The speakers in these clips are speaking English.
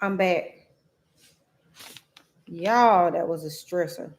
I'm back. Y'all, that was a stressor.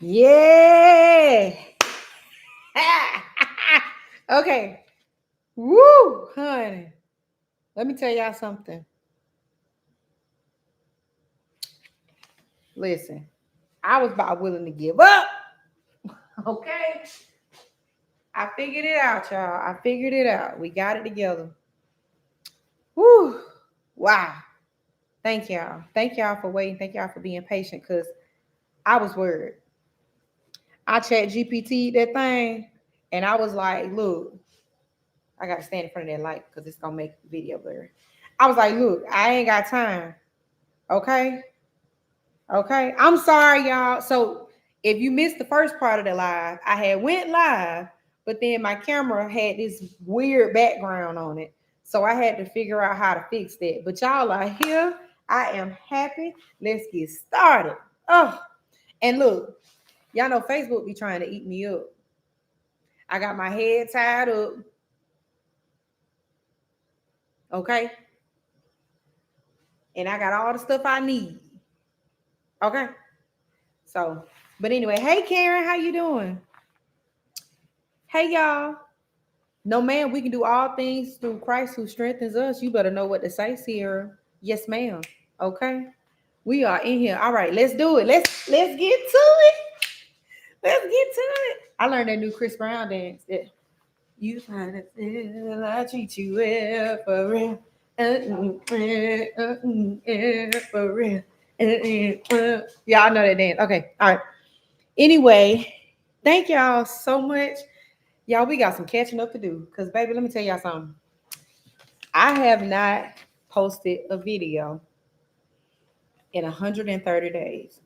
Yeah. Okay. Woo, honey. Let me tell y'all something. Listen, I was about willing to give up. Okay. I figured it out, y'all. I figured it out. We got it together. Woo. Wow. Thank y'all. Thank y'all for waiting. Thank y'all for being patient because I was worried. I chat GPT that thing and I was like, look, I got to stand in front of that light because it's going to make the video blurry. I was like, look, I ain't got time. Okay. Okay. I'm sorry, y'all. So if you missed the first part of the live, I had went live, but then my camera had this weird background on it. So I had to figure out how to fix that. But y'all are here. I am happy. Let's get started. Oh, and look, y'all know Facebook be trying to eat me up. I got my head tied up. Okay. And I got all the stuff I need. Okay. So, but anyway, hey Karen, how you doing? Hey y'all. No, man, we can do all things through Christ who strengthens us. You better know what to say, Sierra. Yes, ma'am. Okay. We are in here. All right, let's do it. Let's get to it. Let's get to it. I learned that new Chris Brown dance. That you trying to feel I treat you well for real. For real. Y'all know that dance. Okay. All right. Anyway, thank y'all so much. Y'all, we got some catching up to do. Because, baby, let me tell y'all something. I have not posted a video in 130 days.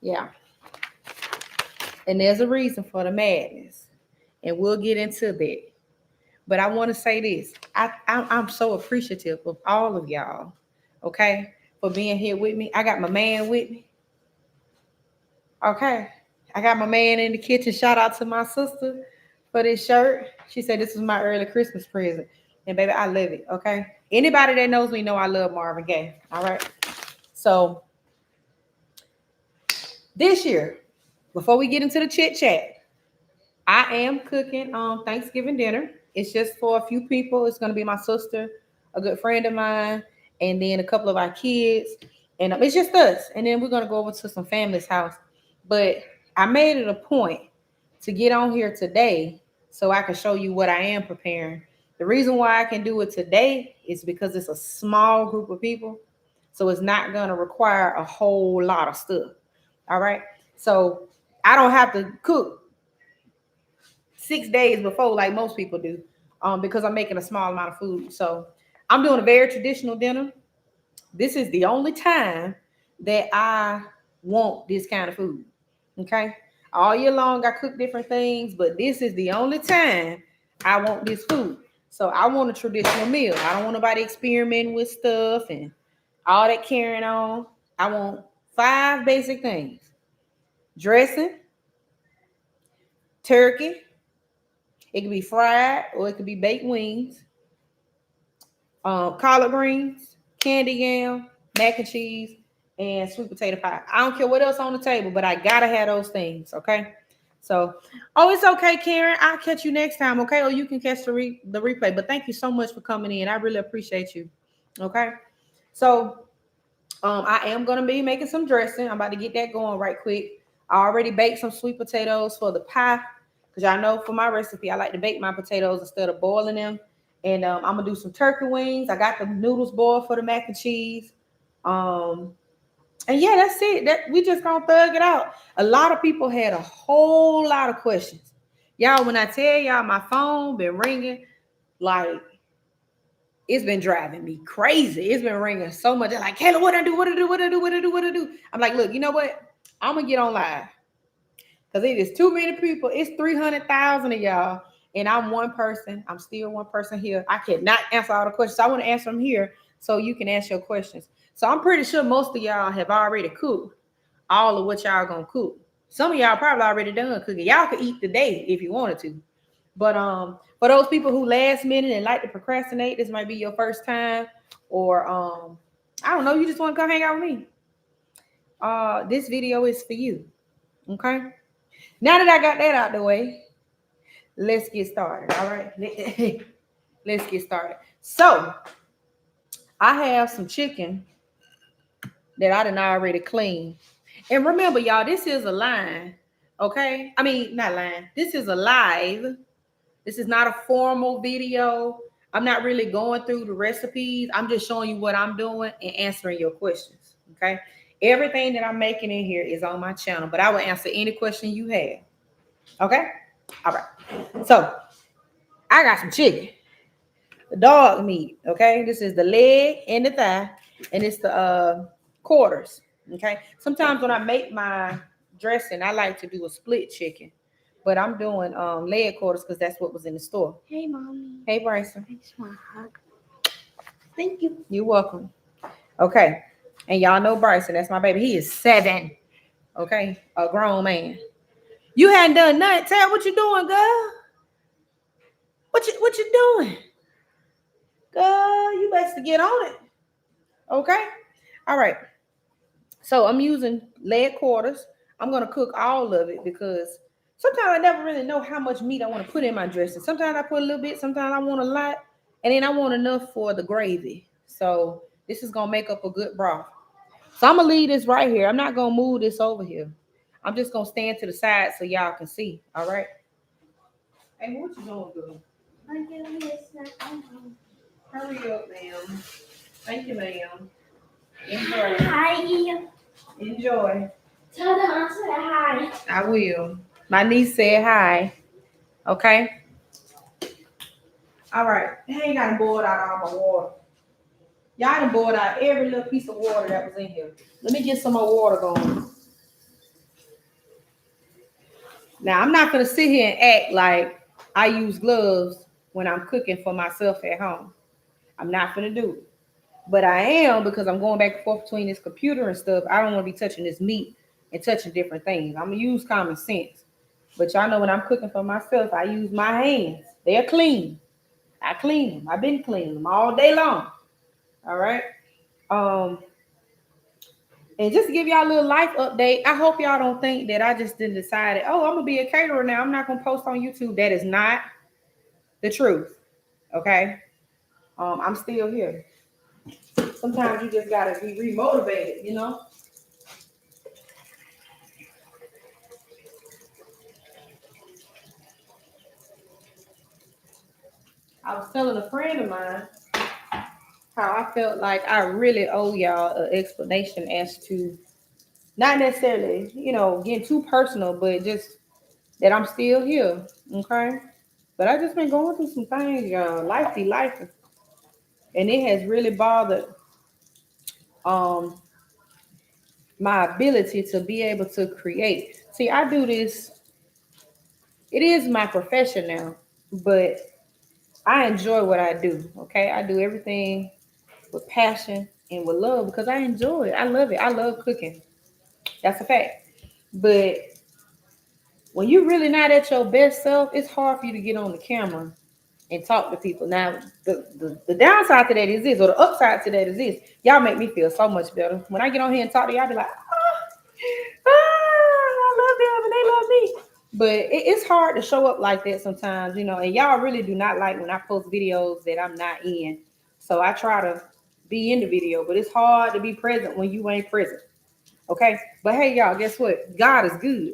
Yeah. And there's a reason for the madness. And we'll get into that. But I want to say this. I'm so appreciative of all of y'all, okay, for being here with me. I got my man with me. Okay. I got my man in the kitchen. Shout out to my sister for this shirt. She said this was my early Christmas present. And baby, I love it. Okay. Anybody that knows me know I love Marvin Gaye. All right. So this year, before we get into the chit chat, I am cooking Thanksgiving dinner. It's just for a few people. It's gonna be my sister, a good friend of mine, and then a couple of our kids. And it's just us. And then we're gonna go over to some family's house. But I made it a point to get on here today so I can show you what I am preparing. The reason why I can do it today is because it's a small group of people. So it's not gonna require a whole lot of stuff. All right. So I don't have to cook 6 days before like most people do, because I'm making a small amount of food. So I'm doing a very traditional dinner. This is the only time that I want this kind of food. Okay. All year long, I cook different things, but this is the only time I want this food. So I want a traditional meal. I don't want nobody experimenting with stuff and all that carrying on. I want 5 basic things: dressing, turkey. It could be fried or it could be baked wings, collard greens, candy yam, mac and cheese, and sweet potato pie. I don't care what else on the table, but I gotta have those things. Okay. So, oh, it's okay, Karen. I'll catch you next time. Okay, or you can catch the replay. But thank you so much for coming in. I really appreciate you. Okay. So, I am gonna be making some dressing. I'm about to get that going right quick. I already baked some sweet potatoes for the pie because y'all know for my recipe I like to bake my potatoes instead of boiling them. And I'm gonna do some turkey wings. I got the noodles boiled for the mac and cheese. Um, and yeah, that's it. That we just gonna thug it out. A lot of people had a whole lot of questions. Y'all, when I tell y'all my phone been ringing, like it's been driving me crazy. It's been ringing so much. They're like, Kayla, what I do, what I do, what I do, what I do, what I do. I'm like, look, you know what? I'm gonna get on live because it is too many people. It's 300,000 of y'all, and I'm one person. I'm still one person here. I cannot answer all the questions. I want to answer them here so you can ask your questions. So I'm pretty sure most of y'all have already cooked all of what y'all gonna cook. Some of y'all probably already done cooking. Y'all could eat today if you wanted to. But for those people who last minute and like to procrastinate, this might be your first time, or I don't know, you just want to come hang out with me. This video is for you. Okay. Now that I got that out the way, let's get started. All right. Let's get started. So I have some chicken that I done already cleaned. And remember, y'all, this is a line. Okay. I mean, not line. This is a live. This is not a formal video. I'm not really going through the recipes. I'm just showing you what I'm doing and answering your questions. Okay. Everything that I'm making in here is on my channel, but I will answer any question you have. Okay. All right. So I got some chicken, the dog meat. Okay. This is the leg and the thigh, and it's the quarters. Okay. Sometimes when I make my dressing, I like to do a split chicken. But I'm doing leg quarters because that's what was in the store. Hey, Mommy. Hey, Bryson. I just want a hug. Thank you. You're welcome. Okay. And y'all know Bryson. That's my baby. He is 7. Okay. A grown man. You hadn't done nothing. Tell what you doing, girl. What you doing? Girl, you best to get on it. Okay. All right. So I'm using leg quarters. I'm gonna cook all of it because sometimes I never really know how much meat I want to put in my dressing. Sometimes I put a little bit, sometimes I want a lot, and then I want enough for the gravy. So this is gonna make up a good broth. So I'm gonna leave this right here. I'm not gonna move this over here. I'm just gonna stand to the side so y'all can see. All right. Hey, what you doing, girl? I'm giving you a snack. Hurry up, ma'am. Thank you, ma'am. Enjoy. Hi. Enjoy. Tell them I said hi. I will. My niece said hi. Okay. All right. I ain't got to boil out all my water. Y'all done boiled out every little piece of water that was in here. Let me get some more water going. Now, I'm not going to sit here and act like I use gloves when I'm cooking for myself at home. I'm not going to do it. But I am because I'm going back and forth between this computer and stuff. I don't want to be touching this meat and touching different things. I'm going to use common sense. But y'all know when I'm cooking for myself, I use my hands. They're clean. I clean them. I've been cleaning them all day long. All right. Um, and just to give y'all a little life update, I hope y'all don't think that I just didn't decide, oh, I'm gonna be a caterer now. I'm not gonna post on YouTube. That is not the truth. Okay. I'm still here. Sometimes you just gotta be remotivated, you know. I was telling a friend of mine how I felt like I really owe y'all an explanation as to not necessarily, getting too personal, but just that I'm still here. Okay. But I just been going through some things, y'all. Life be life. And it has really bothered um my ability to be able to create. See, I do this, it is my profession now, but I enjoy what I do. Okay. I do everything with passion and with love because I enjoy it. I love it. I love cooking. That's a fact. But when you're really not at your best self, it's hard for you to get on the camera and talk to people. Now, the downside to that is this, or the upside to that is this. Y'all make me feel so much better. When I get on here and talk to y'all, I be like, I love them and they love me. But it's hard to show up like that sometimes, and y'all really do not like when I post videos that I'm not in. So I try to be in the video, but it's hard to be present when you ain't present. Okay. But hey, y'all, guess what? God is good.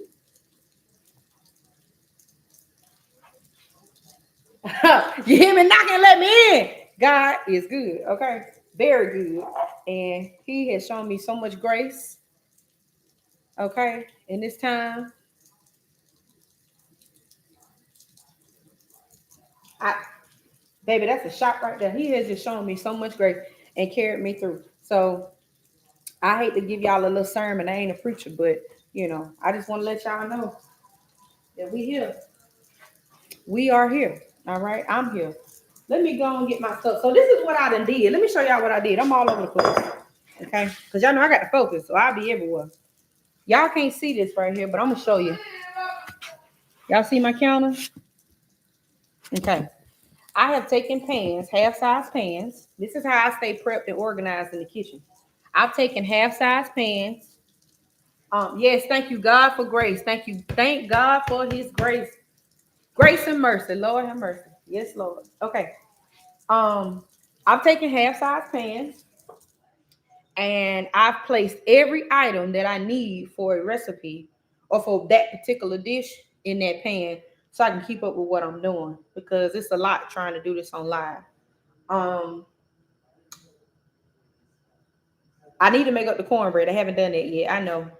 You hear me knocking, let me in. God is good, okay? Very good. And he has shown me so much grace, okay, in this time. I Baby, that's a shot right there. He has just shown me so much grace and carried me through. So I hate to give y'all a little sermon. I ain't a preacher, but I just want to let y'all know that we here. We are here. All right. I'm here. Let me go and get my stuff. So this is what I done did. Let me show y'all what I did. I'm all over the place. Okay. Because y'all know I got to focus. So I'll be everywhere. Y'all can't see this right here, but I'm going to show you. Y'all see my counter? Okay. I have taken pans, half-size pans. This is how I stay prepped and organized in the kitchen. I've taken half-size pans. Yes, thank you, God, for grace. Thank God for his grace. Grace and mercy. Lord have mercy. Yes, Lord. Okay. I've taken half-size pans and I've placed every item that I need for a recipe or for that particular dish in that pan so I can keep up with what I'm doing because it's a lot trying to do this on live. Um, I need to make up the cornbread. I haven't done that yet. I know.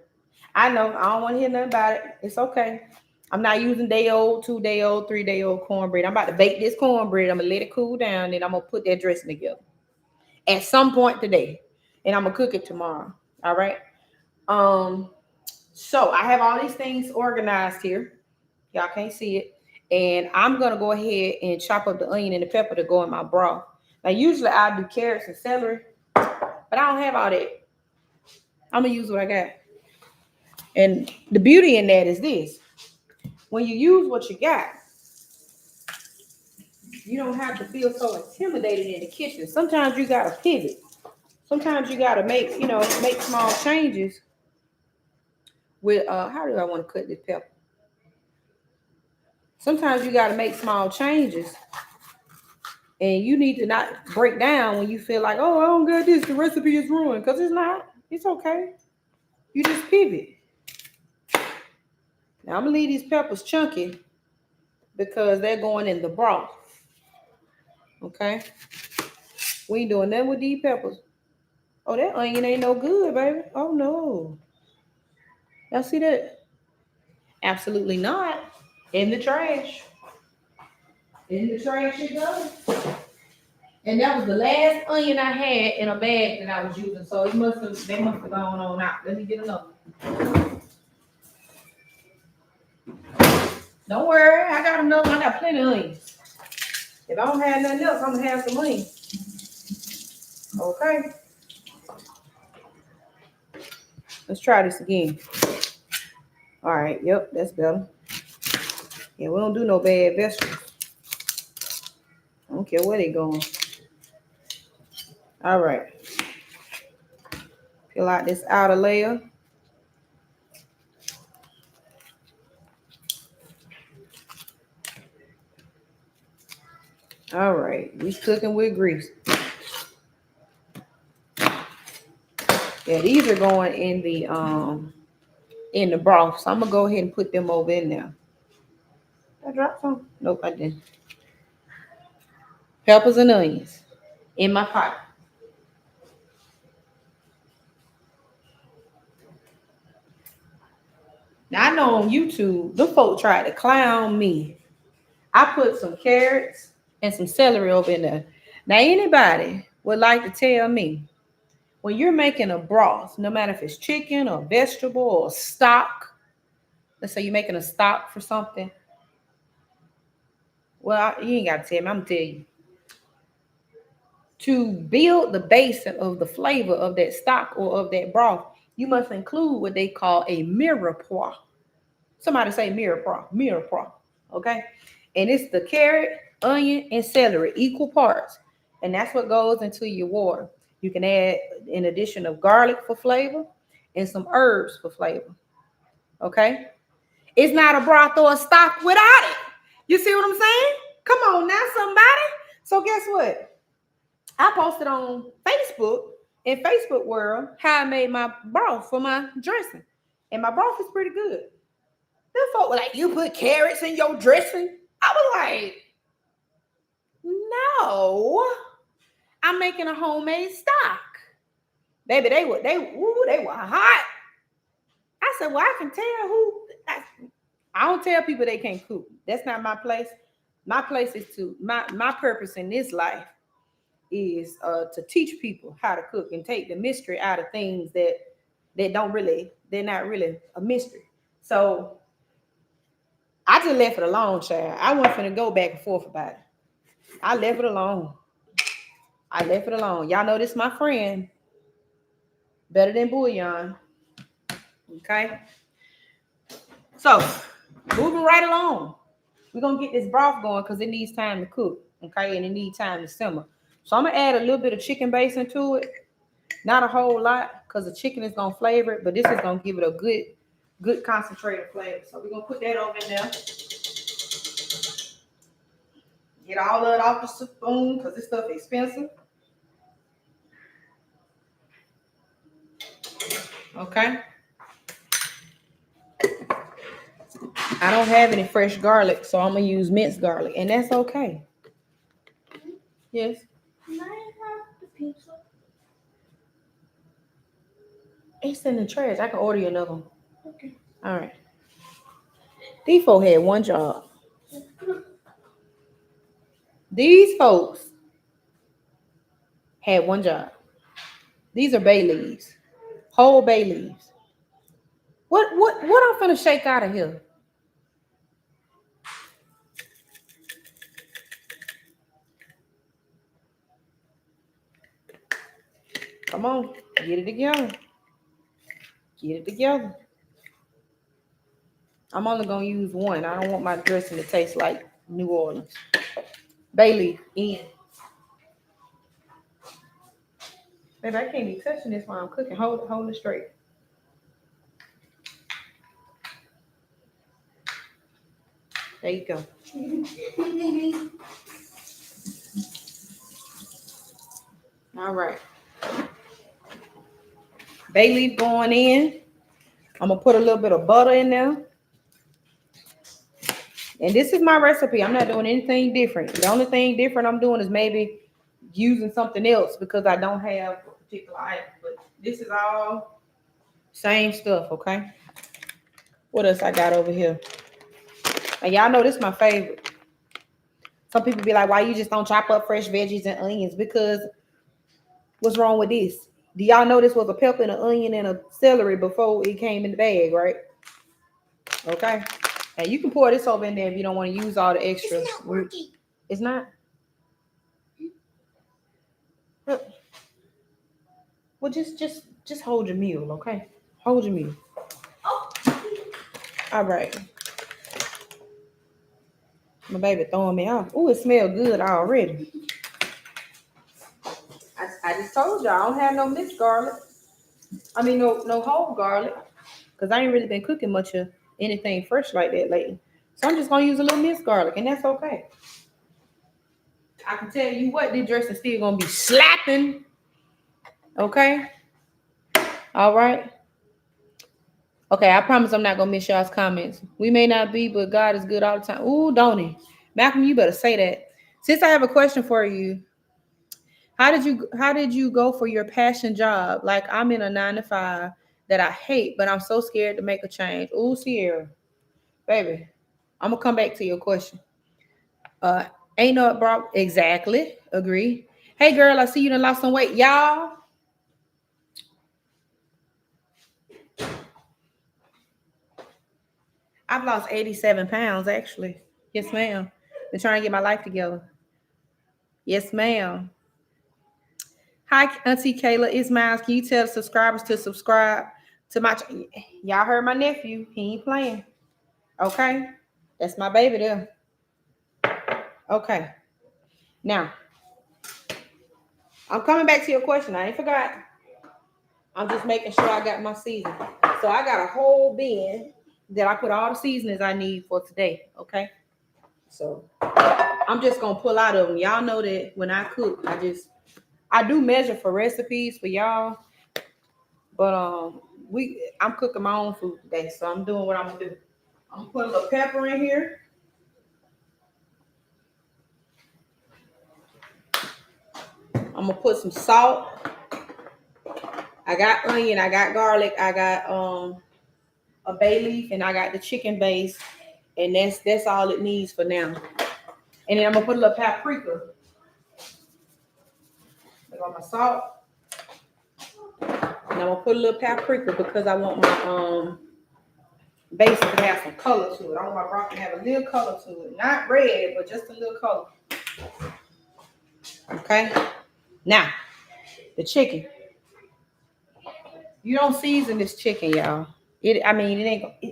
I don't want to hear nothing about it. It's okay. I'm not using day old, 2-day old, 3-day old cornbread. I'm about to bake this cornbread. I'm gonna let it cool down, and I'm gonna put that dressing together at some point today, and I'm gonna cook it tomorrow. All right. Um. So I have all these things organized here. Y'all can't see it, and I'm gonna go ahead and chop up the onion and the pepper to go in my broth. Now, usually I do carrots and celery, but I don't have all that. I'm gonna use what I got. And the beauty in that is this: when you use what you got, you don't have to feel so intimidated in the kitchen. Sometimes you gotta pivot. Sometimes you gotta make small changes with how do I want to cut this pepper? Sometimes you gotta make small changes and you need to not break down when you feel like, oh, I don't got this, the recipe is ruined. Because it's not. It's okay. You just pivot. Now I'm gonna leave these peppers chunky because they're going in the broth. Okay? We ain't doing nothing with these peppers. Oh, that onion ain't no good, baby. Oh no. Y'all see that? Absolutely not. In the trash. In the trash it goes. And that was the last onion I had in a bag that I was using. So they must have gone on out. Let me get another. Don't worry, I got another. I got plenty of onions. If I don't have nothing else, I'm gonna have some onions. Okay. Let's try this again. All right, yep, that's better. Yeah, we don't do no bad vegetables. I don't care where they going. All right. Peel out this outer layer. All right, we cooking with grease. Yeah, these are going in the broth. So I'm gonna go ahead and put them over in there. Did I drop some? Nope, I didn't. Peppers and onions in my pot. Now I know on YouTube, the folk tried to clown me. I put some carrots and some celery over in there. Now anybody would like to tell me when you're making a broth, no matter if it's chicken or vegetable or stock, let's say you're making a stock for something. Well, you ain't got to tell me. I'm going to tell you. To build the base of the flavor of that stock or of that broth, you must include what they call a mirepoix. Somebody say mirepoix, okay? And it's the carrot, onion, and celery, equal parts. And that's what goes into your water. You can add an addition of garlic for flavor and some herbs for flavor, okay? It's not a broth or a stock without it. You see what I'm saying? Come on now, somebody. So guess what? I posted on Facebook, in Facebook world, how I made my broth for my dressing. And my broth is pretty good. Them folk were like, you put carrots in your dressing? I was like, no. I'm making a homemade stock. Baby, they were hot. I said, well, I can tell who. I don't tell people they can't cook. That's not my place. My place is to my purpose in this life is to teach people how to cook and take the mystery out of things that don't really, they're not really a mystery. So I just left it alone, child. I wasn't finna go back and forth about it. I left it alone. I left it alone. Y'all know this my friend. Better than bouillon. Okay. So moving right along. We're gonna get this broth going because it needs time to cook. Okay, and it needs time to simmer. So I'm gonna add a little bit of chicken base into it. Not a whole lot because the chicken is gonna flavor it, but this is gonna give it a good concentrated flavor. So we're gonna put that over in there. Get all of it off the spoon because this stuff is expensive. Okay. I don't have any fresh garlic, so I'm gonna use minced garlic, and that's okay. Yes. Can I have the pizza? It's in the trash. I can order you another one. Okay. All right. These folks had one job. These folks had one job. These are bay leaves. Whole bay leaves. What I'm finna shake out of here? Come on, get it together. Get it together. I'm only gonna use one. I don't want my dressing to taste like New Orleans. Bay leaf in. Baby, I can't be touching this while I'm cooking. Hold it straight. There you go. All right. Bay leaf going in. I'm gonna put a little bit of butter in there. And this is my recipe. I'm not doing anything different. The only thing different I'm doing is maybe using something else because I don't have a particular item. But this is all same stuff, okay? What else I got over here? And y'all know this is my favorite. Some people be like, why you just don't chop up fresh veggies and onions? Because what's wrong with this? Do y'all know this was a pepper and an onion and a celery before it came in the bag, right? Okay. And you can pour this over in there if you don't want to use all the extras. It's not working. It's not? Well, just hold your meal, okay? Hold your meal. Oh. All right. My baby throwing me off. Oh, it smells good already. I just told y'all I don't have no minced garlic. I mean, no whole garlic. Because I ain't really been cooking much of anything fresh like that lately. So I'm just going to use a little minced garlic, and that's okay. I can tell you what, this dressing still going to be slapping. Okay? All right? Okay, I promise I'm not going to miss y'all's comments. We may not be, but God is good all the time. Ooh, don't he? Malcolm, you better say that. Since I have a question for you, how did you go for your passion job? Like I'm in a 9 to 5 that I hate, but I'm so scared to make a change. Ooh, Sierra, baby, I'm gonna come back to your question. Uh, ain't no bro. Exactly, agree. Hey, girl, I see you done lost some weight, y'all. I've lost 87 pounds actually. Yes, ma'am. Been trying to get my life together. Yes, ma'am. Hi, Auntie Kayla. It's Miles. Can you tell the subscribers to subscribe to my? Y'all heard my nephew. He ain't playing. Okay, that's my baby there. Okay, now I'm coming back to your question. I ain't forgot. I'm just making sure I got my season. So I got a whole bin that I put all the seasonings I need for today. Okay, so I'm just gonna pull out of them. Y'all know that when I cook, I do measure for recipes for y'all, but I'm cooking my own food today, so I'm doing what I'm gonna do. I'm gonna put a little pepper in here. I'm gonna put some salt. I got onion, I got garlic, I got a bay leaf, and I got the chicken base, and that's all it needs for now. And then I'm gonna put a little paprika. I got my salt. And I'm gonna put a little paprika because I want my base to have some color to it. I want my broth to have a little color to it. Not red, but just a little color. Okay? Now, the chicken. You don't season this chicken, y'all. It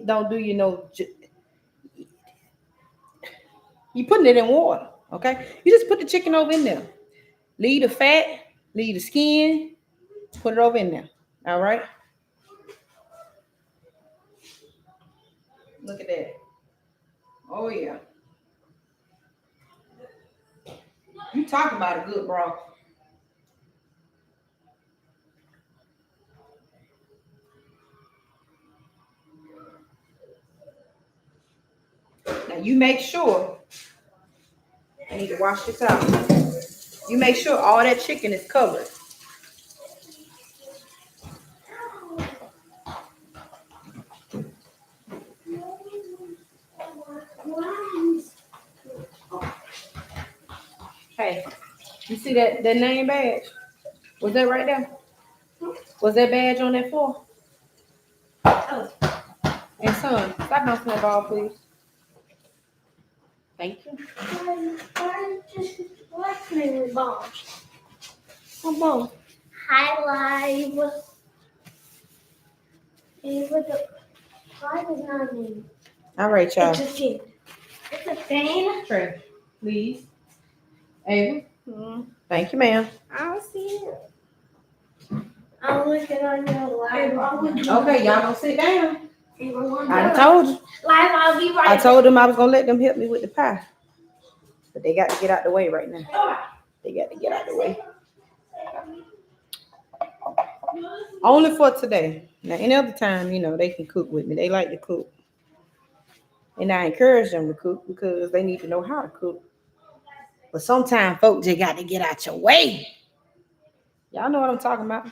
don't do you no. You putting it in water, okay? You just put the chicken over in there. Leave the fat, leave the skin, put it over in there. All right. Look at that. Oh yeah. You talking about a good broth. Now you make sure. I need to wash this out. You make sure all that chicken is covered. Hey, you see that name badge? Was that right there? Was that badge on that floor? Oh. And son, stop bouncing that ball, please. Thank you. What's name bombs? Come on. High live. Live is not a name. All right, y'all. It's a thing. It's a thing. Trey, please. Ava. Thank you, ma'am. I don't see it. I'm looking on your live. Okay, y'all gonna sit down. I I told you. Live, I'll be right I told them I was gonna let them help me with the pie. But they got to get out the way right now. They got to get out the way. Only for today. Now, any other time, they can cook with me. They like to cook. And I encourage them to cook because they need to know how to cook. But sometimes folks just got to get out your way. Y'all know what I'm talking about.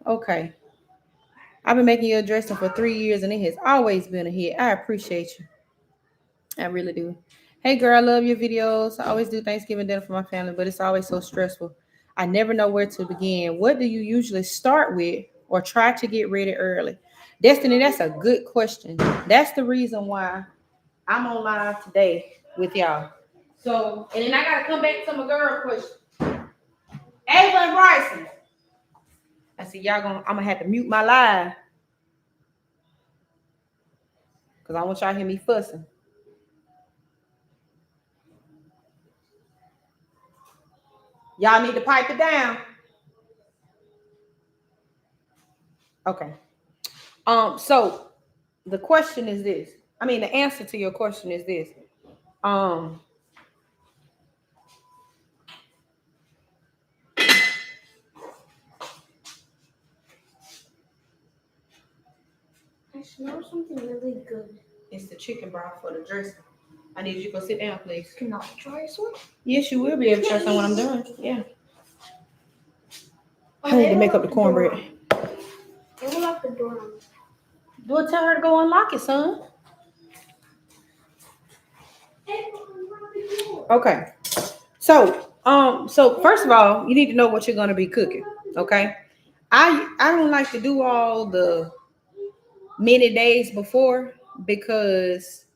Okay. I've been making your dressing for 3 years and it has always been a hit. I appreciate you. I really do. Hey girl, I love your videos. I always do Thanksgiving dinner for my family, but it's always so stressful. I never know where to begin. What do you usually start with or try to get ready early? Destiny, that's a good question. That's the reason why I'm on live today with y'all. So, and then I gotta come back to my girl question. Ava and Bryson. I see I'm gonna have to mute my live. Because I want y'all to hear me fussing. Y'all need to pipe it down. Okay. So the question is this. The answer to your question is this. I smell something really good. It's the chicken broth for the dressing. I need you to go sit down, please. Can I try some? Yes, you will be able to try some when I'm done. Yeah. I need to make up the cornbread. I will lock the door. Do it, tell her to go unlock it, son. Okay. So first of all, you need to know what you're gonna be cooking. Okay. I don't like to do all the many days before because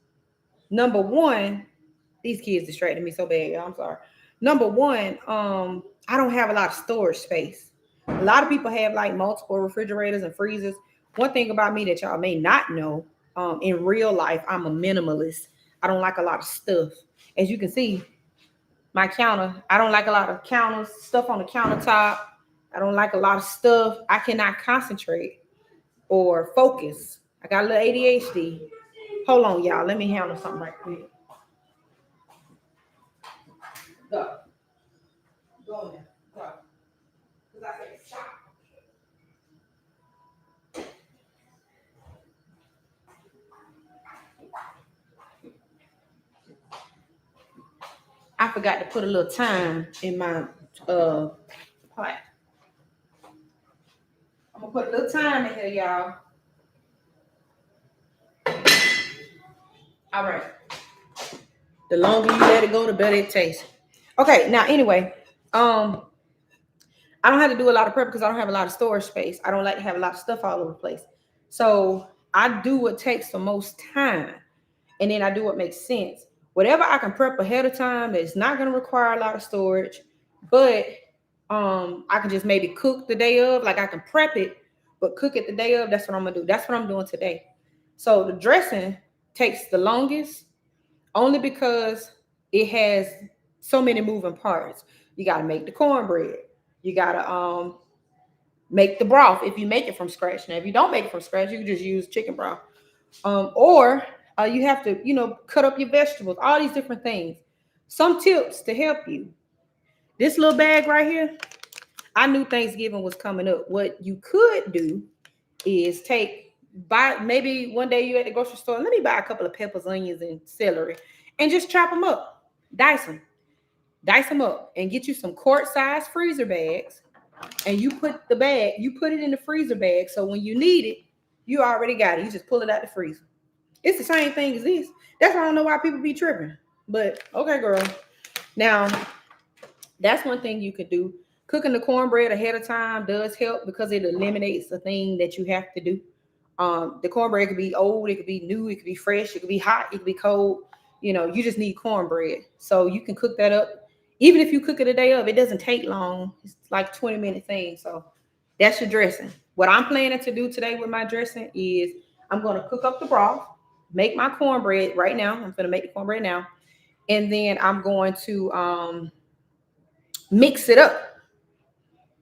number one, these kids distracted me so bad, y'all. I'm sorry. Number one, I don't have a lot of storage space. A lot of people have like multiple refrigerators and freezers. One thing about me that y'all may not know, in real life, I'm a minimalist. I don't like a lot of stuff. As you can see, my counter, I don't like a lot of counters, stuff on the countertop. I don't like a lot of stuff. I cannot concentrate or focus. I got a little ADHD. Hold on, y'all. Let me handle something right quick. Go. Go there. Go. Because I said stop. I forgot to put a little thyme in my pot. I'm gonna put a little thyme in here, y'all. All right. The longer you let it go, the better it tastes. Okay, now anyway, I don't have to do a lot of prep because I don't have a lot of storage space. I don't like to have a lot of stuff all over the place. So I do what takes the most time, and then I do what makes sense. Whatever I can prep ahead of time that's not going to require a lot of storage, but I can just maybe cook the day of. Like I can prep it, but cook it the day of. That's what I'm gonna do. That's what I'm doing today. So the dressing takes the longest only because it has so many moving parts. You got to make the cornbread. You got to make the broth if you make it from scratch. Now, if you don't make it from scratch, you can just use chicken broth. Or you have to, cut up your vegetables, all these different things. Some tips to help you. This little bag right here, I knew Thanksgiving was coming up. What you could do is buy, maybe one day you at the grocery store, let me buy a couple of peppers, onions, and celery, and just chop them up, dice them, up, and get you some quart-size freezer bags. And you put it in the freezer bag, so when you need it, you already got it. You just pull it out the freezer. It's the same thing as this. That's why I don't know why people be tripping. But okay, girl. Now, that's one thing you could do. Cooking the cornbread ahead of time does help because it eliminates the thing that you have to do. The cornbread could be old, it could be new, it could be fresh, it could be hot, it could be cold. You just need cornbread. So you can cook that up. Even if you cook it a day of, it doesn't take long. It's like 20-minute thing. So that's your dressing. What I'm planning to do today with my dressing is I'm going to cook up the broth, make my cornbread right now. I'm going to make the cornbread now. And then I'm going to mix it up.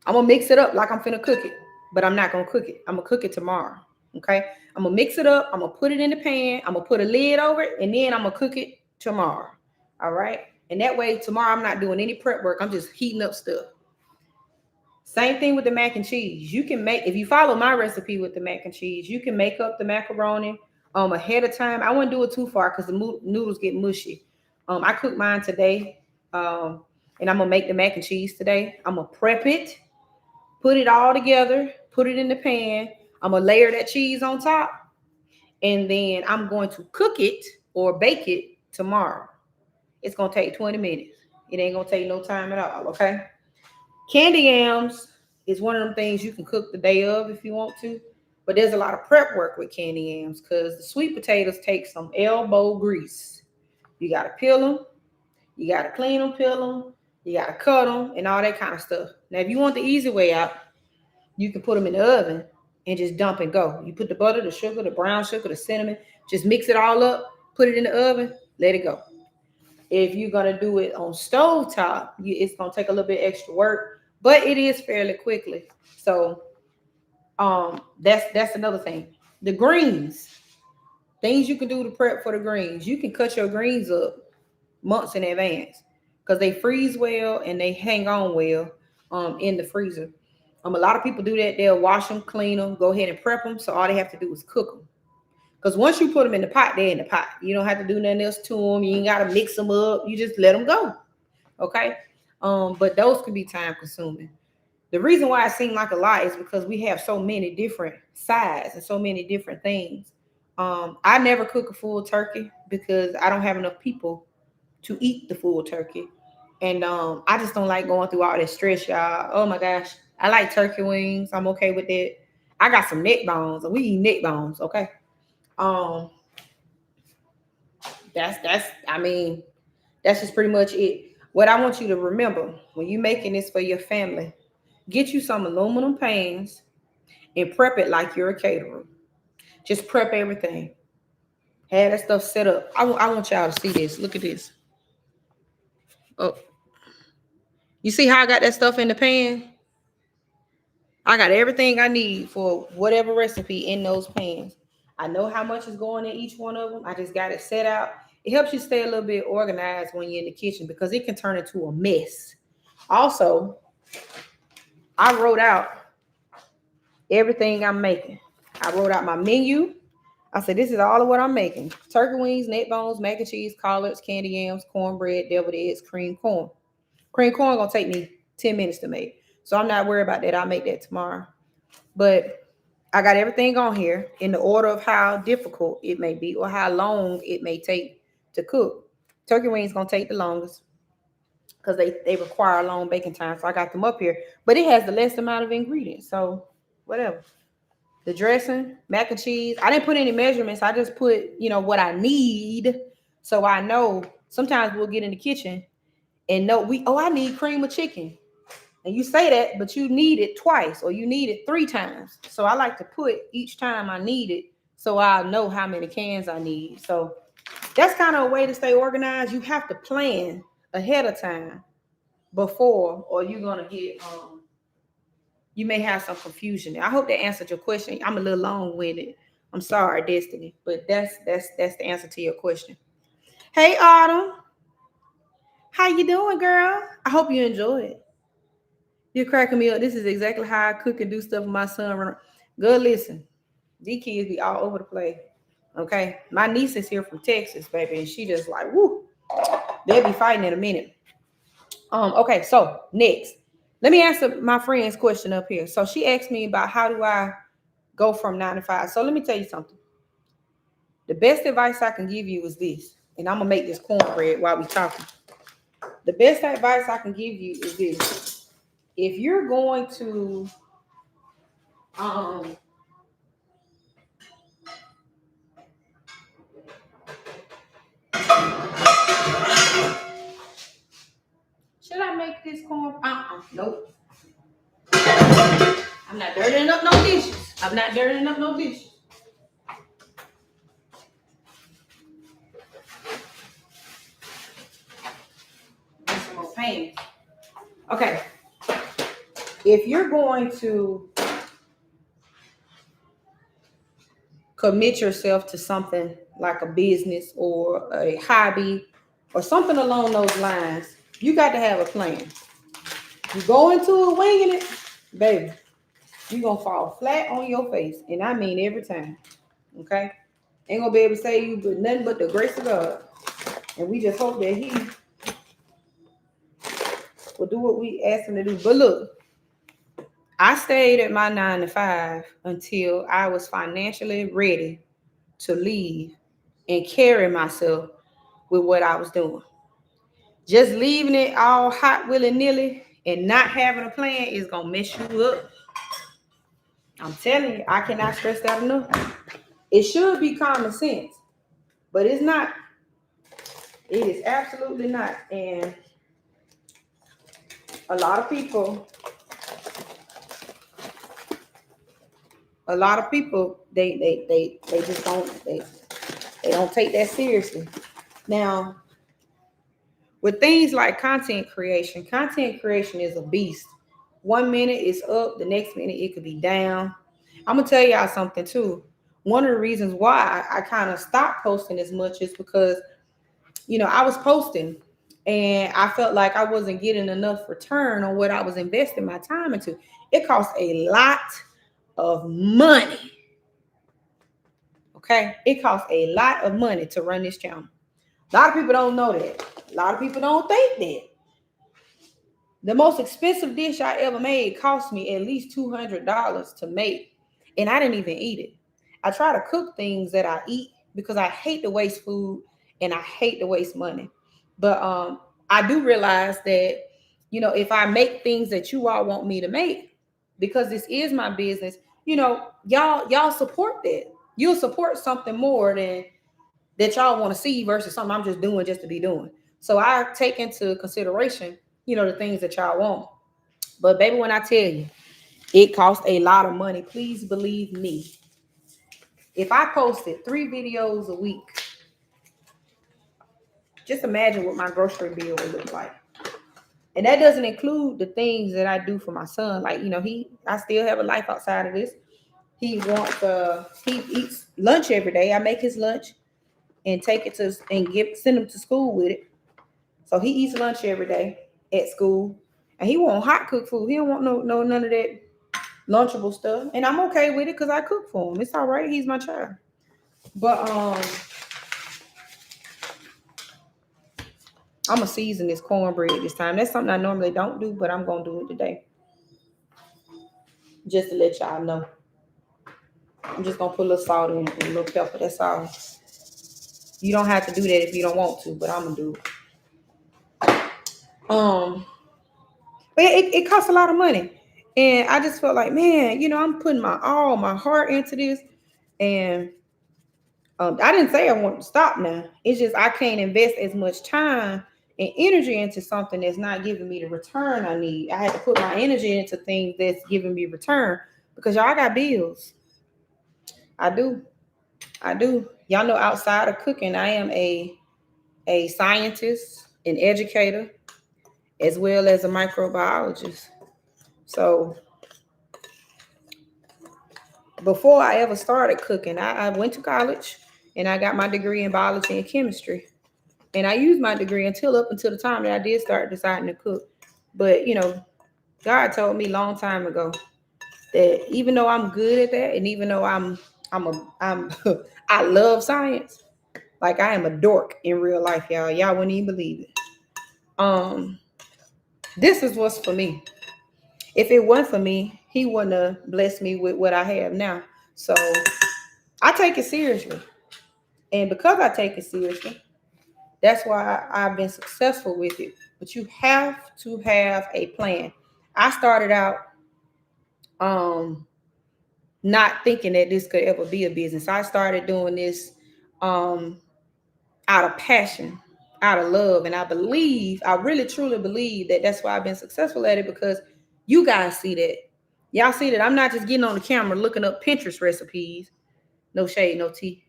I'm gonna mix it up like I'm finna cook it, but I'm not gonna cook it. I'm gonna cook it tomorrow. Okay. I'm gonna mix it up. I'm gonna put it in the pan. I'm gonna put a lid over it, and then I'm gonna cook it tomorrow. All right. And that way, tomorrow I'm not doing any prep work. I'm just heating up stuff. Same thing with the mac and cheese. You can make, if you follow my recipe with the mac and cheese, you can make up the macaroni ahead of time. I wouldn't do it too far because the noodles get mushy. I cooked mine today, and I'm gonna make the mac and cheese today. I'm gonna prep it, put it all together, put it in the pan. I'm gonna layer that cheese on top, and then I'm going to cook it or bake it tomorrow. It's gonna take 20 minutes. It ain't gonna take no time at all. Okay. Candy yams is one of them things you can cook the day of if you want to, but there's a lot of prep work with candy yams because the sweet potatoes take some elbow grease. You gotta peel them, you gotta clean them, peel them, you gotta cut them, and all that kind of stuff. Now, if you want the easy way out, you can put them in the oven and just dump and go. You put the butter, the sugar, the brown sugar, the cinnamon, just mix it all up, put it in the oven, let it go. If you're gonna do it on stove top, it's gonna take a little bit extra work, but it is fairly quickly. So that's another thing. The greens, things you can do to prep for the greens. You can cut your greens up months in advance because they freeze well and they hang on well in the freezer. A lot of people do that. They'll wash them, clean them, go ahead and prep them. So all they have to do is cook them. Because once you put them in the pot, they're in the pot. You don't have to do nothing else to them. You ain't got to mix them up. You just let them go. Okay. But those can be time consuming. The reason why it seemed like a lot is because we have so many different sides and so many different things. I never cook a full turkey because I don't have enough people to eat the full turkey. And I just don't like going through all that stress, y'all. Oh my gosh. I like turkey wings. I'm okay with that. I got some neck bones, and we eat neck bones, okay? Um, that's just pretty much it. What I want you to remember when you're making this for your family, get you some aluminum pans and prep it like you're a caterer. Just prep everything. Have that stuff set up. I want y'all to see this. Look at this. Oh, you see how I got that stuff in the pan? I got everything I need for whatever recipe in those pans. I know how much is going in each one of them. I just got it set out. It helps you stay a little bit organized when you're in the kitchen because it can turn into a mess. Also, I wrote out everything I'm making. I wrote out my menu. I said, this is all of what I'm making. Turkey wings, neck bones, mac and cheese, collards, candy yams, cornbread, deviled eggs, cream corn. Cream corn gonna take me 10 minutes to make. So I'm not worried about that. I'll make that tomorrow. But I got everything on here in the order of how difficult it may be or how long it may take to cook. Turkey wings gonna take the longest because they require a long baking time. So I got them up here, but it has the least amount of ingredients. So whatever. The dressing, mac and cheese. I didn't put any measurements. I just put, what I need. So I know sometimes we'll get in the kitchen and know I need cream of chicken. And you say that, but you need it twice or you need it 3 times. So I like to put each time I need it so I'll know how many cans I need. So that's kind of a way to stay organized. You have to plan ahead of time before, or you're going to get, you may have some confusion. I hope that answered your question. I'm a little long-winded. I'm sorry, Destiny, but that's the answer to your question. Hey, Autumn. How you doing, girl? I hope you enjoy it. You're cracking me up. This is exactly how I cook and do stuff with my son. Good, listen. These kids be all over the place. Okay. My niece is here from Texas, baby, and she just like, woo. They'll be fighting in a minute. Okay, so next. Let me answer my friend's question up here. So she asked me about how do I go from 9 to 5. So let me tell you something. The best advice I can give you is this, and I'm gonna make this cornbread while we talking. The best advice I can give you is this. If you're going to should I make this corn? Nope. I'm not dirtying up no dishes. I'm not dirtying up no dishes. Get some more pans. Okay. If you're going to commit yourself to something like a business or a hobby or something along those lines, you got to have a plan. You go into it winging it, baby, you're going to fall flat on your face. And I mean every time. Okay? Ain't going to be able to say you but nothing but the grace of God. And we just hope that he will do what we asked him to do. But look, I stayed at my 9 to 5 until I was financially ready to leave and carry myself with what I was doing. Just leaving it all hot willy-nilly and not having a plan is going to mess you up. I'm telling you, I cannot stress that enough. It should be common sense, but it's not. It is absolutely not. And a lot of people, they just they don't take that seriously. Now, with things like content creation is a beast. 1 minute it's up, the next minute it could be down. I'm gonna tell y'all something too. One of the reasons why I kind of stopped posting as much is because, I was posting and I felt like I wasn't getting enough return on what I was investing my time into. It costs a lot of money. Okay, it costs a lot of money to run this channel. A lot of people don't know that. A lot of people don't think that. The most expensive dish I ever made cost me at least $200 to make, and I didn't even eat it. I try to cook things that I eat because I hate to waste food and I hate to waste money. But I do realize that, if I make things that you all want me to make, because this is my business, y'all support that. You'll support something more than that y'all want to see versus something I'm just doing just to be doing. So I take into consideration, the things that y'all want. But baby, when I tell you, it costs a lot of money. Please believe me. If I posted 3 videos a week, just imagine what my grocery bill would look like. And that doesn't include the things that I do for my son. Like, I still have a life outside of this. He eats lunch every day. I make his lunch and take it to and send him to school with it. So he eats lunch every day at school, and he want hot cooked food. He don't want no none of that lunchable stuff, and I'm okay with it because I cook for him. It's all right. He's my child. But I'm gonna season this cornbread this time. That's something I normally don't do, but I'm gonna do it today, just to let y'all know. I'm just gonna put a little salt in and a little pepper. That's all. You don't have to do that if you don't want to, but I'm gonna do it. But it costs a lot of money. And I just felt like, man, I'm putting my all my heart into this. And I didn't say I want to stop now. It's just I can't invest as much time and energy into something that's not giving me the return I need. I had to put my energy into things that's giving me return because y'all got bills. I do. I do. Y'all know outside of cooking, I am a scientist, an educator, as well as a microbiologist. So before I ever started cooking, I went to college and I got my degree in biology and chemistry. And I used my degree up until the time that I did start deciding to cook. But God told me a long time ago that even though I'm good at that, and even though I'm I love science, like I am a dork in real life, y'all. Y'all wouldn't even believe it. Um, this is what's for me. If it wasn't for me, he wouldn't have blessed me with what I have now. So I take it seriously. And because I take it seriously, that's why I've been successful with it. But you have to have a plan. I started out um not thinking that this could ever be a business. I started doing this um out of passion, out of love, and I really truly believe that that's why I've been successful at it because you guys see that. Y'all see that I'm not just getting on the camera looking up Pinterest recipes. No shade, no tea.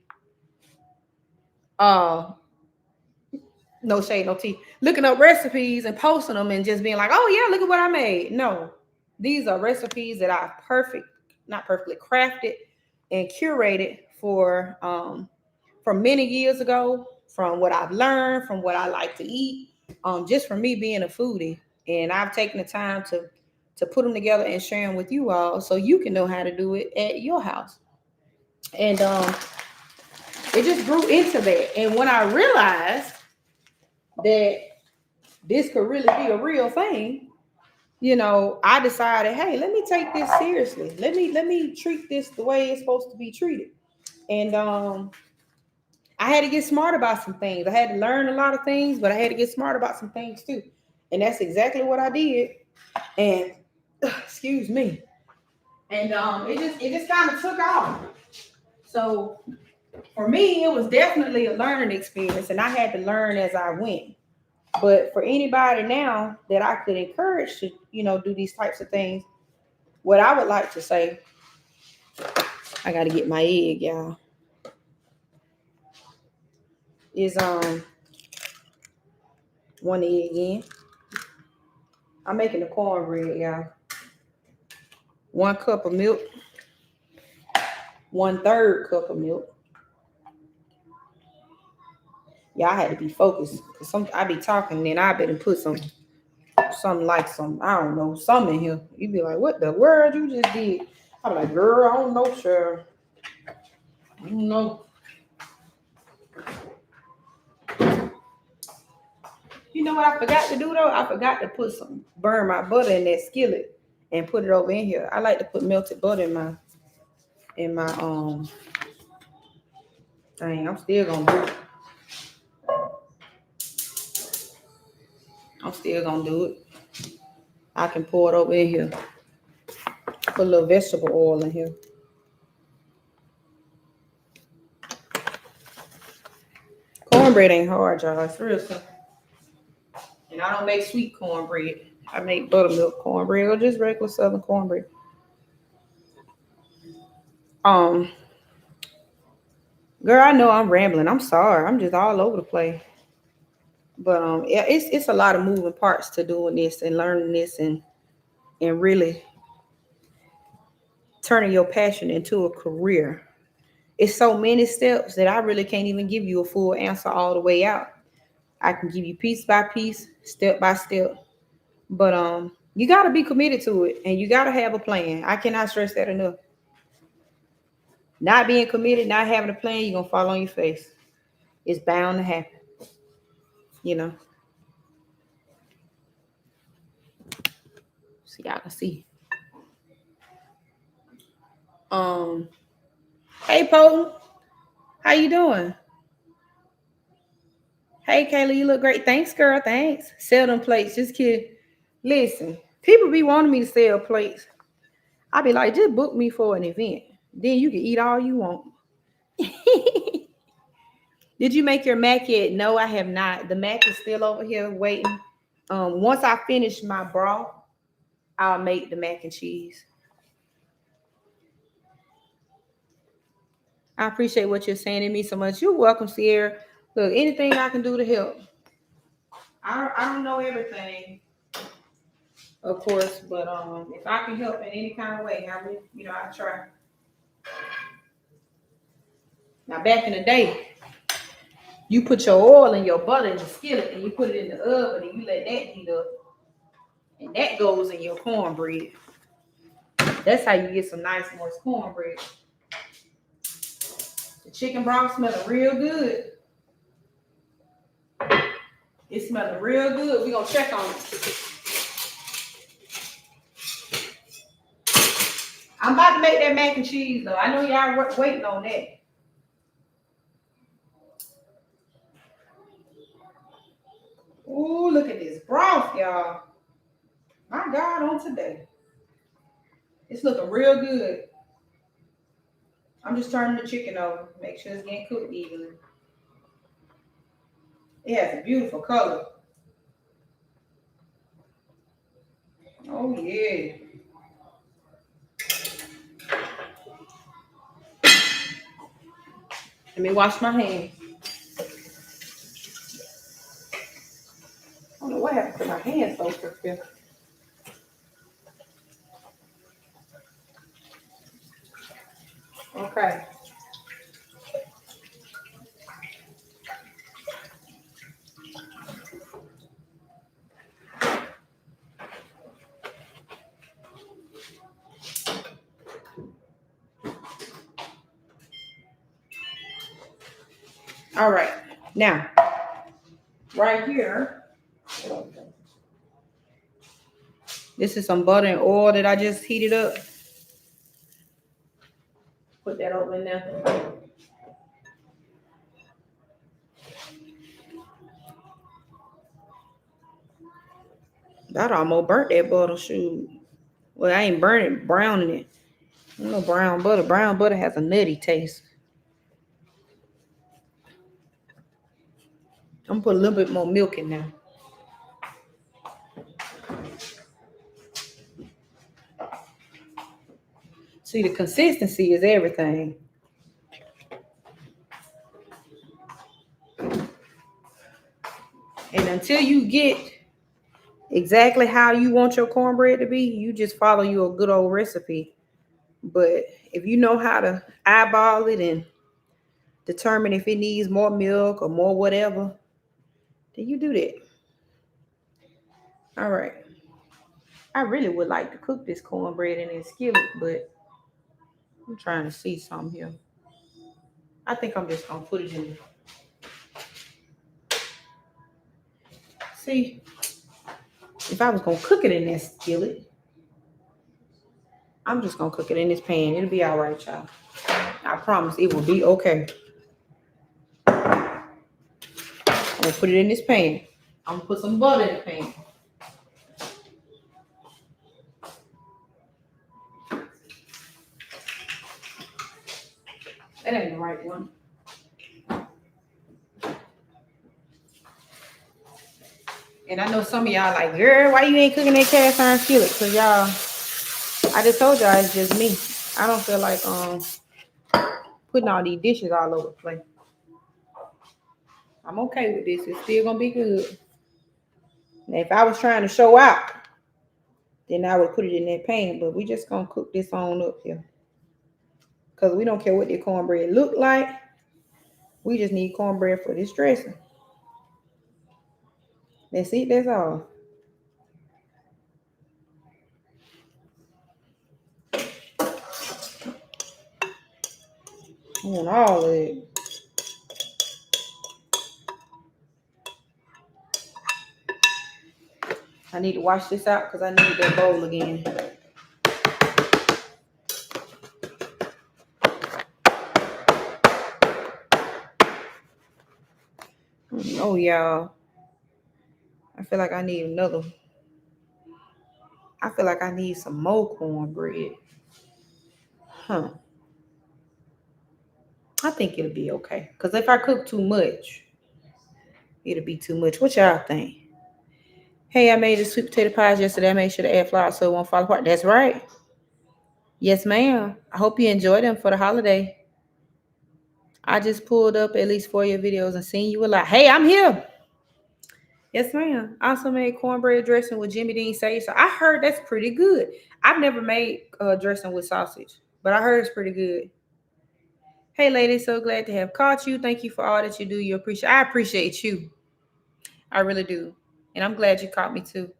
Uh no shade, no tea. Looking up recipes and posting them and just being like, oh yeah, look at what I made. No, these are recipes that I've not perfectly crafted and curated from many years ago, from what I've learned, from what I like to eat, just from me being a foodie. And I've taken the time to put them together and share them with you all so you can know how to do it at your house. And it just grew into that. And when I realized that this could really be a real thing, I decided, hey, let me take this seriously. Let me treat this the way it's supposed to be treated. And I had to get smart about some things. I had to learn a lot of things, but I had to get smart about some things too. And that's exactly what I did. And excuse me. And it just kind of took off. So for me, it was definitely a learning experience, and I had to learn as I went. But for anybody now that I could encourage to, do these types of things, what I would like to say, I got to get my egg, y'all, is one egg in. I'm making the cornbread, y'all. 1 cup of milk, 1/3 cup of milk. Y'all had to be focused. I be talking, and I better put something like I don't know, something in here. You be like, what the world you just did? I'm like, girl, I don't know, sure. I don't know. You know what I forgot to do though? I forgot to burn my butter in that skillet and put it over in here. I like to put melted butter in my thing. I'm still gonna do it. I'm still gonna do it. I can pour it over in here. Put a little vegetable oil in here. Cornbread ain't hard, y'all. It's real simple. And I don't make sweet cornbread. I make buttermilk cornbread or just regular southern cornbread. Um, Girl, I know I'm rambling. I'm sorry. I'm just all over the place. But yeah, it's a lot of moving parts to doing this and learning this and really turning your passion into a career. It's so many steps that I really can't even give you a full answer all the way out. I can give you piece by piece, step by step. But you got to be committed to it and you got to have a plan. I cannot stress that enough. Not being committed, not having a plan, you're going to fall on your face. It's bound to happen, you know. So y'all can see. Um, hey Poe, how you doing? Hey, Kayla, you look great. Thanks, girl. Thanks. Sell them plates. Just kidding. Listen, people be wanting me to sell plates. I be like, just book me for an event. Then you can eat all you want. Did you make your mac yet? No, I have not. The mac is still over here waiting. Once I finish my broth, I'll make the mac and cheese. I appreciate what you're saying to me so much. You're welcome, Sierra. Look, anything I can do to help. I don't know everything, of course, but if I can help in any kind of way, I will, I try. Now, back in the day, you put your oil and your butter in the skillet and you put it in the oven and you let that heat up, and that goes in your cornbread. That's how you get some nice moist cornbread. The chicken broth smelling real good. It's smelling real good. We're gonna check on it. I'm about to make that mac and cheese though. I know y'all waiting on that. Ooh, look at this broth, y'all. My God, on today. It's looking real good. I'm just turning the chicken over. Make sure it's getting cooked evenly. It has a beautiful color. Oh, yeah. Let me wash my hands. I don't know what happened to my hands so quick. Okay. All right. Now, right here, this is some butter and oil that I just heated up. Put that over in there. That almost burnt that butter, shoot. Well, I ain't burning it, browning it. No brown butter. Brown butter has a nutty taste. I'm gonna put a little bit more milk in there. See, the consistency is everything. And until you get exactly how you want your cornbread to be, you just follow your good old recipe. But if you know how to eyeball it and determine if it needs more milk or more whatever, then you do that. All right. I really would like to cook this cornbread in this skillet, but I'm trying to see something here. I think I'm just gonna put it in. See, if I was gonna cook it in that skillet, I'm just gonna cook it in this pan. It'll be all right, y'all. I promise it will be okay. I'm gonna put it in this pan. I'm gonna put some butter in the pan. That ain't the right one. And I know some of y'all like, girl, why you ain't cooking that cast iron skillet? Cause y'all, I just told y'all it's just me. I don't feel like putting all these dishes all over the place. I'm okay with this. It's still gonna be good. Now, if I was trying to show out, then I would put it in that pan. But we just gonna cook this on up here. Cause we don't care what the cornbread look like. We just need cornbread for this dressing. That's it. That's all. I want all of it. I need to wash this out because I need that bowl again. Oh, y'all. I feel like I need another. I feel like I need some more cornbread. Huh. I think it'll be okay. Because if I cook too much, it'll be too much. What y'all think? Hey, I made the sweet potato pies yesterday. I made sure to add flour so it won't fall apart. That's right. Yes, ma'am. I hope you enjoy them for the holiday. I just pulled up at least 4 of your videos and seen you a lot. Hey, I'm here. Yes, ma'am. I also made cornbread dressing with Jimmy Dean sage. So I heard that's pretty good. I've never made dressing with sausage, but I heard it's pretty good. Hey, ladies, so glad to have caught you. Thank you for all that you do. I appreciate you. I really do. And I'm glad you caught me too.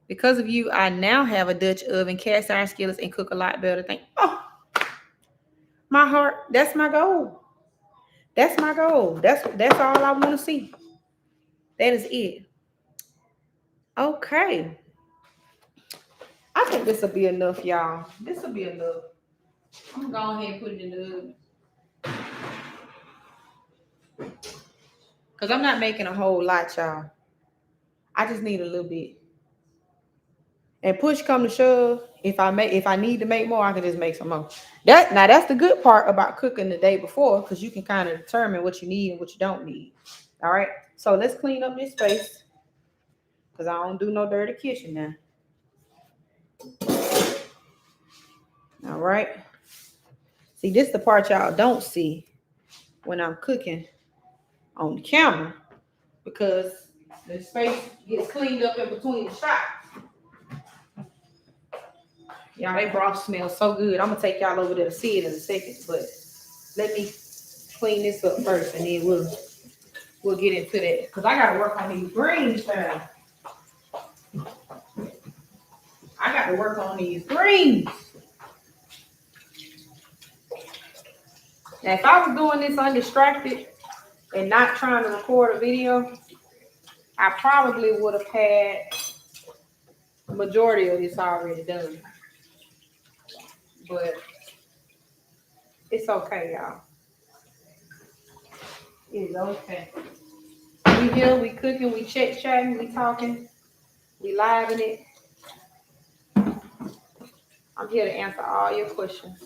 Because of you, I now have a Dutch oven, cast iron skillets, and cook a lot better. My heart, that's my goal. That's my goal. That's all I want to see. That is it. Okay. I think this will be enough, y'all. This will be enough. I'm gonna go ahead and put it in the oven. Because I'm not making a whole lot, y'all. I just need a little bit. And push come to shove, if I need to make more, I can just make some more. That's the good part about cooking the day before, because you can kind of determine what you need and what you don't need. All right. So let's clean up this space. Because I don't do no dirty kitchen now. All right. See, this is the part y'all don't see when I'm cooking on the camera, because the space gets cleaned up in between the shots. Y'all, they broth smells so good. I'm gonna take y'all over there to see it in a second, but let me clean this up first, and then we'll get into that. Because I gotta work on these greens now. I got to work on these greens. Now, if I was doing this undistracted and not trying to record a video, I probably would have had the majority of this already done. But it's okay, y'all. It's okay. We here, we cooking, we chatting, we talking, we live in it. I'm here to answer all your questions.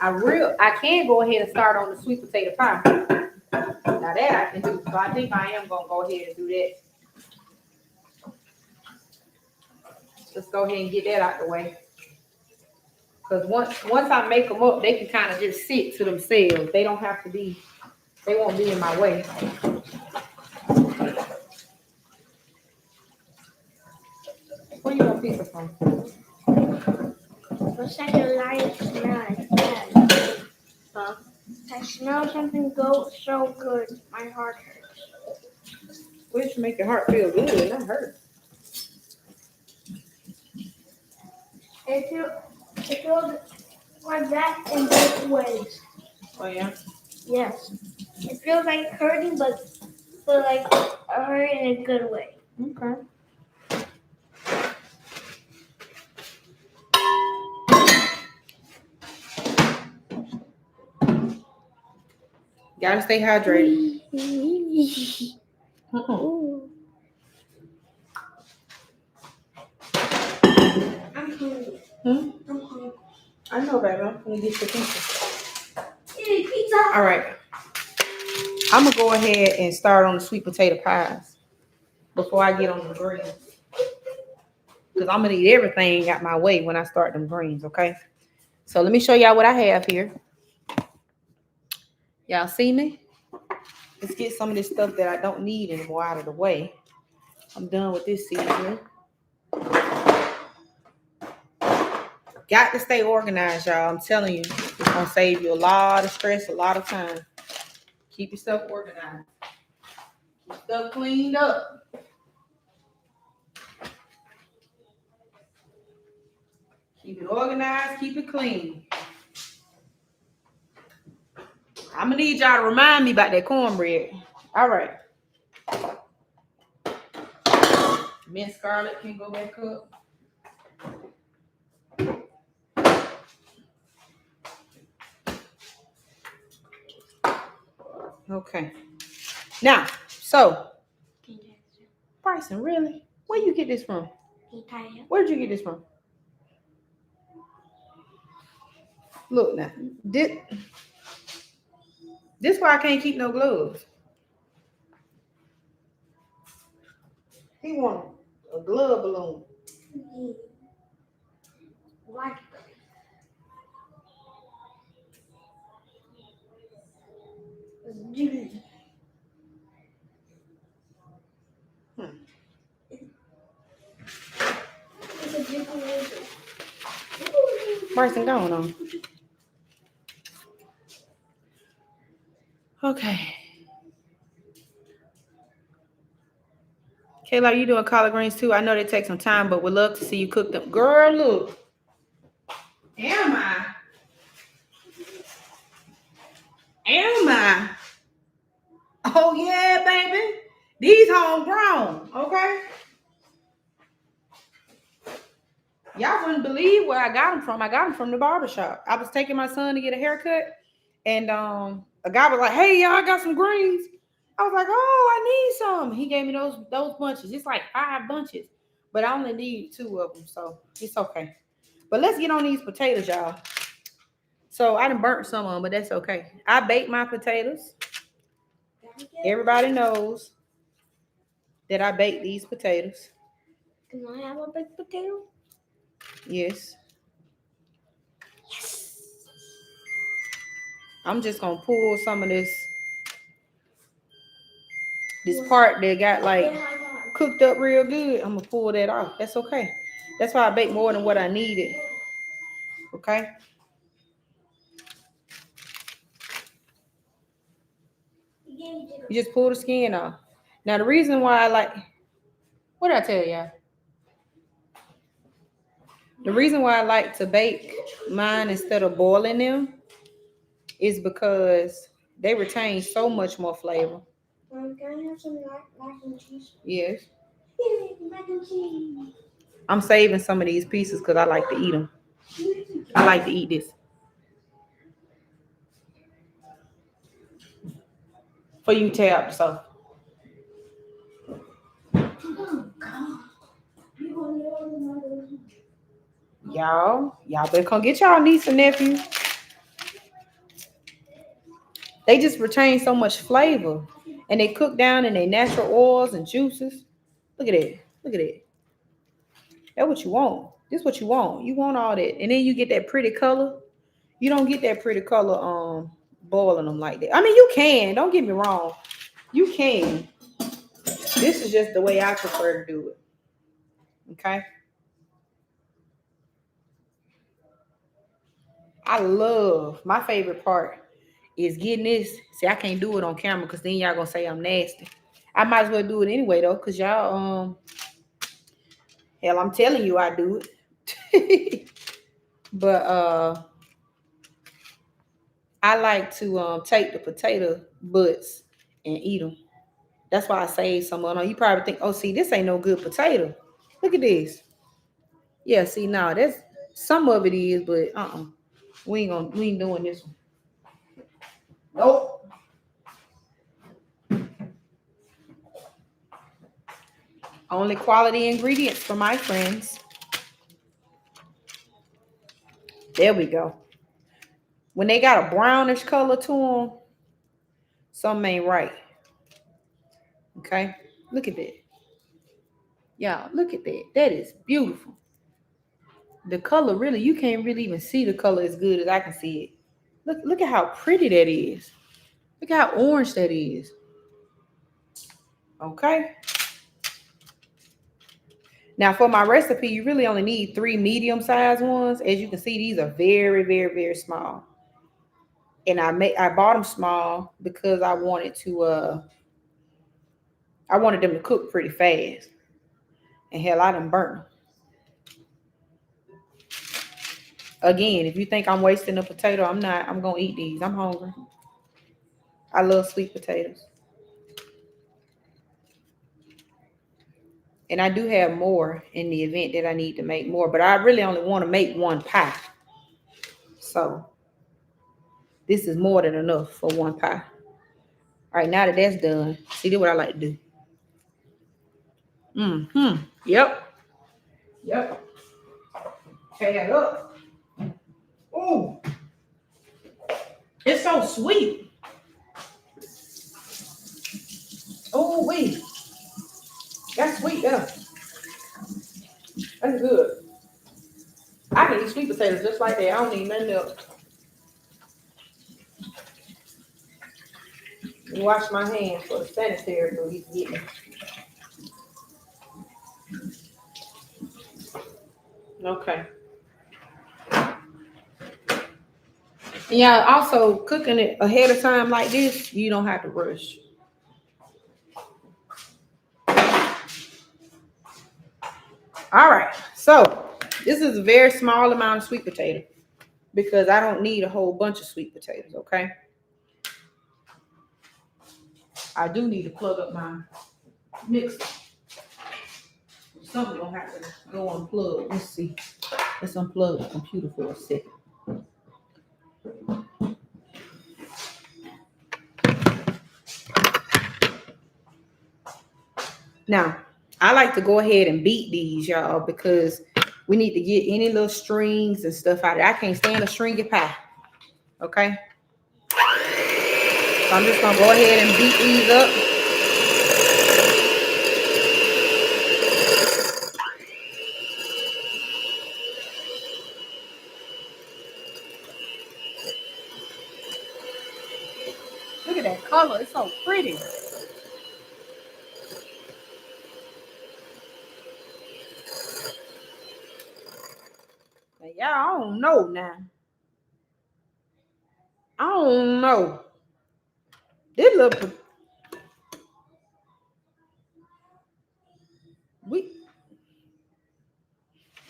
I can go ahead and start on the sweet potato pie. Now that I can do, so I think I am gonna go ahead and do that. Let's go ahead and get that out the way. Because once I make them up, they can kind of just sit to themselves. They won't be in my way. Where you gonna pizza from? For such a light smell. Huh? I smell something go so good. My heart hurts. Which make your heart feel good, not hurt. It feels like that in both ways. Oh yeah? Yes. It feels like hurting, but like a hurt in a good way. Okay. Gotta stay hydrated. I'm hungry. I'm hungry. I know, baby. I'm gonna get your pizza. Pizza. All right. I'm gonna go ahead and start on the sweet potato pies before I get on the greens. Because I'm gonna need everything out my way when I start them greens, okay? So let me show y'all what I have here. Y'all see me? Let's get some of this stuff that I don't need anymore out of the way. I'm done with this season. Got to stay organized, y'all. I'm telling you, it's gonna save you a lot of stress, a lot of time. Keep yourself organized. Keep stuff cleaned up. Keep it organized, keep it clean. I'm gonna need y'all to remind me about that cornbread. All right. Me and Scarlett can go back up. Okay. Now, so Bryson, really? Where you get this from? Where did you get this from? Look now. This why I can't keep no gloves. He want a glove balloon. Bryson, go on. Okay. Kayla, you doing collard greens too? I know they take some time, but would love to see you cook them. Girl, look. Am I? Am I? Oh yeah, baby. These homegrown, okay? Y'all wouldn't believe where I got them from. I got them from the barbershop. I was taking my son to get a haircut, and a guy was like, "Hey, y'all, I got some greens." I was like, "Oh, I need some." He gave me those bunches. It's like 5 bunches, but I only need 2 of them, so it's okay. But let's get on these potatoes, y'all. So I done burnt some of them, but that's okay. I baked my potatoes. Everybody knows that I baked these potatoes. Can I have a baked potato? Yes. I'm just gonna pull some of this part that got like cooked up real good. I'm gonna pull that off. That's okay. That's why I baked more than what I needed. Okay. You just pull the skin off. Now the reason why I like, what did I tell y'all? The reason why I like to bake mine instead of boiling them is because they retain so much more flavor. Can I have some mac and cheese? Yes. Yay, mac and cheese. I'm saving some of these pieces because I like to eat them. I like to eat this. For you, tab. So. Y'all better come get y'all niece and nephew. They just retain so much flavor, and they cook down in their natural oils and juices. Look at that. Look at that. That's what you want. This is what you want. You want all that, and then you get that pretty color. You don't get that pretty color boiling them like that. I mean, you can. Don't get me wrong. You can. This is just the way I prefer to do it. Okay. I love my favorite part is getting this. See, I can't do it on camera because then y'all gonna say I'm nasty. I might as well do it anyway though, because y'all hell, I'm telling you I do it. But I like to take the potato butts and eat them. That's why I save some of them. You probably think, oh, see, this ain't no good potato. Look at this. Yeah, see, now that's some of it is, but we ain't doing this one. Nope. Only quality ingredients for my friends. There we go. When they got a brownish color to them, something ain't right. Okay? Look at that. Y'all, look at that. That is beautiful. The color really, you can't really even see the color as good as I can see it. Look at how pretty that is. Look at how orange that is. Okay? Now for my recipe, you really only need 3 medium-sized ones. As you can see, these are very, very, very small. And I bought them small because I wanted them to cook pretty fast. And hell, I done burnt them. Again, if you think I'm wasting a potato, I'm not. I'm gonna eat these. I'm hungry. I love sweet potatoes. And I do have more in the event that I need to make more, but I really only want to make 1 pie. So this is more than enough for 1 pie. All right, now that that's done, see, this what I like to do. Yep. Yep. Tear that up. Ooh, it's so sweet. Oh, wait. That's sweet, yeah. That's good. I can eat sweet potatoes just like that. I don't need nothing else. Wash my hands for the sanitary so he can get me. Okay. Yeah, also cooking it ahead of time like this, you don't have to rush. All right. So this is a very small amount of sweet potato because I don't need a whole bunch of sweet potatoes, okay? I do need to plug up my mixer. Something gonna have to go unplug. Let's see. Let's unplug the computer for a second. Now, I like to go ahead and beat these, y'all, because we need to get any little strings and stuff out of it. I can't stand a stringy pie. Okay? So I'm just gonna go ahead and beat these up. Look at that color, it's so pretty. Now, y'all, I don't know now. I don't know. This little we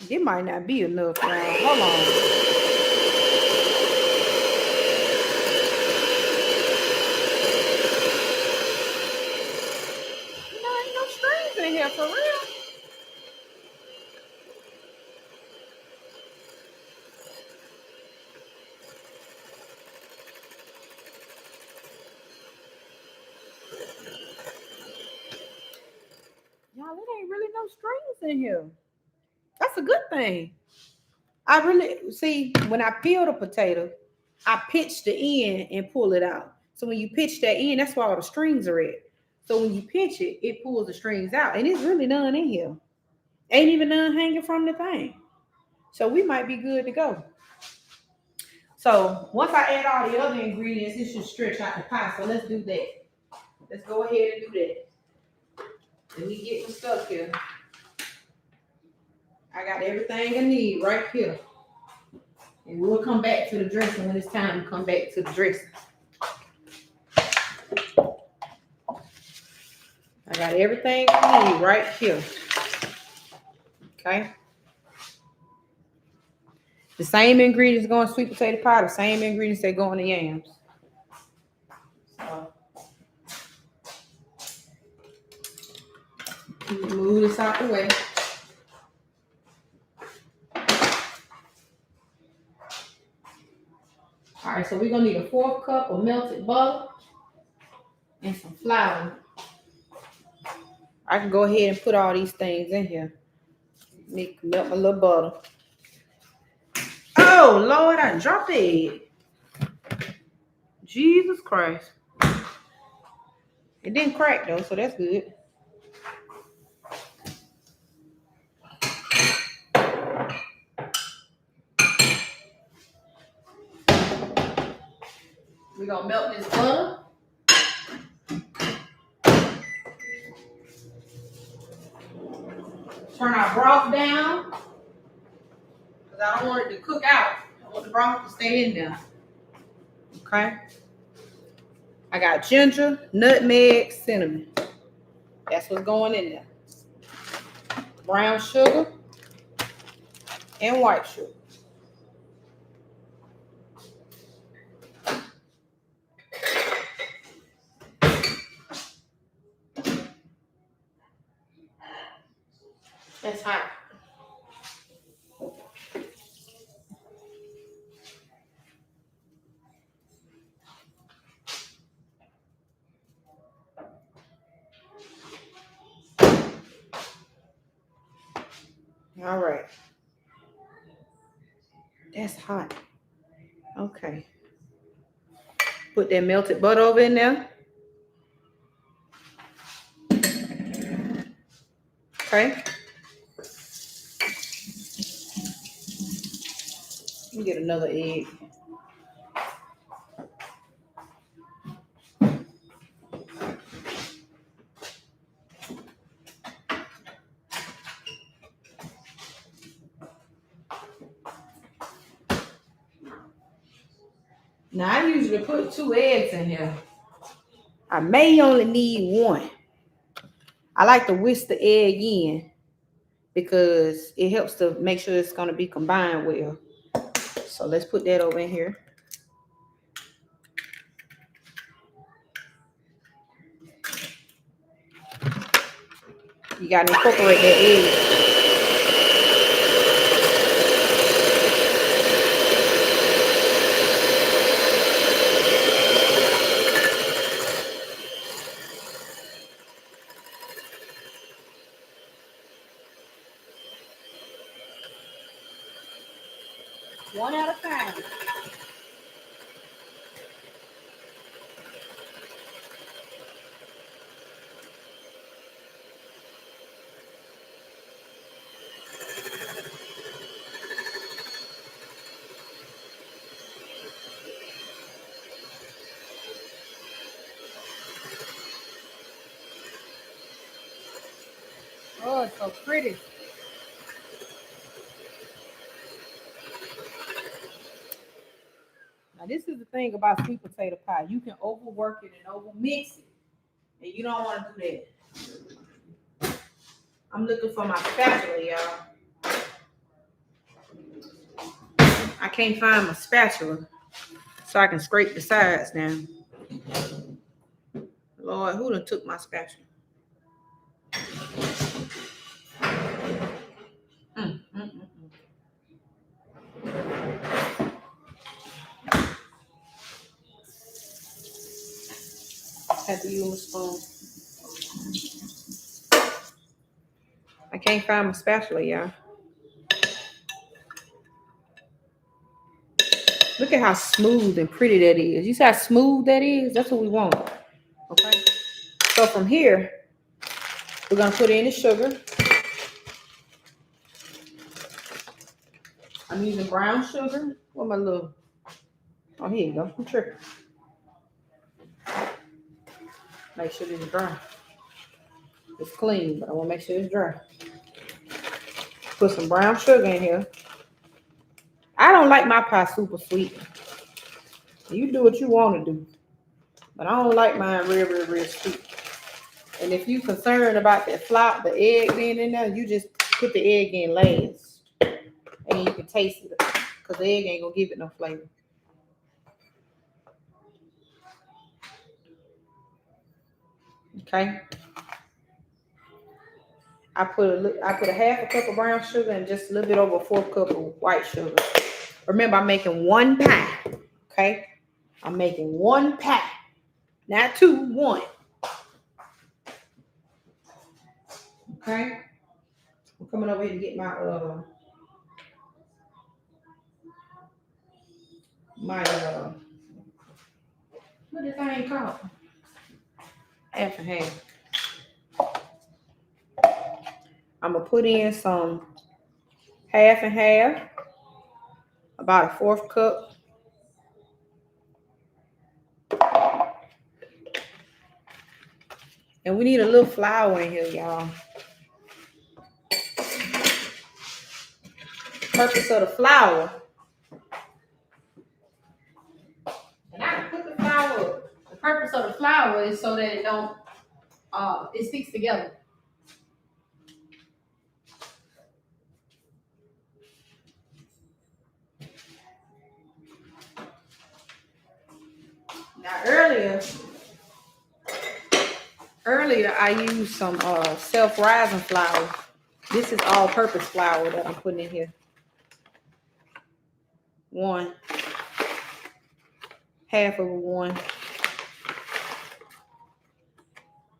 it might not be enough, y'all. Hold on. No, ain't no strings in here for real. Y'all, it ain't really no strings in here. That's a good thing. I really see when I peel the potato, I pitch the end and pull it out. So when you pitch that end, that's where all the strings are at. So when you pitch it, it pulls the strings out, and it's really none in here. Ain't even none hanging from the thing. So we might be good to go. So once I add all the other ingredients, it should stretch out the pie. So let's do that. Let's go ahead and do that. Let me get my stuff here. I got everything I need right here. And we'll come back to the dressing when it's time to come back to the dressing. I got everything I need right here. Okay. The same ingredients go in sweet potato pie, the same ingredients that go in the yams. So, move this out the way. All right, so we're gonna need a 4th cup of melted butter and some flour. I can go ahead and put all these things in here. Melt my little butter. Oh Lord, I dropped it. Jesus Christ. It didn't crack though, so that's good. We're gonna melt this butter. Turn our broth down. Because I don't want it to cook out. I want the broth to stay in there. Okay. I got ginger, nutmeg, cinnamon. That's what's going in there. Brown sugar and white sugar. That's hot. All right. That's hot. Okay. Put that melted butter over in there. Okay. Let me get another egg. Now I usually put 2 eggs in here. I may only need 1. I like to whisk the egg in because it helps to make sure it's going to be combined well. So let's put that over in here. You got to incorporate that egg. One at a time. Oh, it's so pretty. Now, this is the thing about sweet potato pie. You can overwork it and overmix it. And you don't want to do that. I'm looking for my spatula, y'all. I can't find my spatula. So I can scrape the sides down. Lord, who done took my spatula? Have to use a spoon. I can't find my spatula, y'all. Look at how smooth and pretty that is. You see how smooth that is? That's what we want. Okay. So from here, we're gonna put in the sugar. I'm using brown sugar. What my little? Oh, here you go. I'm tripping. Make sure it's dry. It's clean, but I want to make sure it's dry. Put some brown sugar in here. I don't like my pie super sweet. You do what you want to do, but I don't like mine real sweet. And if you're concerned about that flour, the egg being in there, you just put the egg in last, and you can taste it because the egg ain't gonna give it no flavor. Okay. I put a half a cup of brown sugar and just a little bit over a 4 cup of white sugar. Remember, I'm making 1 pie. Okay. I'm making 1 pie, not 2, 1. Okay. I'm coming over here to get my what is that thing called? Half and half. I'm gonna put in some half and half, about a 4th cup. And we need a little flour in here, y'all. Purpose of the flour. And I can put the flour up. The purpose of the flour is so that it sticks together. Now earlier I used some self-rising flour. This is all-purpose flour that I'm putting in here. 1, half of a 1, a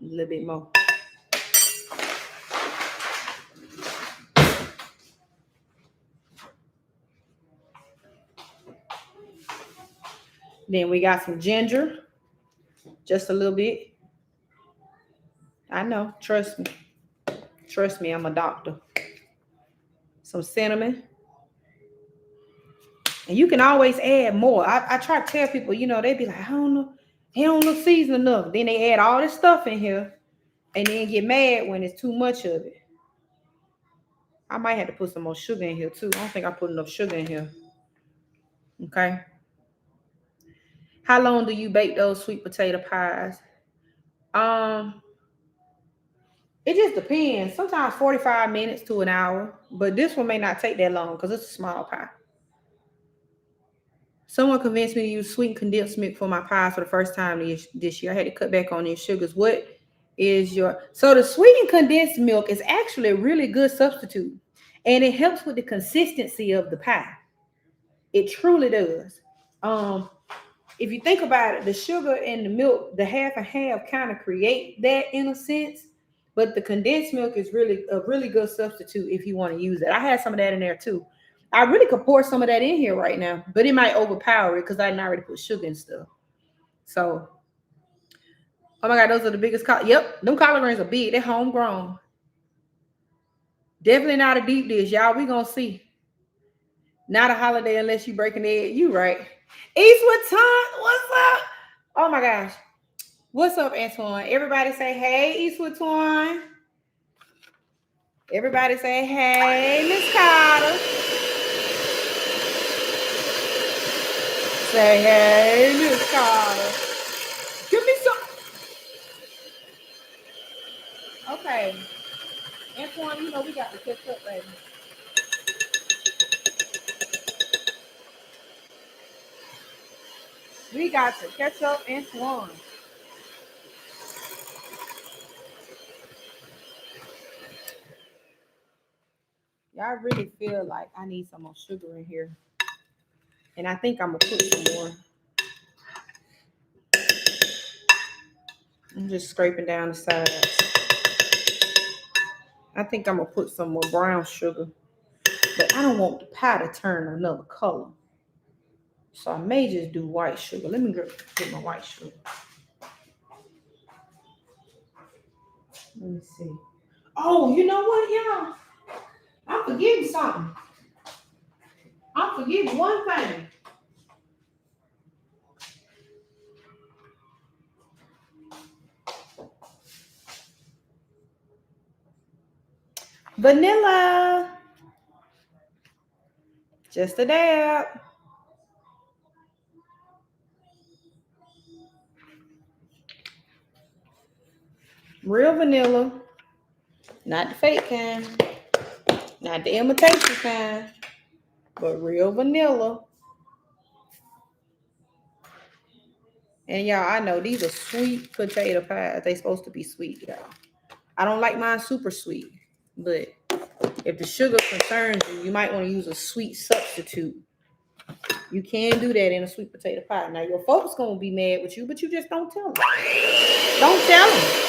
little bit more. Then we got some ginger, just a little bit. I know, trust me. Trust me, I'm a doctor. Some cinnamon. And you can always add more. I try to tell people, they be like, I don't know. It don't look seasoned enough. Then they add all this stuff in here and then get mad when it's too much of it. I might have to put some more sugar in here too. I don't think I put enough sugar in here. Okay. How long do you bake those sweet potato pies? It just depends. Sometimes 45 minutes to an hour, but this one may not take that long because it's a small pie. Someone convinced me to use sweetened condensed milk for my pies for the first time this year. I had to cut back on these sugars. What is so the sweetened condensed milk is actually a really good substitute, and it helps with the consistency of the pie. It truly does. If you think about it, the sugar and the milk, the half and half kind of create that in a sense, but the condensed milk is really a really good substitute if you want to use it. I had some of that in there too. I really could pour some of that in here right now, but it might overpower it because I didn't already put sugar and stuff. So, oh my God, those are the biggest. Yep, them collard greens are big. They're homegrown. Definitely not a deep dish, y'all. We gonna see. Not a holiday unless you break an egg. You right. Eastwood Time, what's up? Oh my gosh. What's up, Antoine? Everybody say, hey, Eastwood Twine. Everybody say, hey, Miss Carter. Say, hey, Miss Carter. Give me some. Okay. Antoine, we got to catch up, baby. We got to catch up, Antoine. Y'all really feel like I need some more sugar in here. And I think I'm going to put some more. I'm just scraping down the sides. I think I'm going to put some more brown sugar. But I don't want the pie to turn another color. So I may just do white sugar. Let me get my white sugar. Let me see. Oh, you know what, y'all? I'm forgetting something. I'm forgetting one thing. Vanilla. Just a dab. Real vanilla. Not the fake kind. Not the imitation kind. But real vanilla. And y'all, I know these are sweet potato pies. They supposed to be sweet, y'all. I don't like mine super sweet. But if the sugar concerns you, you might want to use a sweet substitute. You can do that in a sweet potato pie. Now, your folks going to be mad with you, but you just don't tell them. Don't tell them.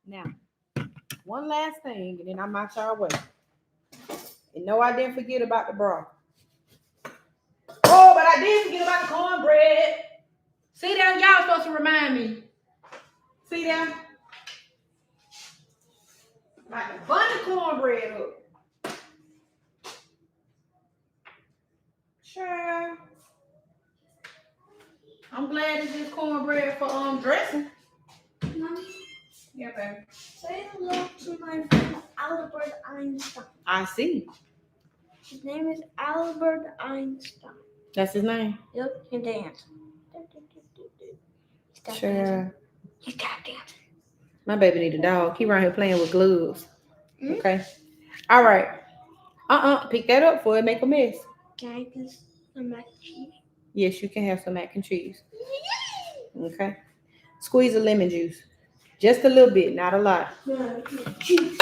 Now, one last thing, and then I'm out your way. And no, I didn't forget about the broth. Oh, but I did forget about the cornbread. See that? Y'all supposed to remind me. See that? Like a bunch of cornbread up. Sure. I'm glad it's just cornbread for dressing. Mommy. Yeah, baby. Say hello to my friend Albert Einstein. I see. His name is Albert Einstein. That's his name? Yep, he dance. Sure. He's tap dancing. My baby need a dog. He around here playing with gloves. Mm-hmm. Okay. All right. Pick that up for it. Make a mess. Can I get some mac and cheese? Yes, you can have some mac and cheese. Okay. Squeeze a lemon juice. Just a little bit, not a lot. Juice.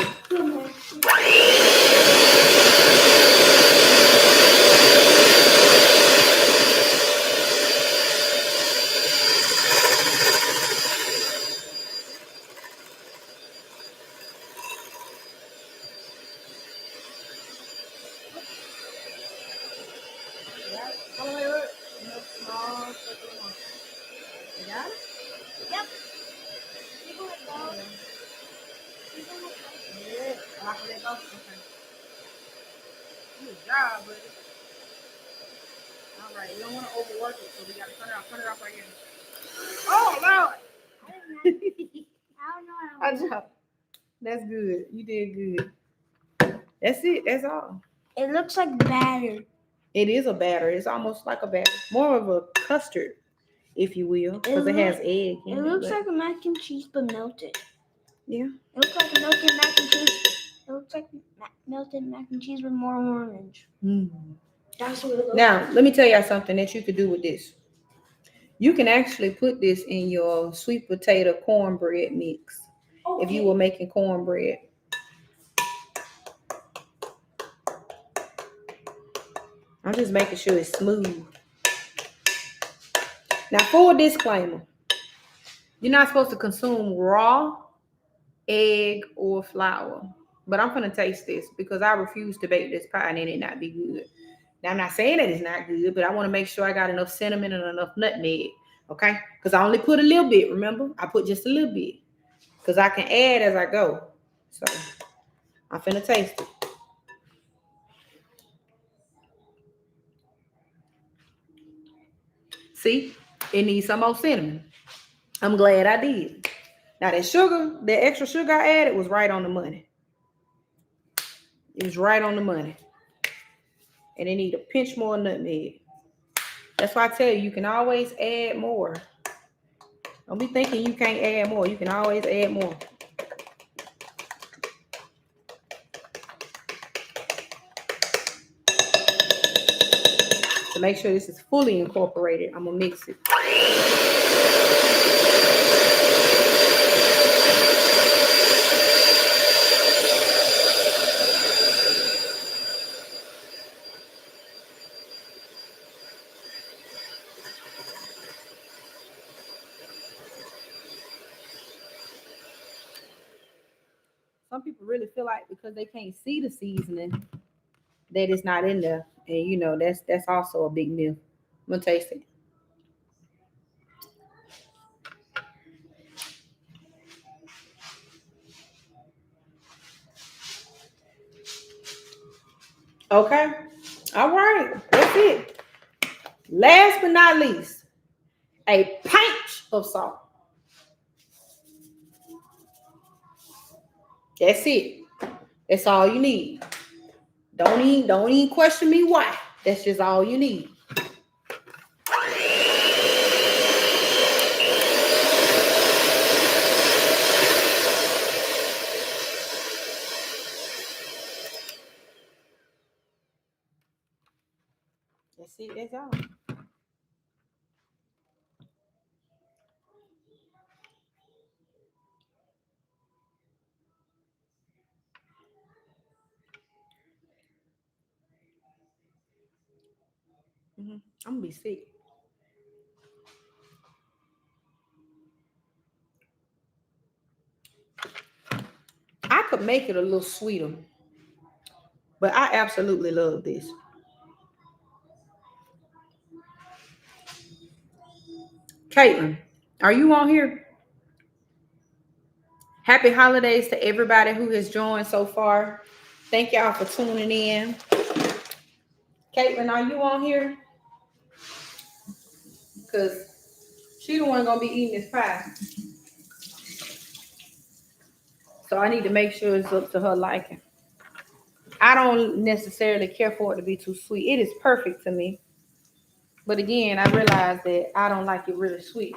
I can let go. Okay. Good job, buddy. All right, we don't want to overwork it, so we gotta cut it off. Cut it off right here. Oh Lord! I don't know. That's good. You did good. That's it. That's all. It looks like batter. It is a batter. It's almost like a batter, more of a custard, if you will, because it has egg in It it. looks like a mac and cheese, but melted. Yeah. It looks like a melted mac and cheese. It looks like melted mac and cheese with more orange. Mm. That's what it looks Now, like. let me tell y'all something that you could do with this. You can actually put this in your sweet potato cornbread mix. Okay. If you were making cornbread. I'm just making sure it's smooth. Now, full disclaimer, you're not supposed to consume raw egg or flour. But I'm going to taste this because I refuse to bake this pie and it not be good. Now, I'm not saying that it's not good, but I want to make sure I got enough cinnamon and enough nutmeg. Okay? Because I only put a little bit, remember? I put just a little bit. Because I can add as I go. So, I'm finna taste it. See? It needs some more cinnamon. I'm glad I did. Now, that sugar, that extra sugar I added was right on the money. It was right on the money. And it need a pinch more nutmeg. That's why I tell you can always add more. Don't be thinking you can't add more. You can always add more. To make sure this is fully incorporated, I'm going to mix it. Some people really feel like because they can't see the seasoning that it's not in there. And you know, that's also a big myth. I'm gonna taste it. Okay. All right. That's it. Last but not least, a pinch of salt. That's it. That's all you need. Don't even question me why. That's just all you need. That's it. That's all. I'm gonna be sick. I could make it a little sweeter, but I absolutely love this. Caitlin, are you on here? Happy holidays to everybody who has joined so far. Thank y'all for tuning in. Caitlin, are you on here? Because she the one gonna be eating this pie. So I need to make sure it's up to her liking. I don't necessarily care for it to be too sweet. It is perfect to me. But again, I realize that I don't like it really sweet.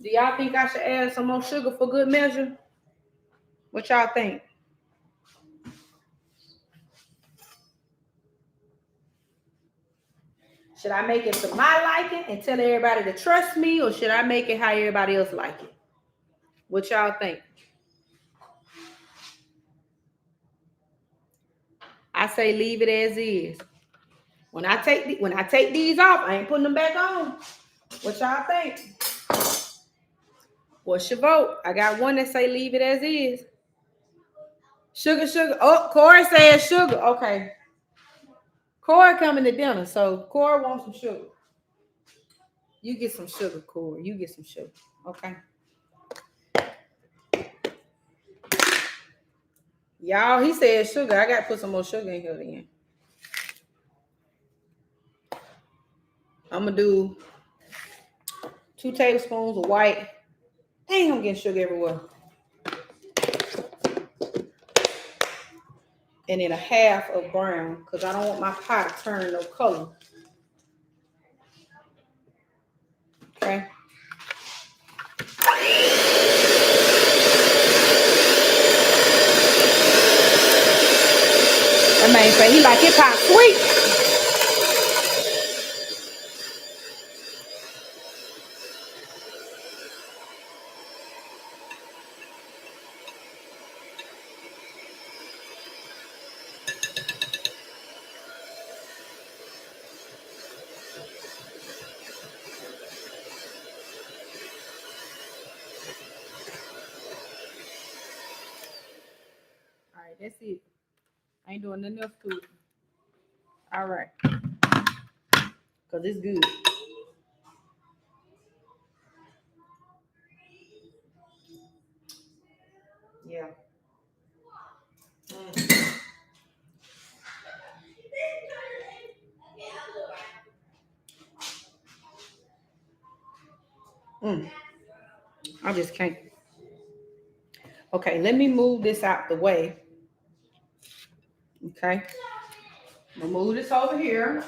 Do y'all think I should add some more sugar for good measure? What y'all think? Should I make it to my liking and tell everybody to trust me, or should I make it how everybody else like it? What y'all think? I say leave it as is. When I take these off, I ain't putting them back on. What y'all think? What's your vote? I got one that say leave it as is. Sugar, sugar. Oh, Corey says sugar. Okay. Corey coming to dinner, so Corey wants some sugar. You get some sugar, Corey. You get some sugar. Okay. Y'all, he said sugar. I got to put some more sugar in here then. I'm going to do 2 tablespoons of white. Dang, I'm getting sugar everywhere. And then a half of brown because I don't want my pie to turn no color. Okay. That man say he like his pie sweet. All right, that's it. I ain't doing nothing else to it. All right. Because it's good. Yeah. I just can't. Okay, let me move this out the way. Okay. I'm going to move this over here.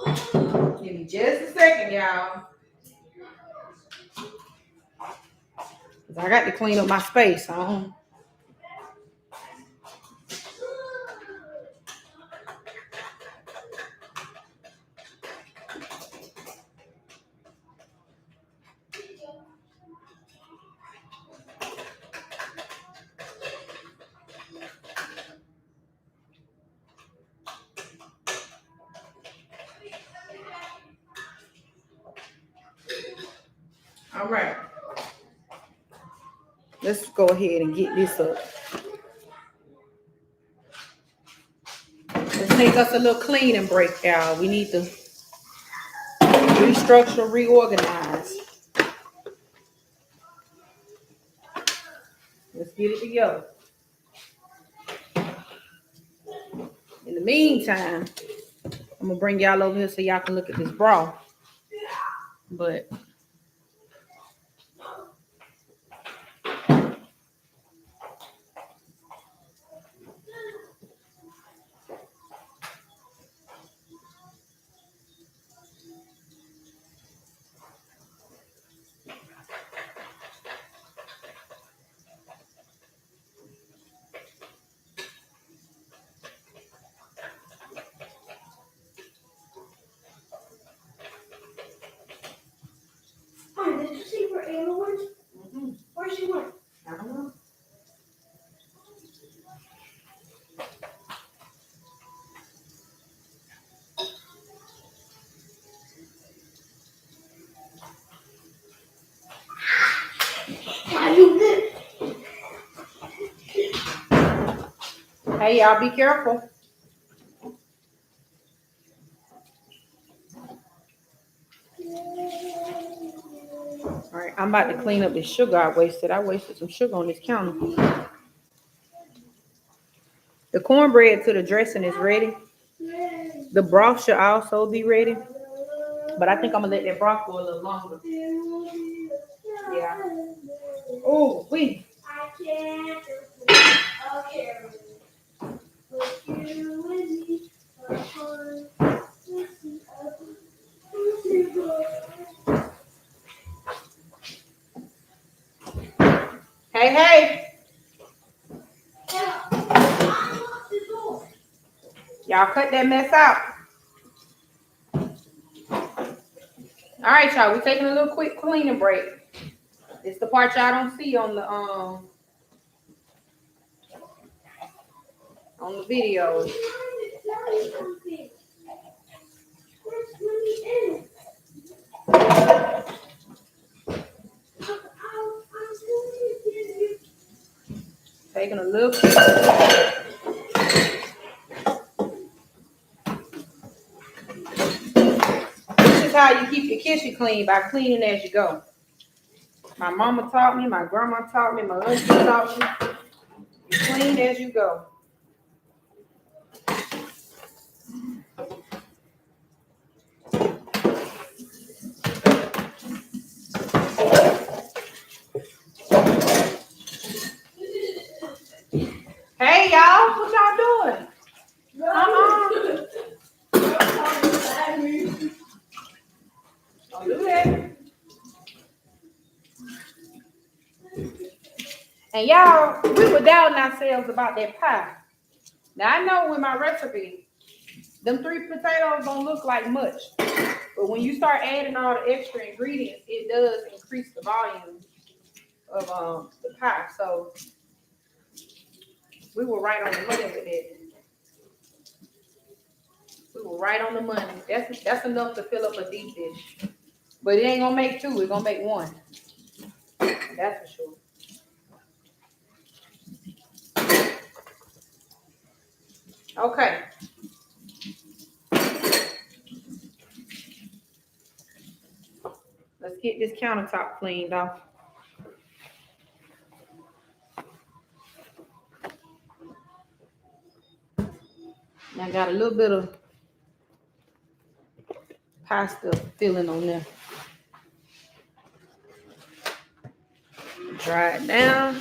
Give me just a second, y'all. Because I got to clean up my space. All right. Let's go ahead and get this up. Let's take us a little cleaning break, y'all. We need to restructure, reorganize. Let's get it together. In the meantime, I'm going to bring y'all over here so y'all can look at this broth. But Did you see where Anna went? Mm-hmm. Where she went? I don't know. Hey, y'all, be careful. All right, I'm about to clean up this sugar I wasted. I wasted some sugar on this counter. The cornbread to the dressing is ready. The broth should also be ready. But I think I'm going to let that broth go a little longer. Yeah. Oh, wait. I can't. Okay. Hey, hey. Y'all cut that mess out. All right, y'all. We're taking a little quick cleaning break. It's the part y'all don't see on the video. Taking a little quick. This is how you keep your kitchen clean, by cleaning as you go. My mama taught me, my grandma taught me, my auntie taught me. You clean as you go. Hey y'all, what y'all doing? Don't do that. And y'all, we were doubting ourselves about that pie. Now I know with my recipe, them 3 potatoes don't look like much. But when you start adding all the extra ingredients, it does increase the volume of the pie. So we were right on the money with it. We were right on the money. That's enough to fill up a deep dish. But it ain't gonna make 2, it's gonna make 1. That's for sure. Okay. Let's get this countertop cleaned off. Now I got a little bit of pasta filling on there. Dry it down.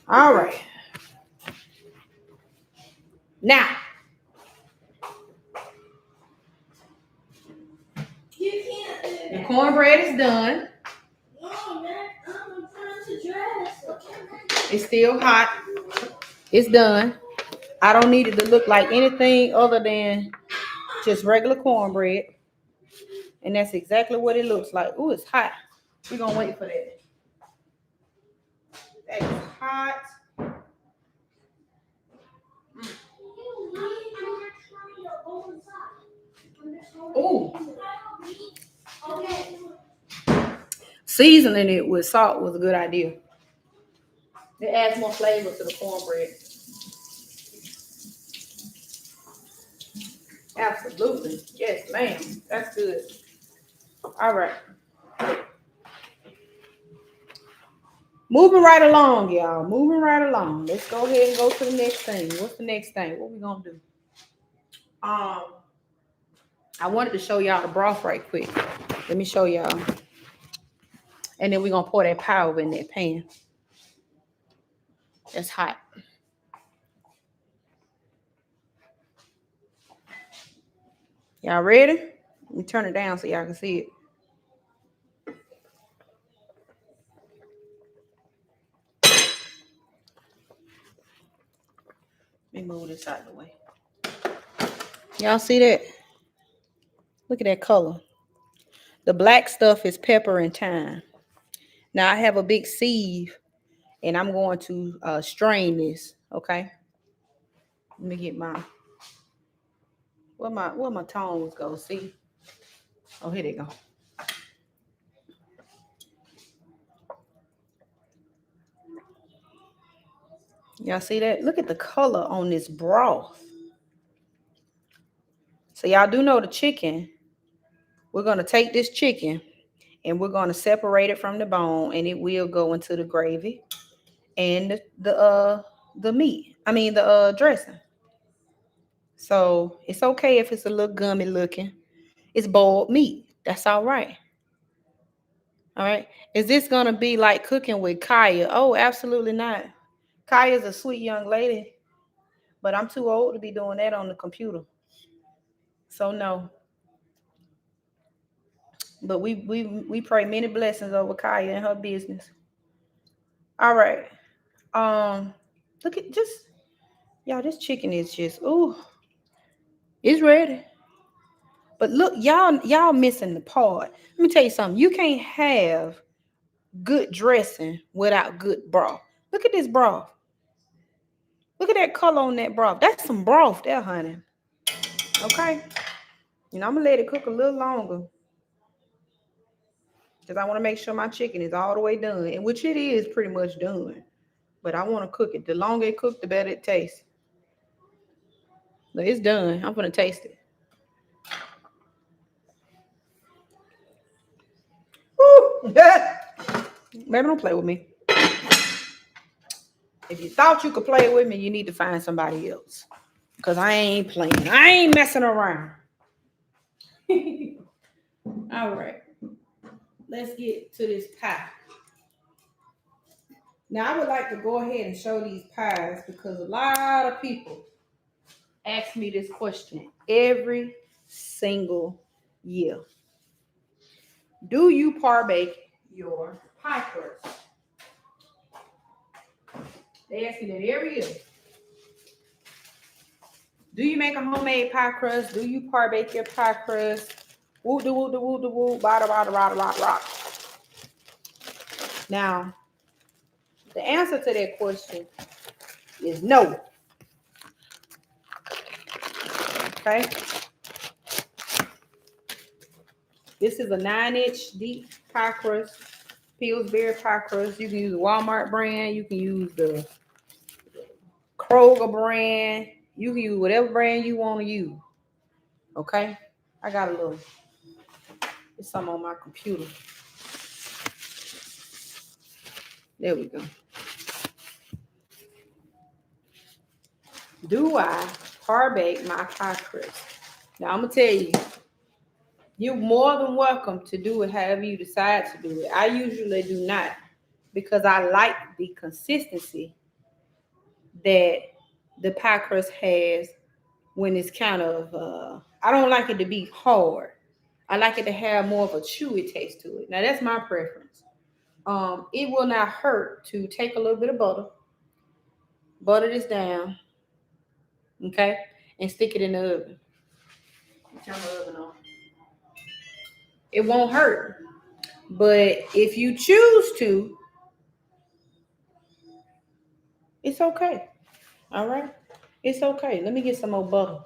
All right. Now, the cornbread is done. It's still hot. It's done. I don't need it to look like anything other than just regular cornbread. And that's exactly what it looks like. Ooh, it's hot. We're going to wait for that. That is hot. Ooh. Seasoning it with salt was a good idea. It adds more flavor to the cornbread. Absolutely. Yes, ma'am. That's good. All right. Moving right along, y'all. Moving right along. Let's go ahead and go to the next thing. What's the next thing? What we gonna do? I wanted to show y'all the broth right quick. Let me show y'all. And then we're gonna pour that pie over in that pan. That's hot. Y'all ready? Let me turn it down so y'all can see it. Let me move this out of the way. Y'all see that? Look at that color. The black stuff is pepper and thyme. Now I have a big sieve and I'm going to strain this, okay? Let me get where my tongs go, see? Oh, here they go. Y'all see that? Look at the color on this broth. So y'all do know the chicken. We're going to take this chicken and we're going to separate it from the bone and it will go into the gravy and the meat. I mean the dressing. So it's okay if it's a little gummy looking. It's boiled meat. That's all right. All right. Is this going to be like cooking with Kaya? Oh, absolutely not. Kaya's a sweet young lady, but I'm too old to be doing that on the computer. So no. But we pray many blessings over Kaya and her business. All right. Look at just y'all. This chicken is just it's ready. But look, y'all missing the part. Let me tell you something. You can't have good dressing without good broth. Look at this broth. Look at that color on that broth. That's some broth there, honey. Okay. And I'm gonna let it cook a little longer because I want to make sure my chicken is all the way done, and which it is pretty much done. But I want to cook it. The longer it cooks, the better it tastes. But it's done. I'm gonna taste it. Woo! Baby, don't play with me. If you thought you could play with me, you need to find somebody else. Because I ain't playing. I ain't messing around. All right. Let's get to this pie. Now, I would like to go ahead and show these pies because a lot of people ask me this question every single year. Do you par bake your pie crust? They ask me that every year. Do you make a homemade pie crust? Do you par bake your pie crust? Woo da woo da woo da woo, bada bada bada rock rock. Now, the answer to that question is no. Okay. This is a 9-inch deep pie crust, Pillsbury pie crust. You can use the Walmart brand. You can use the Kroger brand. You can use whatever brand you want to use. Okay. I got a little. It's something on my computer. There we go. Do I par bake my pie crust? Now I'm gonna tell you, you're more than welcome to do it however you decide to do it. I usually do not because I like the consistency that the pie crust has when it's kind of, I don't like it to be hard. I like it to have more of a chewy taste to it. Now that's my preference. It will not hurt to take a little bit of butter this down, okay, and stick it in the oven. Turn the oven on. It won't hurt, but if you choose to, it's okay. All right, it's okay. Let me get some more butter.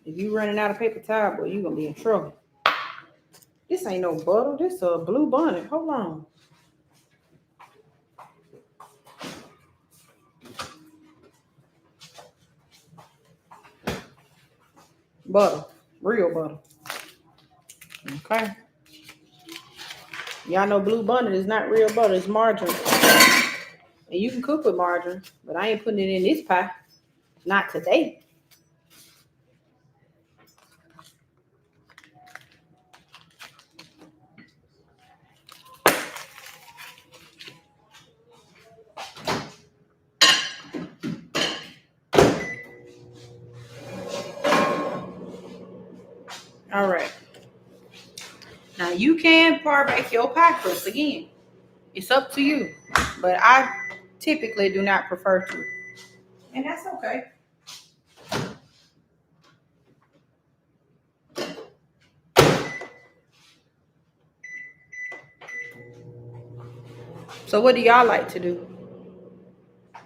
If you running out of paper towel, boy, you gonna be in trouble. This ain't no butter. This a blue bonnet. Hold on. Butter. Real butter. Okay. Y'all know blue bonnet is not real butter. It's margarine. And you can cook with margarine, but I ain't putting it in this pie. Not today. All right. Now you can par bake your pie crust again. It's up to you. But I typically do not prefer to. And that's okay. So what do y'all like to do?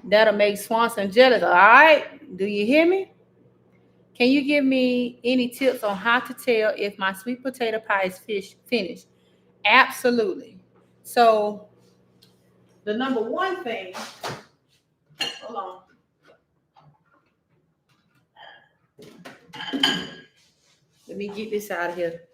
That'll make Swanson jealous. All right. Do you hear me? Can you give me any tips on how to tell if my sweet potato pie is finished? Absolutely. So the number one thing, hold on. Let me get this out of here.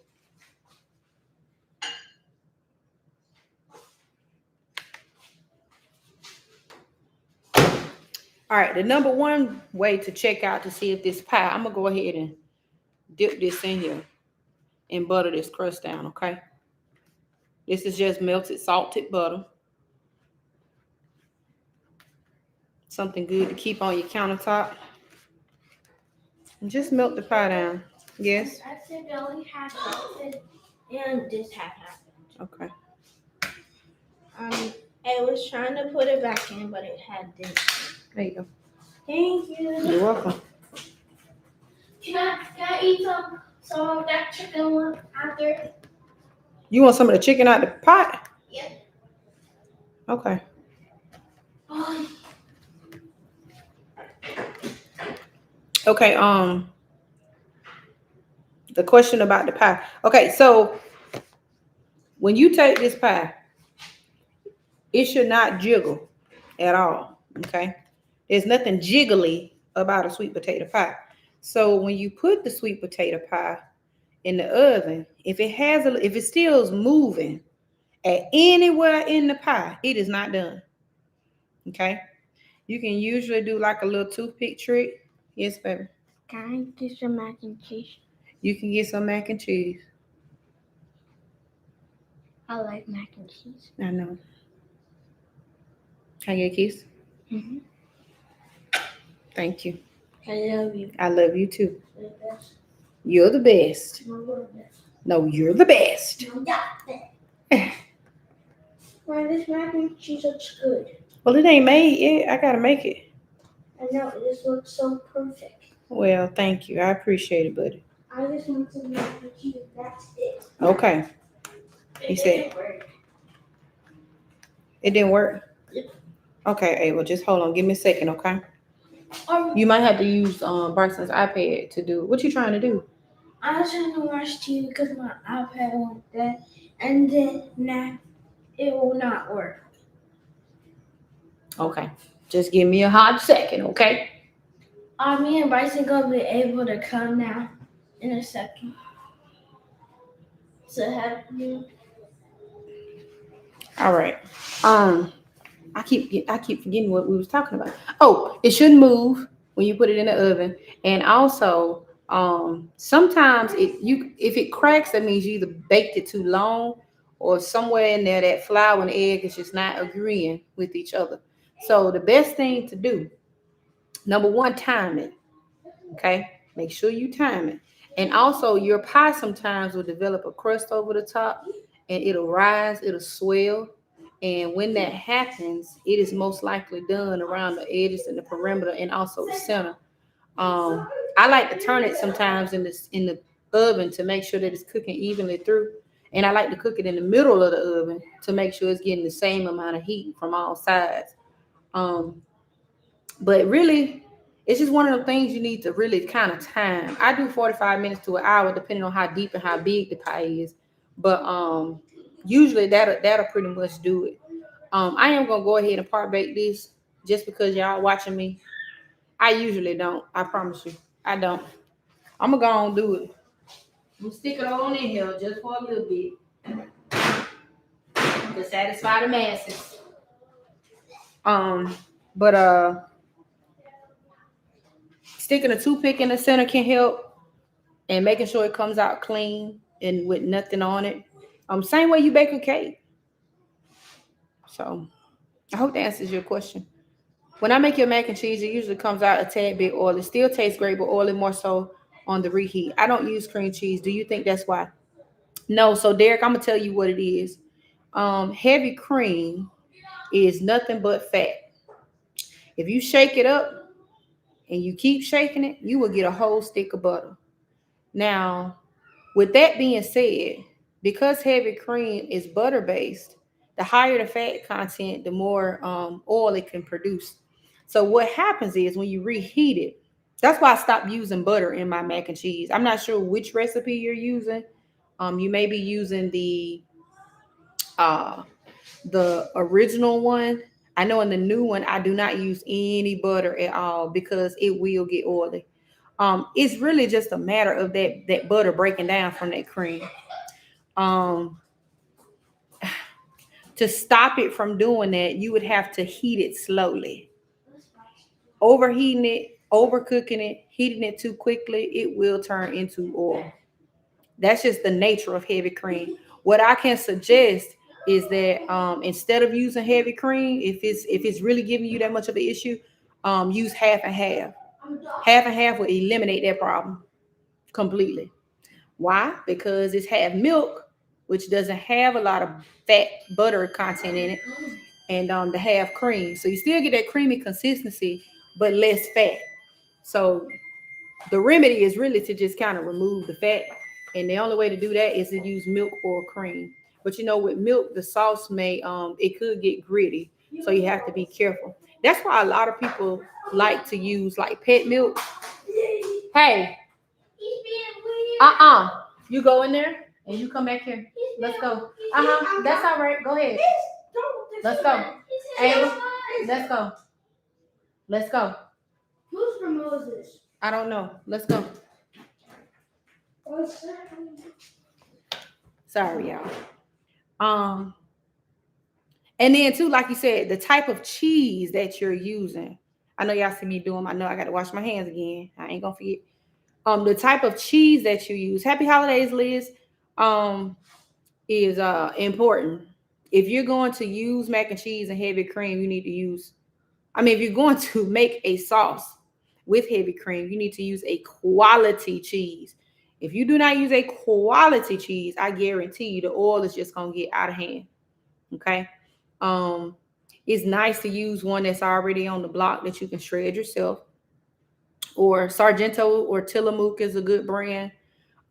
All right, the number one way to check out to see if this pie, I'm gonna go ahead and dip this in here and butter this crust down, okay? This is just melted salted butter. Something good to keep on your countertop. And just melt the pie down. Yes? I said only half happened and this half happened. Okay. I was trying to put it back in, but it had this. There you go. Thank you. You're welcome. Can I eat some of that chicken one after? You want some of the chicken out the pot? Yeah. Okay. Oh, Okay. The question about the pie. Okay, so when you take this pie, it should not jiggle at all. Okay. There's nothing jiggly about a sweet potato pie. So when you put the sweet potato pie in the oven, if it still is moving at anywhere in the pie, it is not done. Okay. You can usually do like a little toothpick trick. Yes, baby. can I get some mac and cheese? You can get some mac and cheese. I like mac and cheese. I know. Can I get a kiss? Mm-hmm. Thank you. I love you. I love you too. You're the best. You're the best. No, you're the best. No, you're the best. No, yeah. Why this mac and cheese looks good? Well, it ain't made yet. I gotta make it. I know, this looks so perfect. Well, thank you. I appreciate it, buddy. I just want some mac and cheese. That's it. Okay. He said it didn't work. Yep. Okay, Ava, just hold on. Give me a second, okay? Um, You might have to use Bryson's iPad to do. What you trying to do? I was trying to watch TV because my iPad went dead, and then now it will not work. Okay. Just give me a hot second, okay? Me and Bryson gonna be able to come now in a second to help you. All right. I keep forgetting what we was talking about. Oh, it shouldn't move when you put it in the oven, and also sometimes if it cracks, that means you either baked it too long, or somewhere in there that flour and egg is just not agreeing with each other. So the best thing to do, number one, time it. Okay, make sure you time it, and also your pie sometimes will develop a crust over the top, and it'll rise, it'll swell. And when that happens, it is most likely done around the edges and the perimeter and also the center. Um, I like to turn it sometimes in the oven to make sure that it's cooking evenly through. And I like to cook it in the middle of the oven to make sure it's getting the same amount of heat from all sides. Um, but really, it's just one of the things you need to really kind of time. I do 45 minutes to an hour, depending on how deep and how big the pie is. But usually that'll pretty much do it. I am gonna go ahead and part bake this just because y'all watching me. I usually don't. I promise you, I don't. I'm gonna go on and do it. I'm gonna stick it on in here just for a little bit to satisfy the masses. But sticking a toothpick in the center can help, and making sure it comes out clean and with nothing on it. Same way you bake a cake. So I hope that answers your question. When I make your mac and cheese, it usually comes out a tad bit oily. Still tastes great, but oily more so on the reheat. I don't use cream cheese. Do you think that's why? No. So Derek, I'm gonna tell you what it is. Heavy cream is nothing but fat. If you shake it up and you keep shaking it, you will get a whole stick of butter. Now, with that being said, because heavy cream is butter based, the higher the fat content, the more oil it can produce. So what happens is when you reheat it, that's why I stopped using butter in my mac and cheese. I'm not sure which recipe you're using. You may be using uh, the original one. I know in the new one, I do not use any butter at all because it will get oily. It's really just a matter of that butter breaking down from that cream. Um, to stop it from doing that, you would have to heat it slowly. Overheating it, overcooking it, heating it too quickly, it will turn into oil. That's just the nature of heavy cream. What I can suggest is that instead of using heavy cream, if it's really giving you that much of an issue, use half and half. Half and half will eliminate that problem completely. Why? Because it's half milk, which doesn't have a lot of fat butter content in it, and the half cream. So you still get that creamy consistency, but less fat. So the remedy is really to just kind of remove the fat. And the only way to do that is to use milk or cream. But with milk, the sauce may it could get gritty. So you have to be careful. That's why a lot of people like to use like pet milk. Hey, you go in there and you come back here. Let's go. That's all right. Go ahead. Let's go. Ava, let's go. Let's go. Who's for Moses? I don't know. Let's go. Sorry, y'all. Um, and then too, like you said, the type of cheese that you're using. I know y'all see me doing. I know I got to wash my hands again. I ain't gonna forget. The type of cheese that you use. Happy holidays, Liz. Is important. If you're going to use mac and cheese and heavy cream, you need to use. I mean, if you're going to make a sauce with heavy cream, you need to use a quality cheese. If you do not use a quality cheese, I guarantee you the oil is just gonna get out of hand. Okay. Um, it's nice to use one that's already on the block that you can shred yourself. Or Sargento or Tillamook is a good brand.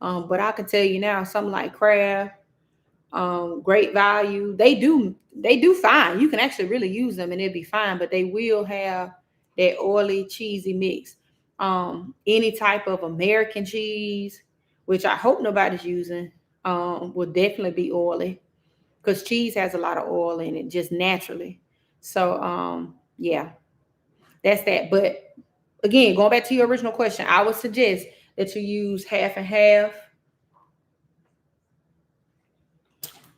But I can tell you now, something like Kraft, Great Value, they do fine. You can actually really use them and it'll be fine, but they will have that oily, cheesy mix. Any type of American cheese, which I hope nobody's using, will definitely be oily because cheese has a lot of oil in it just naturally. So yeah, that's that. But again, going back to your original question, I would suggest that you use half and half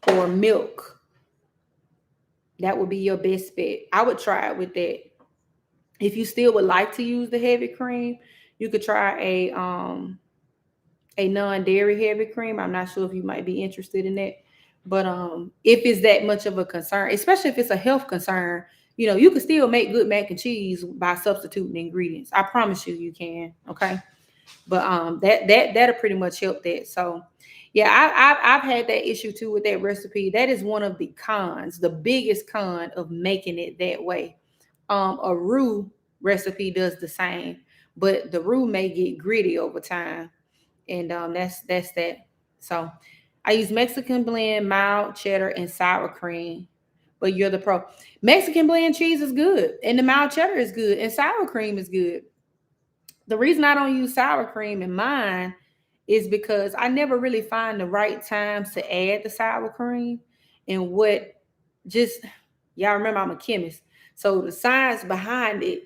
or milk. That would be your best bet. I would try it with that. If you still would like to use the heavy cream, you could try a non-dairy heavy cream. I'm not sure if you might be interested in that. But if it's that much of a concern, especially if it's a health concern, you can still make good mac and cheese by substituting ingredients. I promise you can. Okay. But that'll pretty much help that. So yeah, I've had that issue too with that recipe. That is one of the cons, the biggest con of making it that way. A roux recipe does the same, but the roux may get gritty over time, and that's that. So I use Mexican blend, mild cheddar, and sour cream. But you're the pro. Mexican blend cheese is good, and the mild cheddar is good, and sour cream is good. The reason I don't use sour cream in mine is because I never really find the right times to add the sour cream and what just y'all remember I'm a chemist. So the science behind it,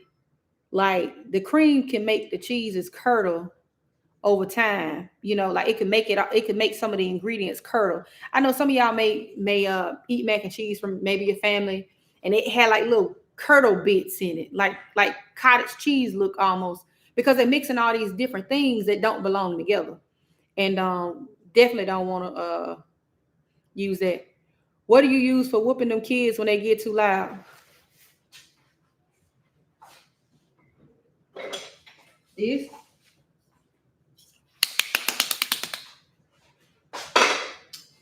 like the cream can make the cheeses curdle over time. Like it can make some of the ingredients curdle. I know some of y'all may eat mac and cheese from maybe your family and it had like little curdle bits in it, like cottage cheese look almost, because they're mixing all these different things that don't belong together. And definitely don't want to use that. What do you use for whooping them kids when they get too loud? This.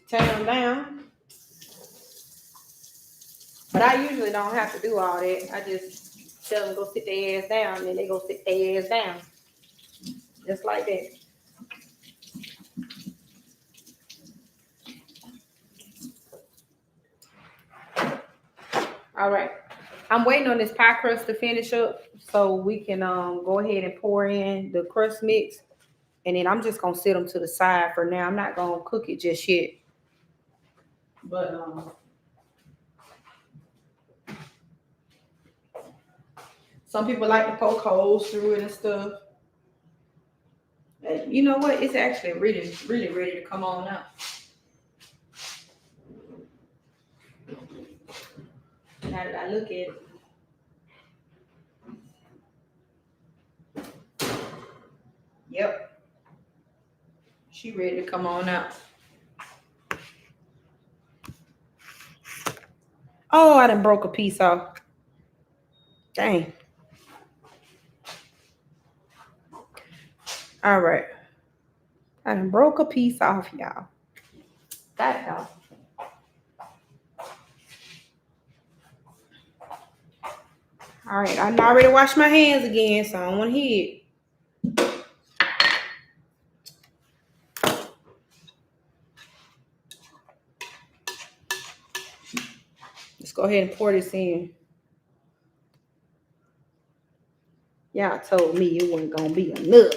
Turn them down. But I usually don't have to do all that. I just tell them go sit their ass down, and then they go sit their ass down. Just like that. All right. I'm waiting on this pie crust to finish up so we can go ahead and pour in the crust mix. And then I'm just gonna set them to the side for now. I'm not gonna cook it just yet. But some people like to poke holes through it and stuff. You know what? It's actually really, really ready to come on out. Now that I look at it. Yep. She ready to come on out. Oh, I done broke a piece off. Dang. All right. I done broke a piece off, y'all. That off. All right, I already washed my hands again, so I don't want to hear it. Let's go ahead and pour this in. Y'all told me it wasn't gonna be enough.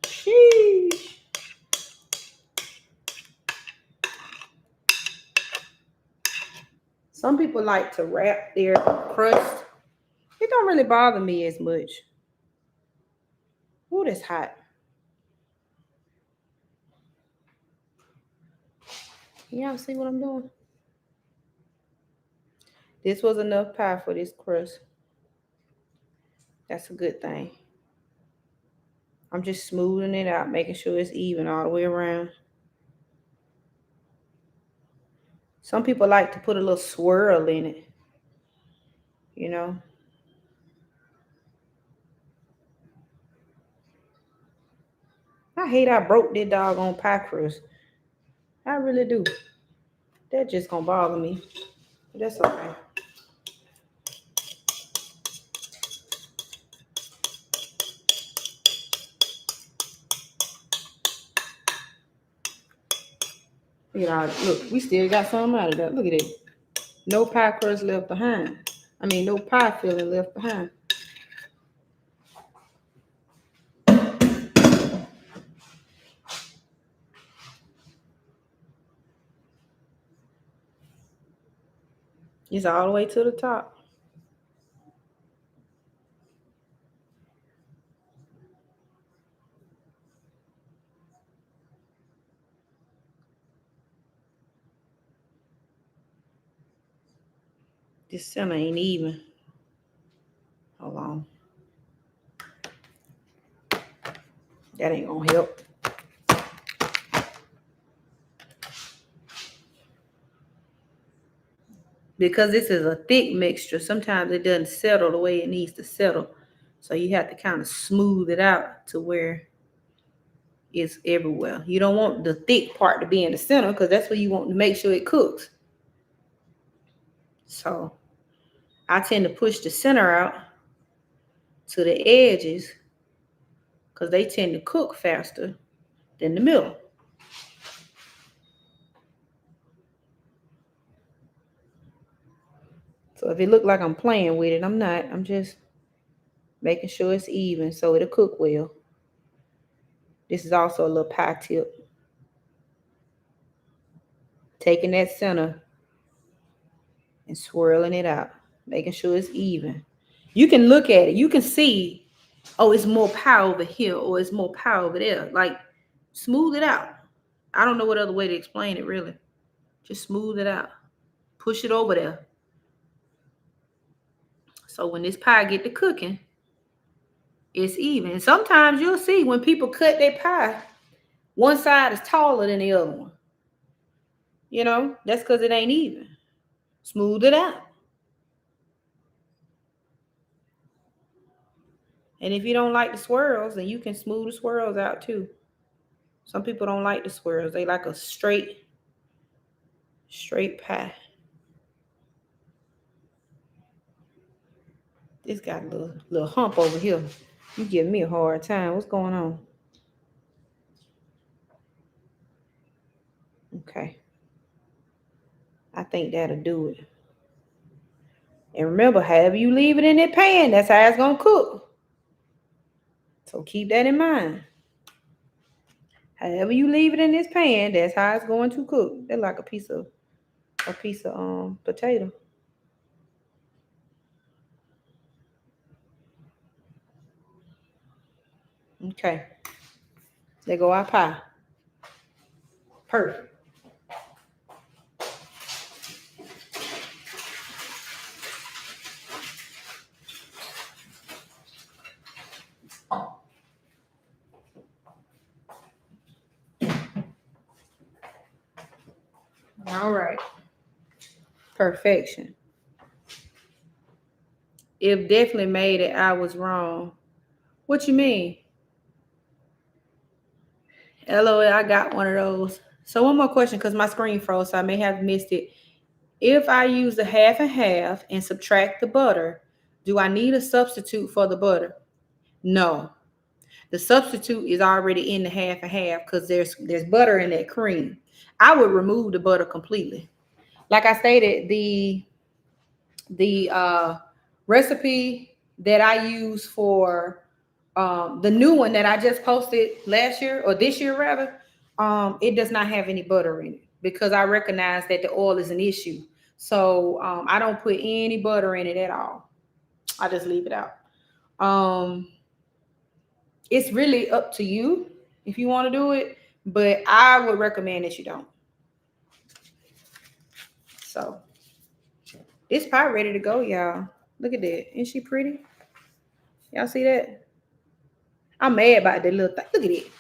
Sheesh. Some people like to wrap their crust. It don't really bother me as much. Ooh, that's hot. Y'all see what I'm doing? This was enough pie for this crust. That's a good thing. I'm just smoothing it out, making sure it's even all the way around. Some people like to put a little swirl in it, you know. I hate I broke that doggone pie crust. I really do. That just gonna bother me. But that's okay. You know, look, we still got some out of that. Look at it. No pie crust left behind. I mean, no pie filling left behind. It's all the way to the top. This center ain't even. Hold on. That ain't gonna help. Because this is a thick mixture, sometimes it doesn't settle the way it needs to settle. So you have to kind of smooth it out to where it's everywhere. You don't want the thick part to be in the center because that's where you want to make sure it cooks. So I tend to push the center out to the edges because they tend to cook faster than the middle. So if it look like I'm playing with it, I'm not. I'm just making sure it's even so it'll cook well. This is also a little pie tip. Taking that center and swirling it out, making sure it's even. You can look at it. You can see, oh, it's more pie over here or it's more pie over there. Like, smooth it out. I don't know what other way to explain it, really. Just smooth it out. Push it over there. So when this pie get to cooking, it's even. And sometimes you'll see when people cut their pie, one side is taller than the other one. You know, that's because it ain't even. Smooth it out. And if you don't like the swirls, then you can smooth the swirls out too. Some people don't like the swirls. They like a straight pie. This got a little hump over here. You giving me a hard time. What's going on? Okay. I think that'll do it. And remember, however you leave it in that pan, that's how it's gonna cook. So keep that in mind. However you leave it in this pan, that's how it's going to cook. They're like a piece of potato. Okay. There go our pie. Perfect. All right. Perfection. It definitely made it. I was wrong. What you mean? LOL, I got one of those. So one more question, because my screen froze, so I may have missed it. If I use the half and half and subtract the butter, do I need a substitute for the butter? No. The substitute is already in the half and half because there's butter in that cream. I would remove the butter completely. Like I stated, the recipe that I use for the new one that I just posted last year or this year rather, it does not have any butter in it because I recognize that the oil is an issue. So I don't put any butter in it at all. I just leave it out. Um, it's really up to you if you want to do it, but I would recommend that you don't. So this pie ready to go, y'all. Look at that. Isn't she pretty? Y'all see that? I'm mad about that little thing. Look at it.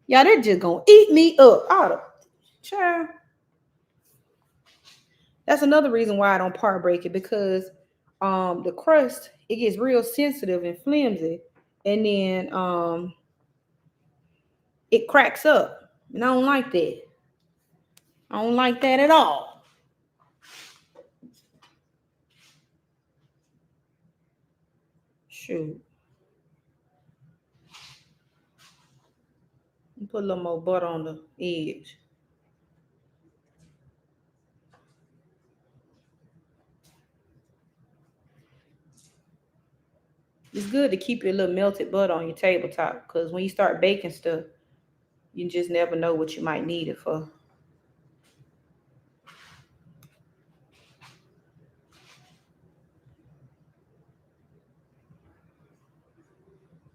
Y'all, they're just gonna eat me up. All the child. That's another reason why I don't part break it because the crust it gets real sensitive and flimsy, and then it cracks up. And I don't like that. I don't like that at all. Shoot. Put a little more butter on the edge. It's good to keep your little melted butter on your tabletop because when you start baking stuff, you just never know what you might need it for.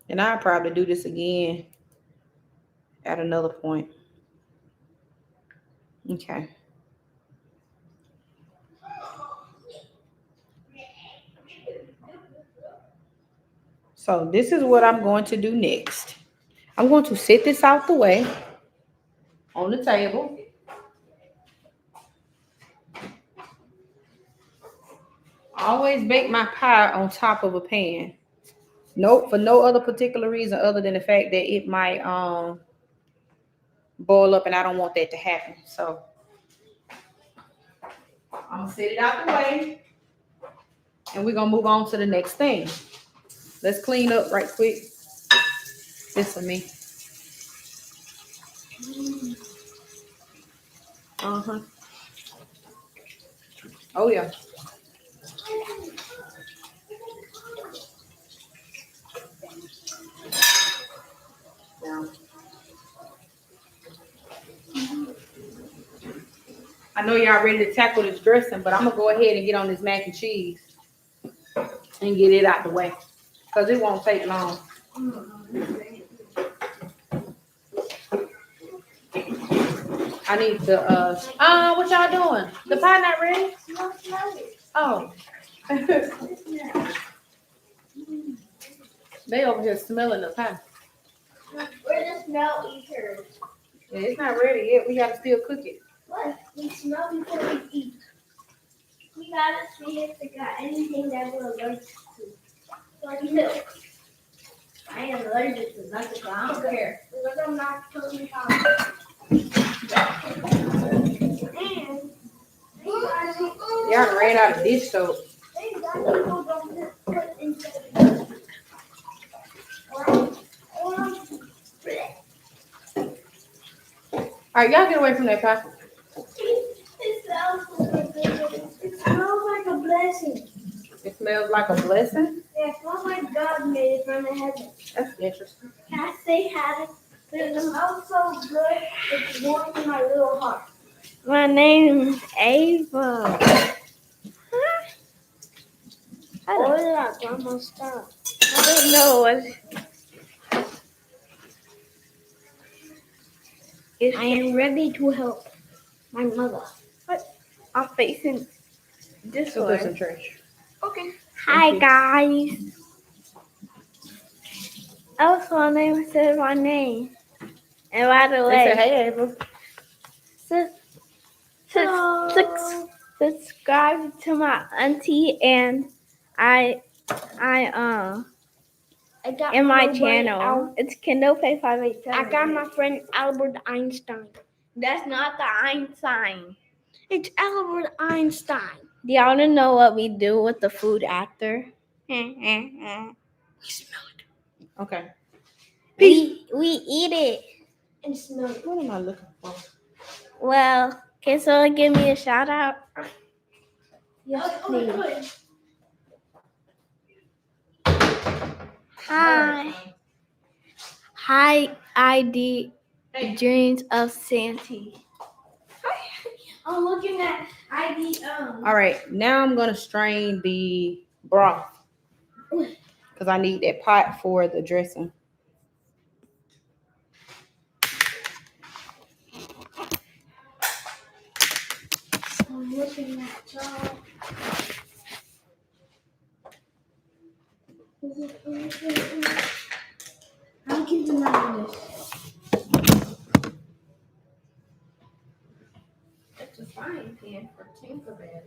And I'll probably do this again at another point. Okay. So this is what I'm going to do next. I'm going to set this out the way on the table. I always bake my pie on top of a pan. Nope, for no other particular reason other than the fact that it might boil up and I don't want that to happen. So I'm gonna set it out the way and we're gonna move on to the next thing. Let's clean up right quick. This for me. Uh-huh. Oh yeah. Now, I know y'all ready to tackle this dressing, but I'm gonna go ahead and get on this mac and cheese and get it out the way. Because it won't take long. I need to what y'all doing? The pie not ready? Oh. They over here smelling the pie. We're the smell eaters. Yeah, it's not ready yet. We gotta still cook it. What? We smell before we eat. We gotta see if they got anything that we're allergic to. Like milk. I am allergic to nothing, so I don't care. Because I'm not totally fine. And Y'all ran out of dish soap. people don't put inside. All right, y'all get away from that pie. It smells like a blessing. It smells like a blessing. Yeah, it smells like God made it from the heaven. That's interesting. Can I say had it? It smells so good. It's warm in my little heart. My name is Ava. What is that, Grandma? Stop. I don't know what. I am ready to help my mother. What? I'm facing this So there's some way. trash. Okay. Hi, guys. Also, my name said my name. And by the They way, said, hey, Ava. subscribe to my auntie and I got in my channel. It's Kendope 587. I got my friend Albert Einstein. That's not the Einstein. It's Albert Einstein. Do y'all want to know what we do with the food after? We smell it. Okay. We eat it and smell it. What am I looking for? Well, can someone give me a shout out? Yes, please. Hi. Hi, ID Dreams of Santee. I'm looking at ID. All right, now I'm gonna strain the broth because I need that pot for the dressing. I'm looking at y'all. I can deny this. It's a frying pan for Tinkerbell.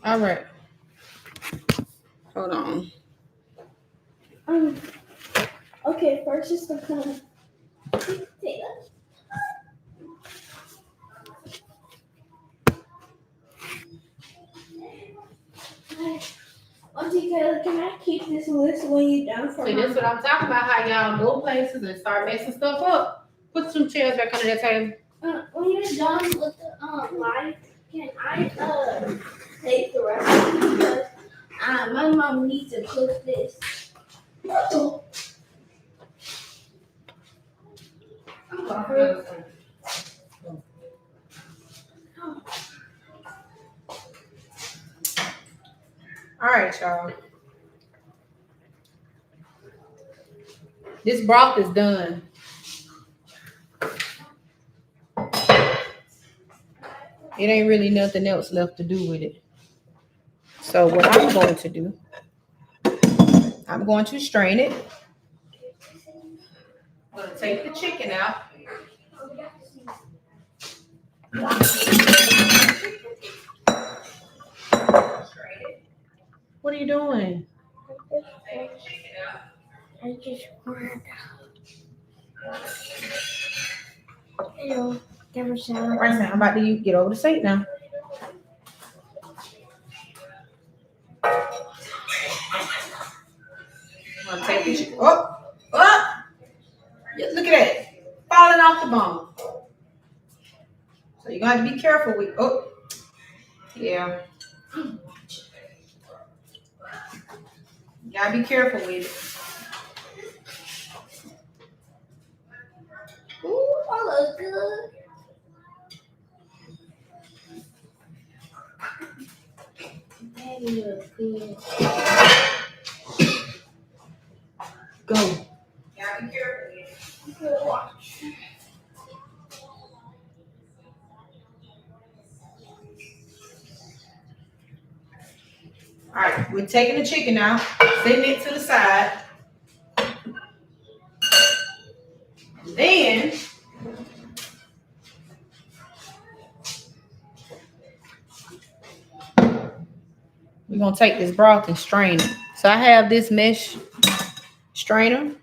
All right. Hold on. Okay, first it's the potato. Auntie Kayla, can I keep this list when you're done for See, this is what I'm talking about, how y'all go places and start messing stuff up. Put some chairs back under that table. When you're done with the live, can I take the recipe? Because my mom needs to cook this. All right, y'all. This broth is done. It ain't really nothing else left to do with it. So what I'm going to do, I'm going to strain it. I'm going to take the chicken out. What are you doing? I just want to give her some. Right now, I'm about to get over the sink now. I'm going to take the chicken. Oh! Yeah, look at that. Falling off the bone. So you're going to have to be careful with. Oh! Yeah. You got to be careful with it. Ooh, I look good. Baby, look good. Go. You got to be careful with it. Good watch. All right, we're taking the chicken out, setting it to the side. Then we're gonna take this broth and strain it. So I have this mesh strainer,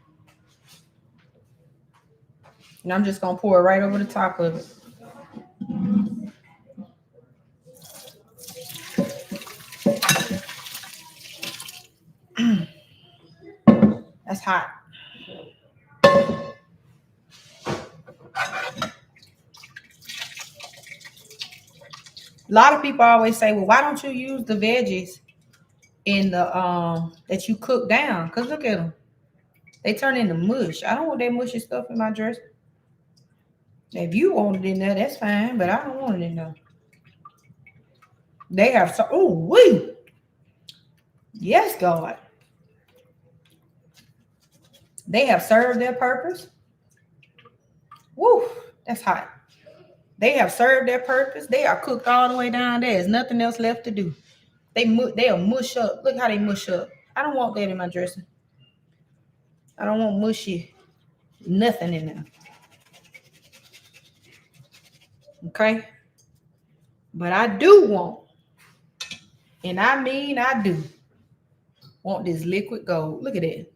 and I'm just gonna pour it right over the top of it. That's hot. A lot of people always say, well, why don't you use the veggies in the that you cook down? Because look at them. They turn into mush. I don't want that mushy stuff in my dress. If you want it in there, that's fine, but I don't want it in there. They have so wait. Yes, God. They have served their purpose. Woo, that's hot. They have served their purpose. They are cooked all the way down there. There's nothing else left to do. They'll mush up. Look how they mush up. I don't want that in my dressing. I don't want mushy nothing in there. Okay? But I do want, and I mean I do, want this liquid gold. Look at that.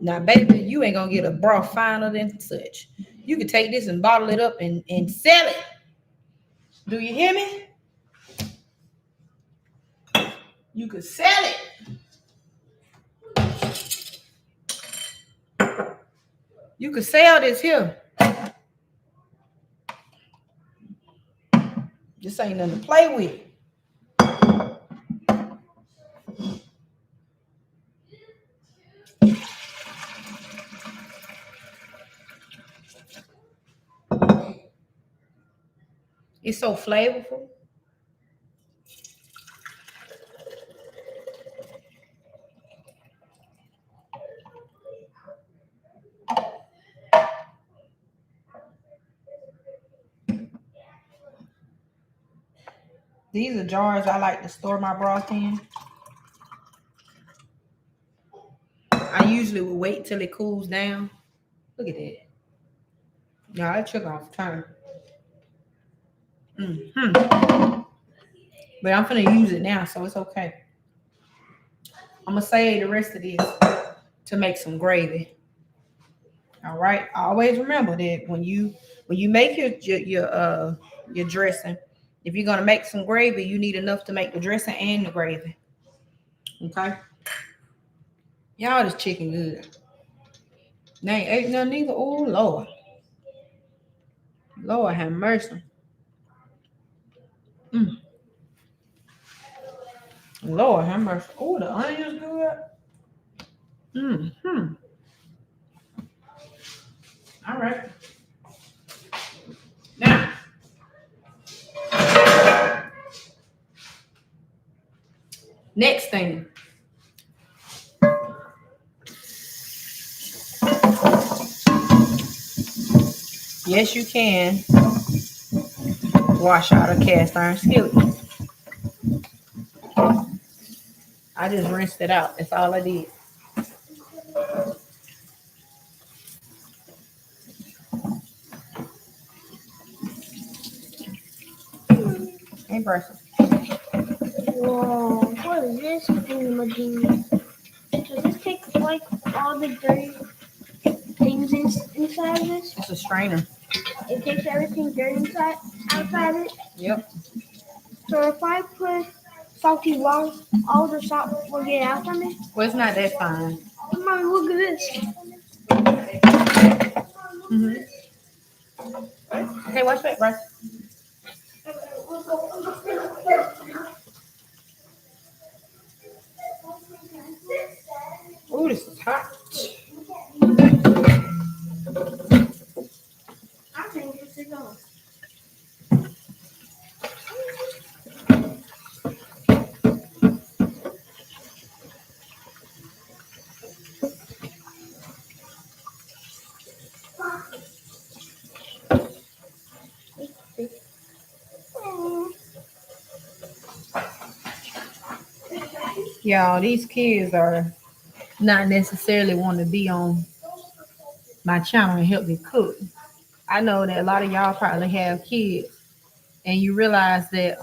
Now, baby, you ain't gonna get a broth finer than such. You can take this and bottle it up and sell it. Do you hear me? You could sell it. You could sell this here. This ain't nothing to play with. It's so flavorful. These are jars I like to store my broth in. I usually will wait till it cools down. Look at that. No, I took off time. But I'm gonna use it now, so it's okay. I'm gonna save the rest of this to make some gravy. All right. Always remember that when you make your dressing, if you're gonna make some gravy, you need enough to make the dressing and the gravy. Okay. Y'all, this chicken good. They ain't ate nothing either. Oh Lord. Lord have mercy. Lord have mercy. Oh, the onions good. All right. Now, next thing. Yes, you can wash out a cast iron skillet. I just rinsed it out. That's all I did. Ain't brushing. Whoa, what is this thingamajig? Does this take like all the dirty things inside of this? It's a strainer. It takes everything dirty outside of it? Yep. So if I put salty water, all the salt will get out from it? Well, it's not that fine. Mommy, look at this. Okay, watch that, bro. Oh, this is hot. I think this is on. Y'all, these kids are not necessarily want to be on my channel and help me cook. I know that a lot of y'all probably have kids and you realize that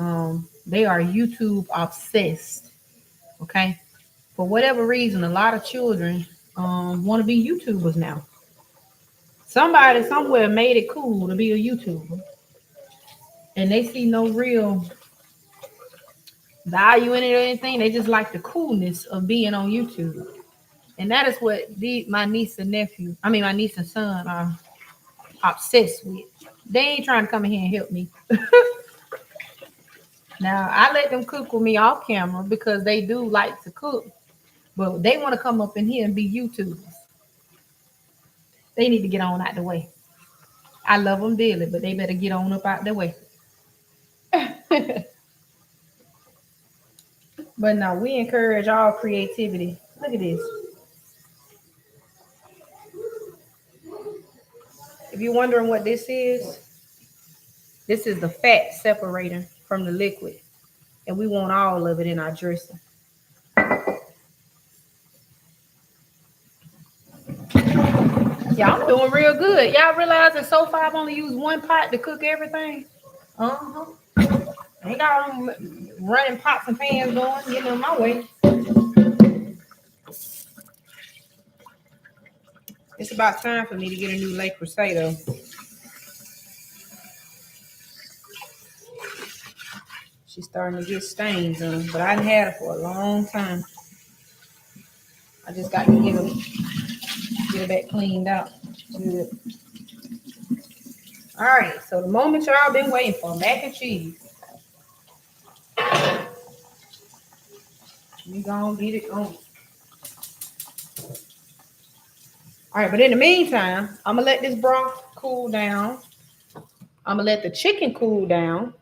they are YouTube obsessed. Okay. For whatever reason, a lot of children want to be YouTubers now. Somebody somewhere made it cool to be a YouTuber. And they see no real value in it or anything. They just like the coolness of being on YouTube. And that is what my niece and son are obsessed with. They ain't trying to come in here and help me. Now, I let them cook with me off camera because they do like to cook. But they want to come up in here and be YouTubers. They need to get on out the way. I love them dearly, but they better get on up out the way. But no, we encourage all creativity. Look at this. If you're wondering what this is the fat separator from the liquid. And we want all of it in our dressing. Y'all doing real good. Y'all realize that so far I've only used one pot to cook everything? Ain't got them running pots and pans going, getting in my way. It's about time for me to get a new Le Creuset though. She's starting to get stains on them, but I hadn't had her for a long time. I just got to get her back cleaned out. Good. All right, so the moment y'all been waiting for, mac and cheese. We gonna get it on. All right, but in the meantime, I'm gonna let this broth cool down. I'm gonna let the chicken cool down.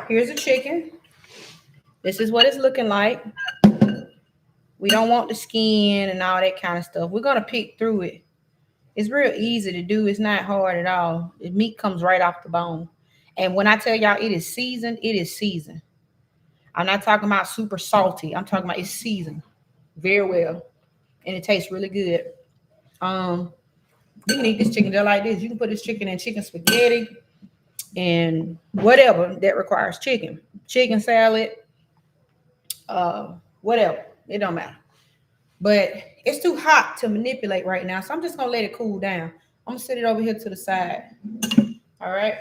Here's the chicken. This is what it's looking like. We don't want the skin and all that kind of stuff. We're gonna pick through it. It's real easy to do. It's not hard at all. The meat comes right off the bone. And when I tell y'all it is seasoned, it is seasoned. I'm not talking about super salty. I'm talking about it's seasoned very well. And it tastes really good. You can eat this chicken just like this. You can put this chicken in chicken spaghetti and whatever that requires chicken. Chicken salad, whatever. It don't matter. But it's too hot to manipulate right now. So I'm just gonna let it cool down. I'm gonna set it over here to the side. All right.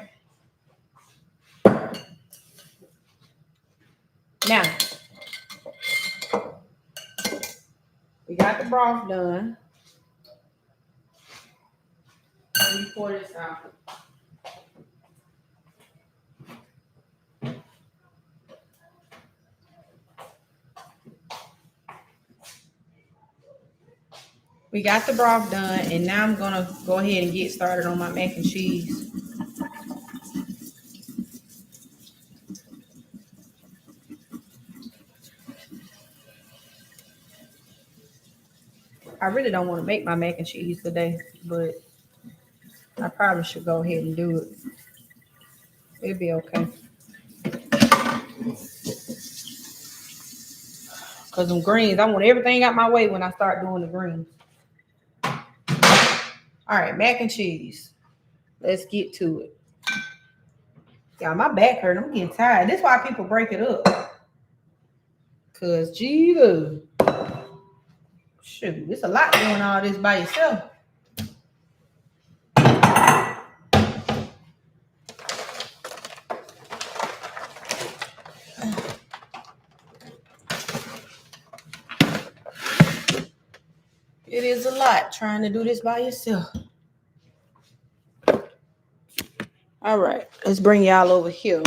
Now, we got the broth done. Let me pour this out. We got the broth done, and now I'm gonna go ahead and get started on my mac and cheese. I really don't want to make my mac and cheese today, but I probably should go ahead and do it. It'll be okay. Because them greens, I want everything out my way when I start doing the greens. All right, mac and cheese. Let's get to it. Y'all, my back hurt. I'm getting tired. That's why people break it up. Because, Jesus. Shoot, it's a lot doing all this by yourself. It is a lot trying to do this by yourself. All right, let's bring y'all over here.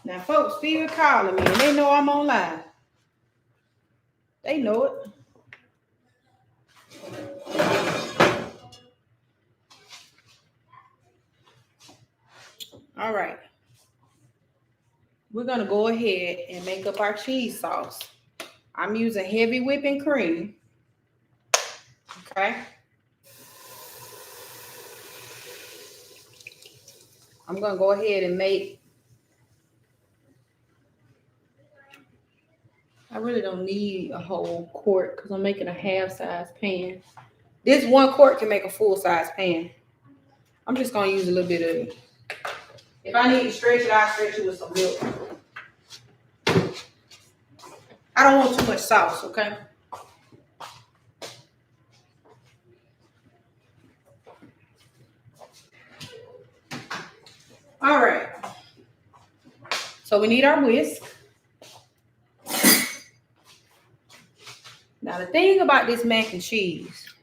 Now, folks still calling me, and they know I'm on live. They know it. All right. We're going to go ahead and make up our cheese sauce. I'm using heavy whipping cream. Okay. I'm going to go ahead and make. I really don't need a whole quart because I'm making a half-size pan. This 1 quart can make a full-size pan. I'm just going to use a little bit of it. If I need to stretch it, I'll stretch it with some milk. I don't want too much sauce, okay? All right. So we need our whisk. Now, the thing about this mac and cheese,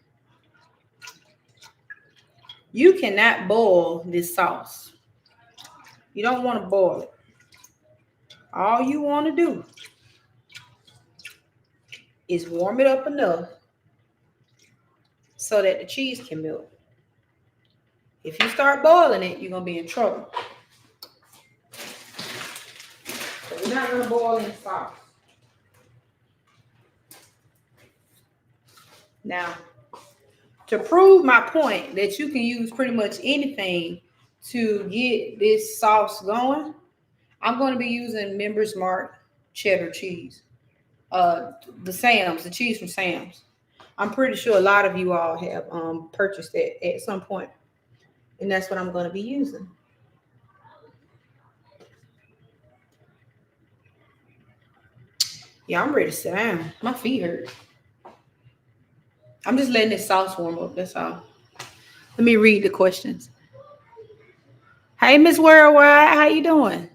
you cannot boil this sauce. You don't want to boil it. All you want to do is warm it up enough so that the cheese can melt. If you start boiling it, you're going to be in trouble. So we're not going to boil in sauce. Now, To prove my point that you can use pretty much anything to get this sauce going, I'm going to be using Members Mark cheddar cheese. Uh, the cheese from Sam's. I'm pretty sure a lot of you all have purchased it at some point, and that's what I'm going to be using. Yeah, I'm ready to sit down. My feet hurt. I'm just letting this sauce warm up. That's all. Let me read the questions. Hey, Miss Worldwide, how you doing?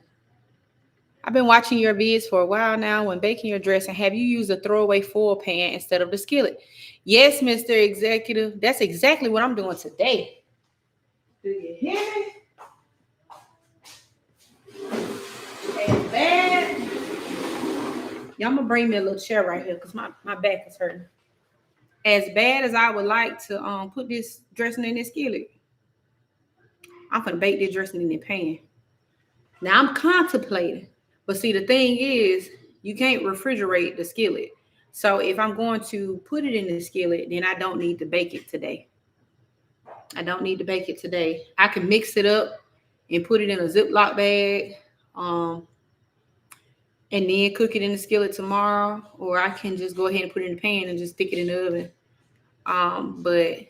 I've been watching your vids for a while now. When baking your dressing, have you used a throwaway foil pan instead of the skillet? Yes, Mr. Executive. That's exactly what I'm doing today. Do you hear me? And bad. Y'all, I'm gonna bring me a little chair right here because my back is hurting. As bad as I would like to put this dressing in this skillet, I'm gonna bake this dressing in the pan. Now I'm contemplating, but see the thing is, you can't refrigerate the skillet. So if I'm going to put it in the skillet, then I don't need to bake it today. I don't need to bake it today. I can mix it up and put it in a Ziploc bag, and then cook it in the skillet tomorrow, or I can just go ahead and put it in the pan and just stick it in the oven. But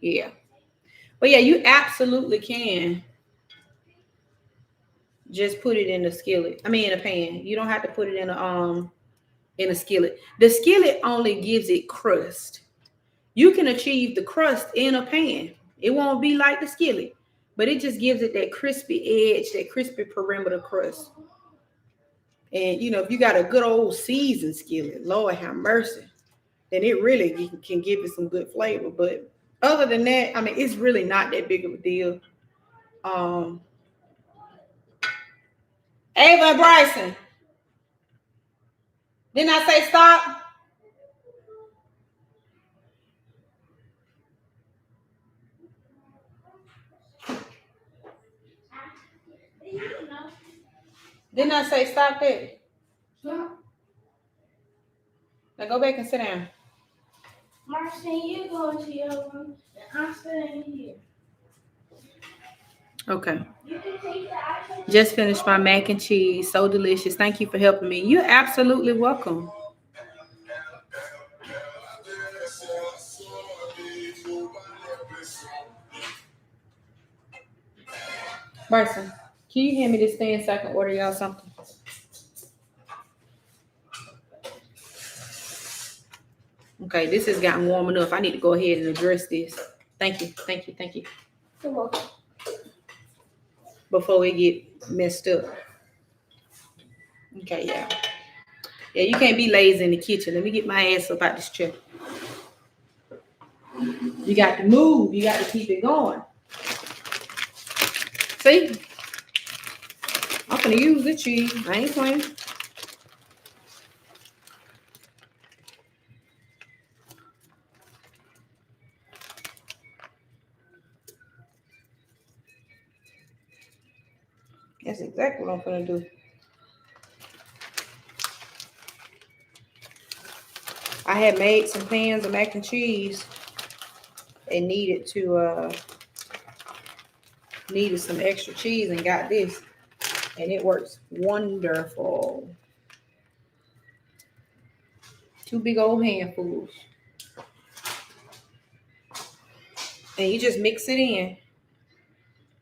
yeah, you absolutely can just put it in the skillet. I mean, in a pan. You don't have to put it in a skillet. The skillet only gives it crust. You can achieve the crust in a pan. It won't be like the skillet, but it just gives it that crispy edge, that crispy perimeter crust. And if you got a good old seasoned skillet, Lord have mercy, then it really can give it some good flavor. But other than that, I mean, it's really not that big of a deal. Ava Bryson, didn't I say stop? Didn't I say stop that? No. Now go back and sit down. Marcin, you go into your room and I'm sitting here. Okay. You can take the iPad. Just finished my mac and cheese. So delicious. Thank you for helping me. You're absolutely welcome. Bryson, can you hand me this thing so I can order y'all something? Okay, this has gotten warm enough. I need to go ahead and address this. Thank you. You're welcome. Before we get messed up. Okay, yeah. Yeah, you can't be lazy in the kitchen. Let me get my ass up out this chair. You got to move. You got to keep it going. See? I'm gonna use the cheese. I ain't playing. That's exactly what I'm gonna do. I had made some pans of mac and cheese and needed some extra cheese and got this, and it works wonderful. 2 big old handfuls, and you just mix it in.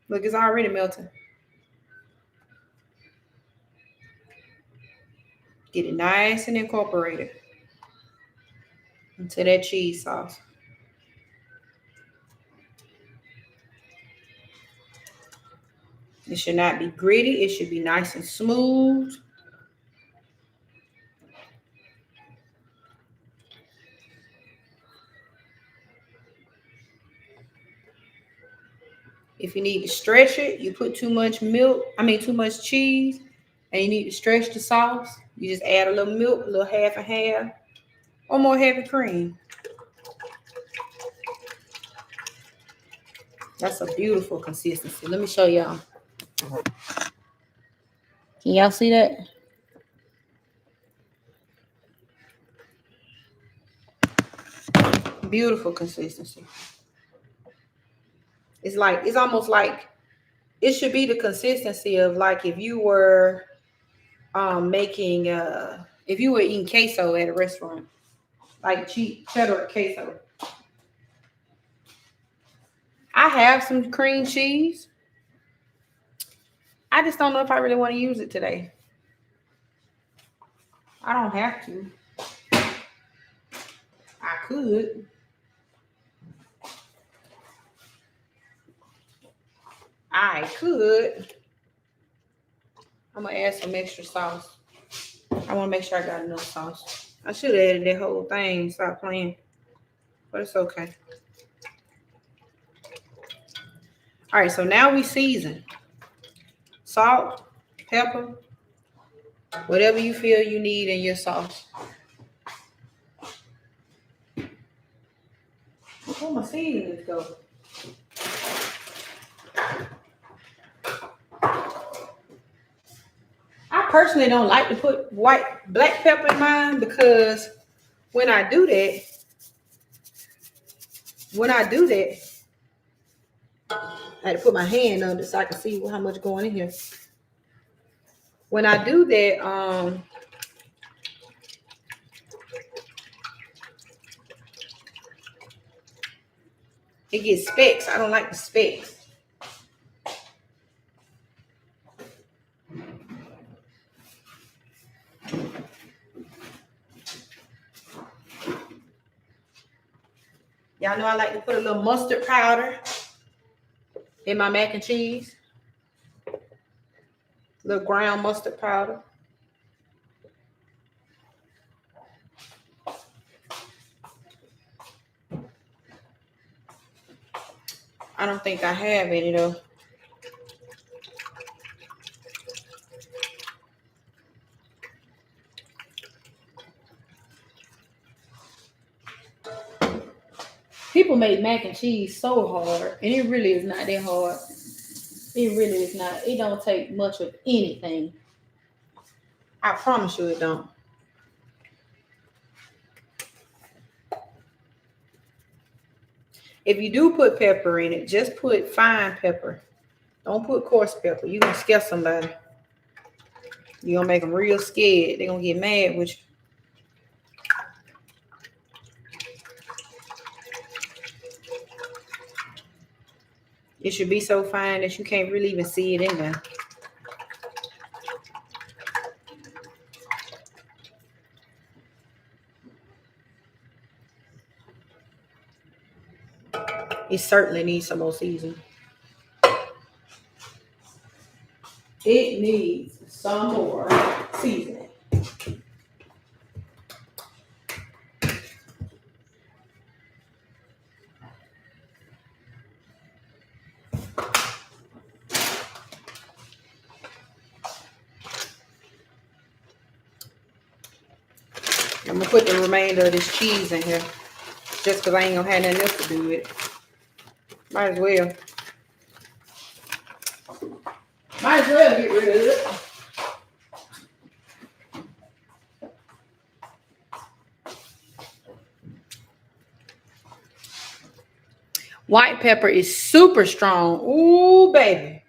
Look, it's already melting. Get it nice and incorporated into that cheese sauce. It should not be gritty. It should be nice and smooth. If you need to stretch it, you put too much cheese, and you need to stretch the sauce, you just add a little milk, a little half and half, or more heavy cream. That's a beautiful consistency. Let me show y'all. Can y'all see that? Beautiful consistency. It's almost like it should be the consistency of like if you were making if you were eating queso at a restaurant, like cheap cheddar queso. I have some cream cheese. I just don't know if I really want to use it today. I don't have to. I could. I could. I'm gonna add some extra sauce. I want to make sure I got enough sauce. I should have added that whole thing. Stop playing, but it's okay. All right, so now we season. Salt, pepper, whatever you feel you need in your sauce. Where my seasonings go? I personally don't like to put black pepper in mine because when I do that, I had to put my hand under so I can see how much going in here. When I do that, it gets specks. I don't like the specks. Y'all know I like to put a little mustard powder in my mac and cheese. A little ground mustard powder. I don't think I have any though. People make mac and cheese so hard, and it really is not that hard. It really is not. It don't take much of anything. I promise you it don't. If you do put pepper in it, just put fine pepper. Don't put coarse pepper. You're going to scare somebody. You're going to make them real scared. They're going to get mad with you. It should be so fine that you can't really even see it in there. It certainly needs some more seasoning. It needs some more seasoning. I'm going to put the remainder of this cheese in here. Just because I ain't going to have nothing else to do with it. Might as well. Might as well get rid of it. White pepper is super strong. Ooh, baby.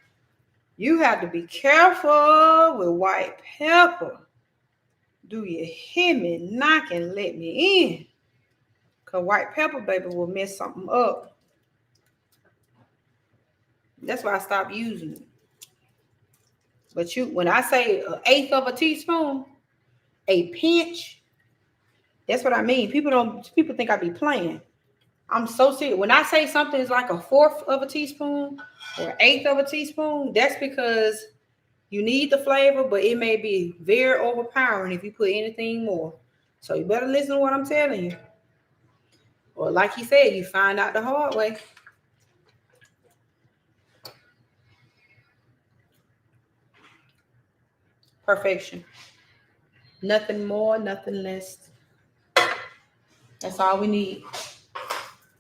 You have to be careful with white pepper. Do you hear me? Knock and let me in. Because white pepper, baby, will mess something up. That's why I stopped using it. But when I say 1/8 of a teaspoon, a pinch, that's what I mean. People think I be playing. I'm so serious. When I say something is like 1/4 of a teaspoon or 1/8 of a teaspoon, that's because you need the flavor, but it may be very overpowering if you put anything more. So you better listen to what I'm telling you. Or like he said, you find out the hard way. Perfection. Nothing more, nothing less. That's all we need.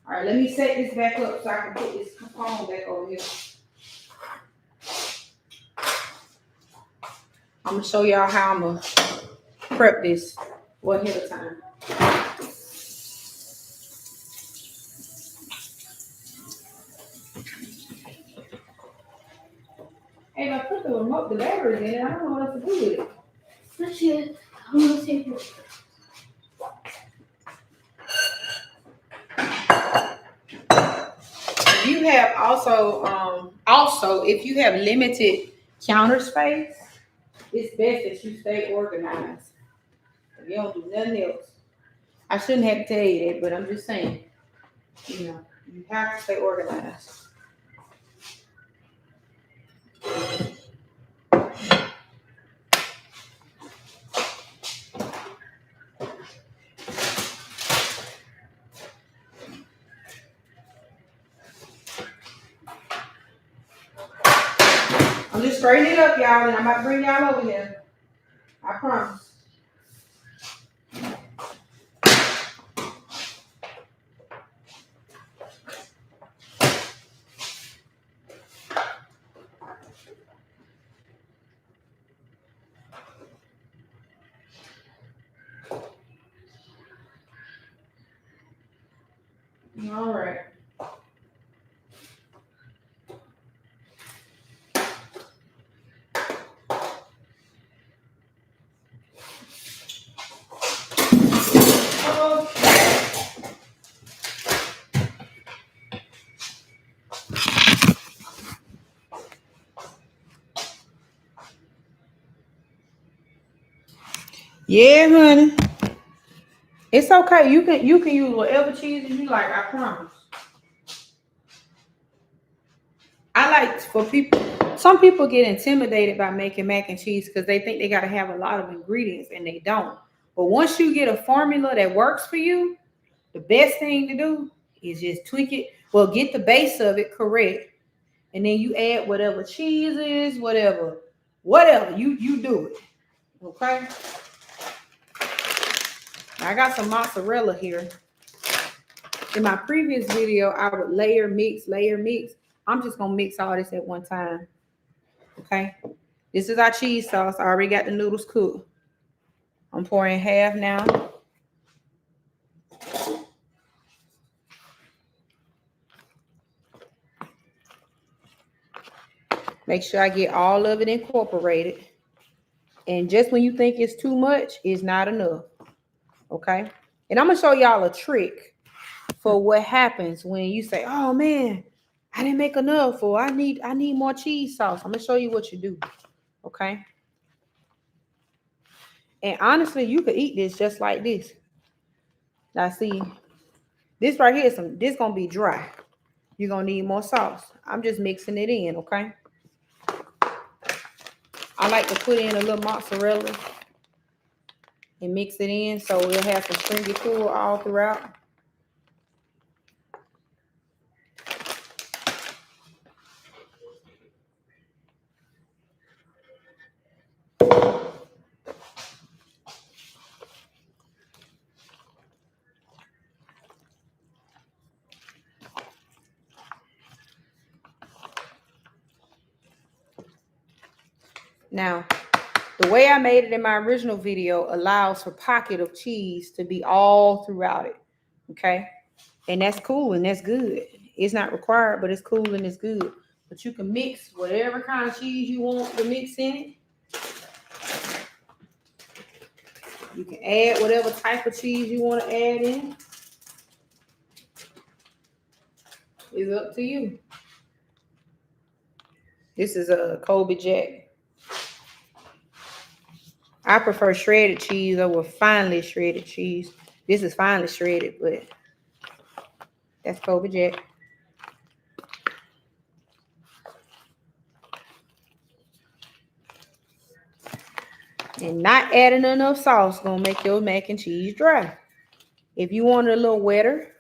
All right, let me set this back up so I can put this phone back over here. I'm going to show y'all how I'm going to prep this ahead of time. Hey, I put the remote, the batteries in it. I don't know what else to do with it. Let's see it. I'm gonna take it. You have also if you have limited counter space, it's best that you stay organized. If you don't do nothing else. I shouldn't have to tell you that, but I'm just saying, you have to stay organized. I'm just straightening it up, y'all, and I'm about to bring y'all over here. I promise. All right. Yeah, honey. It's okay. You can use whatever cheese you like. I promise. I like for people. Some people get intimidated by making mac and cheese because they think they got to have a lot of ingredients, and they don't. But once you get a formula that works for you, the best thing to do is just tweak it. Well, get the base of it correct, and then you add whatever cheese is, whatever you do it. Okay. I got some mozzarella here. In my previous video, I would layer mix. I'm just gonna mix all this at one time. Okay. This is our cheese sauce. I already got the noodles cooked. I'm pouring half now. Make sure I get all of it incorporated. And just when you think it's too much, it's not enough. Okay. And I'm gonna show y'all a trick for what happens when you say, oh man, I didn't make enough, or I need more cheese sauce. I'm gonna show you what you do. Okay. And honestly, you could eat this just like this. Now see, this right here, this gonna be dry. You're gonna need more sauce. I'm just mixing it in, okay? I like to put in a little mozzarella and mix it in so it'll have some stringy pull all throughout. Now, the way I made it in my original video allows for pocket of cheese to be all throughout it, okay? And that's cool and that's good. It's not required, but it's cool and it's good. But you can mix whatever kind of cheese you want to mix in it. You can add whatever type of cheese you want to add in. It's up to you. This is a Colby Jack. I prefer shredded cheese over finely shredded cheese. This is finely shredded, but that's Colby Jack. And not adding enough sauce gonna make your mac and cheese dry. If you want it a little wetter,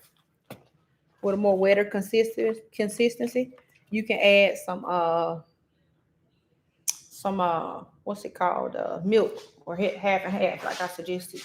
with a more wetter consistency, you can add some what's it called? Milk, or half and half, like I suggested.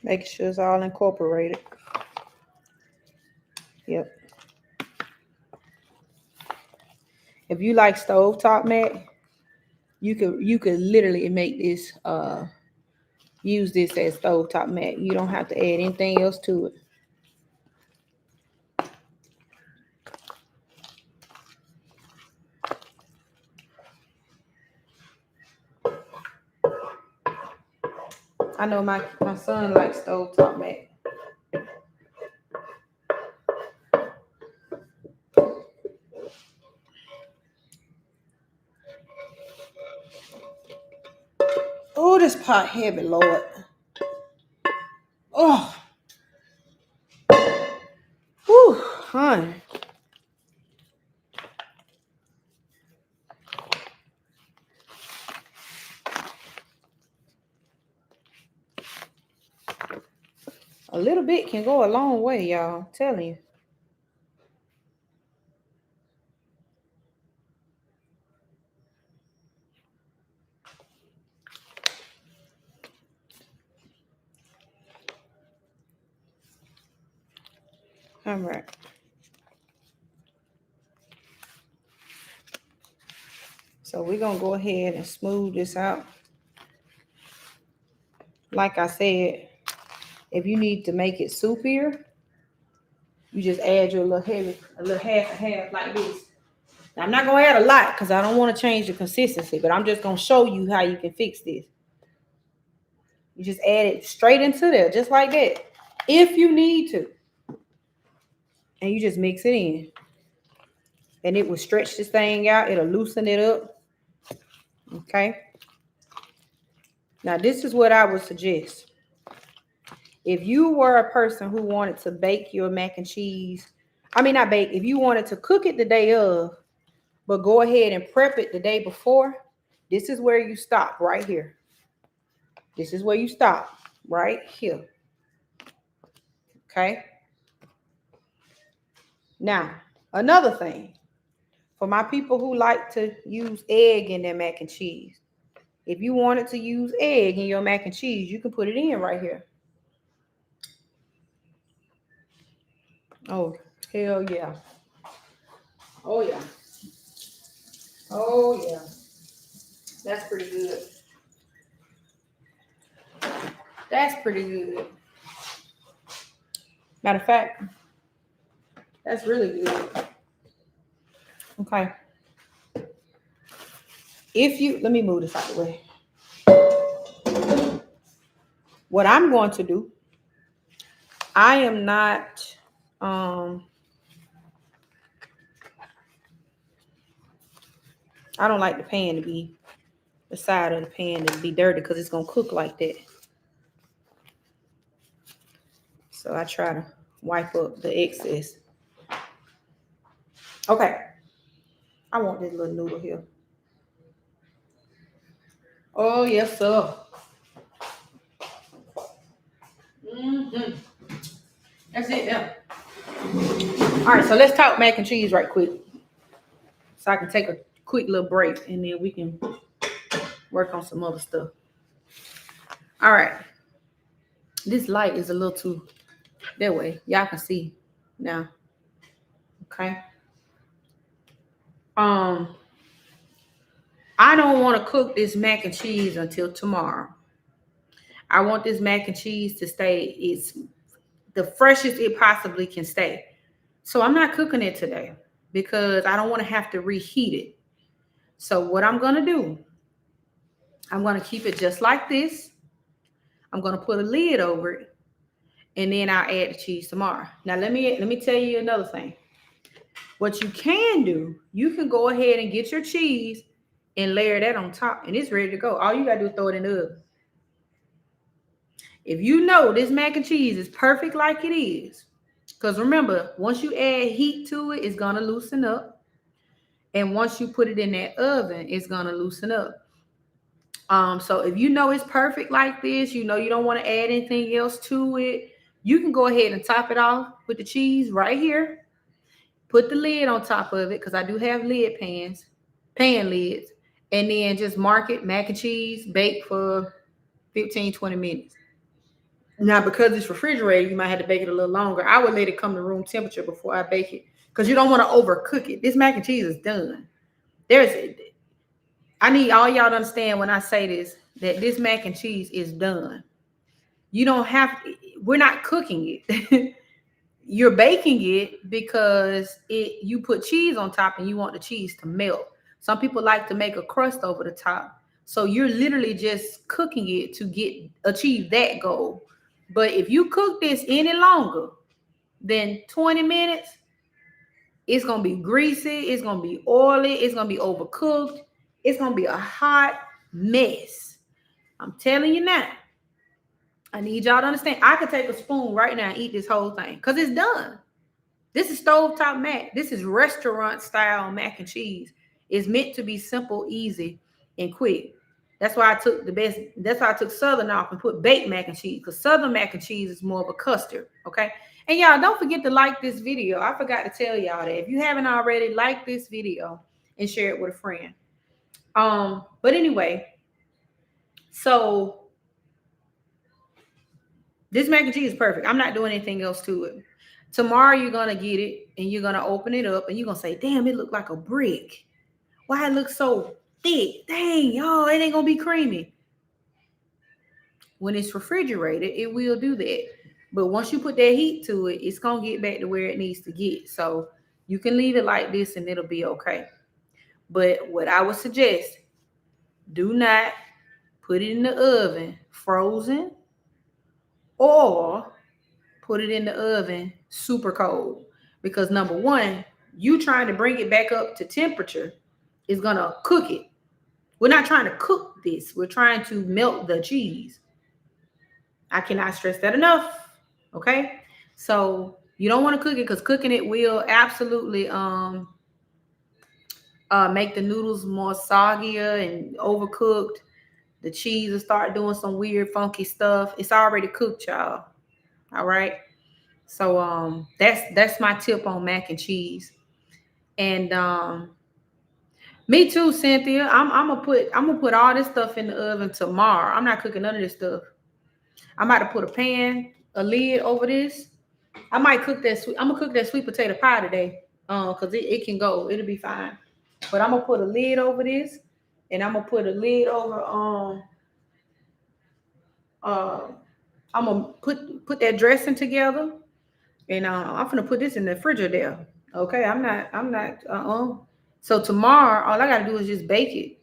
Making sure it's all incorporated. Yep. If you like stovetop mac, you could literally make this use this as stovetop mac. You don't have to add anything else to it. I know my son likes stovetop mac. Oh, this pot heavy, Lord. Oh. Whew, honey. A little bit can go a long way, y'all. I'm telling you. All right. So we're going to go ahead and smooth this out. Like I said, if you need to make it soupier, you just add your little half and half like this. Now, I'm not going to add a lot because I don't want to change the consistency, but I'm just going to show you how you can fix this. You just add it straight into there, just like that, if you need to. And you just mix it in. And it will stretch this thing out. It'll loosen it up. Okay. Now, this is what I would suggest. If you were a person who wanted to bake your mac and cheese, not bake, if you wanted to cook it the day of, but go ahead and prep it the day before, this is where you stop right here. This is where you stop right here. Okay. Now, another thing, for my people who like to use egg in their mac and cheese, if you wanted to use egg in your mac and cheese, you can put it in right here. Oh, hell yeah. Oh, yeah. Oh, yeah. That's pretty good. That's pretty good. Matter of fact, that's really good. Okay. Let me move this out of the way. What I'm going to do, I am not, I don't like the pan to be, the side of the pan to be dirty because it's going to cook like that. So I try to wipe up the excess. Okay. I want this little noodle here. Oh, yes, sir. Mm-hmm. That's it now. All right, so let's talk mac and cheese right quick. So I can take a quick little break and then we can work on some other stuff. All right. This light is a little too that way. Y'all can see now. Okay. I don't want to cook this mac and cheese until tomorrow. I want this mac and cheese to stay it's the freshest it possibly can stay. So I'm not cooking it today because I don't want to have to reheat it. So what I'm going to do, I'm going to keep it just like this. I'm going to put a lid over it and then I'll add the cheese tomorrow. Now let me tell you another thing. What you can do, you can go ahead and get your cheese and layer that on top and it's ready to go. All you got to do is throw it in the oven. If you know this mac and cheese is perfect like it is, because remember, once you add heat to it, it's going to loosen up. And once you put it in that oven, it's going to loosen up. So if you know it's perfect like this, you know you don't want to add anything else to it, you can go ahead and top it off with the cheese right here. Put the lid on top of it because I do have pan lids, and then just mark it mac and cheese, bake for 15, 20 minutes. Now, because it's refrigerated, you might have to bake it a little longer. I would let it come to room temperature before I bake it because you don't want to overcook it. This mac and cheese is done. I need all y'all to understand when I say this, that this mac and cheese is done. You don't have, we're not cooking it. You're baking it because you put cheese on top and you want the cheese to melt. Some people like to make a crust over the top. So you're literally just cooking it to achieve that goal. But if you cook this any longer than 20 minutes, it's gonna be greasy, it's gonna be oily, it's gonna be overcooked, it's gonna be a hot mess. I'm telling you now. I need y'all to understand. I could take a spoon right now and eat this whole thing because it's done. This is stovetop mac. This is restaurant style mac and cheese. It's meant to be simple, easy, and quick. That's why I took the best. That's why I took Southern off and put baked mac and cheese because Southern mac and cheese is more of a custard. Okay. And y'all don't forget to like this video. I forgot to tell y'all that if you haven't already, like this video and share it with a friend. But anyway, so this mac and cheese is perfect. I'm not doing anything else to it. Tomorrow you're gonna get it and you're gonna open it up and you're gonna say, damn, it looked like a brick. Why it looks so thick? Dang, y'all, it ain't gonna be creamy. When it's refrigerated, it will do that. But once you put that heat to it, it's gonna get back to where it needs to get. So you can leave it like this and it'll be okay. But what I would suggest, do not put it in the oven frozen or put it in the oven super cold. Because number one, you trying to bring it back up to temperature is gonna cook it. We're not trying to cook this. We're trying to melt the cheese. I cannot stress that enough. Okay. So you don't want to cook it because cooking it will absolutely make the noodles more soggier and overcooked. The cheese will start doing some weird, funky stuff. It's already cooked, y'all. All right. So that's my tip on mac and cheese. And me too, Cynthia. I'm gonna put all this stuff in the oven tomorrow. I'm not cooking none of this stuff. I'm about to put a pan, a lid over this. I might cook that sweet. I'm gonna cook that sweet potato pie today. Cause it can go. It'll be fine. But I'm gonna put a lid over this, and I'm gonna put a lid over uh I'm gonna put that dressing together, and I'm gonna put this in the refrigerator. Okay, I'm not. So tomorrow, all I gotta do is just bake it,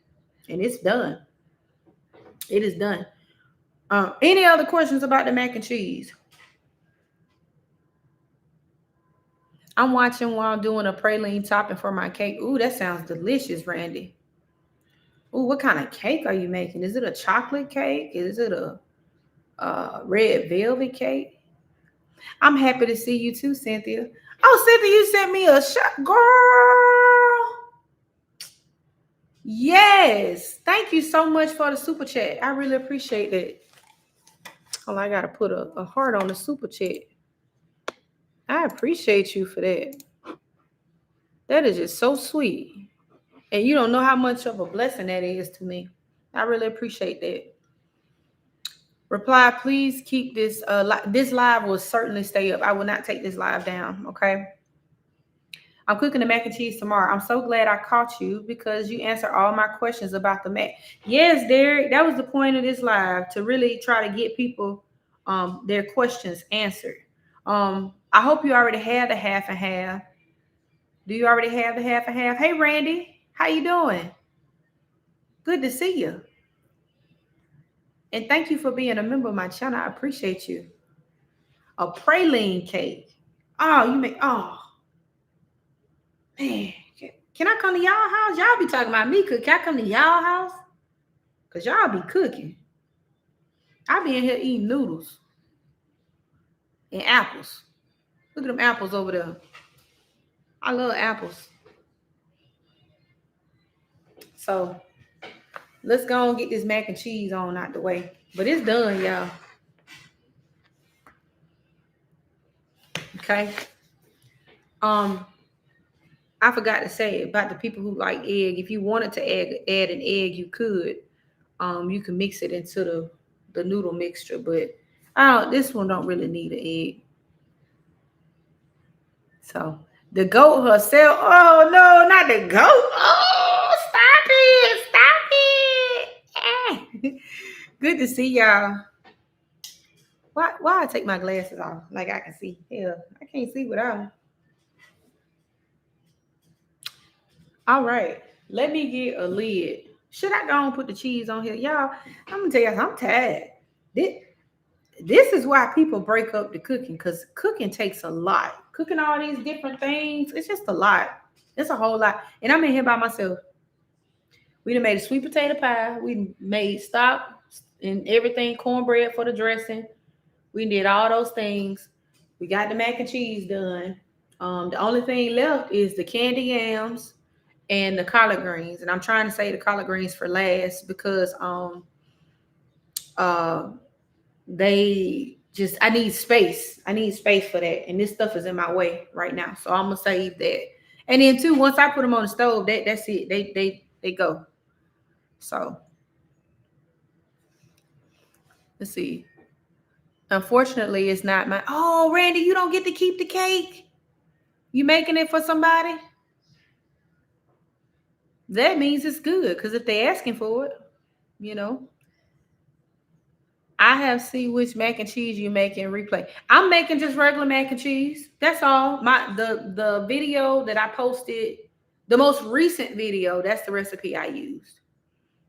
and it's done. It is done. Any other questions about the mac and cheese? I'm watching while I'm doing a praline topping for my cake. Ooh, that sounds delicious, Randy. Ooh, what kind of cake are you making? Is it a chocolate cake? Is it a red velvet cake? I'm happy to see you too, Cynthia. Oh, Cynthia, you sent me a shot, girl. Yes, thank you so much for the super chat. I really appreciate it. Oh, I gotta put a heart on the super chat. I appreciate you for that. That is just so sweet. And you don't know how much of a blessing that is to me. I really appreciate that. Reply, please keep this. This live will certainly stay up. I will not take this live down. Okay. I'm cooking the mac and cheese tomorrow. I'm so glad I caught you because you answered all my questions about the mac. Yes, Derek, that was the point of this live, to really try to get people their questions answered. I hope you already have the half and half. Do you already have the half and half? Hey, Randy, how you doing? Good to see you. And thank you for being a member of my channel. I appreciate you. A praline cake. Oh, man. Can I come to y'all house? Y'all be talking about me cook. Can I come to y'all house? Because y'all be cooking. I be in here eating noodles and apples. Look at them apples over there. I love apples. So let's go and get this mac and cheese on out the way. But it's done, y'all. Okay. I forgot to say about the people who like egg. If you wanted to add an egg, you could. You can mix it into the noodle mixture, but Oh, this one don't really need an egg. So the goat herself. Oh no, not the goat. Oh, stop it! Stop it! Good to see y'all. Why I take my glasses off like I can see? Hell, I can't see without them. All right, let me get a lid. Should I go and put the cheese on here, y'all? I'm gonna tell you, I'm tired. This, this is why people break up the cooking because cooking takes a lot. Cooking all these different things, it's just a lot. It's a whole lot. And I'm in here by myself. We done made a sweet potato pie. We made stock and everything, cornbread for the dressing. We did all those things. We got the mac and cheese done. The only thing left is the candy yams and the collard greens. And I'm trying to say the collard greens for last because uh they just I need space. I need space for that. And this stuff is in my way right now. So I'm gonna save that. And then too, once I put them on the stove, that's it. They go. So let's see. Unfortunately, it's not my oh Randy, you don't get to keep the cake. You making it for somebody? That means it's good. Cause if they asking for it, you know. I have seen which mac and cheese you make and replay. I'm making just regular mac and cheese. That's all. The video that I posted, the most recent video, that's the recipe I used.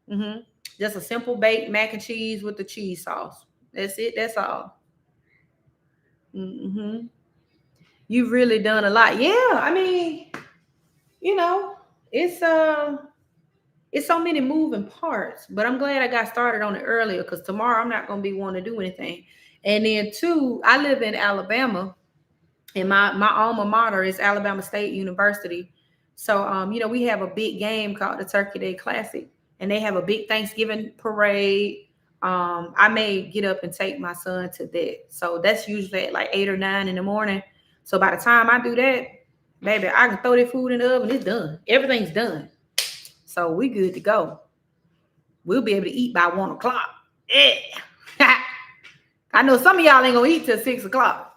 hmm Just a simple baked mac and cheese with the cheese sauce. That's it. That's all. hmm You've really done a lot. Yeah, I mean, you know, it's it's so many moving parts. But I'm glad I got started on it earlier because tomorrow I'm not gonna be wanting to do anything. And then two, I live in Alabama, and my alma mater is Alabama State University. So we have a big game called the Turkey Day Classic, and they have a big Thanksgiving parade. I may get up and take my son to that. So that's usually at like 8 or 9 in the morning. So by the time I do that, baby, I can throw that food in the oven. It's done. Everything's done. So we good to go. We'll be able to eat by 1 o'clock. Yeah. I know some of y'all ain't gonna eat till 6 o'clock.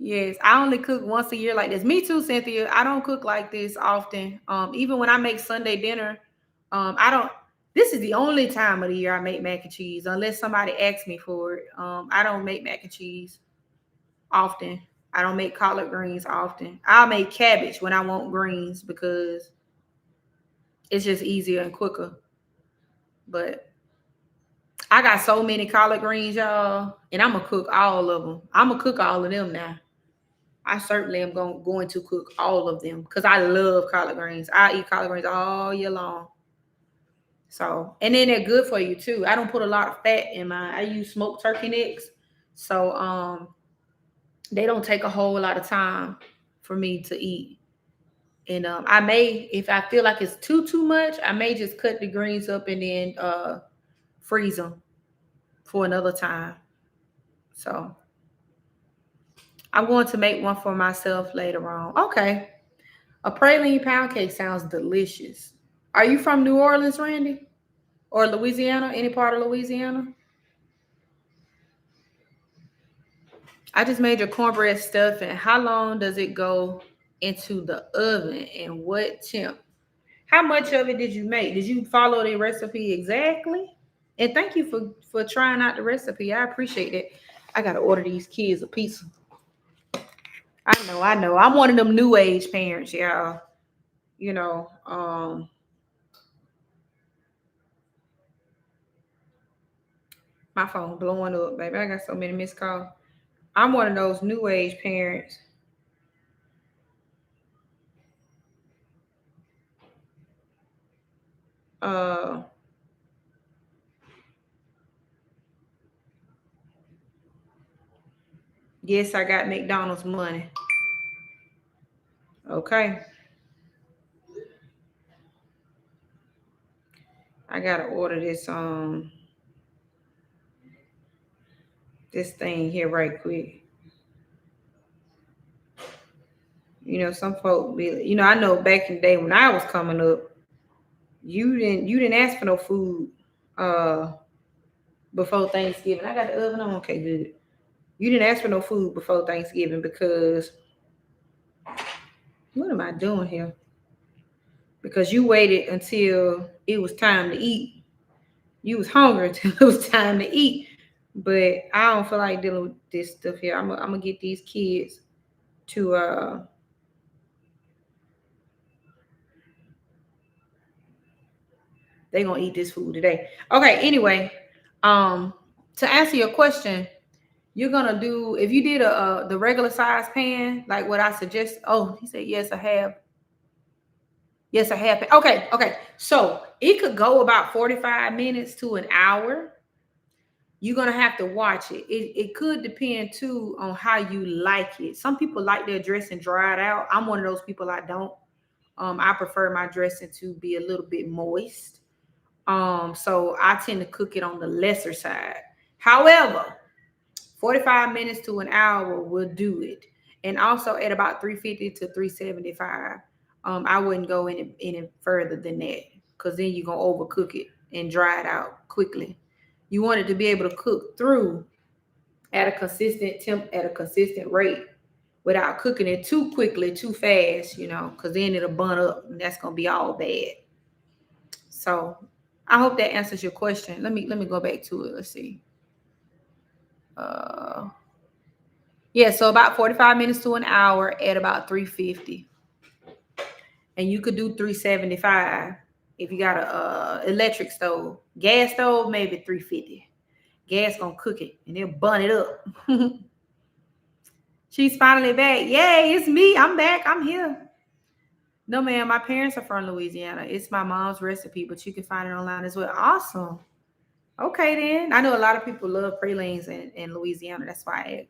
Yes, I only cook once a year like this. Me too, Cynthia. I don't cook like this often. Even when I make Sunday dinner, I don't. This is the only time of the year I make mac and cheese, unless somebody asks me for it. I don't make mac and cheese often. I don't make collard greens often. I'll make cabbage when I want greens because it's just easier and quicker. But I got so many collard greens, y'all, and I'm gonna cook all of them. I'm gonna cook all of them now. I certainly am going to cook all of them because I love collard greens. I eat collard greens all year long. So, and then they're good for you too. I don't put a lot of fat in mine. I use smoked turkey necks. So, they don't take a whole lot of time for me to eat. And I may, if I feel like it's too much, I may just cut the greens up and then freeze them for another time. So I'm going to make one for myself later on. Okay. A praline pound cake sounds delicious. Are you from New Orleans, Randy? Or Louisiana? Any part of Louisiana? I just made your cornbread stuffing. How long does it go into the oven and what temp? How much of it did you make? Did you follow the recipe exactly? And thank you for trying out the recipe. I appreciate it. I gotta order these kids a pizza. I know. I'm one of them new age parents, y'all. You know, my phone blowing up, baby. I got so many missed calls. I'm one of those new age parents. Uh, yes, I got McDonald's money. Okay, I gotta order this thing here right quick. Some folk be. I know back in the day when I was coming up, you didn't ask for no food. Uh, before Thanksgiving. I got the oven on. Okay, good. You didn't ask for no food before Thanksgiving because what am I doing here? Because you waited until it was time to eat. You was hungry until it was time to eat. But I don't feel like dealing with this stuff here. I'm gonna get these kids to they gonna eat this food today. Okay, anyway, um to answer your question, you're gonna do if you did the regular size pan, like what I suggest. Oh, he said yes, I have. Yes, I have. Okay, okay. So it could go about 45 minutes to an hour. You're gonna have to watch it. It could depend too on how you like it. Some people like their dressing dried out. I'm one of those people. I don't. I prefer my dressing to be a little bit moist. So I tend to cook it on the lesser side. However, 45 minutes to an hour will do it. And also at about 350 to 375. I wouldn't go any further than that because then you're gonna overcook it and dry it out quickly. You want it to be able to cook through at a consistent temp at a consistent rate without cooking it too quickly, too fast, because then it'll bun up and that's gonna be all bad. So I hope that answers your question. Let me go back to it. Let's see. Uh yeah, so about 45 minutes to an hour at about 350. And you could do 375 if you got a electric stove. Gas stove, maybe 350. Gas gonna cook it and then bun it up. She's finally back. Yay, it's me. I'm back. I'm here. No, ma'am, my parents are from Louisiana. It's my mom's recipe, but you can find it online as well. Awesome. Okay, then. I know a lot of people love pralines in Louisiana. That's why I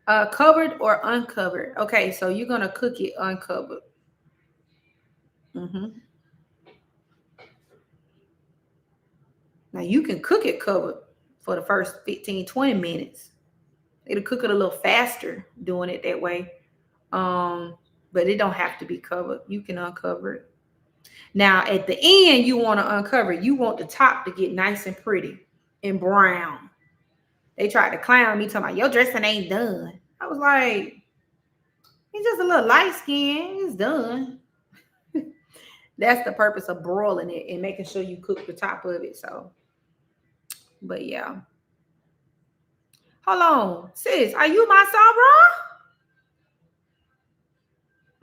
asked. Covered or uncovered? Okay, so you're gonna cook it uncovered. hmm Now you can cook it covered for the first 15, 20 minutes. It'll cook it a little faster doing it that way. Um, but it don't have to be covered. You can uncover it. Now at the end, you want to uncover it. You want the top to get nice and pretty and brown. They tried to clown me, talking about your dressing ain't done. I was like, it's just a little light skin. It's done. That's the purpose of broiling it and making sure you cook the top of it. So, but yeah. Hold on, sis. Are you my Sabra?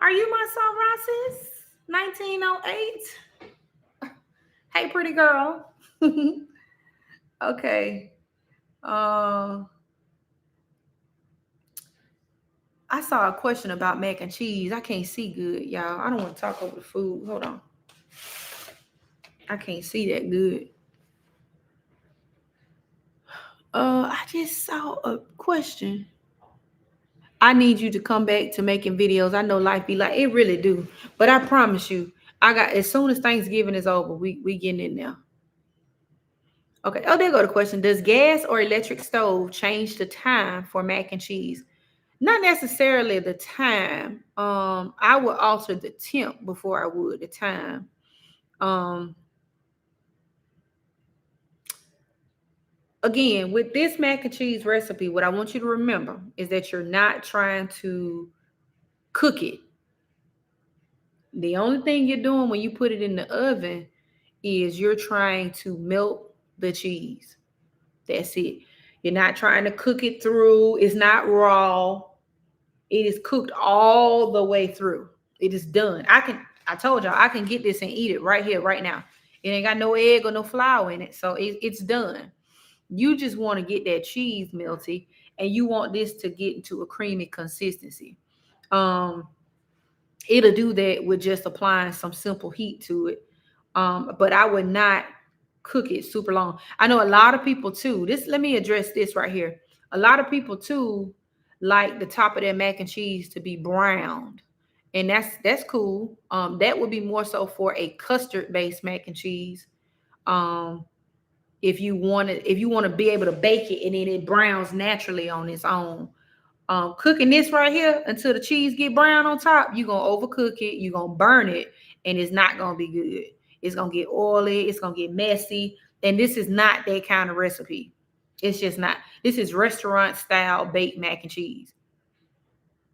Are you my Sabra, sis? 1908. Hey, pretty girl. Okay. Um, I saw a question about mac and cheese. I can't see good, y'all. I don't want to talk over the food. Hold on. I can't see that good. I just saw a question. I need you to come back to making videos. I know life be like it really do, but I promise you, I got as soon as Thanksgiving is over, we getting in there. Okay. Oh, there go the question. Does gas or electric stove change the time for mac and cheese? Not necessarily the time. I would alter the temp before I would the time. Um, Again, with this mac and cheese recipe, what I want you to remember is that you're not trying to cook it. The only thing you're doing when you put it in the oven is you're trying to melt the cheese. That's it. You're not trying to cook it through. It's not raw. It is cooked all the way through. It is done. I told y'all I can get this and eat it right here, right now. It ain't got no egg or no flour in it. So it's done. You just want to get that cheese melty and you want this to get into a creamy consistency. Um, it'll do that with just applying some simple heat to it. But I would not cook it super long. I know a lot of people too. Let me address this right here. A lot of people too like the top of their mac and cheese to be browned. And that's cool. That would be more so for a custard based mac and cheese. Um, if you want to be able to bake it and then it browns naturally on its own. Cooking this right here until the cheese get brown on top, you're gonna overcook it, you're gonna burn it, and it's not gonna be good. It's gonna get oily, it's gonna get messy. And this is not that kind of recipe. It's just not. This is restaurant style baked mac and cheese.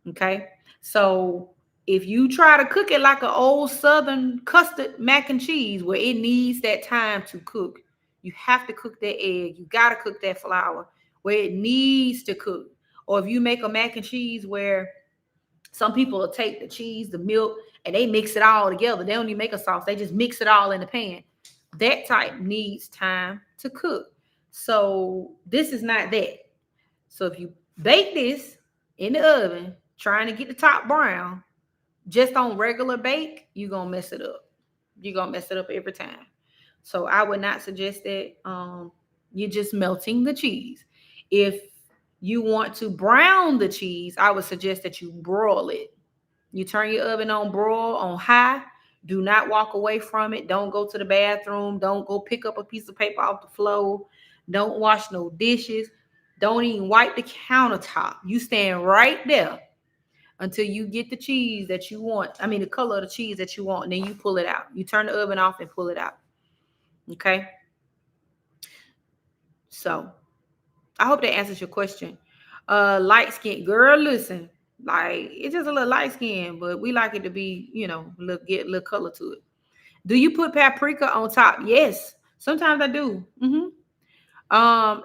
Okay. So if you try to cook it like an old Southern custard mac and cheese where it needs that time to cook, you have to cook that egg. You got to cook that flour where it needs to cook. Or if you make a mac and cheese where some people will take the cheese, the milk, and they mix it all together. They don't even make a sauce. They just mix it all in the pan. That type needs time to cook. So this is not that. So if you bake this in the oven, trying to get the top brown, just on regular bake, you're going to mess it up. You're going to mess it up every time. So I would not suggest that. You're just melting the cheese. If you want to brown the cheese, I would suggest that you broil it. You turn your oven on broil on high. Do not walk away from it. Don't go to the bathroom. Don't go pick up a piece of paper off the floor. Don't wash no dishes. Don't even wipe the countertop. You stand right there until you get the cheese that you want. I mean, the color of the cheese that you want. And then you pull it out. You turn the oven off and pull it out. Okay? So, I hope that answers your question. Light skin. Girl, listen. Like, it's just a little light skin, but we like it to be, get a little color to it. Do you put paprika on top? Yes. Sometimes I do.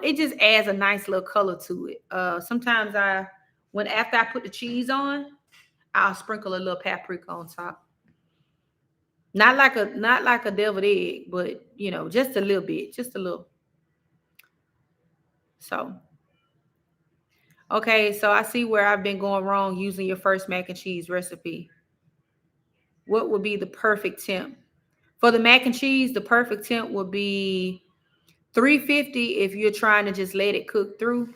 It just adds a nice little color to it. Sometimes after I put the cheese on, I'll sprinkle a little paprika on top. Not like a deviled egg, but just a little bit, just a little. So, okay, so I see where I've been going wrong using your first mac and cheese recipe. What would be the perfect temp? For the mac and cheese, the perfect temp would be 350 if you're trying to just let it cook through.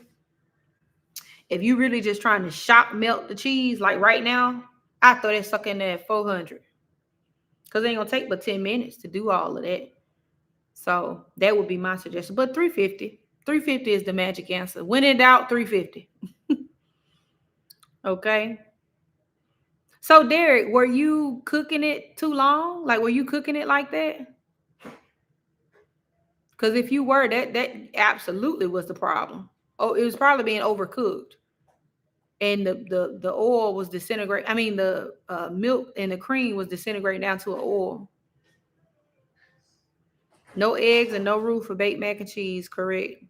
If you really just trying to shock melt the cheese, like right now, I throw that sucker in there at 400. Because it ain't going to take but 10 minutes to do all of that. So that would be my suggestion. But 350. 350 is the magic answer. When in doubt, 350. Okay. So Derek, were you cooking it too long? Like, were you cooking it like that? Because if you were, that absolutely was the problem. Oh, it was probably being overcooked. And the oil was disintegrating. I mean, the milk and the cream was disintegrating down to an oil. No eggs and no roux for baked mac and cheese, correct?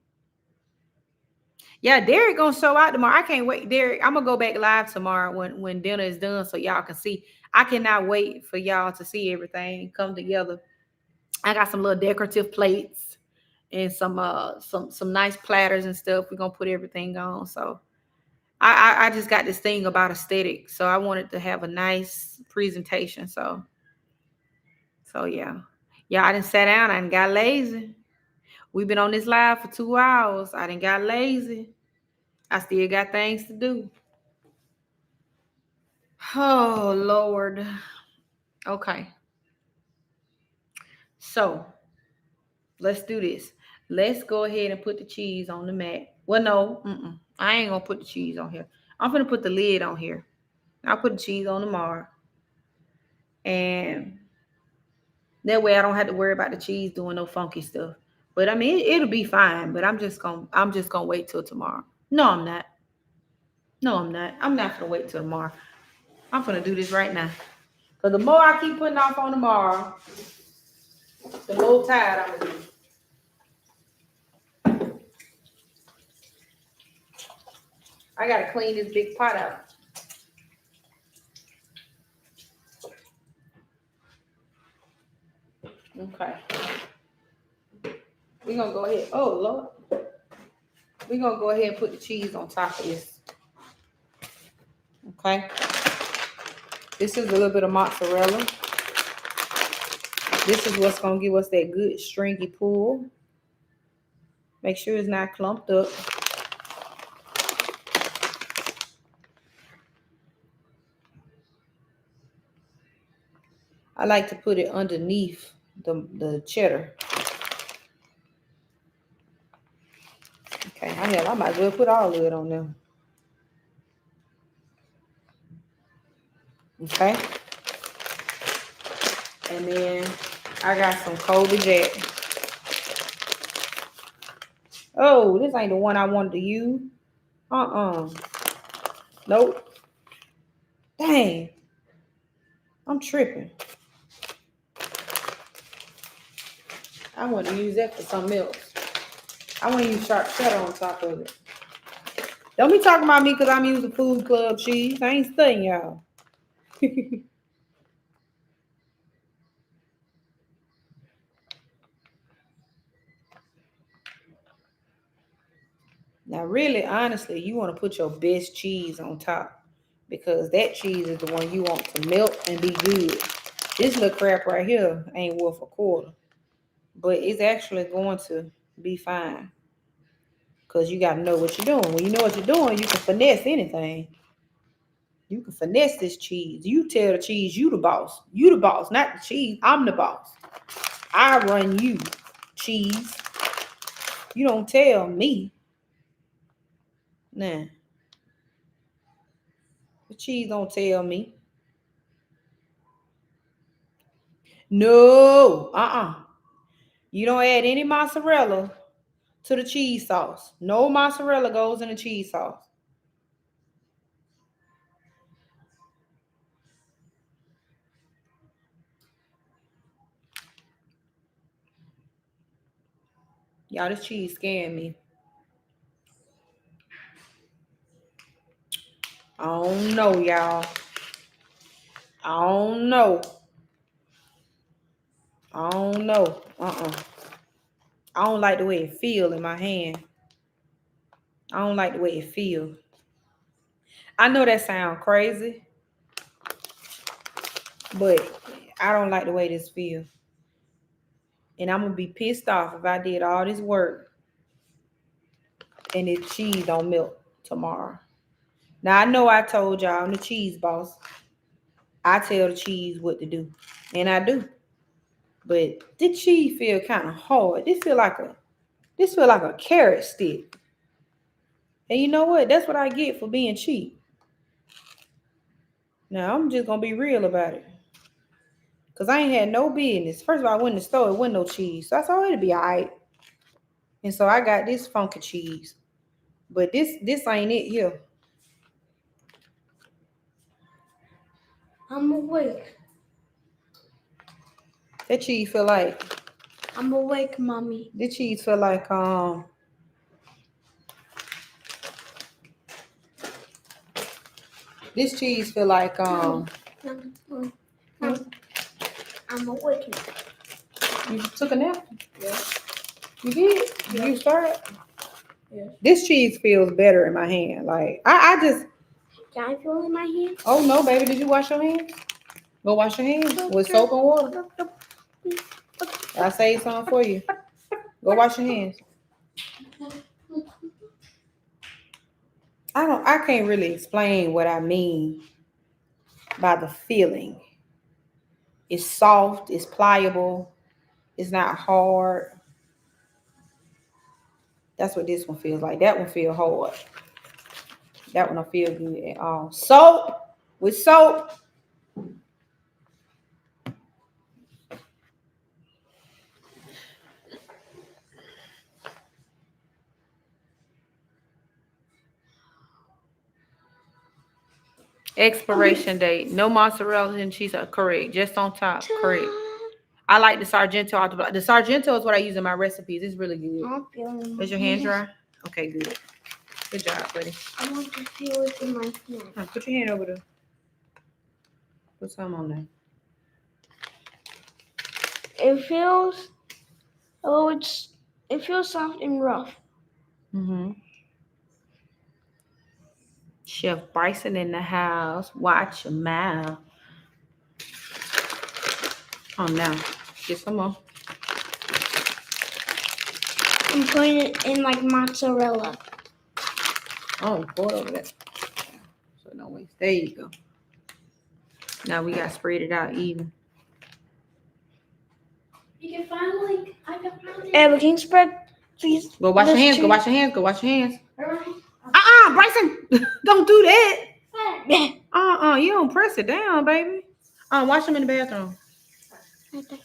Yeah, Derek gonna show out tomorrow. I can't wait. Derek, I'm gonna go back live tomorrow when dinner is done so y'all can see. I cannot wait for y'all to see everything come together. I got some little decorative plates and some nice platters and stuff. We're gonna put everything on. So I just got this thing about aesthetic. So I wanted to have a nice presentation. So yeah. Yeah, I didn't sat down, I didn't got lazy. We've been on this live for 2 hours. I didn't got lazy. I still got things to do. Oh, Lord. Okay. So let's do this. Let's go ahead and put the cheese on the mat. Well, no, I ain't going to put the cheese on here. I'm going to put the lid on here. I'll put the cheese on tomorrow. And that way I don't have to worry about the cheese doing no funky stuff. But I mean, it'll be fine. But I'm just gonna wait till tomorrow. No, I'm not. No, I'm not. I'm not gonna wait till tomorrow. I'm gonna do this right now. Because the more I keep putting off on tomorrow, the more tired I'm gonna be. I gotta clean this big pot out. Okay. We're gonna go ahead. Oh Lord. We're gonna go ahead and put the cheese on top of this. Okay. This is a little bit of mozzarella. This is what's gonna give us that good stringy pull. Make sure it's not clumped up. I like to put it underneath the cheddar. Okay, I might as well put all of it on there. Okay. And then I got some Colby Jack. Oh, this ain't the one I wanted to use. Nope. Dang. I'm tripping. I want to use that for something else. I want to use sharp cheddar on top of it. Don't be talking about me because I'm using Food Club cheese. I ain't studying y'all. Now, really, honestly, you want to put your best cheese on top because that cheese is the one you want to melt and be good. This little crap right here ain't worth a quarter, but it's actually going to be fine because you got to know what you're doing. When you know what you're doing, you can finesse anything. You can finesse this cheese. You tell the cheese you the boss. You the boss, not the cheese. I'm the boss. I run you, cheese. You don't tell me. Nah. The cheese don't tell me. No. You don't add any mozzarella to the cheese sauce. No mozzarella goes in the cheese sauce. Y'all, this cheese scaring me. I don't know, y'all. I don't know. I don't know. I don't like the way it feel in my hand. I don't like the way it feel. I know that sounds crazy, but I don't like the way this feel. And I'm gonna be pissed off if I did all this work and the cheese don't melt tomorrow. Now I know I told y'all I'm the cheese boss. I tell the cheese what to do, and I do. But this cheese feel kind of hard. This feel like a carrot stick. And you know what? That's what I get for being cheap. Now I'm just gonna be real about it. Cause I ain't had no business. First of all, I went in the store, it wasn't no cheese. So I thought it'd be alright. And so I got this funky cheese. But this ain't it here. I'm awake. That cheese feel like I'm awake, mommy. this cheese feel like this cheese feel like I'm awake now. you took a nap? Yeah. You did? Yeah. You started? Yeah. This cheese feels better in my hand. Like I just Can I feel it in my hand? oh no, baby, did you wash your hands? Go wash your hands with soap and water. I saved some for you. Go wash your hands. I can't really explain what I mean by the feeling. It's soft, it's pliable, it's not hard. That's what this one feels like. That one feel hard. That one don't feel good at all. Soap with soap. Expiration date. No mozzarella and cheese are correct. Just on top. Correct. I like the Sargento. The Sargento is what I use in my recipes. It's really good. I'm feeling. Is your hand dry? Okay, good. Good job, buddy. I want to feel it in my hand. Put your hand over there. Put some on there. It feels. Oh, it feels soft and rough. Chef Bryson in the house. Watch your mouth. Oh, now. Get some more. I'm putting it in like mozzarella. Oh, pour it over there. So no waste. There you go. Now we got spread it out even. I can find it. Hey, we can spread. Please. Go wash your hands. Go wash your hands. Go wash your hands. Bryson. Don't do that. You don't press it down, baby. Wash them in the bathroom. Like that.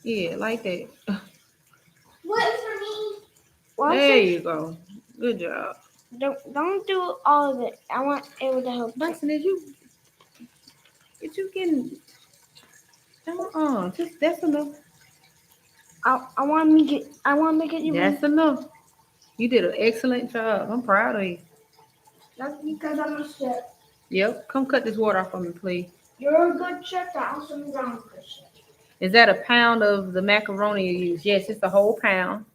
Yeah, like that. What is for me? There you go. Good job. Don't do all of it. I want it to help. Bryson, is you getting just that's enough. I want to make it even. That's enough. You did an excellent job. I'm proud of you. That's because I'm a chef. Yep. Come cut this water off for me, please. You're a good chef. That also means I'm a good chef. Is that a pound of the macaroni you use? Yes, it's a whole pound.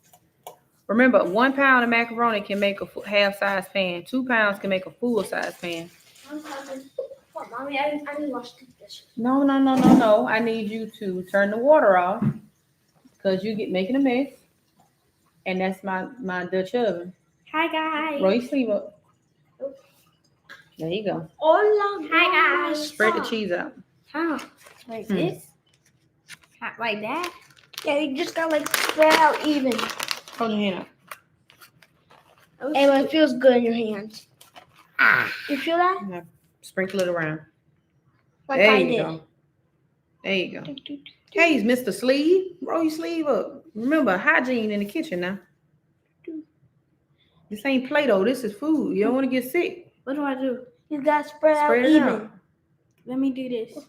Remember, 1 pound of macaroni can make a half-size pan. 2 pounds can make a full-size pan. I'm coming. Oh, Mommy, I need to wash the dishes. No. I need you to turn the water off because you get making a mess. And that's my Dutch oven. Hi, guys. Roll your sleeve up. There you go. Hola. Hi, guys. Spread the cheese out. How? Like this? Like that? Yeah, you just got like spread out even. Hold your hand up. And it feels good in your hands. You feel that? Now, sprinkle it around. Like there I you did. Go. There you go. Hey, Mr. Sleeve. Roll your sleeve up. Remember, hygiene in the kitchen now. This ain't Play-Doh. This is food. You don't want to get sick. What do? You got to spread out it even. Out. Let me do this.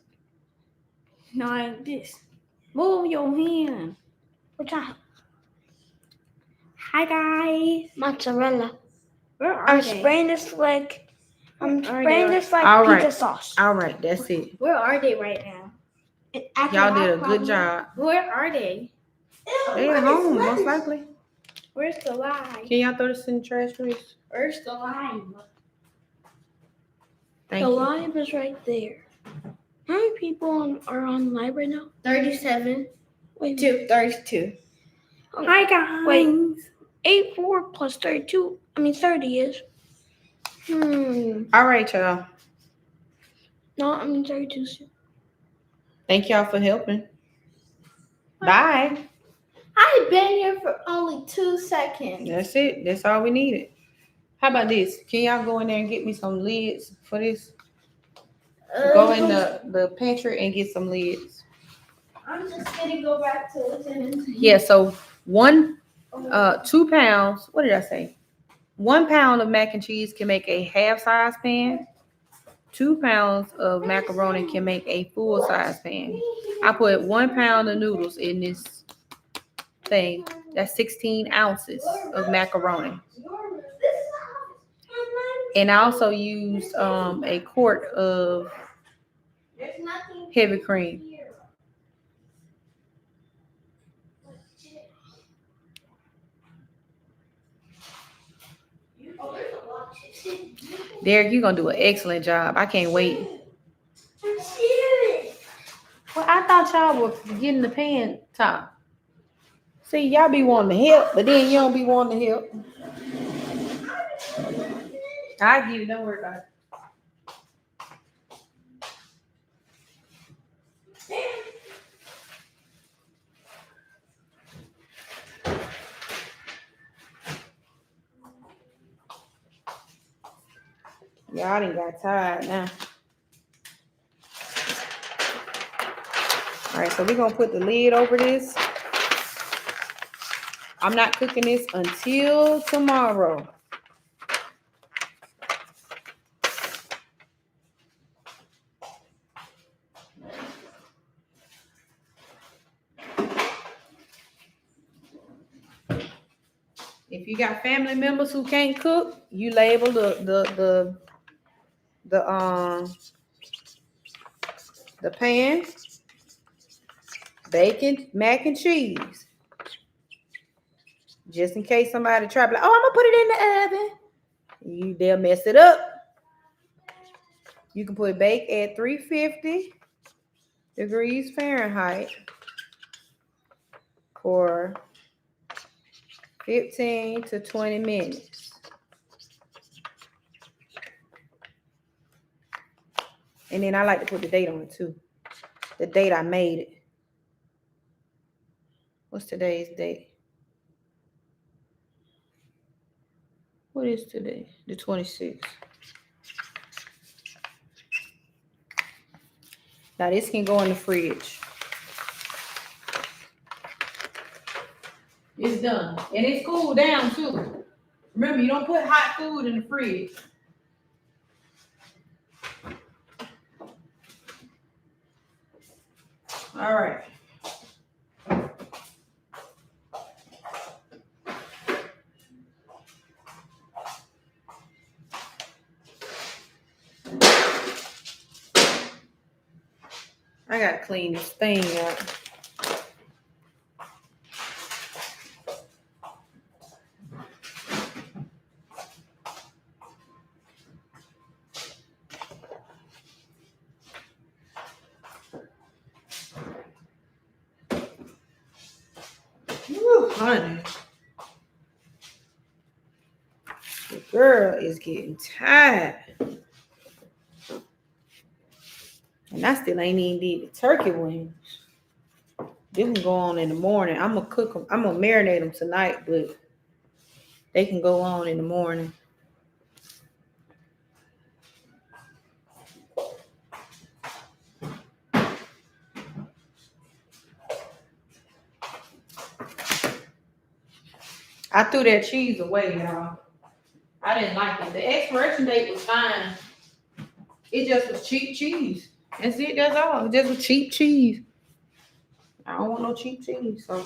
No, like this. Move your hand. What's up? Hi, guys. Mozzarella. Where are they? Spraying this like pizza sauce. All right, that's it. Where are they right now? Y'all did a good job. Where are they? They're at home, most likely. Where's the lime? Can y'all throw this in the trash, please? Where's the lime? Thank you. The lime is right there. How many people are on live right now? 37. Wait, 32. Oh. Hi, guys. Wait, 84 plus 32. 30 is. All right, y'all. No, 32. Thank y'all for helping. Bye. I've been here for only 2 seconds. That's it. That's all we needed. How about this? Can y'all go in there and get me some lids for this? Go in the pantry and get some lids. I'm just gonna go back to listening. Yeah, so 2 pounds. What did I say? 1 pound of mac and cheese can make a half-size pan. 2 pounds of macaroni can make a full-size pan. I put 1 pound of noodles in this thing. That's 16 ounces of macaroni. And I also used a quart of heavy cream. Derek, you're going to do an excellent job. I can't wait. Well, I thought y'all were getting the pan top. See, y'all be wanting to help, but then you don't be wanting to help. I get it. Don't worry about it. Y'all done got tired now. All right, so we're going to put the lid over this. I'm not cooking this until tomorrow. If you got family members who can't cook, you label the pan, bacon, mac and cheese. Just in case somebody try, like, oh, I'm gonna put it in the oven. They'll mess it up. You can put bake at 350 degrees Fahrenheit for 15 to 20 minutes. And then I like to put the date on it too. The date I made it. What's today's date? What is today? The 26th. Now this can go in the fridge. It's done. And it's cooled down too. Remember, you don't put hot food in the fridge. All right. I gotta clean this thing out. Woo, honey. The girl is getting tired. And I still ain't even did the turkey wings. They can go on in the morning. I'm gonna cook them. I'm gonna marinate them tonight, but they can go on in the morning. I threw that cheese away, y'all. I didn't like it. The expiration date was fine. It just was cheap cheese. That's it. That's all. It just was cheap cheese. I don't want no cheap cheese. So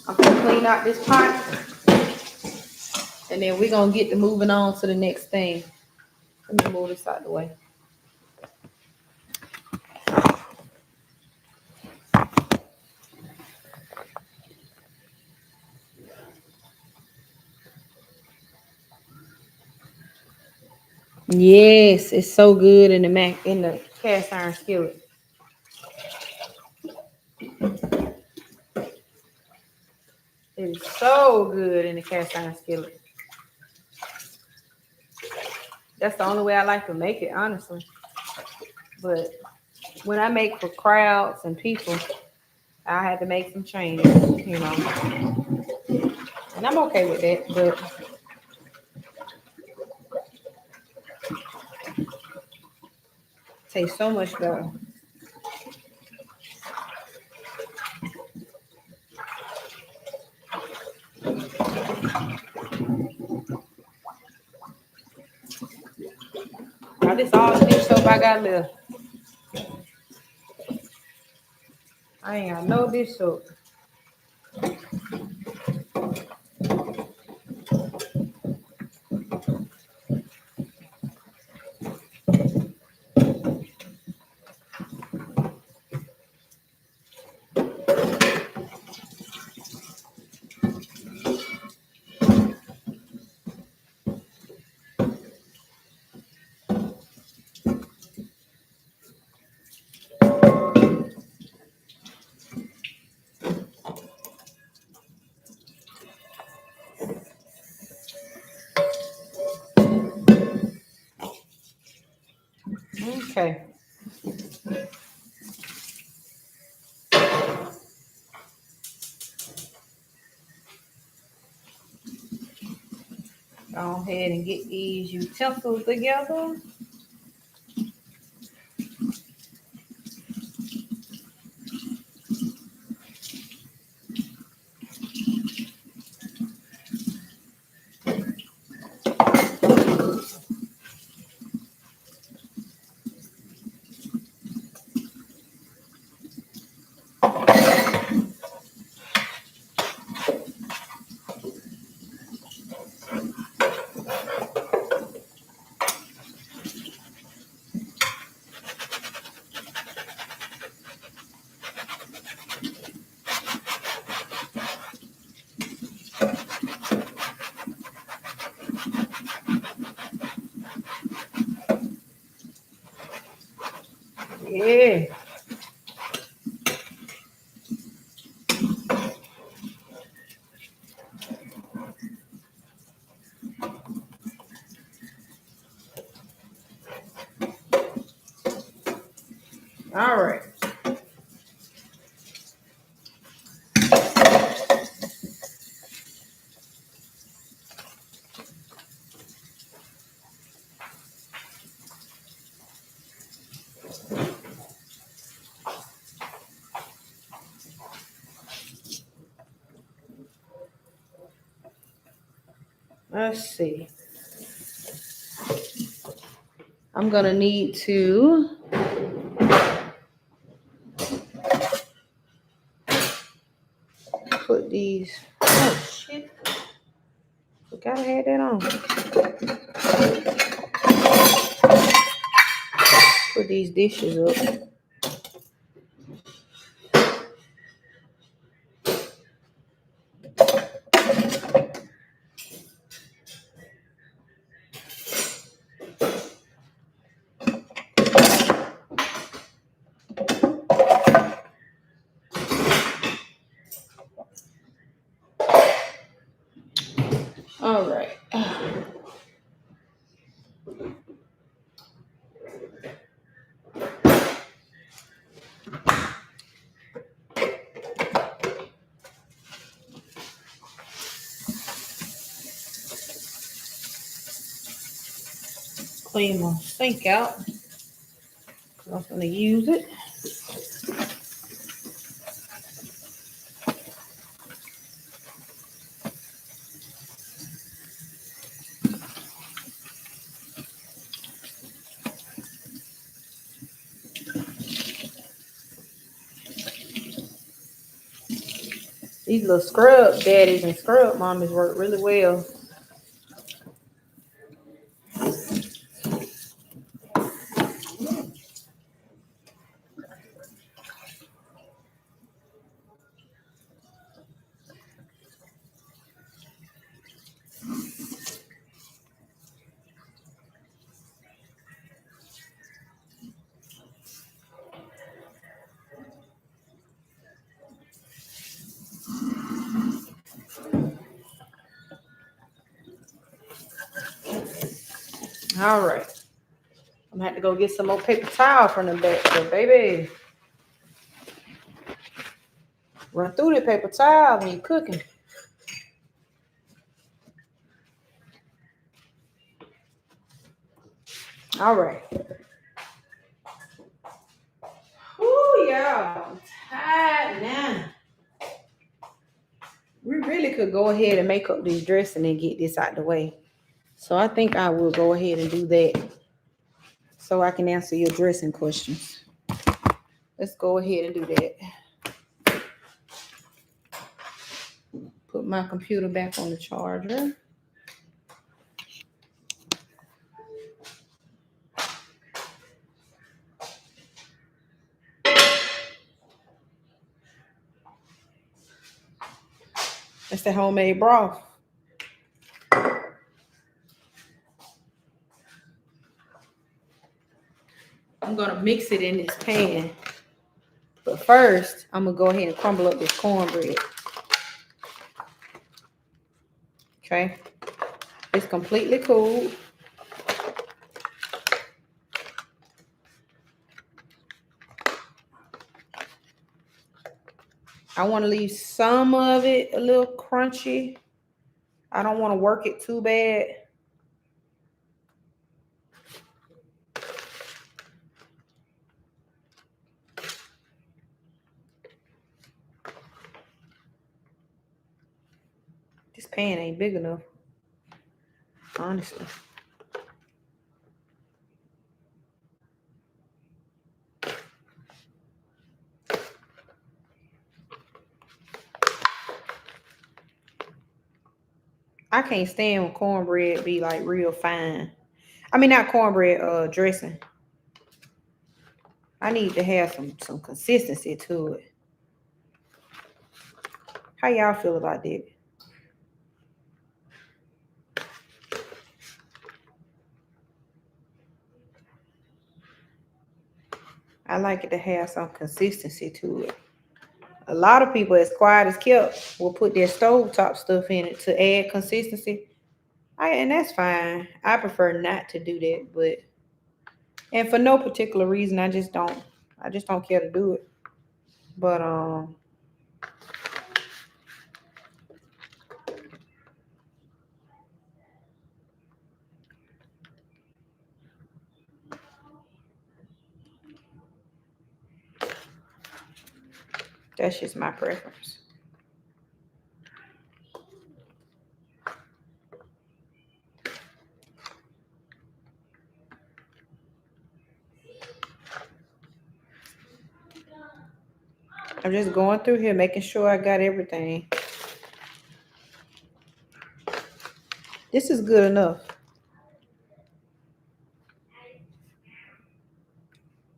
I'm gonna clean out this pot, and then we're gonna get to moving on to the next thing. Let me move this out of the way. Yes, it's so good in the cast iron skillet. It's so good in the cast iron skillet. That's the only way I like to make it, honestly. But when I make for crowds and people, I had to make some changes, And I'm okay with that, but it tastes so much better. Now this all the dish soap I got left. I ain't got no dish soap. Okay. Go ahead and get these utensils together. Yeah. All right. Let's see. I'm gonna need to put these. Oh shit! Forgot I had that on. Put these dishes up. All right. Clean my sink out. I'm gonna use it. These little scrub daddies and scrub mommies work really well. All right. I'm gonna have to go get some more paper towel from the back, so baby. Run through the paper towel when you're cooking. All right. Ooh, y'all. I'm tired now. We really could go ahead and make up this dressing and get this out the way. So I think I will go ahead and do that so I can answer your dressing questions. Let's go ahead and do that. Put my computer back on the charger. That's the homemade broth. I'm gonna mix it in this pan. But first, I'm gonna go ahead and crumble up this cornbread. Okay. It's completely cool. I want to leave some of it a little crunchy. I don't want to work it too bad. This pan ain't big enough, honestly. I can't stand when cornbread be like real fine. I mean, not cornbread, dressing. I need to have some consistency to it. How y'all feel about that? I like it to have some consistency to it. A lot of people, as quiet as kept, will put their stovetop stuff in it to add consistency. And that's fine. I prefer not to do that, but and for no particular reason, I just don't care to do it. But that's just my preference. I'm just going through here, making sure I got everything. This is good enough.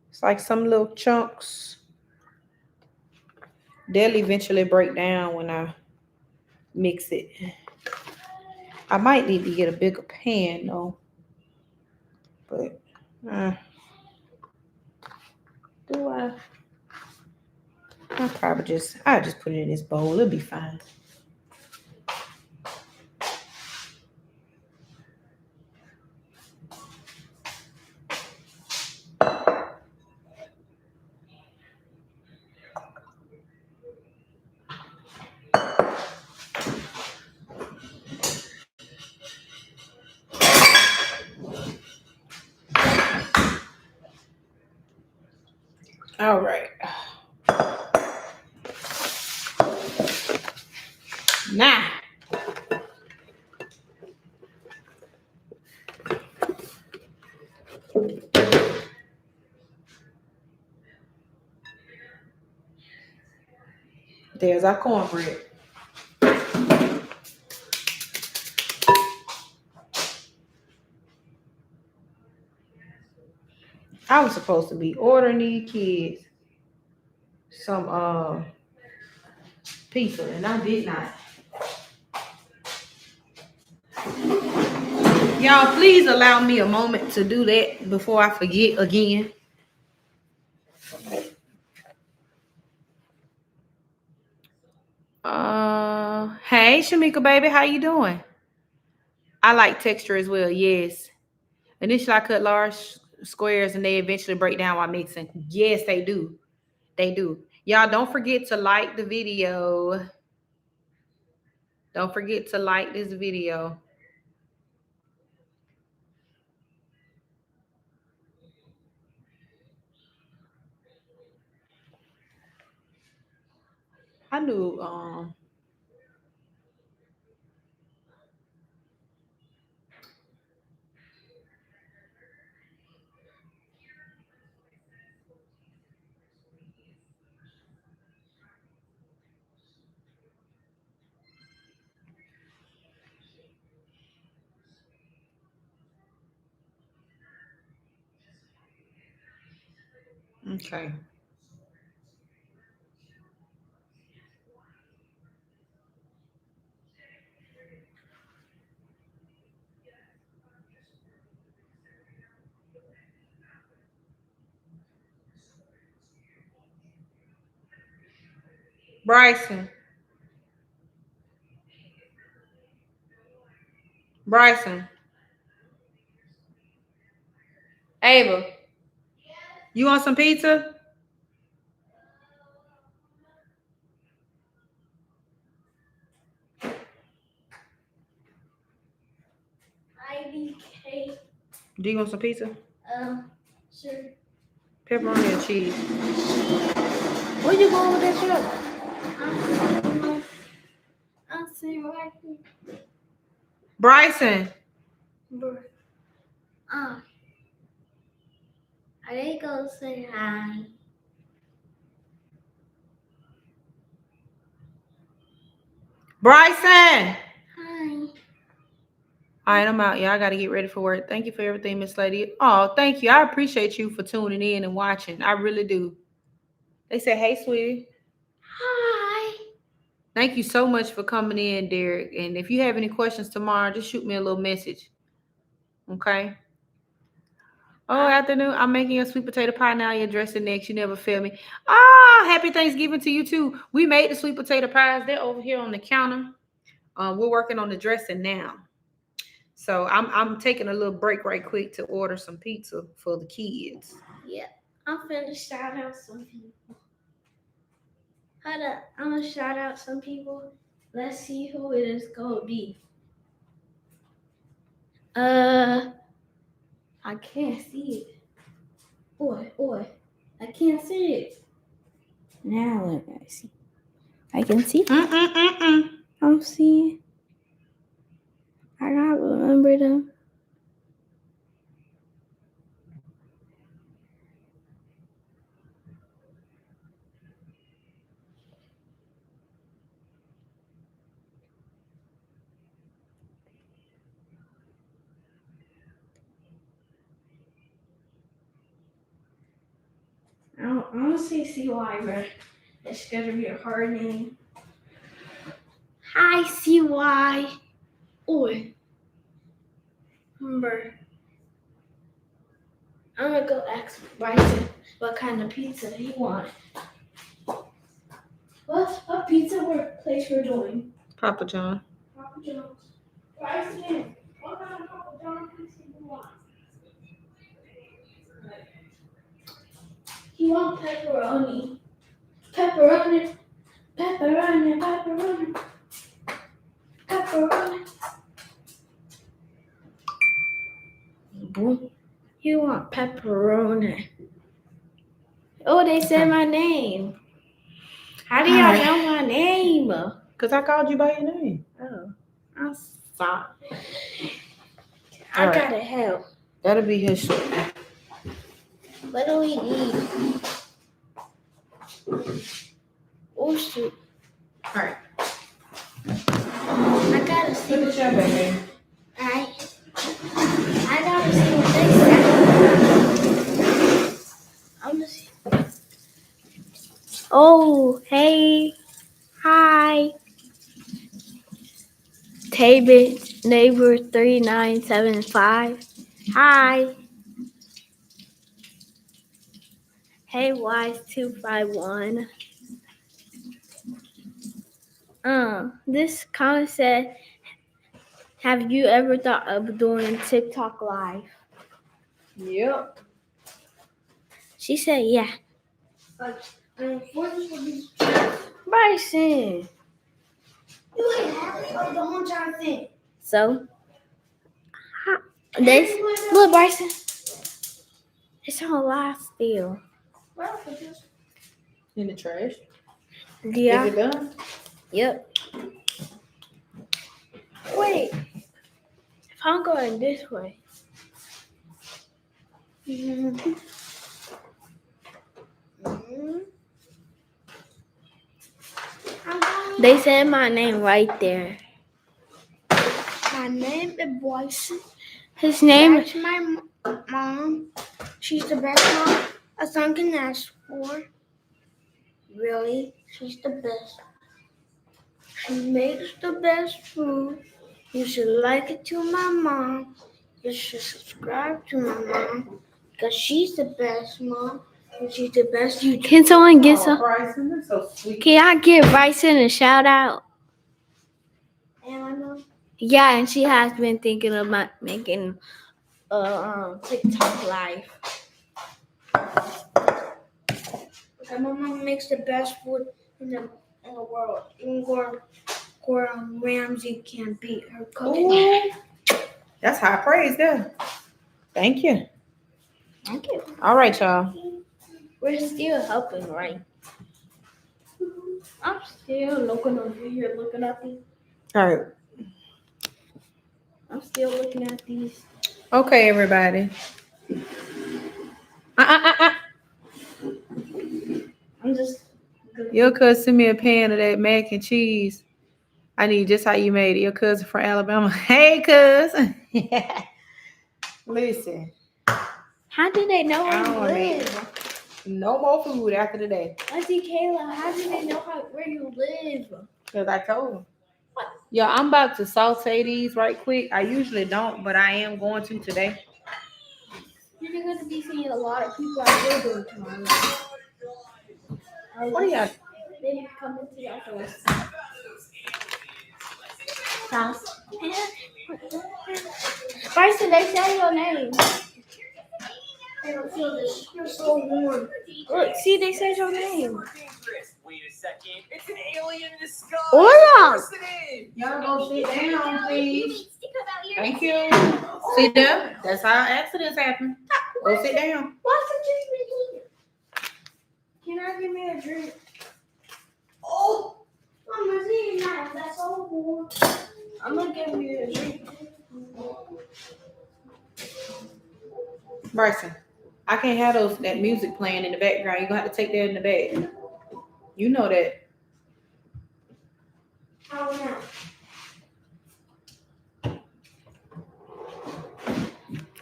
It's like some little chunks. They'll eventually break down when I mix it. I might need to get a bigger pan though. But do I'll just put it in this bowl. It'll be fine. All right. Now, there's our cornbread. I was supposed to be ordering these kids some pizza, and I did not. Y'all, please allow me a moment to do that before I forget again. Hey, Shamika, baby, how you doing? I like texture as well. Yes. Initially, I cut large squares, and they eventually break down while mixing. Yes, they do. They do. Y'all, don't forget to like the video. Don't forget to like this video. I knew okay. Bryson. Bryson. Ava. You want some pizza? IBK. Do you want some pizza? Sure. Pepperoni and cheese. Where you going with that truck? I'm saying right here. Bryson. I didn't go say hi. Bryson. Hi. All right, I'm out. Y'all got to get ready for work. Thank you for everything, Miss Lady. Oh, thank you. I appreciate you for tuning in and watching. I really do. They said, hey, sweetie. Hi. Thank you so much for coming in, Derek. And if you have any questions tomorrow, just shoot me a little message. Okay? Oh, afternoon. I'm making a sweet potato pie now. You're dressing next. You never fail me. Ah, happy Thanksgiving to you, too. We made the sweet potato pies. They're over here on the counter. We're working on the dressing now. So I'm taking a little break right quick to order some pizza for the kids. Yeah, I'm finna shout out some people. Hold up, I'm gonna shout out some people. Let's see who it is gonna be. I can't see it. Oi, I can't see it. Now let me see. I can see. I'm seeing. I gotta remember them. I'm gonna say CY, but it's gonna be a hard name. Hi, CY. Oi. Remember, I'm gonna go ask Bryson what kind of pizza he wants. What pizza place we're doing? Papa John. Papa John's. Bryson, what kind of Papa John pizza do you want? He wants pepperoni. Pepperoni. Pepperoni. Pepperoni. Pepperoni. Boom. You want pepperoni. Oh, they said my name. How do y'all know my name? Because I called you by your name. Oh, I'm sorry. All I right. gotta help. That'll be his show. What do we need? Oh, shoot. All right. I gotta see Look at your baby. Alright. I gotta see what they say. I'm gonna see. Oh, hey. Hi. Tabit neighbor 3975. Hi. Hey Wise 251. This comment said, have you ever thought of doing TikTok live? Yep. She said, yeah. Bryson. You ain't happy of the whole entire thing. So, this, look, Bryson. It's on live still. Well, just In the trash. Yeah. Is it done? Yep. Wait. If I'm going this way. They said my name right there. my name is Bryson. His name That's my mom. She's the best mom a son can ask for. Really, she's the best. She makes the best food. You should like it to my mom. You should subscribe to my mom because she's the best mom. And she's the best YouTuber. Can someone get Oh, some? Bryson, that's so sweet. Can I give Bryson a shout out? And I know. Yeah, and she has been thinking about making TikTok live. Okay, my mom makes the best food in the world. Even Gordon Ramsay can't beat her cooking. Ooh. That's high praise there. Thank you. Thank you. All right, y'all. We're still helping, right? I'm still looking over here, looking at these. All right. I'm still looking at these. Okay, everybody. I'm just. Your cousin sent me a pan of that mac and cheese. I need just how you made it. Your cousin from Alabama. Hey, cousin. Listen, How do they know where I you don't wanna make live? no more food after today. Auntie Kayla, how do they know where you live? Because I told them. Yo, I'm about to saute these right quick. I usually don't, but I am going to today. You're going to be seeing a lot of people at your door tomorrow. What are y'all? They need to come into your house. House. Bryson, they say your name. I don't feel this. You're so warm. Look, see, they said your name. Wait a second. It's an alien disguise. Hola. Y'all go sit down, please. Thank you. Sit down. That's how accidents happen. Go sit down. What's the drink? Can I give me a drink? Oh, Mama's eating now. That's so warm. I'm going to give you a drink. Bryson, I can't have that music playing in the background. You're going to have to take that in the bag. You know that. How now?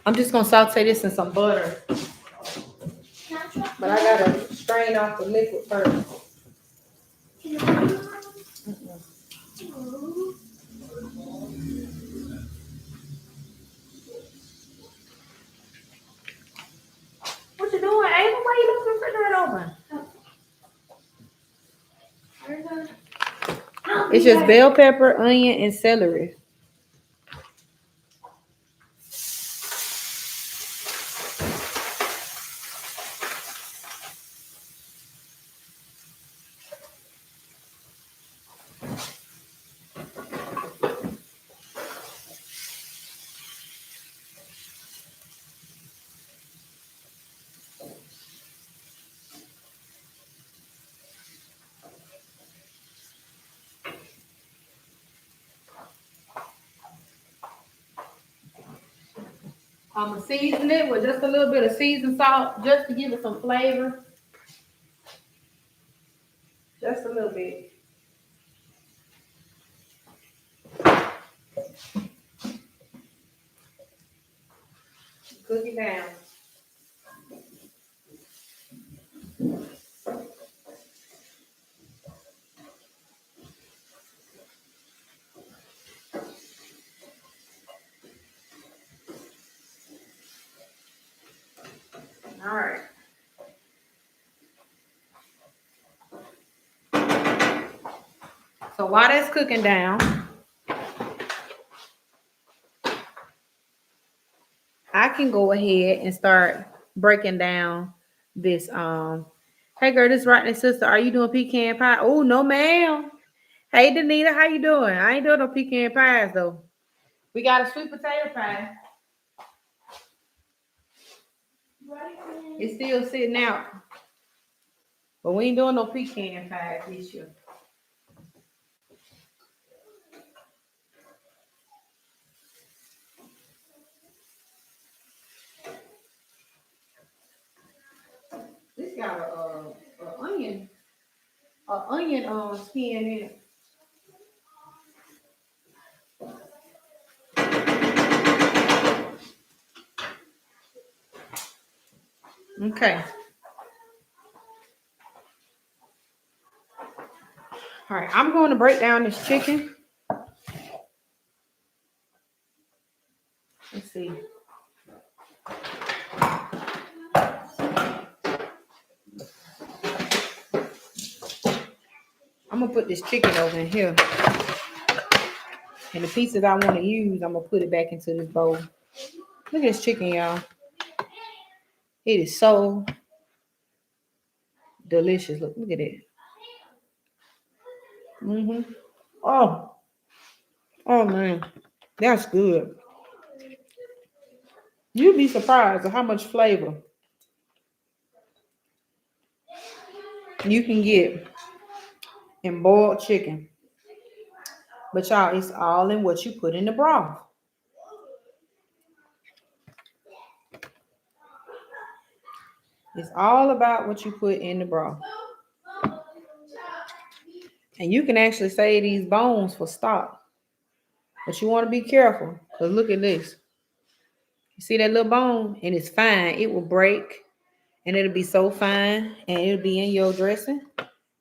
I'm just going to saute this in some butter. Can I try? But I got to strain drain off the liquid first. What you doing, Ava? Why you leaving the refrigerator open? It's just bell pepper, onion, and celery. I'm gonna season it with just a little bit of seasoned salt, just to give it some flavor. Just a little bit. Cook it down. All right. So while that's cooking down, I can go ahead and start breaking down this. Hey girl, this right sister. Are you doing pecan pie? Oh no, ma'am. Hey Danita, how you doing? I ain't doing no pecan pies though. We got a sweet potato pie. It's still sitting out. But we ain't doing no pecan pies this year. This got a onion skin in it. Okay. All right, I'm going to break down this chicken. Let's see. I'm gonna put this chicken over in here. And the pieces I want to use, I'm gonna put it back into this bowl. Look at this chicken, y'all. It is so delicious. Look at it. Oh, oh man, that's good. You'd be surprised at how much flavor you can get in boiled chicken. But y'all, it's all in what you put in the broth. It's all about what you put in the broth. And you can actually save these bones for stock. But you want to be careful. Because look at this. You see that little bone? And it's fine. It will break. And it'll be so fine. And it'll be in your dressing.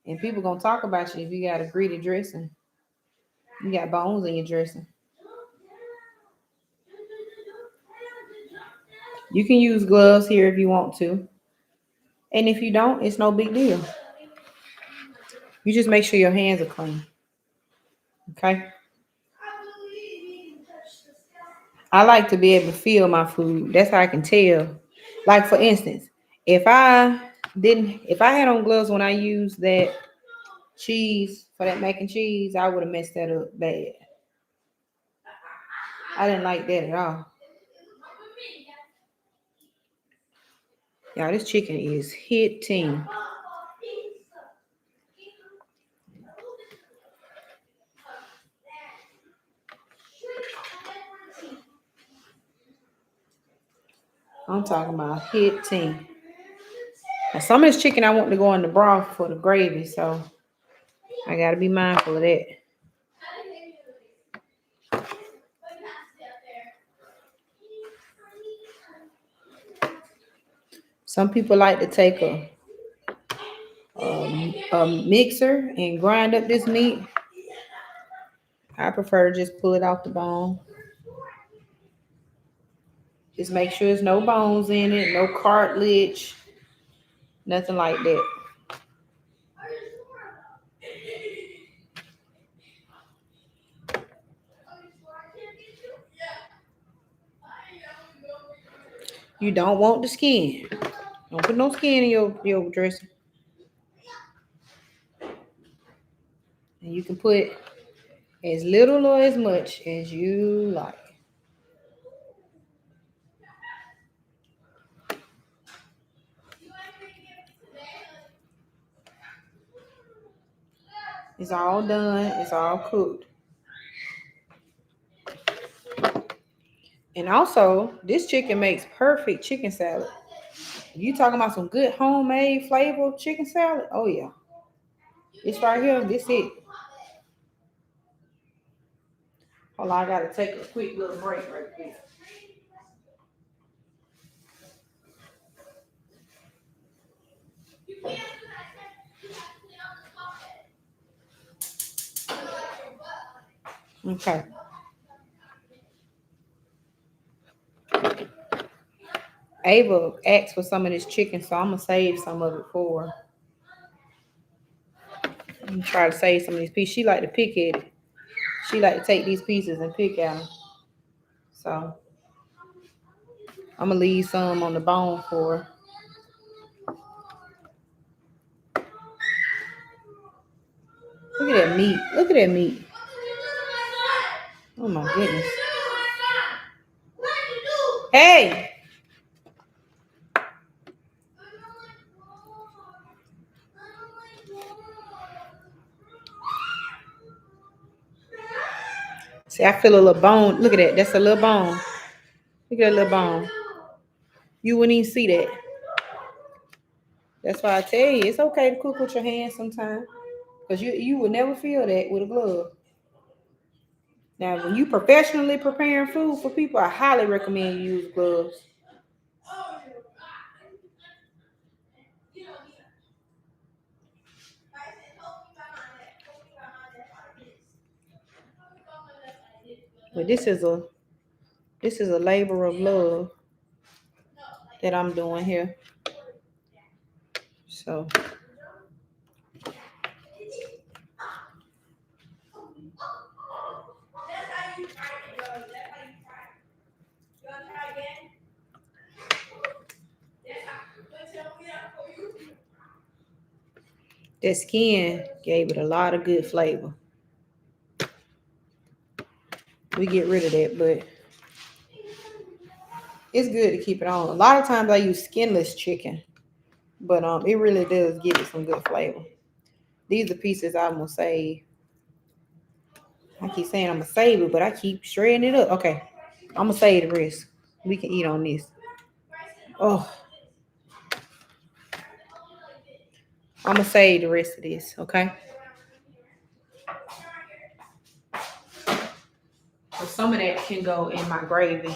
And people going to talk about you if you got a gritty dressing. You got bones in your dressing. You can use gloves here if you want to. And if you don't, it's no big deal. You just make sure your hands are clean. Okay? I like to be able to feel my food. That's how I can tell. Like for instance, if I had on gloves when I used that cheese for that mac and cheese, I would have messed that up bad. I didn't like that at all. Y'all, this chicken is hitting. I'm talking about hitting. Now, some of this chicken I want to go in the broth for the gravy, so I got to be mindful of that. Some people like to take a a mixer and grind up this meat. I prefer to just pull it off the bone. Just make sure there's no bones in it, no cartilage, nothing like that. You don't want the skin. Don't put no skin in your dressing. And you can put as little or as much as you like. It's all done. It's all cooked. And also, this chicken makes perfect chicken salad. You talking about some good homemade flavor chicken salad? Oh yeah. It's right here. This it. Hold on, I gotta take a quick little break right quick. Okay. Ava asked for some of this chicken, so I'm gonna save some of it for her. I'm gonna try to save some of these pieces. She like to pick at it. She like to take these pieces and pick at them. So I'm gonna leave some on the bone for her. Look at that meat. Look at that meat. Oh my goodness. Hey! See, I feel a little bone. Look at that. That's a little bone. Look at that little bone. You wouldn't even see that. That's why I tell you, it's okay to cook with your hands sometimes. Because you would never feel that with a glove. Now, when you professionally preparing food for people, I highly recommend you use gloves. But this is a labor of love that I'm doing here. So that skin gave it a lot of good flavor. We get rid of that, but it's good to keep it on. A lot of times I use skinless chicken, but it really does give it some good flavor. These are pieces I'm gonna save. I keep saying I'm gonna save it, but I keep shredding it up. Okay, I'm gonna save the rest. We can eat on this. Oh, I'm gonna save the rest of this. Okay. So some of that can go in my gravy.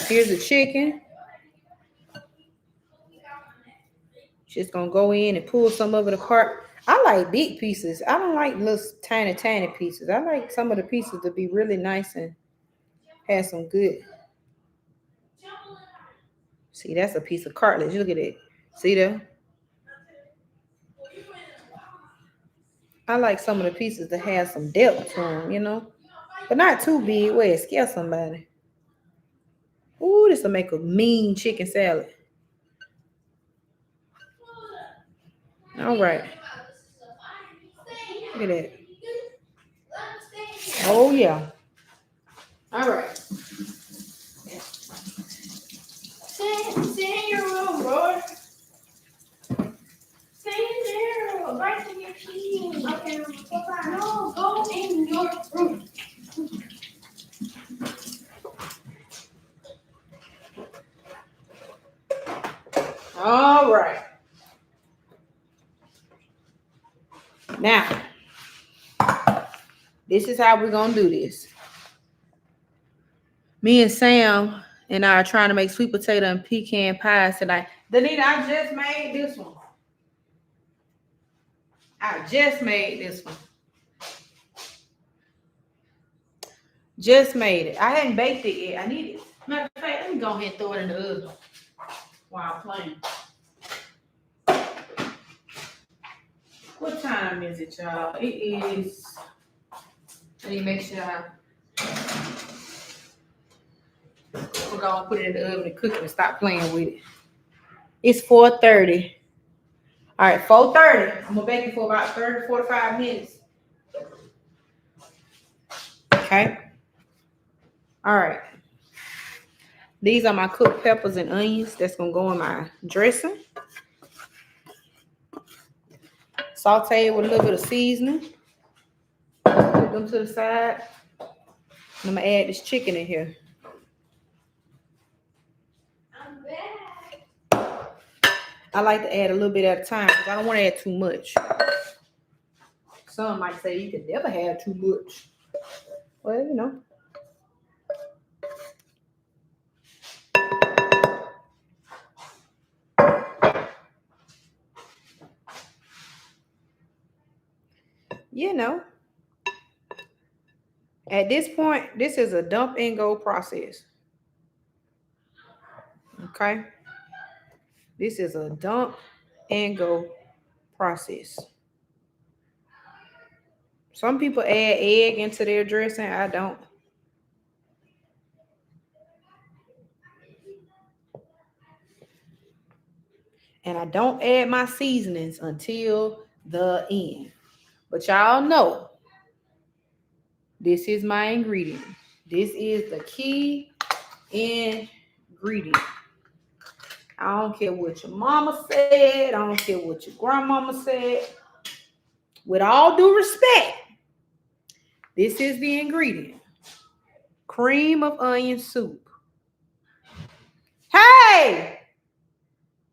Here's the chicken. Just gonna go in and pull some of it apart. I like big pieces. I don't like little tiny pieces. I like some of the pieces to be really nice and have some good. See, that's a piece of cartilage. Look at it. See there? I like some of the pieces to have some depth to them, but not too big where it scares somebody. Ooh, this will make a mean chicken salad. All right. Look at that. Oh, yeah. All right. Sit in your room, bro. Stay in there. Right in your keys. Okay, no, go in your room. All right. Now, this is how we're going to do this. Me and Sam and I are trying to make sweet potato and pecan pies tonight. Danita, I just made this one. I just made this one. Just made it. I hadn't baked it yet. I need it. Matter of fact, let me go ahead and throw it in the oven while I'm playing. What time is it, y'all? It is. Let me make sure we're gonna put it in the oven and cook it and stop playing with it. It's 4:30. All right, 4:30. I'm gonna bake it for about 30 to 45 minutes. Okay. All right. These are my cooked peppers and onions. That's gonna go in my dressing. Saute it with a little bit of seasoning. Put them to the side. I'm gonna add this chicken in here. I'm back. I like to add a little bit at a time because I don't want to add too much. Some might say you can never have too much. Well, you know. You know. At this point, this is a dump and go process. Okay. This is a dump and go process. Some people add egg into their dressing. I don't. And I don't add my seasonings until the end. But y'all know this is my ingredient. This is the key ingredient. I don't care what your mama said. I don't care what your grandmama said. With all due respect, this is the ingredient. Cream of onion soup. Hey!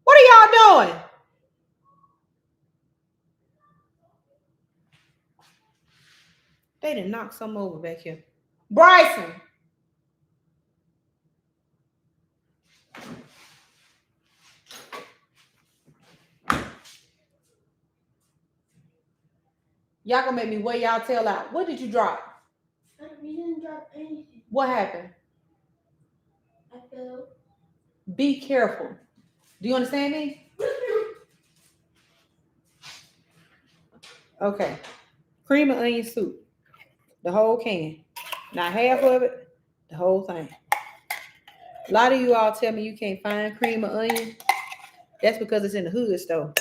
What are y'all doing? They done knocked some over back here. Bryson. Y'all gonna make me weigh y'all tail out. What did you drop? You didn't drop anything. What happened? I fell. Be careful. Do you understand me? Okay. Cream of onion soup. The whole can. Not half of it, the whole thing. A lot of you all tell me you can't find cream of onion. That's because it's in the hood store.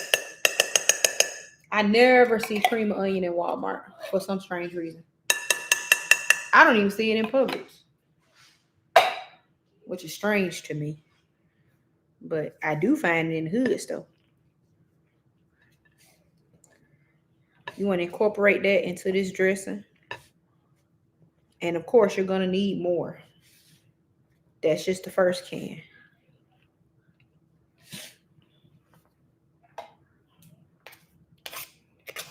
I never see cream of onion in Walmart for some strange reason. I don't even see it in Publix, which is strange to me. But I do find it in the hood store. You want to incorporate that into this dressing. And of course, you're going to need more. That's just the first can.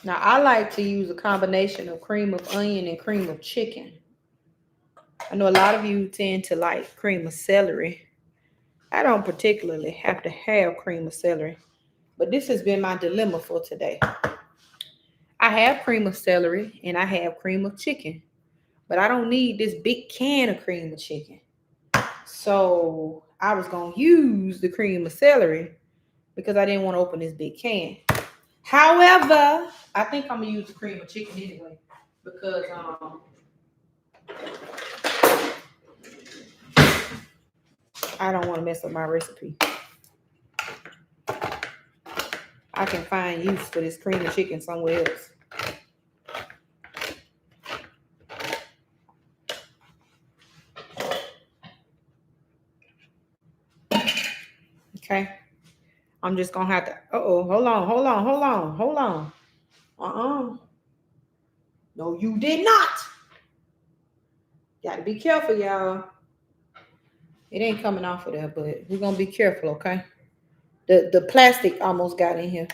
Now, I like to use a combination of cream of onion and cream of chicken. I know a lot of you tend to like cream of celery. I don't particularly have to have cream of celery, but this has been my dilemma for today. I have cream of celery and I have cream of chicken, but I don't need this big can of cream of chicken. So I was going to use the cream of celery because I didn't want to open this big can. However, I think I'm going to use the cream of chicken anyway because I don't want to mess up my recipe. I can find use for this cream of chicken somewhere else. Okay. I'm just going to have to, hold on. No, you did not. Got to be careful, y'all. It ain't coming off of there, but we're going to be careful, okay? The plastic almost got in here.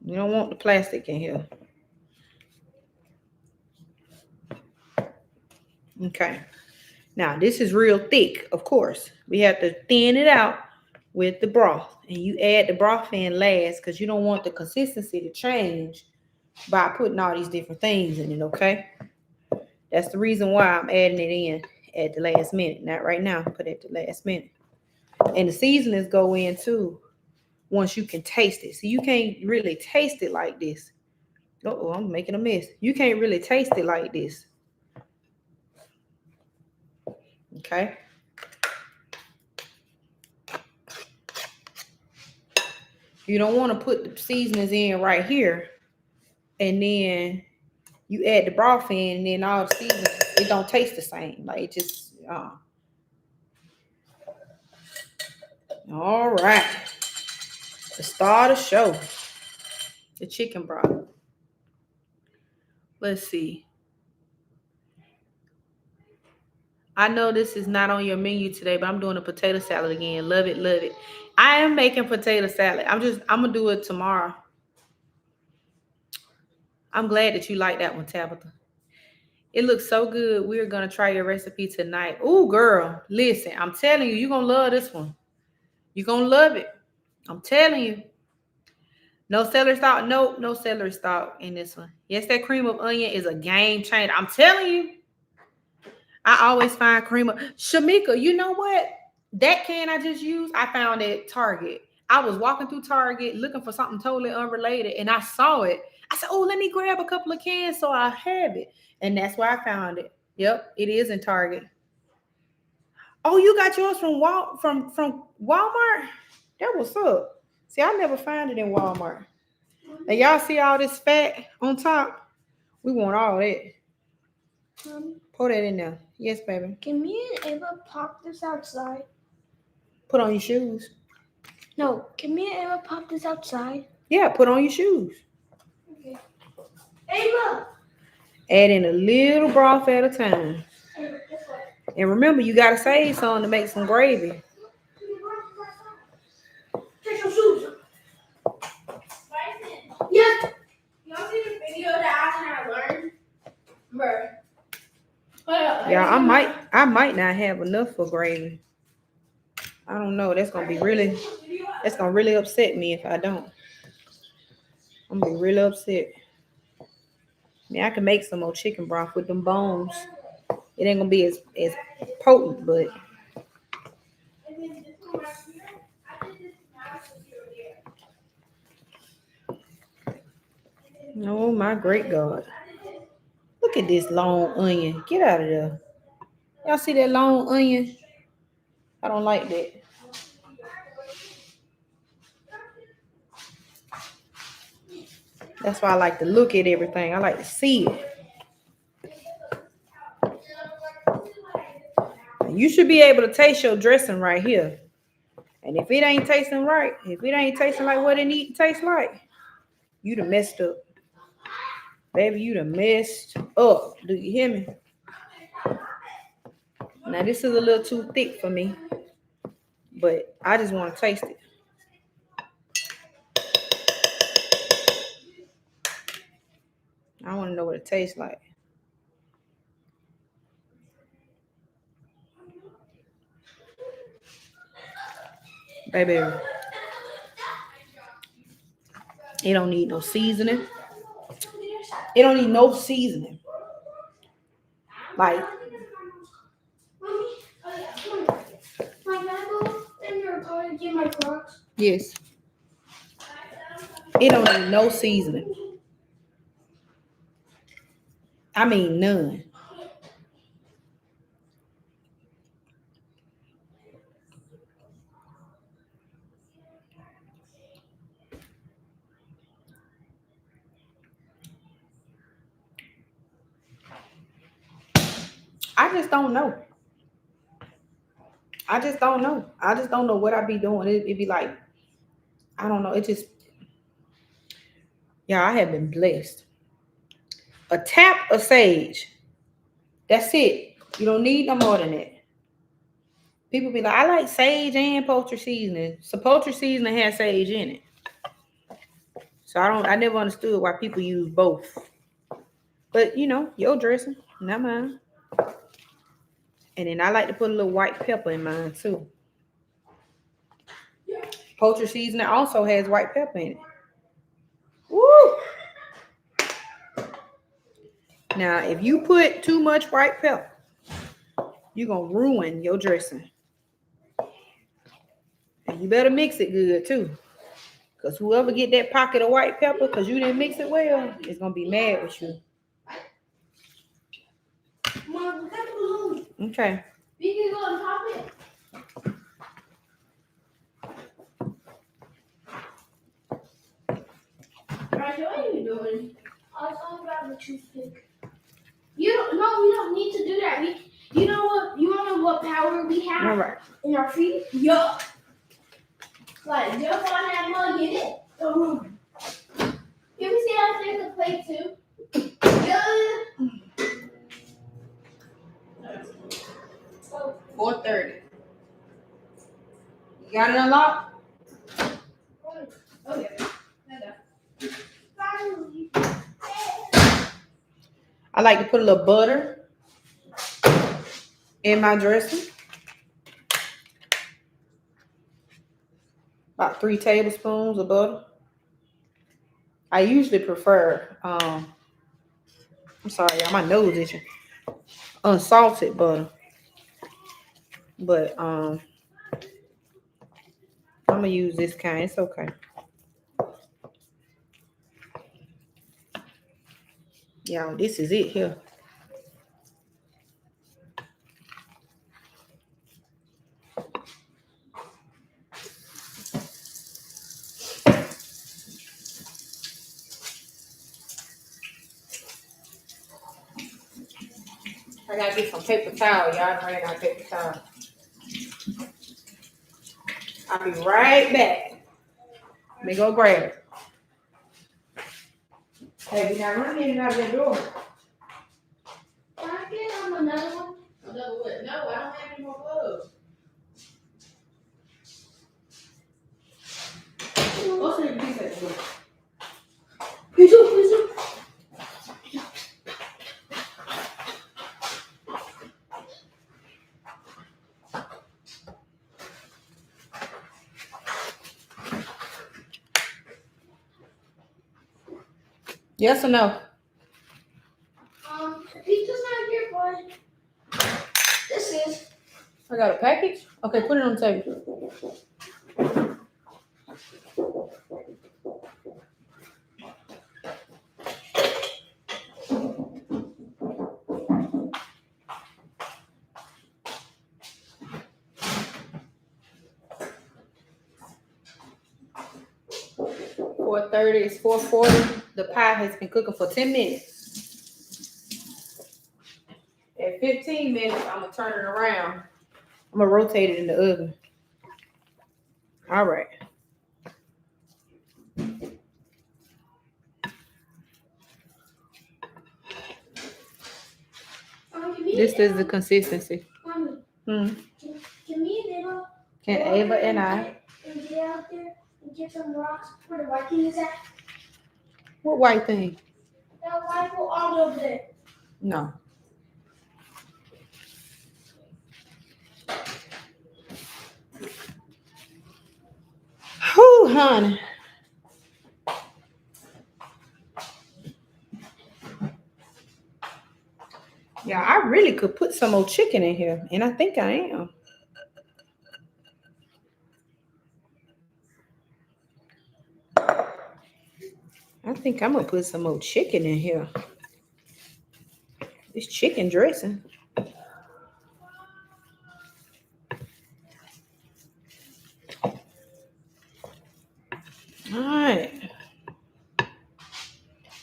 You don't want the plastic in here. Okay. Now, this is real thick, of course. We have to thin it out with the broth. And you add the broth in last because you don't want the consistency to change by putting all these different things in it, okay? That's the reason why I'm adding it in at the last minute. Not right now, but at the last minute. And the seasonings go in too once you can taste it. So you can't really taste it like this. Uh-oh, I'm making a mess. You can't really taste it like this. Okay? You don't want to put the seasonings in right here and then you add the broth in and then all the seasonings, it don't taste the same. Like it just, all right. The star of the show, the chicken broth. Let's see. I know this is not on your menu today, but I'm doing a potato salad again. Love it, love it. I am making potato salad. I'm gonna do it tomorrow. I'm glad that you like that one, Tabitha. It looks so good. We're gonna try your recipe tonight. Ooh, girl, listen, I'm telling you, you're gonna love this one. You're gonna love it. I'm telling you. No celery stalk. Nope, no celery stalk in this one. Yes, that cream of onion is a game changer. I'm telling you. I always find cream of Shamika. You know what? That can I just used, I found at Target. I was walking through Target looking for something totally unrelated, and I saw it. I said, "Oh, let me grab a couple of cans so I have it." And that's where I found it. Yep, it is in Target. Oh, you got yours from from Walmart? That was up. See, I never found it in Walmart. And y'all see all this fat on top? We want all that. Pour that in there. Yes, baby. Can me and Ava pop this outside? Put on your shoes. No, can me and Ava pop this outside? Yeah, put on your shoes. Okay. Ava! Add in a little broth at a time. And remember, you got to save some to make some gravy. Take your shoes. Yes. Y'all see the video that I learned? Bruh. Yeah, I might not have enough for gravy. I don't know. That's gonna really upset me if I don't. I'm gonna be really upset. I mean, I can make some more chicken broth with them bones. It ain't gonna be as potent, but oh my great God. Look at this long onion. Get out of there. Y'all see that long onion? I don't like that. That's why I like to look at everything. I like to see it. You should be able to taste your dressing right here. And if it ain't tasting right, if it ain't tasting like what it need to taste like, you done messed up. Baby, you done messed up. Do you hear me? Now, this is a little too thick for me, but I just want to taste it. I want to know what it tastes like. Baby, it don't need no seasoning. It don't need no seasoning. Like, My mango in your car to get my Crocs. yes. It don't need no seasoning. I mean, none. I just don't know. I just don't know. I just don't know what I be doing. It'd be like, I don't know. It just, yeah, I have been blessed. A tap of sage. That's it. You don't need no more than that. People be like, I like sage and poultry seasoning. So poultry seasoning has sage in it. So I never understood why people use both. But you know, your dressing, not mine. And then I like to put a little white pepper in mine too. Poultry seasoning also has white pepper in it. Woo! Now, if you put too much white pepper, you're going to ruin your dressing. And you better mix it good too. Because whoever get that pocket of white pepper because you didn't mix it well is going to be mad with you. Mom, got the balloon. Okay. We can go and pop it. Right, what are you doing? I was talking about the toothpick. You don't. No, we don't need to do that. You know what? You wanna know what power we have All right. in our feet? Yup. Like jump on that mug, get it. Can we see how there's a plate too? Yeah. 4:30. You got it unlocked? Oh yeah. Finally. I like to put a little butter in my dressing. About 3 tablespoons of butter. I usually prefer, I'm sorry, y'all, my nose itching. Unsalted butter. But I'm gonna use this kind. It's okay. Y'all, this is it here. I gotta get some paper towel. Y'all ran out of paper towel. I'll be right back. Let me go grab it. Hey, we not running in and out of that door. Can I get another one? Another what? No, I don't have any more gloves. What's in the piece of the Please. Yes or no? The pizza's not here, boy. This is. I got a package? Okay, put it on the table. 4:30, it's 4:40. The pie has been cooking for 10 minutes. At 15 minutes, I'm gonna turn it around. I'm gonna rotate it in the oven. All right. This is the consistency. Mommy, Hmm. can me and Ava Can go Ava out there and I? and get out there and get some rocks where the white thing is at? What white thing? That white will all over there. No. Whew, honey. Yeah, I really could put some more chicken in here, and I think I am. I think I'm gonna put some more chicken in here. This chicken dressing. All right.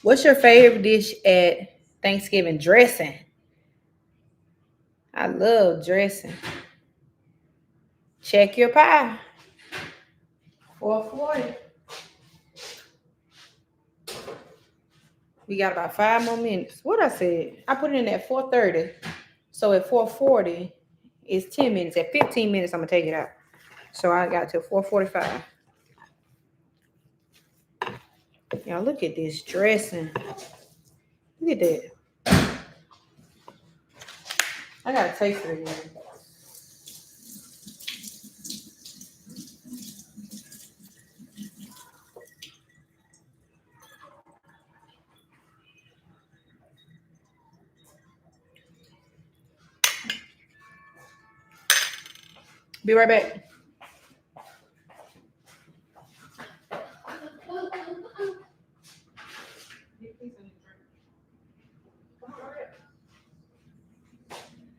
What's your favorite dish at Thanksgiving? Dressing. I love dressing. Check your pie. 4:40. We got about 5 more minutes. What I said? I put it in at 4:30. So at 4:40, it's 10 minutes. At 15 minutes, I'm gonna take it out. So I got till 4:45. Y'all look at this dressing. Look at that. I gotta taste it again. Be right back.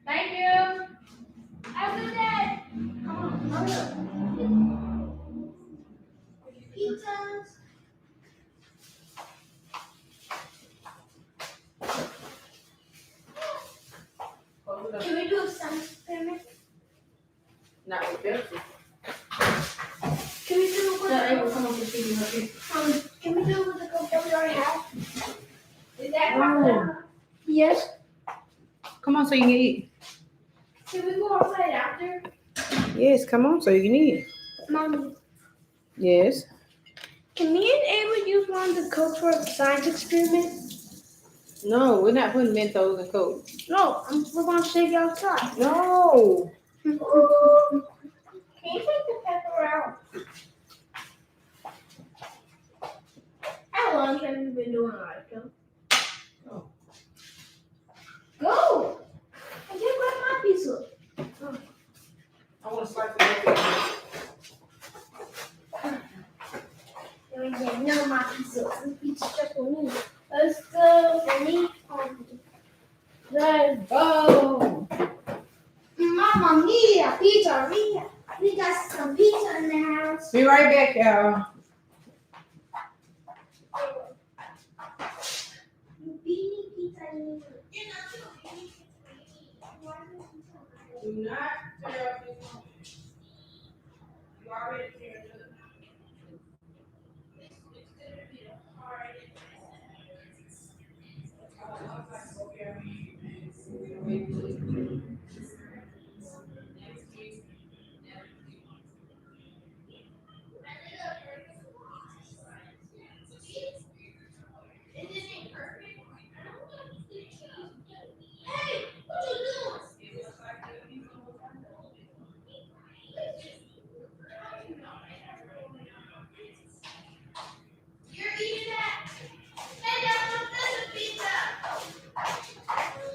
Thank you. Have a good day. Pizzas. Can we do a science experiment? Not with Pepsi. Can we do it with can we do it with the Coke that we already have? Is that possible? Yes. Come on, so you can eat. Can we go outside after? Yes, come on, so you can eat. Mommy, Yes. can me and Ava use one of the Coke for a science experiment? No, we're not putting Mentos in Coke. No, we're going to shake it outside. No. Can you take the pepper out? How long have you been doing live, Joe? Oh. Go! I can't grab my pizza. I want to slice it up. No, my pizza. This pizza just for me. Let's go for me. Let's go. Mamma mia, pizzeria. We got some pizza in the house. Be right back, y'all. You beanie pizza. Do not tell me. You already cleared it.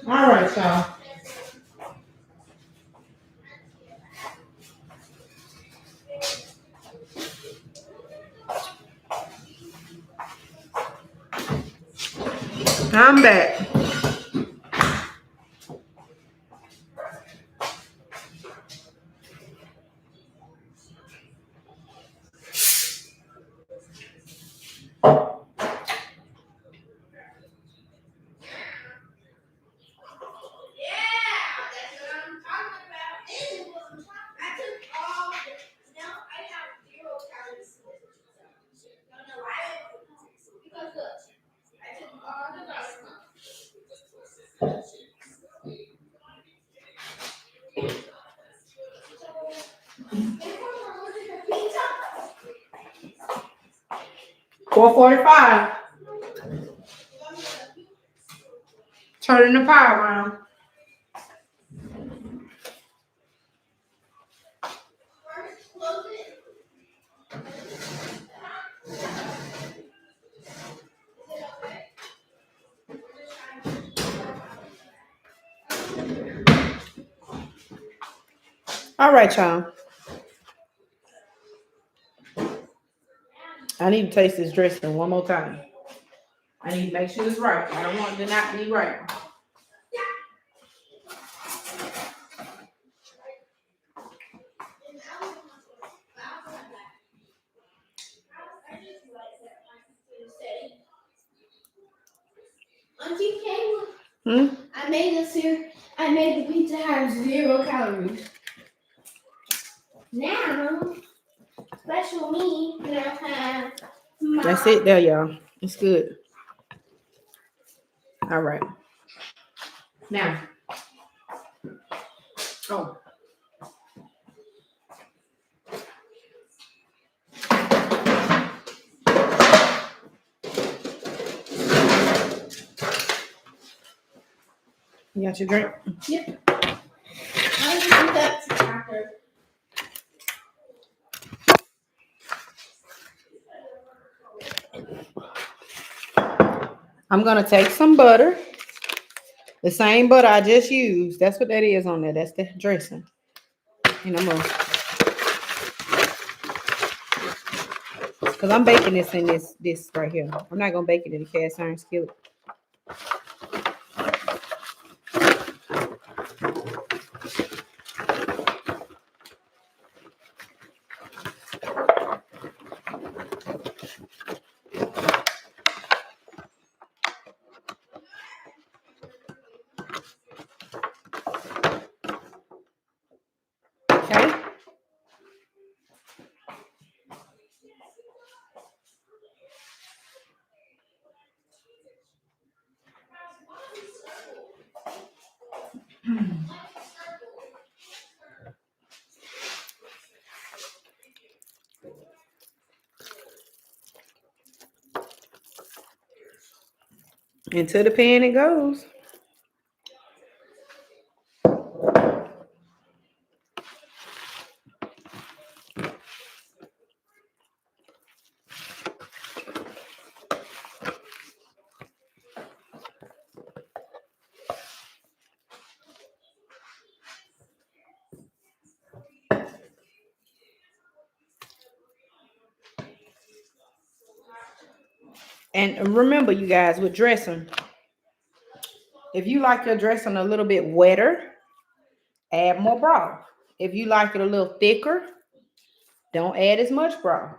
All right, y'all. I'm back. $4.45. Turning the power around. All right, y'all. I need to taste this dressing one more time. I need to make sure it's right. I don't want it to not be right. Auntie Kayla, Hmm? I made the pizza have 0 calories. Now, special me, gonna have my... That's it there, y'all. It's good. All right. Now. Oh. You got your drink? Yep. I'll just do that after. I'm gonna take some butter. The same butter I just used. That's what that is on there. That's the dressing. And I'm gonna, cause I'm baking this in this right here. I'm not gonna bake it in the cast iron skillet. Okay. Into the pan it goes. And remember, you guys, with dressing, if you like your dressing a little bit wetter, add more broth. If you like it a little thicker, don't add as much broth.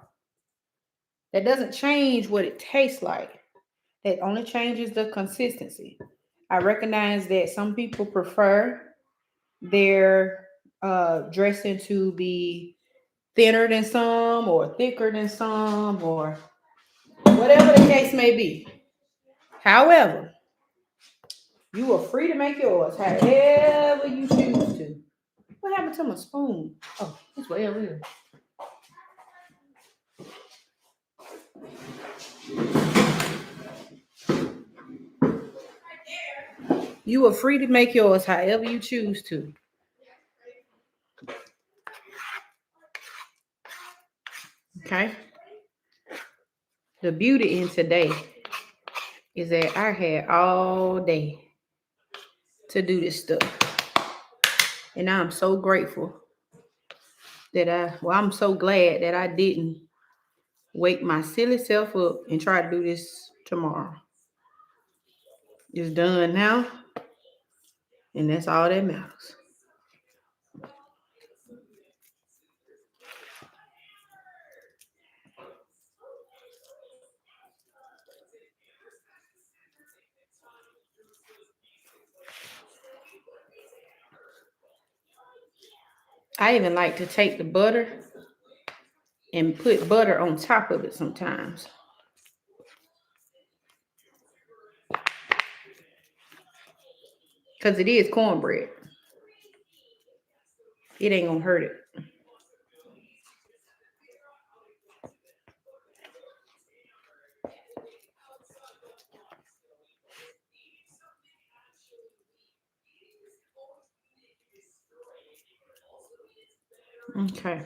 That doesn't change what it tastes like. It only changes the consistency. I recognize that some people prefer their dressing to be thinner than some or thicker than some or whatever the case may be. However, you are free to make yours however you choose to. What happened to my spoon? Oh, it's way over here. You are free to make yours however you choose to. Okay? The beauty in today is that I had all day to do this stuff. And I'm so grateful that I'm so glad that I didn't wake my silly self up and try to do this tomorrow. It's done now, and that's all that matters. I even like to take the butter and put butter on top of it sometimes. Because it is cornbread. It ain't gonna hurt it. Okay.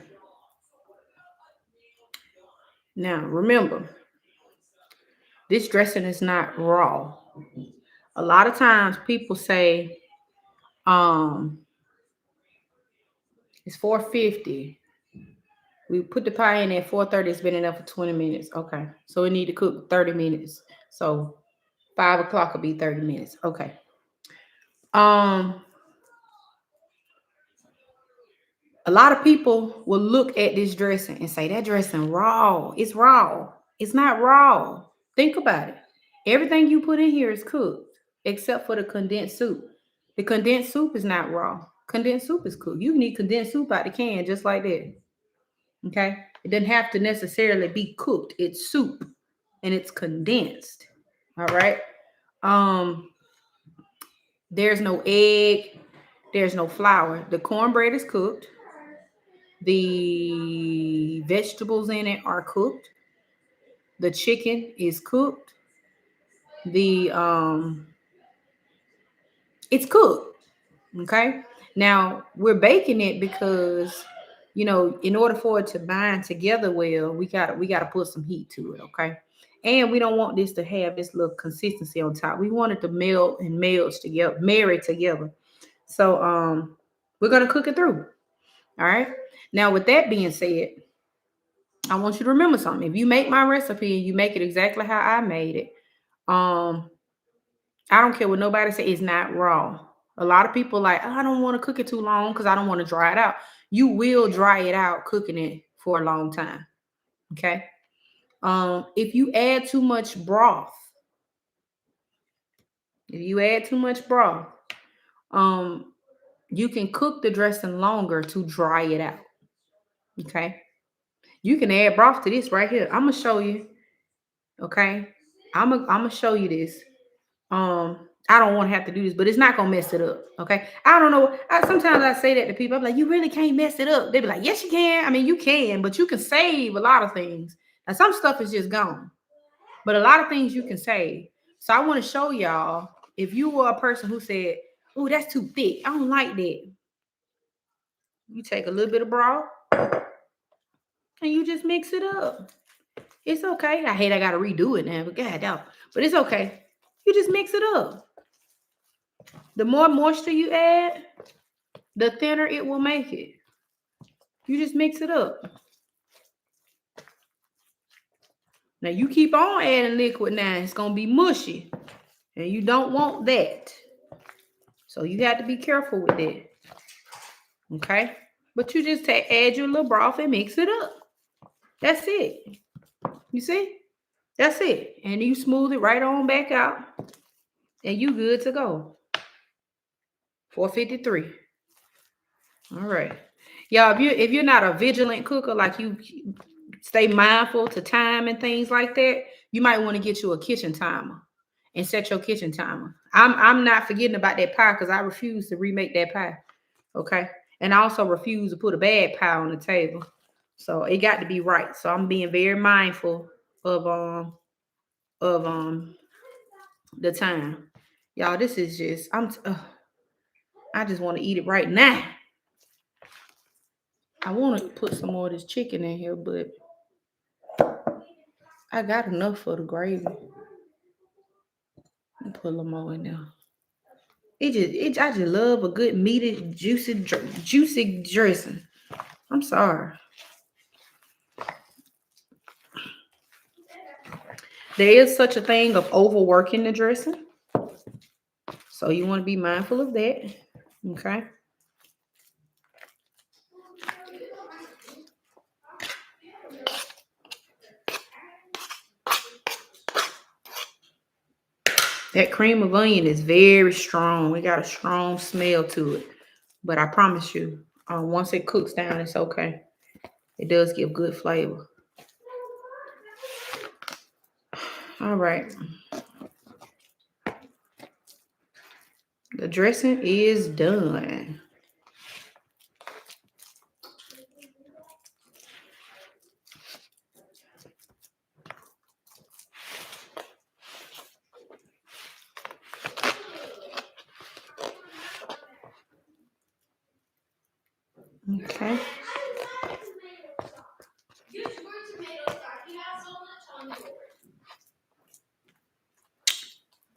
Now remember, this dressing is not raw. A lot of times people say, it's 450. We put the pie in at 4:30. It's been in there for 20 minutes. Okay. So we need to cook 30 minutes. So 5 o'clock will be 30 minutes. Okay. A lot of people will look at this dressing and say, that dressing raw. It's raw. It's not raw. Think about it. Everything you put in here is cooked except for the condensed soup. The condensed soup is not raw. Condensed soup is cooked. You need condensed soup out the can just like that. Okay? It doesn't have to necessarily be cooked. It's soup and it's condensed. All right? There's no egg. There's no flour. The cornbread is cooked. The vegetables in it are cooked. The chicken is cooked. The It's cooked. Okay. Now we're baking it because in order for it to bind together well, we gotta put some heat to it. Okay. And we don't want this to have this little consistency on top. We want it to melt and meld together, marry together. So we're gonna cook it through. All right. Now with that being said, I want you to remember something. If you make my recipe and you make it exactly how I made it, um, I don't care what nobody say, it's not raw. A lot of people like, "Oh, I don't want to cook it too long because I don't want to dry it out." You will dry it out cooking it for a long time. Okay. If you add too much broth, if you add too much broth, um, you can cook the dressing longer to dry it out. Okay. You can add broth to this right here. I'm gonna show you. Okay. I'm gonna show you this. I don't want to have to do this, but it's not gonna mess it up. Okay. I don't know. Sometimes I say that to people. I'm like, you really can't mess it up. They be like, yes, you can. I mean, you can, but you can save a lot of things. Now, some stuff is just gone, but a lot of things you can save. So I want to show y'all if you were a person who said, "Oh, that's too thick. I don't like that." You take a little bit of broth and you just mix it up. It's okay. I hate I gotta redo it now, but god damn. But it's okay. You just mix it up. The more moisture you add, the thinner it will make it. You just mix it up. Now you keep on adding liquid now, it's gonna be mushy. And you don't want that. So you have to be careful with that. Okay? But you just add your little broth and mix it up. That's it. You see? That's it. And you smooth it right on back out. And you good to go. 4:53. All right. Y'all, if you're not a vigilant cooker, like you stay mindful to time and things like that, you might want to get you a kitchen timer and set your kitchen timer. I'm not forgetting about that pie because I refuse to remake that pie. Okay. And I also refuse to put a bad pie on the table. So it got to be right. So I'm being very mindful of the time. Y'all, this is just I just want to eat it right now. I want to put some more of this chicken in here, but I got enough for the gravy. Put a little more in there. I just love a good meaty, juicy dressing. I'm sorry. There is such a thing of overworking the dressing. So you want to be mindful of that. Okay. That cream of onion is very strong. We got a strong smell to it. But I promise you, once it cooks down, it's okay. It does give good flavor. All right. The dressing is done. Okay.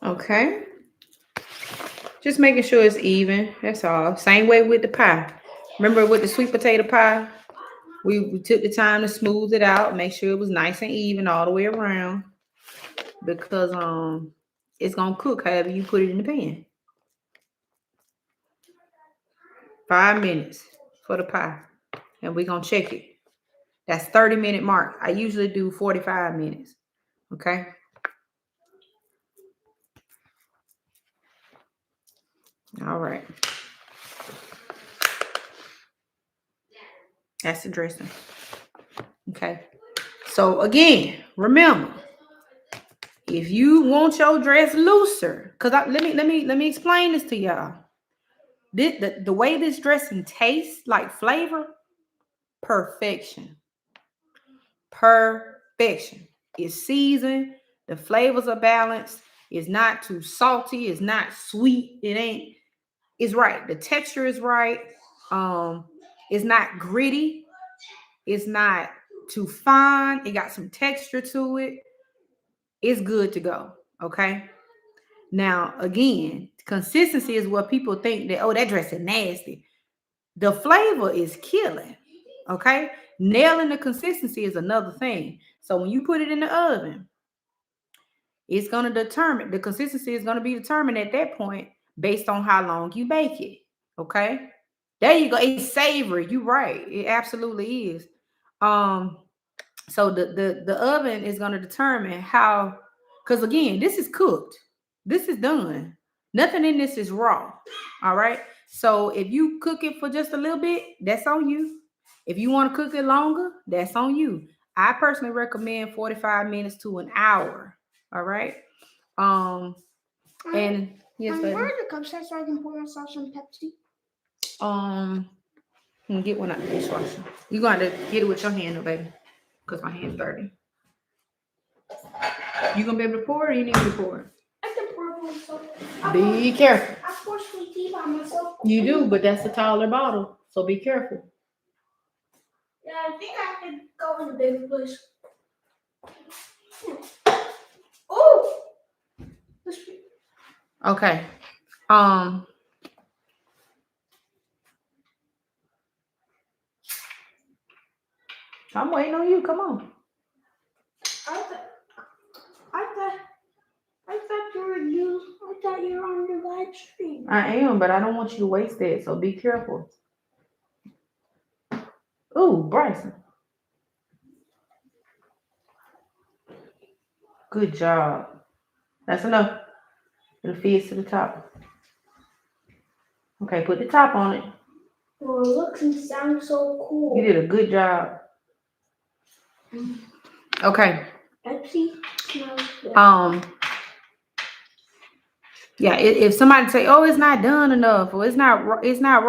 Okay. Just making sure it's even. That's all. Same way with the pie. Remember with the sweet potato pie? We took the time to smooth it out, make sure it was nice and even all the way around. Because it's gonna cook however you put it in the pan. 5 minutes for the pie. And we're gonna check it. That's 30-minute mark. I usually do 45 minutes. Okay. All right. That's the dressing. Okay. So again, remember, if you want your dress looser, because let me explain this to y'all. The way this dressing tastes like flavor, perfection. Perfection. It's seasoned. The flavors are balanced. It's not too salty. It's not sweet. It ain't. is right. The texture is right. It's not gritty. It's not too fine. It got some texture to it. It's good to go. Okay. Now, again, consistency is what people think that, oh, that dress is nasty. The flavor is killing. Okay. Nailing the consistency is another thing. So when you put it in the oven, it's going to determine the consistency is going to be determined at that point based on how long you bake it. Okay. There you go. It's savory. You're right. It absolutely is. Um, so the oven is going to determine how, because again, this is cooked. This is done. Nothing in this is raw. All right. So if you cook it for just a little bit, that's on you. If you want to cook it longer, that's on you. I personally recommend 45 minutes to an hour. All right. Um, and yes, Where baby. are the cups at so I can pour myself some Pepsi? Um, get one out the dishwasher. You're going to get it with your hand, though, baby, because my hand's dirty. You gonna be able to pour it, or you need me to pour it? I can pour it myself. Be careful. I pour sweet tea by myself. You do, but that's a taller bottle, so be careful. Yeah, I think I could go in the bigger place. Oh! Okay. I'm waiting on you. Come on. I thought you were on the live stream. I am, but I don't want you to waste it, so be careful. Ooh, Bryson. Good job. That's enough. It'll fit to the top. Okay, put the top on it. Oh, it looks and sounds so cool. You did a good job. Okay. Pepsi smells good. Yeah, if somebody say, "Oh, it's not done enough," or it's not raw, it's not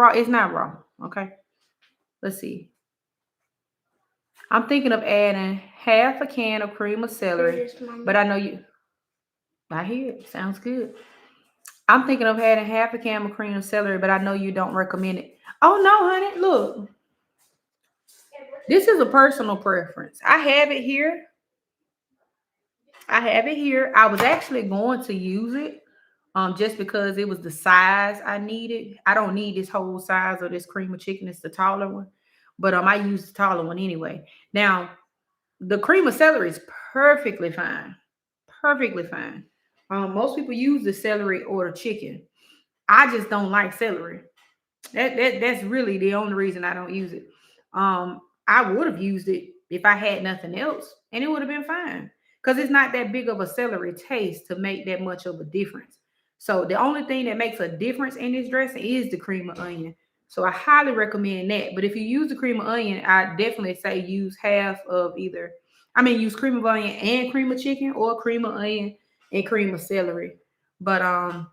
raw. Okay, let's see. I'm thinking of adding half a can of cream of celery, but I know you. I hear it. Sounds good. I'm thinking of adding half a can of cream of celery, but I know you don't recommend it. Oh no, honey, look. This is a personal preference. I have it here. I was actually going to use it. Just because it was the size I needed. I don't need this whole size of this cream of chicken. It's the taller one. But I use the taller one anyway. Now, the cream of celery is perfectly fine. Perfectly fine. Most people use the celery or the chicken. I just don't like celery. That's really the only reason I don't use it. I would have used it if I had nothing else, and it would have been fine because it's not that big of a celery taste to make that much of a difference. So the only thing that makes a difference in this dressing is the cream of onion. So I highly recommend that. But if you use the cream of onion, I definitely say use half of either. I mean, use cream of onion and cream of chicken, or cream of onion and cream of celery. But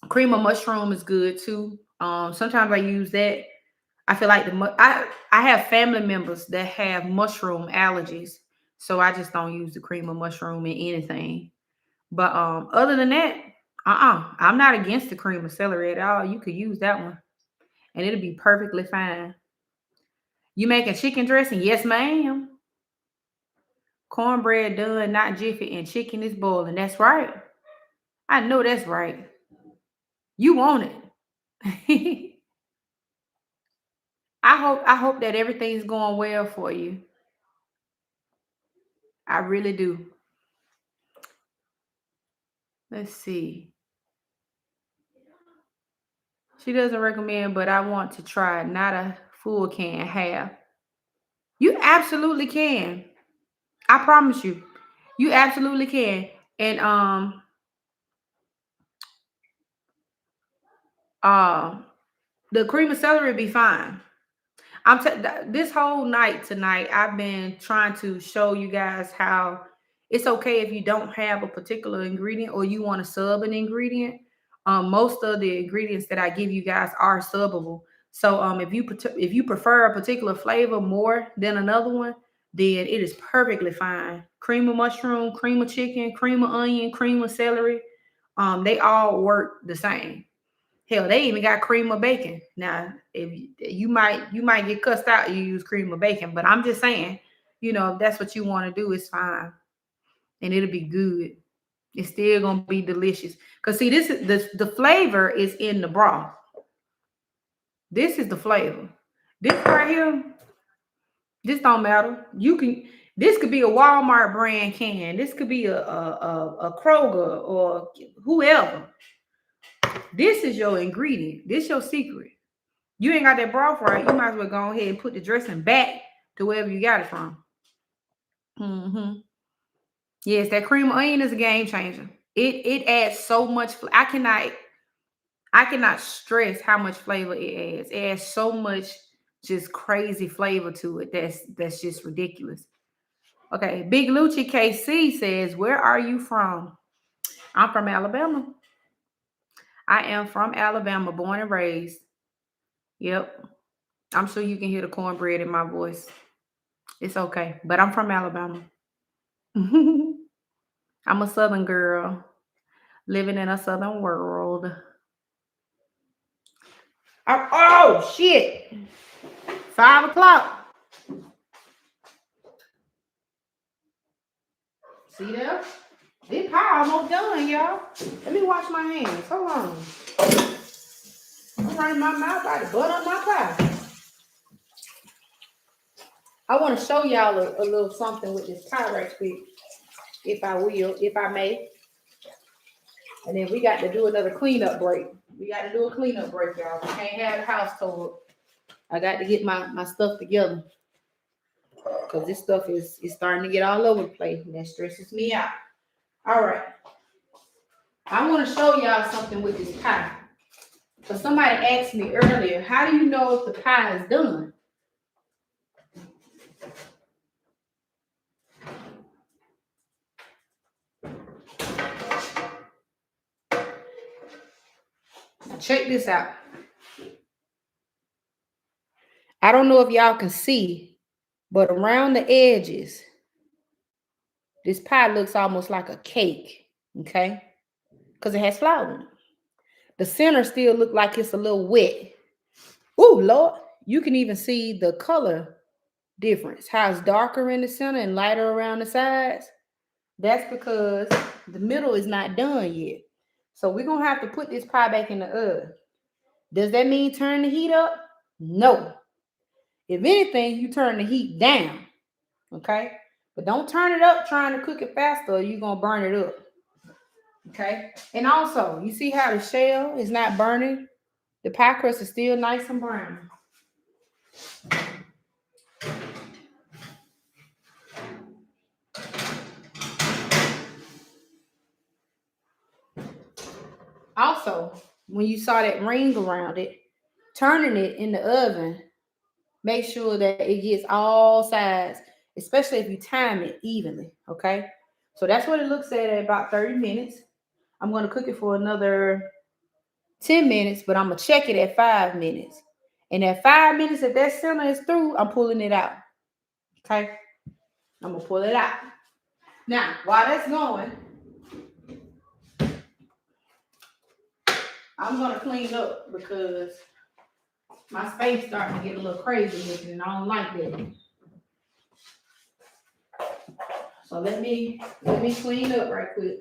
cream of mushroom is good too. Sometimes I use that. I feel like I have family members that have mushroom allergies, so I just don't use the cream of mushroom in anything. But other than that, I'm not against the cream of celery at all. You could use that one, and it'll be perfectly fine. You making chicken dressing? Yes, ma'am. Cornbread done, not jiffy, and chicken is boiling. That's right. I know that's right. You want it. I hope that everything's going well for you. I really do. Let's see. She doesn't recommend, but I want to try not a full can, half. You absolutely can. I promise you. You absolutely can. And uh the cream of celery be fine. This whole night tonight, I've been trying to show you guys how it's okay if you don't have a particular ingredient or you want to sub an ingredient. Most of the ingredients that I give you guys are subbable. So if you prefer a particular flavor more than another one, then it is perfectly fine. Cream of mushroom, cream of chicken, cream of onion, cream of celery. They all work the same. Hell, they even got cream or bacon. Now, if you might get cussed out, you use cream or bacon, but I'm just saying, you know, if that's what you want to do, it's fine. And it'll be good. It's still gonna be delicious. Cause see, this is the flavor is in the broth. This is the flavor. This right here, this don't matter. You can this could be a Walmart brand can. This could be a Kroger or whoever. This is your ingredient. This your secret. You ain't got that broth right. You might as well go ahead and put the dressing back to wherever you got it from. Mm-hmm. Yes, that cream of onion is a game changer. It adds so much. I cannot stress how much flavor it adds. It adds so much just crazy flavor to it. That's just ridiculous. Okay, Big Lucci KC says, "Where are you from?" I'm from Alabama. I am from Alabama, born and raised. Yep. I'm sure you can hear the cornbread in my voice. It's okay, but I'm from Alabama. I'm a Southern girl living in a Southern world. Oh shit! 5 o'clock. See there? This pie almost done, y'all. Let me wash my hands. Hold on. I'm running my mouth by the butt on my pie. I want to show y'all a little something with this pie right quick, if I may. And then we got to do another cleanup break. We got to do a cleanup break, y'all. We can't have the house told. I got to get my stuff together. Because this stuff is starting to get all over the place. And that stresses me out. All right. I want to show y'all something with this pie. So somebody asked me earlier, how do you know if the pie is done? Now check this out. I don't know if y'all can see, but around the edges, this pie looks almost like a cake, okay? Because it has flour in it. The center still look like it's a little wet. Oh, Lord. You can even see the color difference. How it's darker in the center and lighter around the sides. That's because the middle is not done yet. So we're going to have to put this pie back in the oven. Does that mean turn the heat up? No. If anything, you turn the heat down. Okay? But don't turn it up trying to cook it faster or you're going to burn it up. Okay? And also, you see how the shell is not burning? The pie crust is still nice and brown. Also, when you saw that ring around it, turning it in the oven, make sure that it gets all sides, especially if you time it evenly, okay? So that's what it looks at about 30 minutes. I'm going to cook it for another 10 minutes, but I'm going to check it at 5 minutes. And at 5 minutes, if that center is through, I'm pulling it out, okay? I'm going to pull it out. Now, while that's going, I'm going to clean up because my space starting to get a little crazy looking and I don't like that. So let me clean up right quick.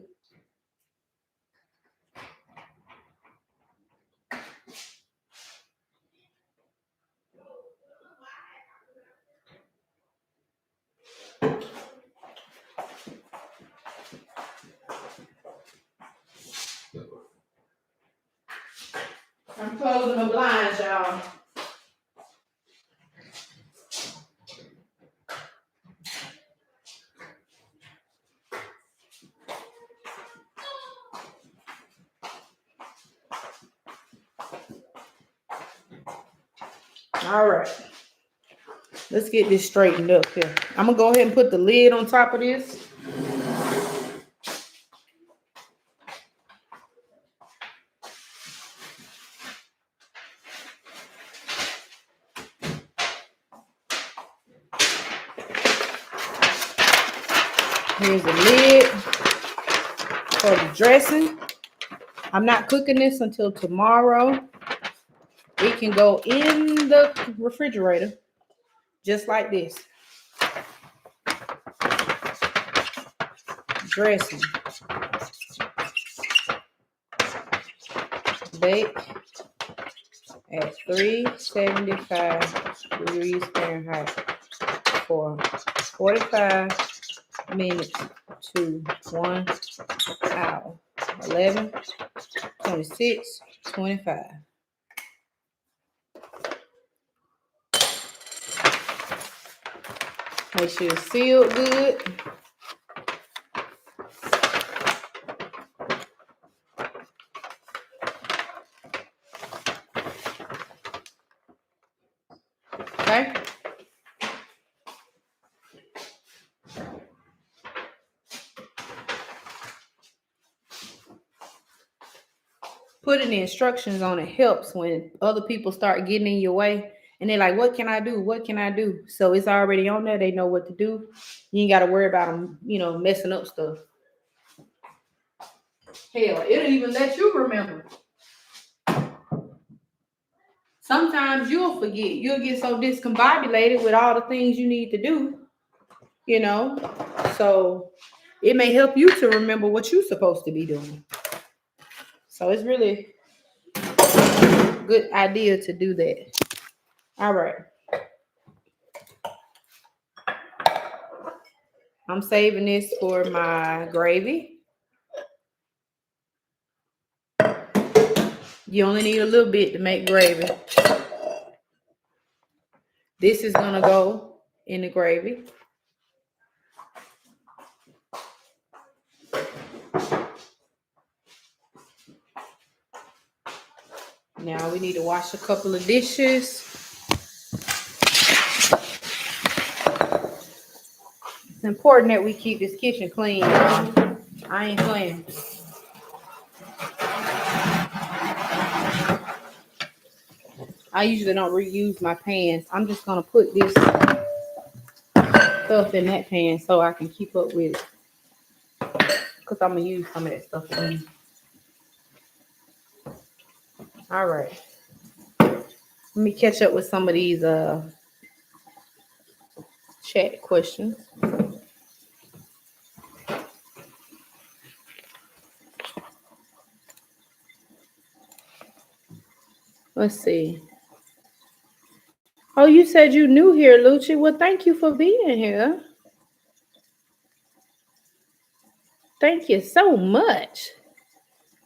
I'm closing the blinds, y'all. All right. Let's get this straightened up here. I'm going to go ahead and put the lid on top of this. Here's the lid for the dressing. I'm not cooking this until tomorrow. It can go in the refrigerator just like this. Dressing. Bake at 375 degrees Fahrenheit for 45 minutes to 1 hour. 11, 26, 25. Make sure it's sealed good. Okay. Putting the instructions on it helps when other people start getting in your way and they're like, what can I do? What can I do? So it's already on there. They know what to do. You ain't got to worry about them, messing up stuff. Hell, it'll even let you remember. Sometimes you'll forget. You'll get so discombobulated with all the things you need to do, So it may help you to remember what you're supposed to be doing. So it's really a good idea to do that. All right. I'm saving this for my gravy. You only need a little bit to make gravy. This is going to go in the gravy. Now we need to wash a couple of dishes. It's important that we keep this kitchen clean, y'all. I ain't playing. I usually don't reuse my pans. I'm just going to put this stuff in that pan so I can keep up with it. Because I'm going to use some of that stuff again. All right. Let me catch up with some of these chat questions. Let's see. Oh, you said you new here, Lucci. Well, thank you for being here. Thank you so much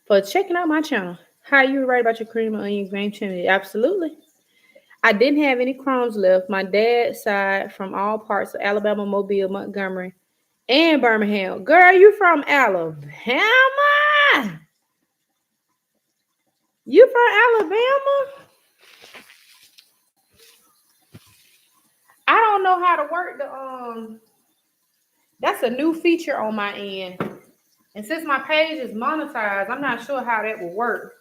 for checking out my channel. How you write about your cream and onion green chimney? Absolutely. I didn't have any crumbs left. My dad's side from all parts of Alabama, Mobile, Montgomery, and Birmingham. Girl, you from Alabama? You from Alabama? I don't know how to work the that's a new feature on my end. And since my page is monetized, I'm not sure how that will work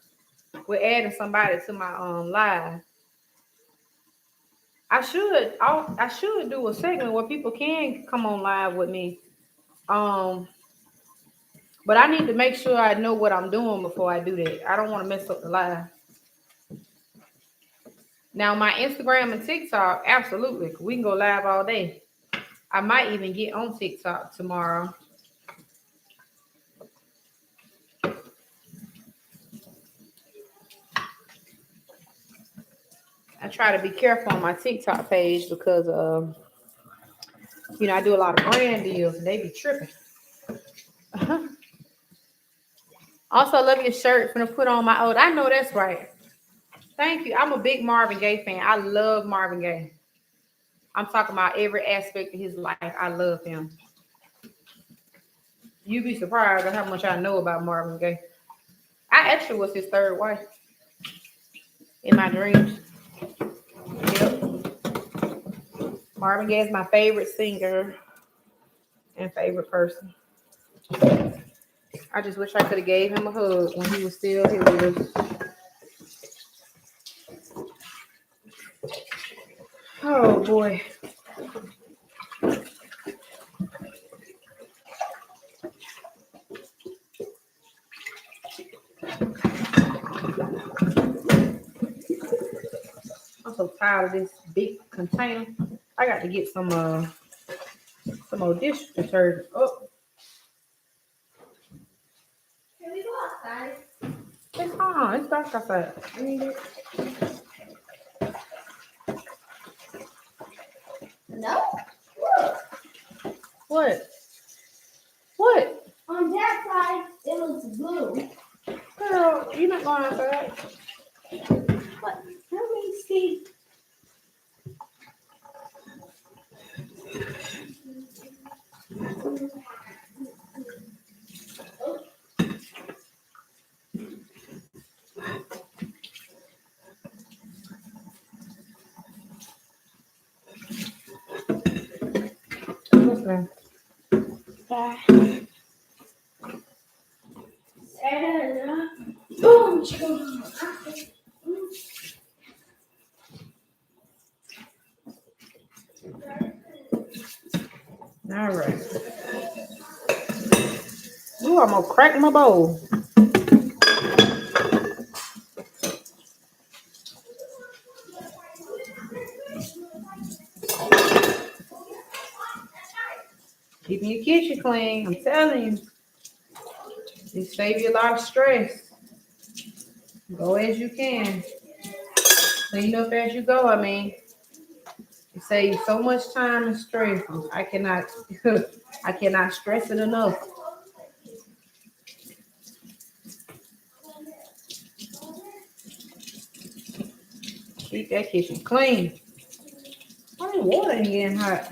with adding somebody to my live. I should do a segment where people can come on live with me. But I need to make sure I know what I'm doing before I do that. I don't want to mess up the live. Now my Instagram and TikTok, absolutely. We can go live all day. I might even get on TikTok tomorrow. I try to be careful on my TikTok page because I do a lot of brand deals and they be tripping. Also, love your shirt. Gonna put on my old. I know that's right. Thank you. I'm a big Marvin Gaye fan. I love Marvin Gaye. I'm talking about every aspect of his life. I love him. You'd be surprised at how much I know about Marvin Gaye. I actually was his third wife in my dreams. Yep. Marvin Gaye is my favorite singer and favorite person. I just wish I could have gave him a hug when he was still here with us. Oh boy. I'm so tired of this big container. I got to get some more dish detergent. Oh, Can we go outside? it's on. It's dark outside. I need it. No? What? What? On that side, it was blue. Girl, you're not going outside. But let me see. What's that? Boom! All right. Ooh, I'm gonna crack my bowl. Keeping your kitchen clean. I'm telling you. It save you a lot of stress. Go as you can. Clean up as you go. I mean, it saves so much time and stress. I cannot I cannot stress it enough. Keep that kitchen clean. Why the water ain't getting hot?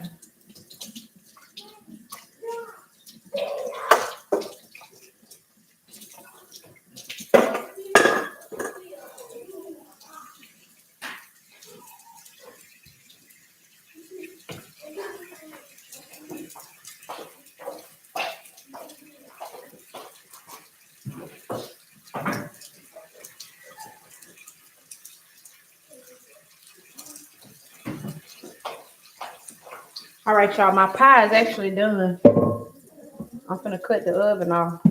All right, y'all. My pie is actually done. I'm gonna cut the oven off.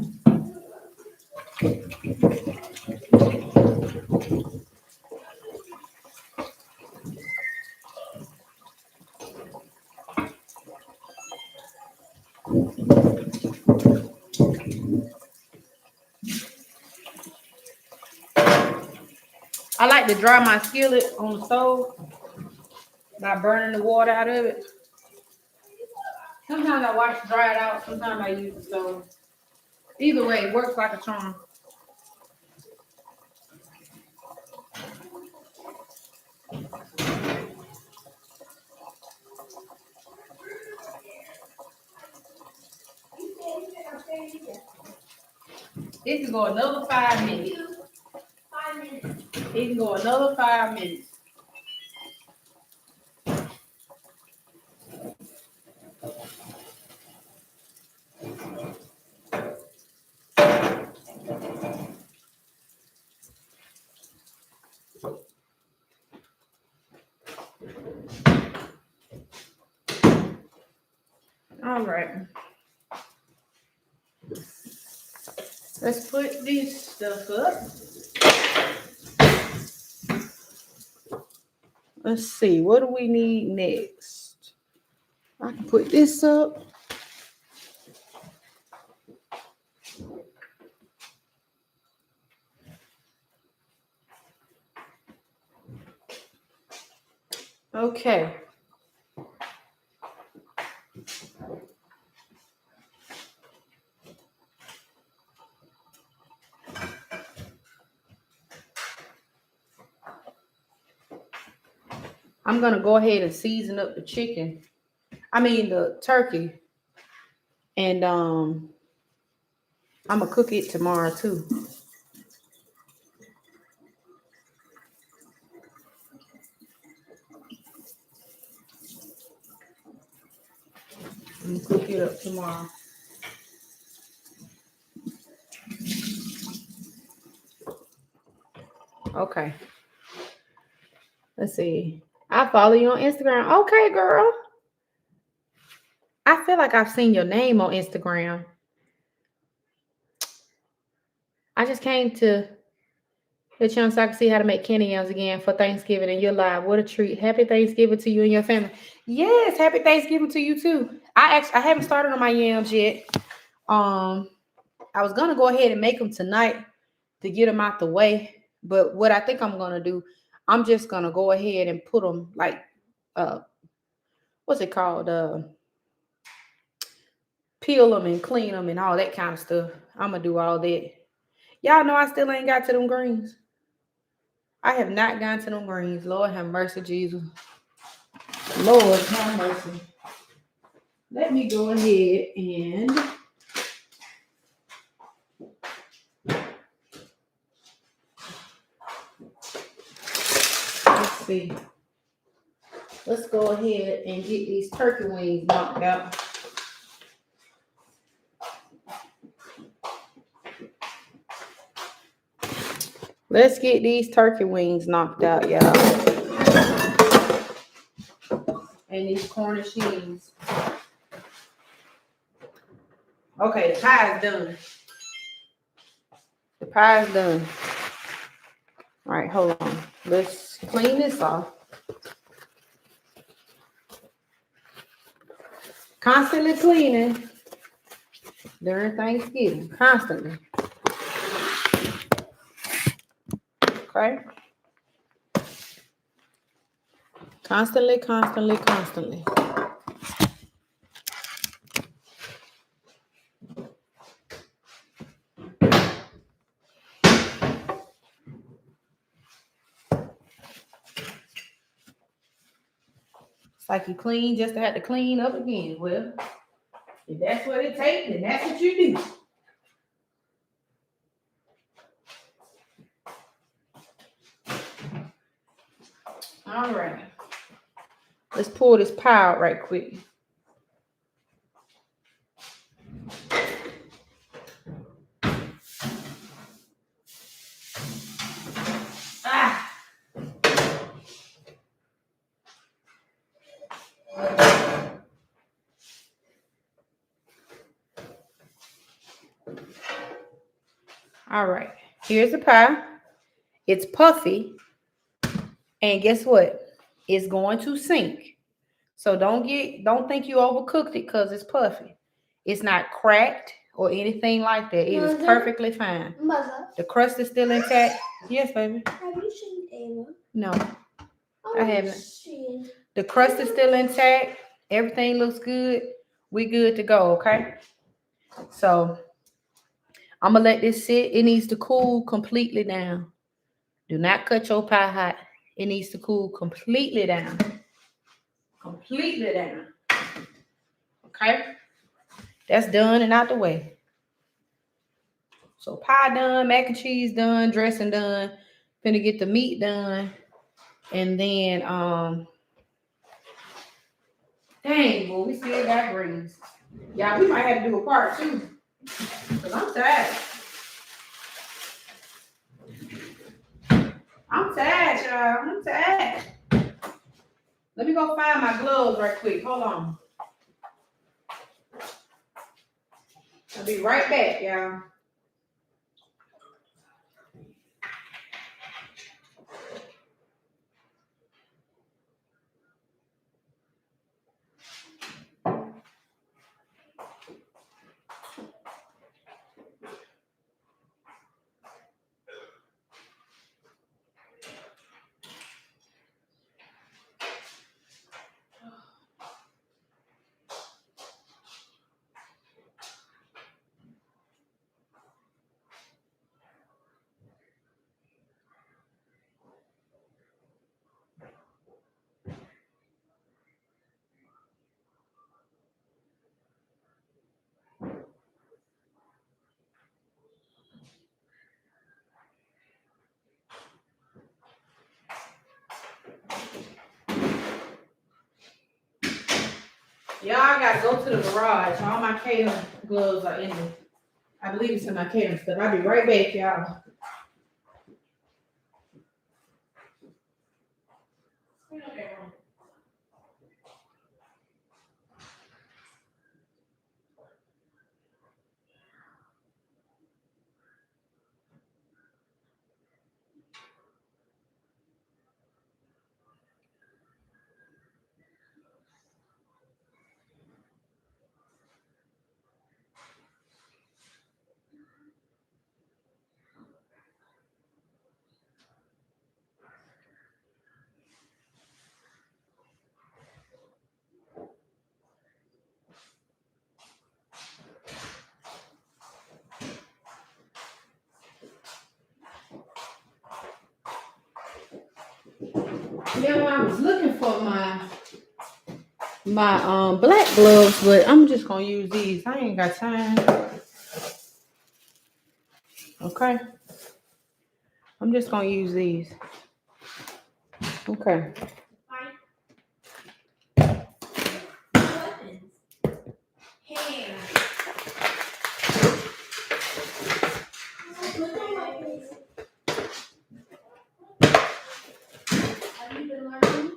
I like to dry my skillet on the stove, not burning the water out of it. Sometimes I watch it dry it out. Sometimes I use the stove. Either way, it works like a charm. It can go another 5 minutes. 5 minutes. It can go another 5 minutes. All right. Let's put this stuff up. Let's see, what do we need next? I can put this up. Okay. I'm gonna go ahead and season up the chicken. I mean the turkey. And I'm gonna cook it tomorrow too. I'm gonna cook it up tomorrow. Okay. Let's see. I follow you on Instagram. Okay, girl. I feel like I've seen your name on Instagram. I just came to the chance so I can see how to make candy yams again for Thanksgiving and you're live. What a treat. Happy Thanksgiving to you and your family. Yes, happy Thanksgiving to you too. I haven't started on my yams yet. I was gonna go ahead and make them tonight to get them out the way. But what I think I'm gonna do, I'm just gonna go ahead and put them like what's it called? Peel them and clean them and all that kind of stuff. I'm gonna do all that. Y'all know I still ain't got to them greens. I have not gotten to them greens. Lord have mercy, Jesus. Lord have mercy. Let me go ahead and let's see. Let's go ahead and get these turkey wings knocked out. Let's get these turkey wings knocked out, y'all. And these Cornish cheese. Okay, the pie is done. The pie is done. All right, hold on. Let's clean this off. Constantly cleaning during Thanksgiving. Constantly. Okay? Constantly, constantly, constantly. It's like you clean just to have to clean up again. Well, if that's what it takes, then that's what you do. All right. Let's pull this pie out right quick. Ah. All right. Here's the pie. It's puffy. And guess what? It's going to sink. So don't think you overcooked it because it's puffy. It's not cracked or anything like that. It is perfectly fine. Mother, The crust is still intact. Yes, baby. have you seen Ava? No, Oh, I haven't. She... The crust is still intact. Everything looks good. We good to go, okay? So I'm gonna let this sit. It needs to cool completely down. Do not cut your pie hot. It needs to cool completely down. Completely down. Okay? That's done and out the way. So pie done, mac and cheese done, dressing done. Finna get the meat done. And then dang, boy, we still got greens. Yeah, we might have to do a part two. Cause I'm tired. I'm tired, y'all. I'm tired. Let me go find my gloves right quick. Hold on. I'll be right back, y'all. Y'all, I gotta go to the garage. All my catering gloves are in there. I believe it's in my catering stuff. I'll be right back, y'all. Yeah, I was looking for my black gloves, but I'm just gonna use these. I ain't got time. Okay. I'm just gonna use these. Okay. Have you been learning?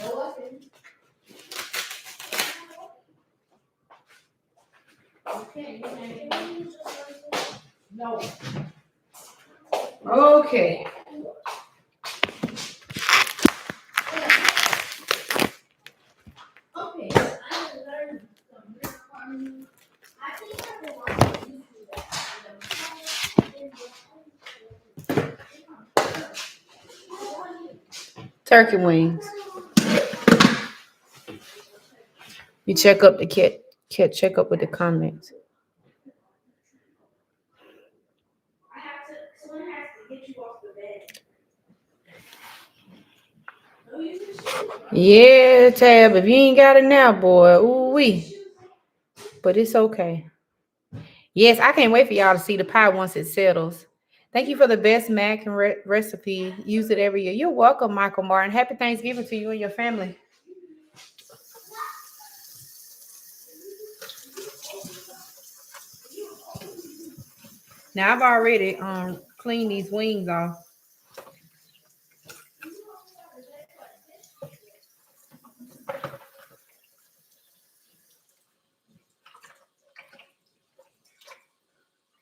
No weapons. Okay. No. Okay. Okay. I learned some. I think I want to do that. Turkey wings. You check up the check up with the comments. Someone has to get you off the bed. Yeah, Tab. If you ain't got it now, boy, ooh wee. But it's okay. Yes, I can't wait for y'all to see the pie once it settles. Thank you for the best mac and recipe. Use it every year. You're welcome, Michael Martin. Happy Thanksgiving to you and your family. Now I've already cleaned these wings off.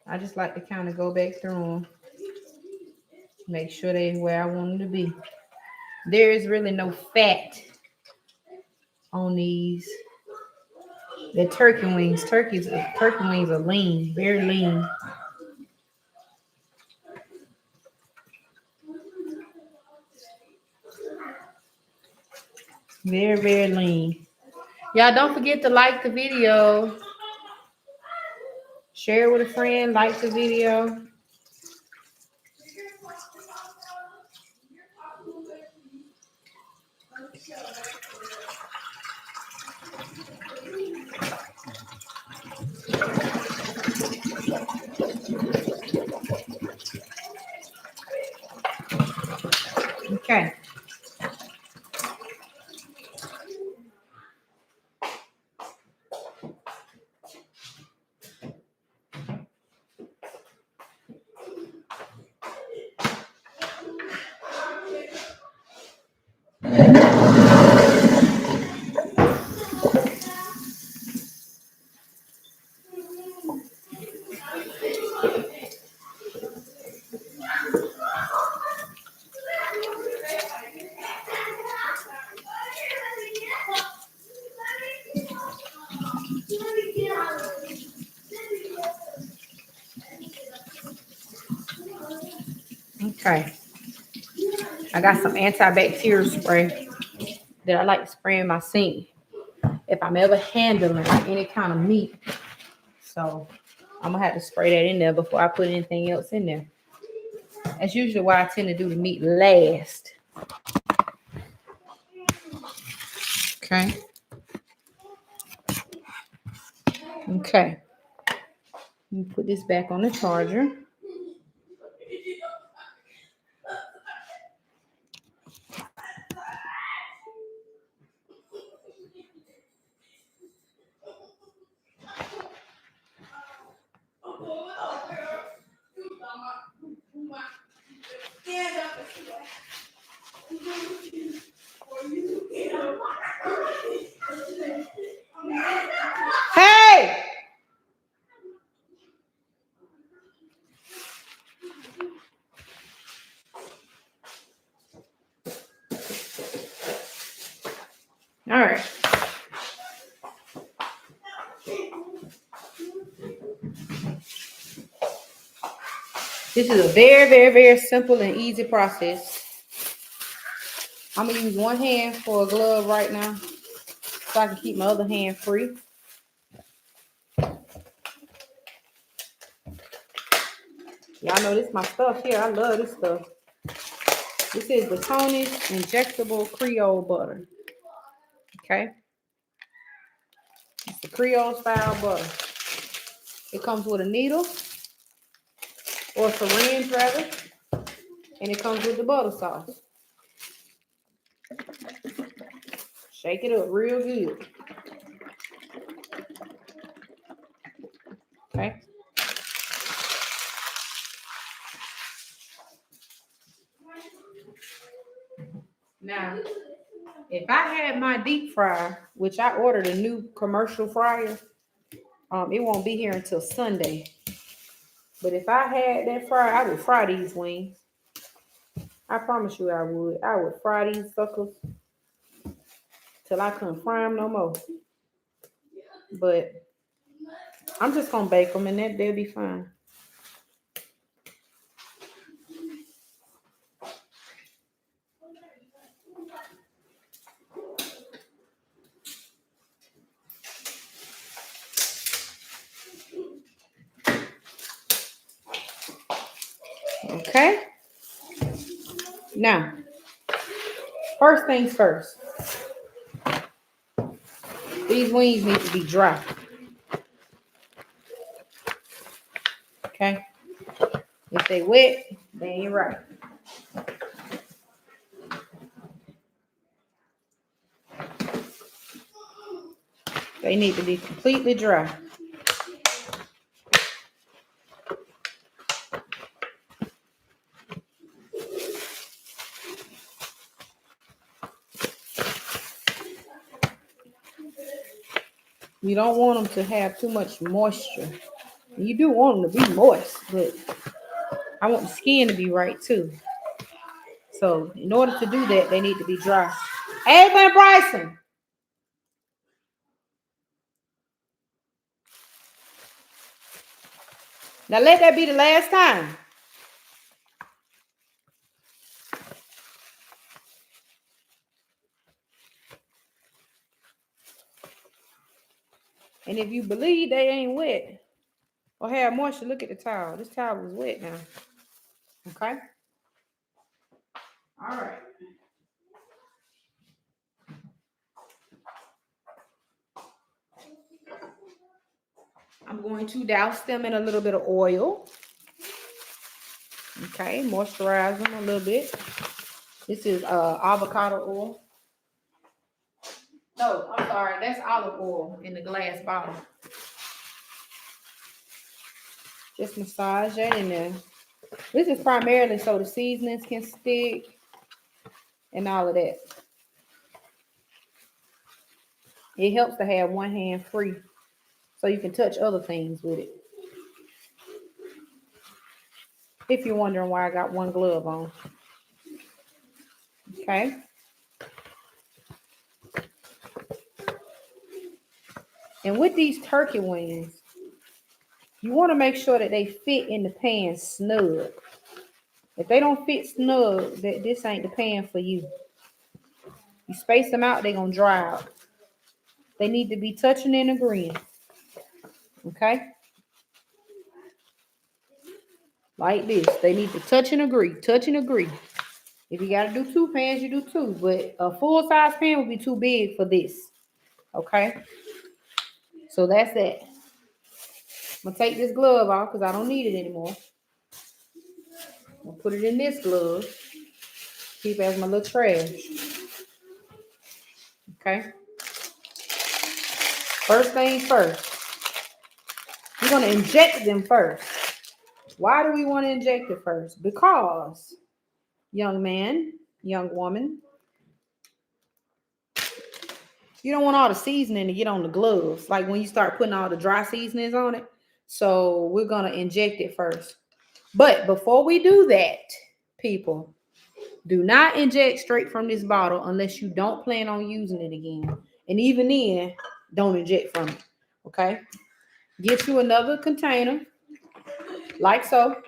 I just like to kind of go back through them, make sure they're where I want them to be. There is really no fat on these. They're turkey wings. Turkey wings are lean, very lean. Very, very lean. Y'all don't forget to like the video. Share it with a friend. Like the video. Okay. Okay. I got some antibacterial spray that I like to spray in my sink if I'm ever handling any kind of meat. So I'm gonna have to spray that in there before I put anything else in there. That's usually why I tend to do the meat last. Okay. Okay. Let me put this back on the charger. Hey! All right. This is a very, very, very simple and easy process. I'm gonna use one hand for a glove right now so I can keep my other hand free. Y'all know this is my stuff here. I love this stuff. This is the Tony's injectable Creole butter. Okay. It's the Creole style butter. It comes with a needle or a syringe rather. And it comes with the butter sauce. Shake it up real good. Okay. Now, if I had my deep fryer, which I ordered a new commercial fryer, it won't be here until Sunday. But if I had that fryer, I would fry these wings. I promise you I would. I would fry these suckers till I couldn't fry them no more. But I'm just going to bake them and they'll be fine. Okay. Now, first things first. These wings need to be dry. Okay. If they wet, they ain't right. They need to be completely dry. You don't want them to have too much moisture. You do want them to be moist, but I want the skin to be right too. So in order to do that, they need to be dry. Hey, Van Bryson. Now let that be the last time. And if you believe they ain't wet or have moisture, look at the towel. This towel was wet now. Okay? All right. I'm going to douse them in a little bit of oil. Okay, moisturize them a little bit. This is avocado oil. No, I'm sorry. That's olive oil in the glass bottle. Just massage that in there. This is primarily so the seasonings can stick and all of that. It helps to have one hand free so you can touch other things with it. If you're wondering why I got one glove on. Okay. And with these turkey wings, you want to make sure that they fit in the pan snug. If they don't fit snug, this ain't the pan for you. You space them out, they're going to dry out. They need to be touching and agreeing. Okay? Like this. They need to touch and agree. Touch and agree. If you got to do two pans, you do two. But a full-size pan would be too big for this. Okay? So that's that. I'm going to take this glove off because I don't need it anymore. I'm going to put it in this glove. Keep it as my little trash. Okay? First things first. We're going to inject them first. Why do we want to inject it first? Because, young man, young woman, you don't want all the seasoning to get on the gloves. Like when you start putting all the dry seasonings on it. So we're going to inject it first. But before we do that, people, do not inject straight from this bottle unless you don't plan on using it again. And even then, don't inject from it. Okay? Get you another container, like so,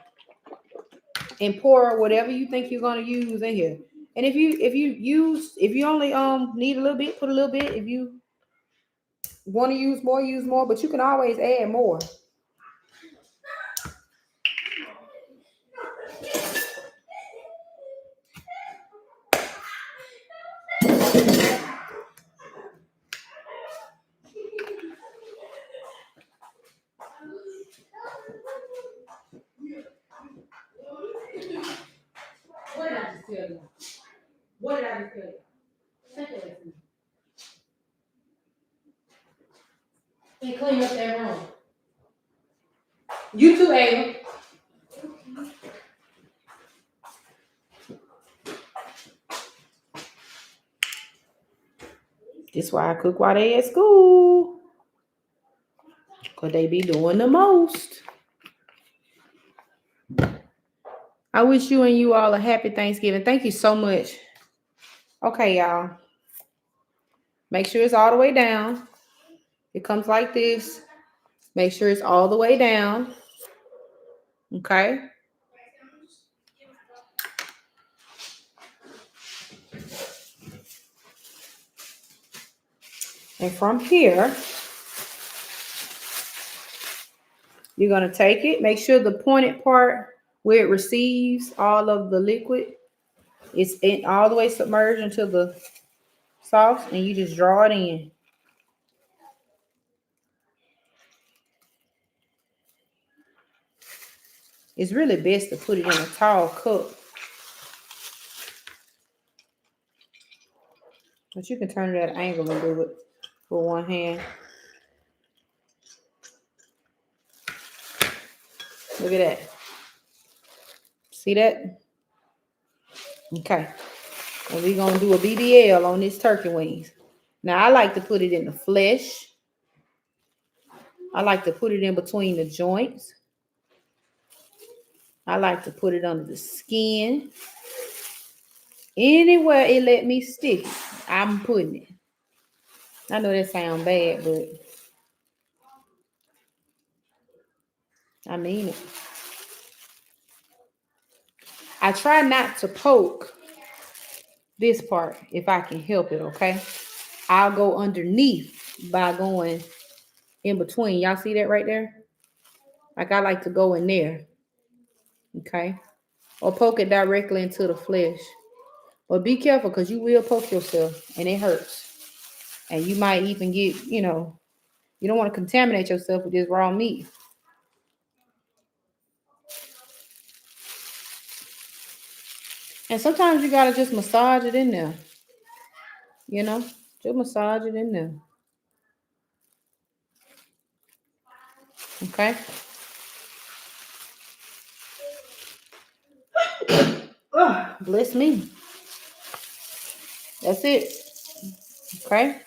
and pour whatever you think you're going to use in here. And if you only need a little bit, put a little bit. If you want to use more, but you can always add more. tell you? What did I just tell you? Simple as me. And clean up that room. You too, Ava. That's why I cook while they at school. Because they be doing the most. I wish you and you all a happy Thanksgiving. Thank you so much. Okay, y'all. Make sure it's all the way down. It comes like this. Make sure it's all the way down. Okay. And from here, you're going to take it. Make sure the pointed part where it receives all of the liquid is in, all the way submerged into the sauce, and you just draw it in. It's really best to put it in a tall cup. But you can turn it at an angle and do it with one hand. Look at that. See that? Okay. And we're going to do a BBL on this turkey wings. Now, I like to put it in the flesh. I like to put it in between the joints. I like to put it under the skin. Anywhere it let me stick it, I'm putting it. I know that sounds bad, but I mean it. I try not to poke this part if I can help it, okay? I'll go underneath by going in between. Y'all see that right there? Like I like to go in there, okay? Or poke it directly into the flesh. But be careful because you will poke yourself and it hurts. And you might even get, you don't want to contaminate yourself with this raw meat. And sometimes you got to just massage it in there. Just massage it in there. Okay? Oh, bless me. That's it. Okay?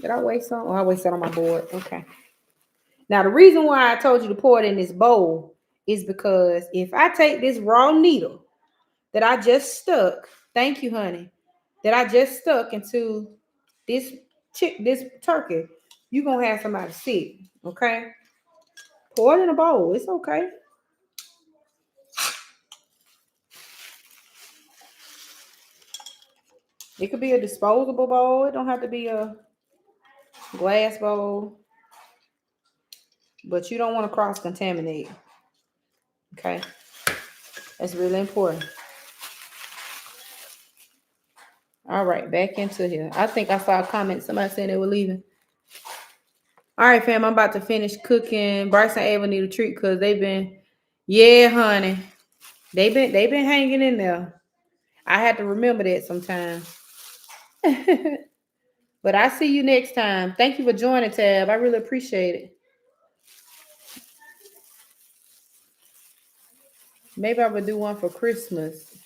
Did I waste some? Oh, I wasted on my board. Okay. Now, the reason why I told you to pour it in this bowl is because if I take this raw needle that I just stuck, thank you, honey, that I just stuck into this turkey, you're going to have somebody sick. Okay? Pour it in a bowl. It's okay. It could be a disposable bowl. It don't have to be a glass bowl. But you don't want to cross-contaminate. Okay? That's really important. All right, back into here. I think I saw a comment. Somebody saying they were leaving. All right, fam, I'm about to finish cooking. Bryce and Ava need a treat because yeah, honey. They've been hanging in there. I had to remember that sometimes. But I see you next time. Thank you for joining, Tab. I really appreciate it. Maybe I would do one for Christmas.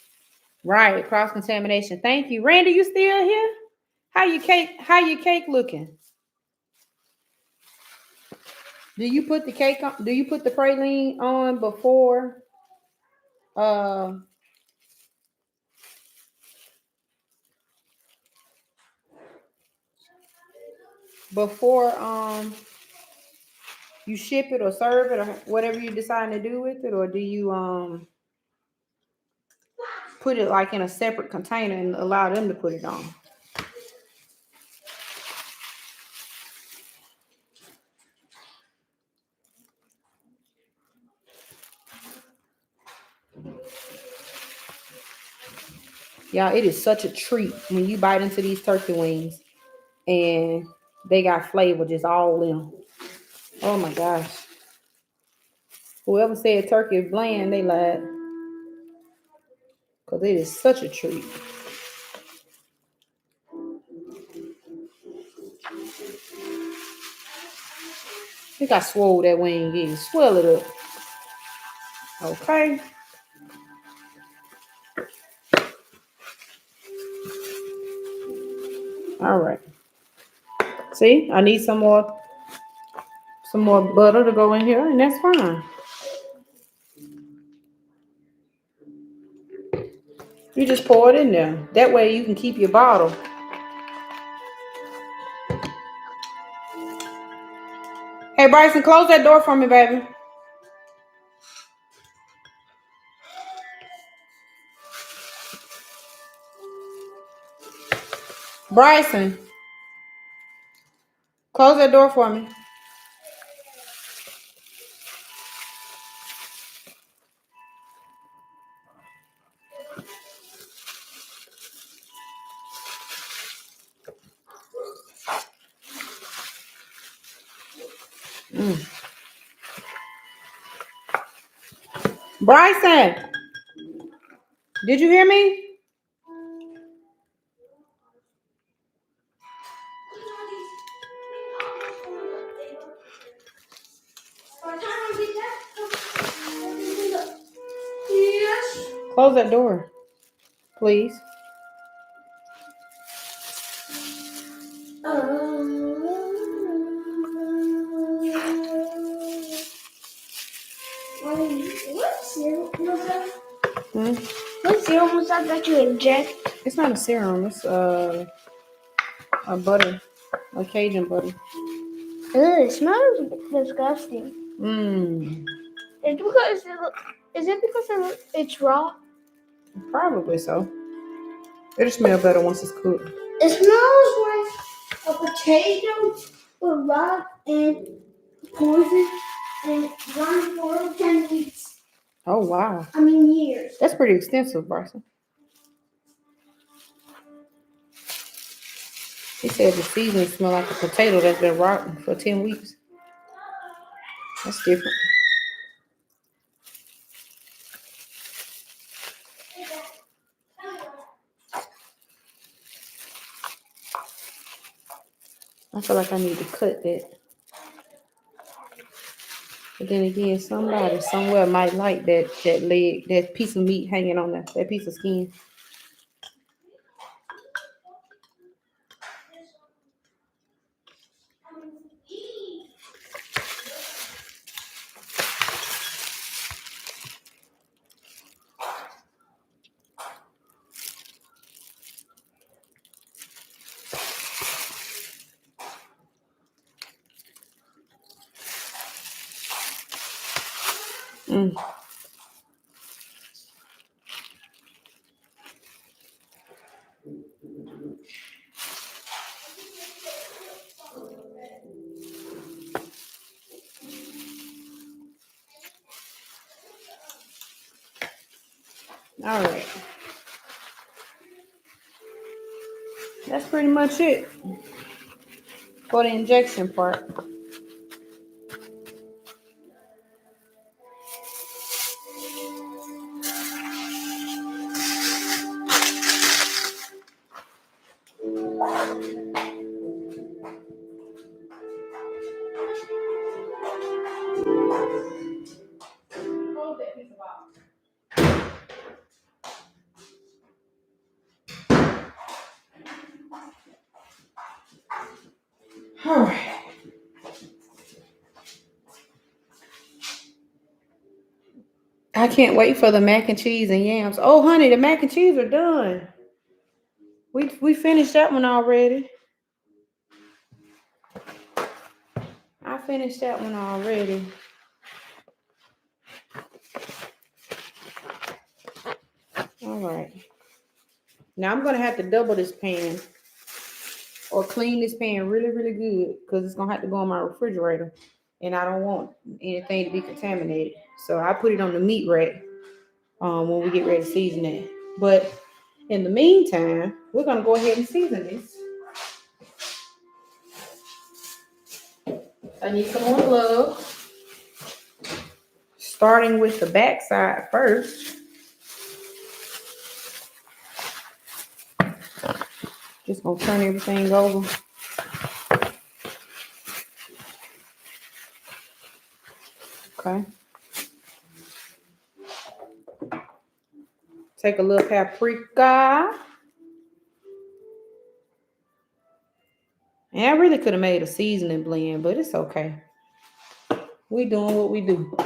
Right, cross-contamination. Thank you. Randy, you still here? How your cake looking? Do you put the cake on? Do you put the praline on before you ship it or serve it or whatever you decide to do with it, or do you put it like in a separate container and allow them to put it on? Y'all, it is such a treat when you bite into these turkey wings and they got flavor just all in them. Oh my gosh. Whoever said turkey is bland, they lied. because it is such a treat. I think I swole that wing again. Swell it up. Okay. All right. See, I need some more butter to go in here, and that's fine. You just pour it in there. That way you can keep your bottle. Hey, Bryson, close that door for me, baby. Bryson, close that door for me. Bryson, did you hear me? Yes. Close that door, please. What serum was that? Hmm? What serum was that you inject? It's not a serum. It's a butter, a Cajun butter. It smells disgusting. Mmm. Is it because it's raw? Probably so. It'll smell better once it's cooked. It smells like a potato with raw and poison and run for 10 weeks. Oh wow, Years. that's pretty extensive, Bryson. He said the seasoning smell like a potato that's been rotten for 10 weeks. That's different. I feel like I need to cut that. But then again, somebody somewhere might like that leg, that piece of meat hanging on that piece of skin. Mm. All right. That's pretty much it for the injection part. All right. I can't wait for the mac and cheese and yams. Oh, honey, the mac and cheese are done. We finished that one already. I finished that one already. All right. Now I'm gonna have to double this pan or clean this pan really, really good because it's gonna have to go in my refrigerator, and I don't want anything to be contaminated. So I put it on the meat rack when we get ready to season it. But in the meantime, we're gonna go ahead and season this. I need some more gloves. Starting with the back side first. Just gonna turn everything over. Okay. Take a little paprika. And I really could have made a seasoning blend, but it's okay. We doing what we do.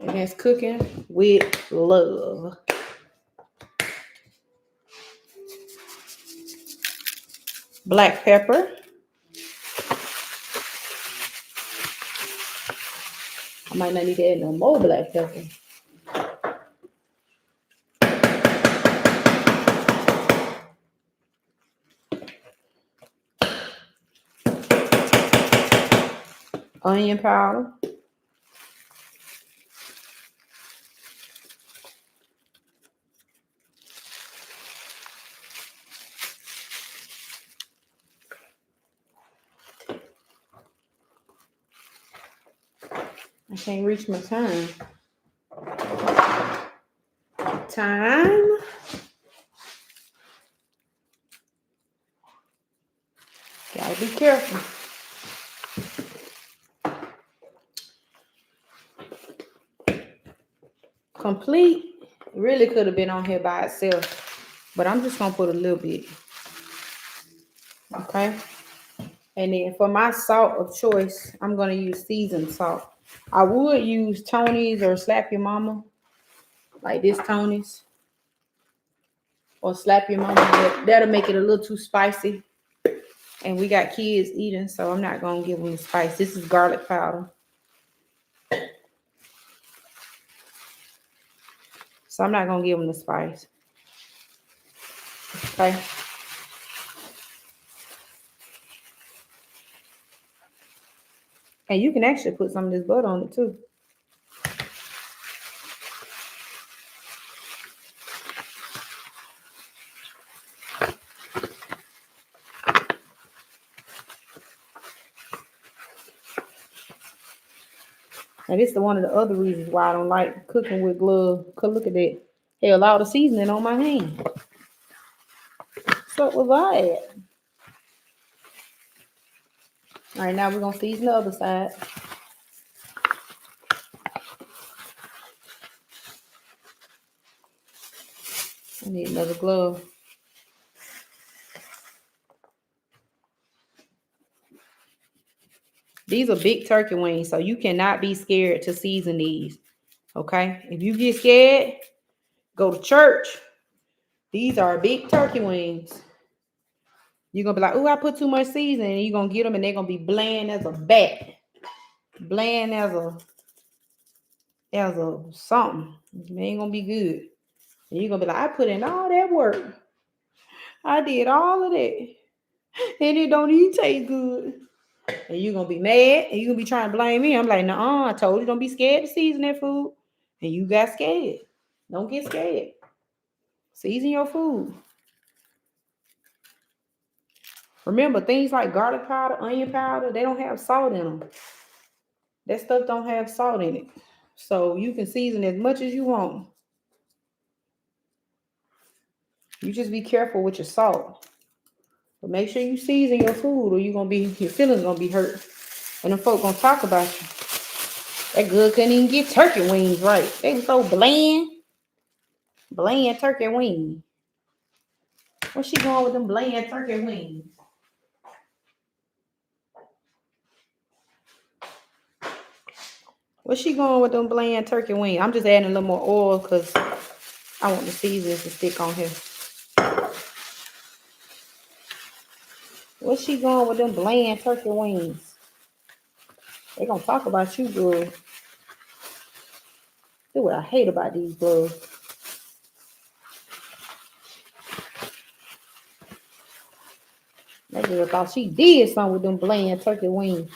And that's cooking with love. Black pepper. I might not need to add no more black pepper. Onion powder. I can't reach my time. Time. Gotta be careful. Complete. Really could have been on here by itself, but I'm just gonna put a little bit. Okay. And then for my salt of choice, I'm gonna use seasoned salt. I would use Tony's or Slap Your Mama, like this Tony's, or Slap Your Mama, but that'll make it a little too spicy. And we got kids eating, so I'm not gonna give them the spice. This is garlic powder. So I'm not gonna give them the spice. Okay. And you can actually put some of this butter on it too. And this is one of the other reasons why I don't like cooking with gloves. Cause look at that. Hell, all the seasoning on my hand. What was that? All right, now we're gonna season the other side. I need another glove. These are big turkey wings, so you cannot be scared to season these. Okay? If you get scared, go to church. These are big turkey wings. You're gonna be like, oh, I put too much seasoning, and you're gonna get them and they're gonna be bland as a bat. Bland as a something. It ain't gonna be good. And you're gonna be like, I put in all that work. I did all of that. And it don't even taste good. And you're gonna be mad and you're gonna be trying to blame me. I'm like, no, I told you don't be scared to season that food. And you got scared. Don't get scared. Season your food. Remember, things like garlic powder, onion powder, they don't have salt in them. That stuff don't have salt in it. So you can season as much as you want. You just be careful with your salt. But make sure you season your food or your feelings gonna be hurt. And the folk gonna talk about you. That good couldn't even get turkey wings right. They were so bland. Bland turkey wings. Where's she going with them bland turkey wings? Where's she going with them bland turkey wings? I'm just adding a little more oil because I want the seasoning to stick on here. Where's she going with them bland turkey wings? They gonna talk about you, girl. That's what I hate about these girls. That girl thought she did something with them bland turkey wings.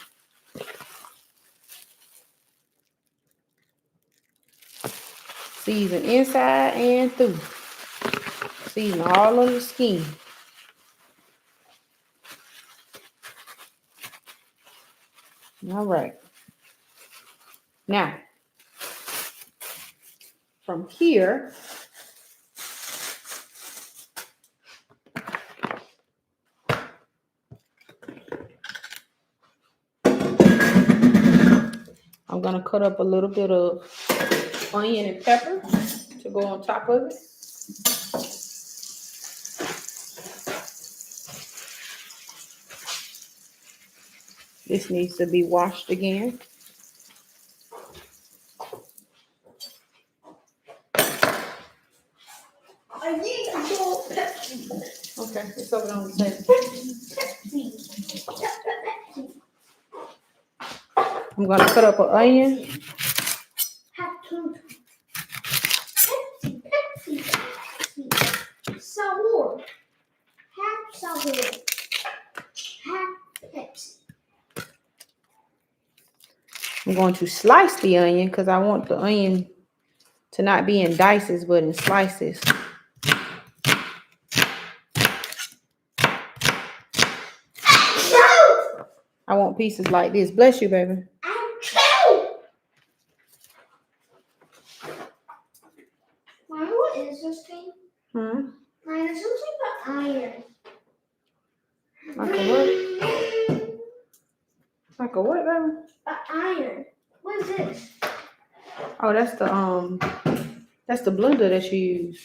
Season inside and through. Season all on the skin. All right. Now, from here, I'm gonna cut up a little bit of onion and pepper to go on top of it. This needs to be washed again. I need a bowl of Pepsi. Okay, it's over on the table. Pepsi. I'm gonna cut up an onion. Have two. Pepsi. Sour. Half sour. Half Pepsi. I'm going to slice the onion because I want the onion to not be in dices but in slices. I want pieces like this. Bless you, baby. Mom, what is this thing? Hmm? Mine is something but iron. Like a what? Like a what, baby? Iron. What is this? Oh, that's the blender that you use.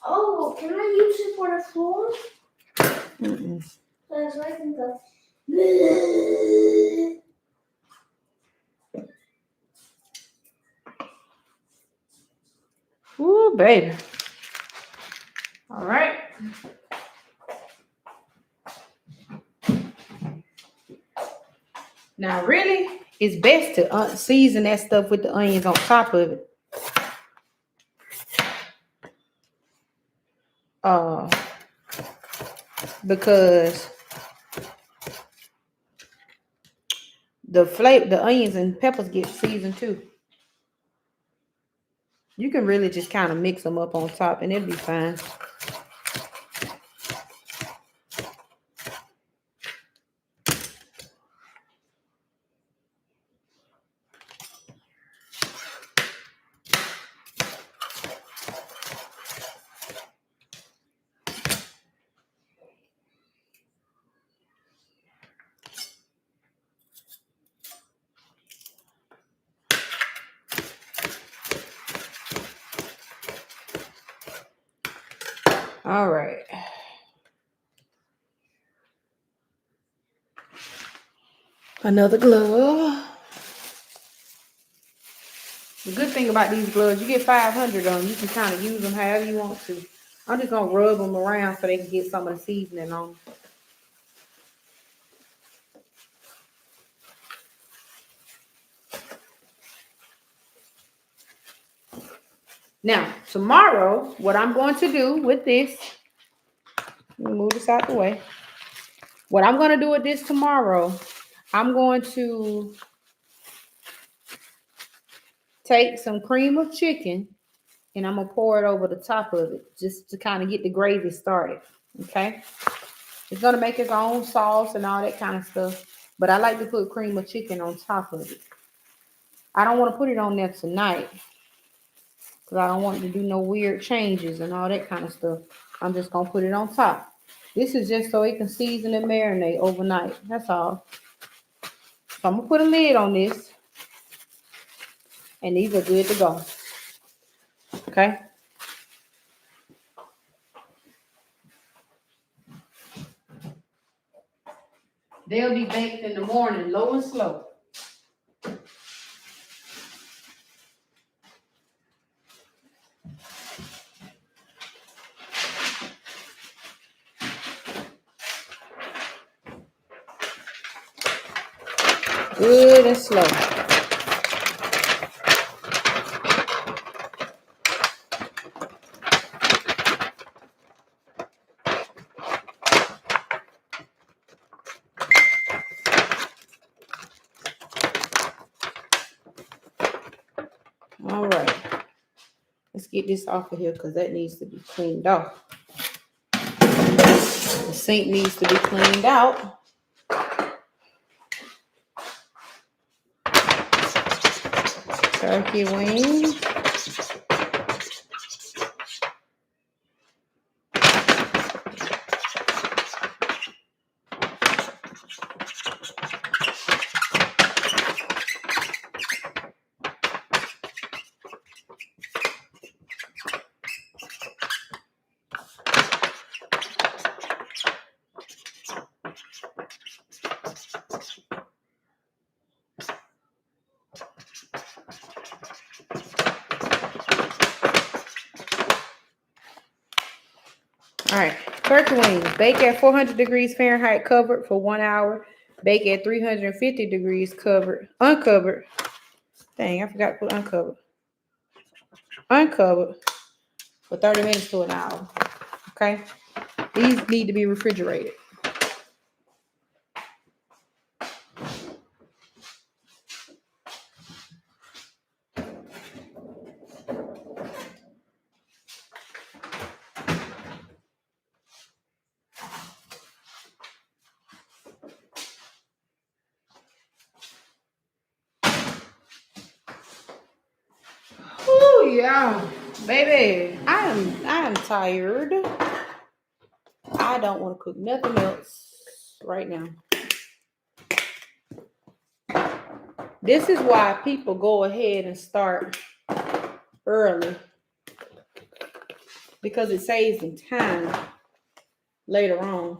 Oh, can I use it for the floor? Mm-mm. Because I can go. Ooh, baby. All right. Now, really, it's best to season that stuff with the onions on top of it. Because the onions and peppers get seasoned too. You can really just kind of mix them up on top and it'll be fine. All right. Another glove. The good thing about these gloves, you get 500 on them. You can kind of use them however you want to. I'm just going to rub them around so they can get some of the seasoning on them. Now, tomorrow, what I'm going to do with this, let me move this out the way. What I'm going to do with this tomorrow, I'm going to take some cream of chicken and I'm going to pour it over the top of it just to kind of get the gravy started. Okay. It's going to make its own sauce and all that kind of stuff. But I like to put cream of chicken on top of it. I don't want to put it on there tonight because I don't want to do no weird changes and all that kind of stuff. I'm just going to put it on top. This is just so it can season and marinate overnight. That's all. So I'm going to put a lid on this. And these are good to go. Okay. They'll be baked in the morning, low and slow. Good and slow. All right. Let's get this off of here because that needs to be cleaned off. The sink needs to be cleaned out. Turkey wings. All right, turkey wings. Bake at 400 degrees Fahrenheit, covered for 1 hour. Bake at 350 degrees, uncovered. Dang, I forgot to put uncovered. Uncovered for 30 minutes to an hour. Okay, these need to be refrigerated. Oh yeah, baby, I am tired. I don't want to cook nothing else right now. This is why people go ahead and start early, because it saves them time later on.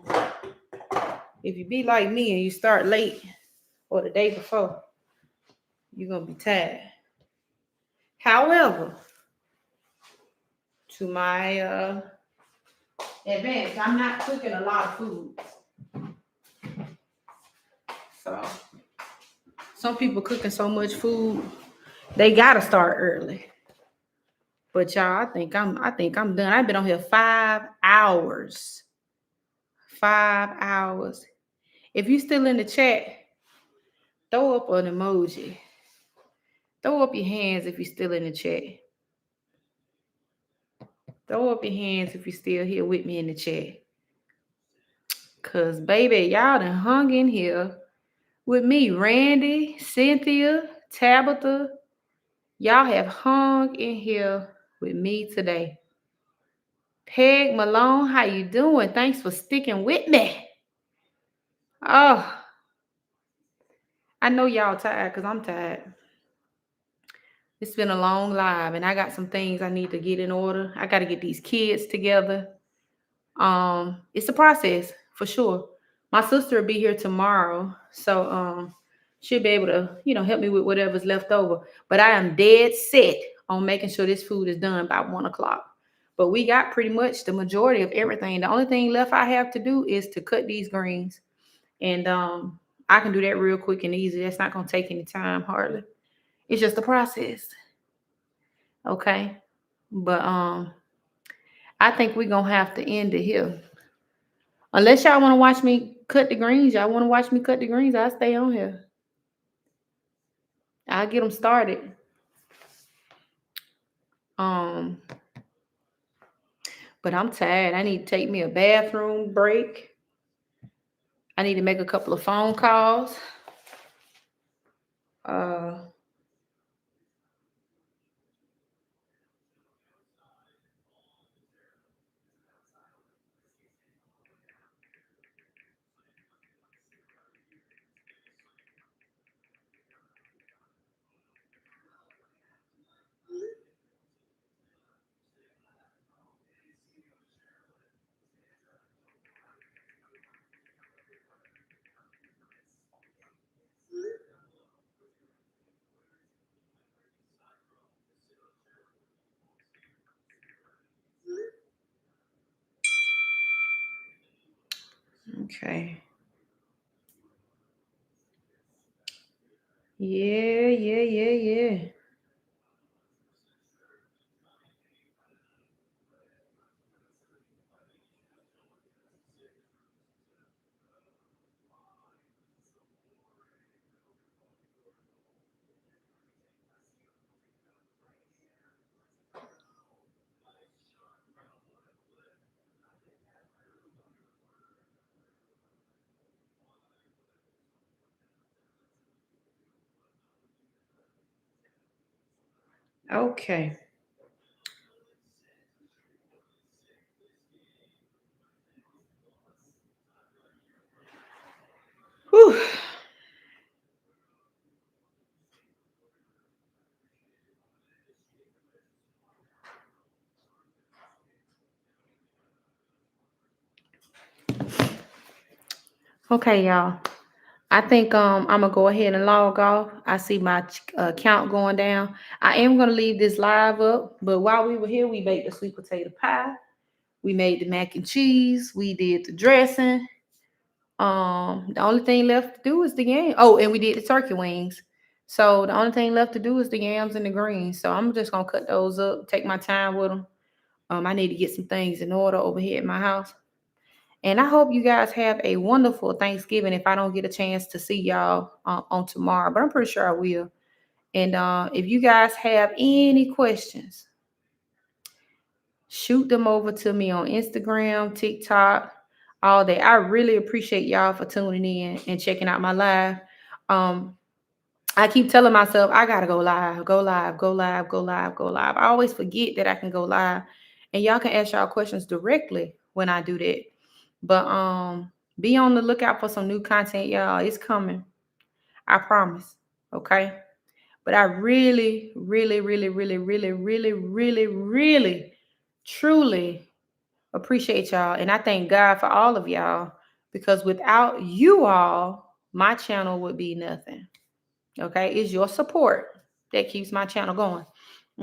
If you be like me and you start late or the day before, you're gonna be tired. However, to my advantage, I'm not cooking a lot of food. So some people cooking so much food, they gotta start early. But y'all, I think I'm done. I've been on here 5 hours. 5 hours. If you still in the chat, throw up an emoji. Throw up your hands if you're still in the chat. Throw up your hands if you're still here with me in the chat. Cause baby, y'all done hung in here with me. Randy, Cynthia, Tabitha. Y'all have hung in here with me today. Peg Malone, how you doing? Thanks for sticking with me. Oh, I know y'all tired because I'm tired. It's been a long live and I got some things I need to get in order. I got to get these kids together. It's a process for sure. My sister will be here tomorrow, so she'll be able to, help me with whatever's left over. But I am dead set on making sure this food is done by 1 o'clock. But we got pretty much the majority of everything. The only thing left I have to do is to cut these greens, and I can do that real quick and easy. That's not gonna take any time hardly. It's just a process, okay? But I think we're gonna have to end it here. Unless y'all want to watch me cut the greens, y'all want to watch me cut the greens, I'll stay on here. I'll get them started. Um, but I'm tired. I need to take me a bathroom break. I need to make a couple of phone calls. Uh, okay. Yeah, yeah, yeah, yeah. Okay. Whew. Okay, y'all. I think I'm gonna go ahead and log off. I see my count going down. I am gonna leave this live up, but while we were here, we baked a sweet potato pie. We made the mac and cheese. We did the dressing. The only thing left to do is the yam. Oh, and we did the turkey wings. So the only thing left to do is the yams and the greens. So I'm just gonna cut those up, take my time with them. I need to get some things in order over here at my house. And I hope you guys have a wonderful Thanksgiving. If I don't get a chance to see y'all on tomorrow, but I'm pretty sure I will. And if you guys have any questions, shoot them over to me on Instagram, TikTok, all day. I really appreciate y'all for tuning in and checking out my live. Um, I keep telling myself I gotta go live, go live, go live, go live, go live. I always forget that I can go live, and y'all can ask y'all questions directly when I do that. But be on the lookout for some new content, y'all. It's coming. I promise. Okay. But I really, really, really, really, really, really, really, really, truly appreciate y'all. And I thank God for all of y'all because without you all, my channel would be nothing. Okay. It's your support that keeps my channel going.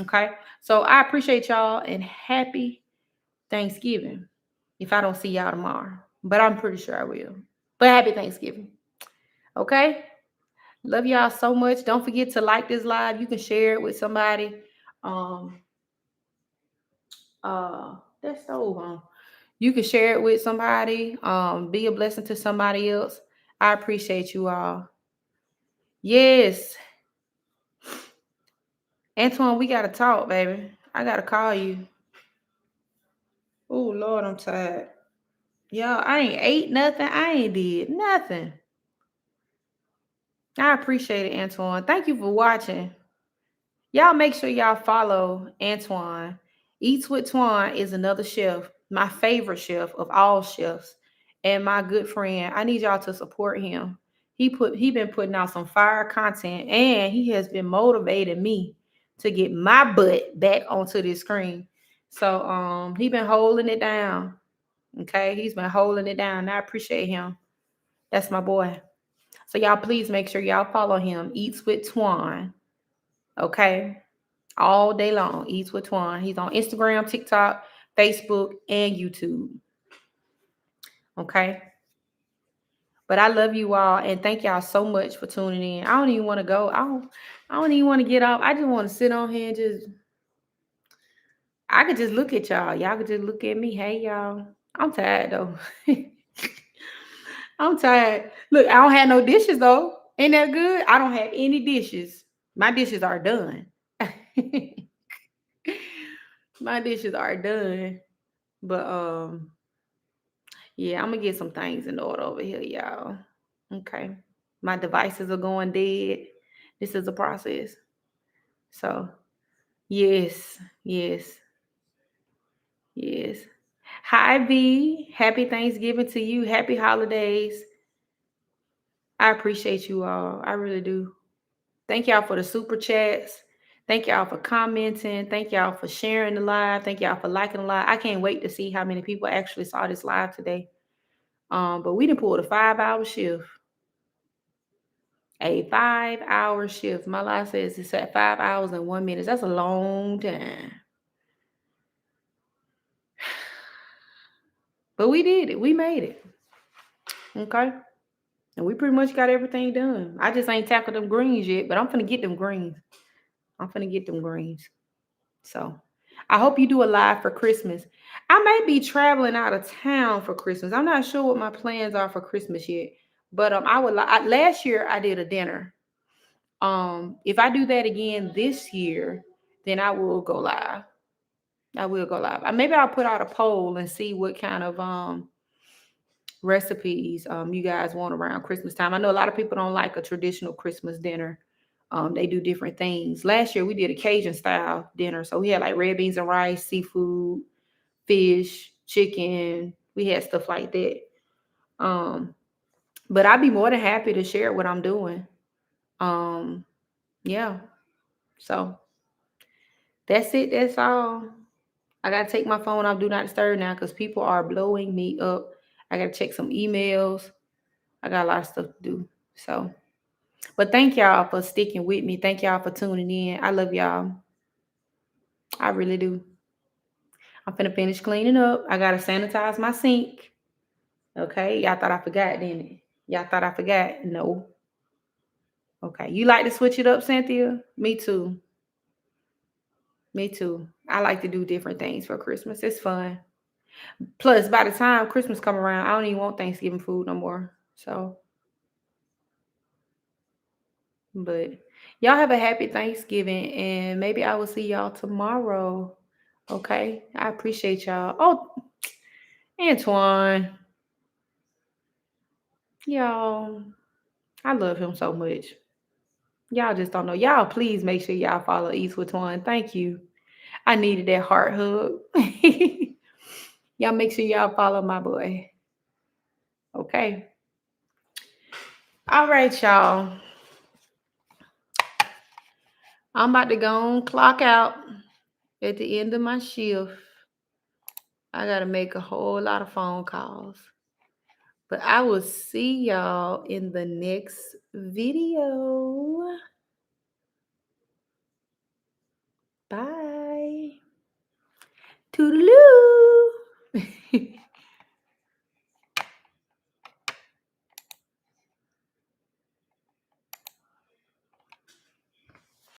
Okay. So I appreciate y'all and happy Thanksgiving if I don't see y'all tomorrow. But I'm pretty sure I will. But happy Thanksgiving. Okay. Love y'all so much. Don't forget to like this live. You can share it with somebody. Um, that stove on. You can share it with somebody. Be a blessing to somebody else. I appreciate you all. Yes. Antoine, we gotta talk, baby. I gotta call you. Oh Lord, I'm tired. Y'all, I ain't ate nothing. I ain't did nothing. I appreciate it, Antoine. Thank you for watching. Y'all make sure y'all follow Antoine. Eats with Twan is another chef, my favorite chef of all chefs, and my good friend. I need y'all to support him. He been putting out some fire content, and he has been motivating me to get my butt back onto this screen. So he been holding it down. Okay, he's been holding it down. I appreciate him. That's my boy. So y'all please make sure y'all follow him. Eats with Twan. Okay, all day long. Eats with Twan. He's on Instagram, TikTok, Facebook, and YouTube. Okay. But I love you all and thank y'all so much for tuning in. I don't even want to go. I don't even want to get off. I just want to sit on here and just I could just look at y'all. Y'all could just look at me. Hey y'all. I'm tired though. I'm tired. Look, I don't have no dishes though. Ain't that good? I don't have any dishes. My dishes are done. My dishes are done. But yeah, I'm gonna get some things in order over here, y'all. Okay. My devices are going dead. This is a process. So yes, yes, yes. Hi V. Happy Thanksgiving to you. Happy holidays. I appreciate you all. I really do. Thank y'all for the super chats. Thank y'all for commenting. Thank y'all for sharing the live. Thank y'all for liking the live. I can't wait to see how many people actually saw this live today. But we didn't pull a 5-hour shift. A 5-hour shift. My life says it's at 5 hours and 1 minute. That's a long time. But we did it. We made it. Okay. And we pretty much got everything done. I just ain't tackled them greens yet, but I'm finna get them greens. I'm finna get them greens. So I hope you do a live for Christmas. I may be traveling out of town for Christmas. I'm not sure what my plans are for Christmas yet. But last year I did a dinner. If I do that again this year, then I will go live. I will go live. Maybe I'll put out a poll and see what kind of recipes you guys want around Christmas time. I know a lot of people don't like a traditional Christmas dinner. They do different things. Last year we did a Cajun style dinner. So we had like red beans and rice, seafood, fish, chicken. We had stuff like that. But I'd be more than happy to share what I'm doing. Yeah. So that's it. That's all. I gotta take my phone off do not disturb now because people are blowing me up. I gotta check some emails. I got a lot of stuff to do. So, but thank y'all for sticking with me. Thank y'all for tuning in. I love y'all. I really do. I'm finna finish cleaning up. I gotta sanitize my sink. Okay, y'all thought I forgot, didn't it? Y'all thought I forgot? No. Okay, you like to switch it up, Cynthia? Me too. Me too. I like to do different things for Christmas. It's fun. Plus, by the time Christmas come around, I don't even want Thanksgiving food no more. So, but y'all have a happy Thanksgiving, and maybe I will see y'all tomorrow. Okay, I appreciate y'all. Oh, Antoine, y'all, I love him so much. Y'all just don't know. Y'all, please make sure y'all follow East with Twine. Thank you. I needed that heart hug. Y'all make sure y'all follow my boy. Okay. All right, y'all. I'm about to go on clock out at the end of my shift. I gotta make a whole lot of phone calls. But I will see y'all in the next video. Bye. Toodaloo.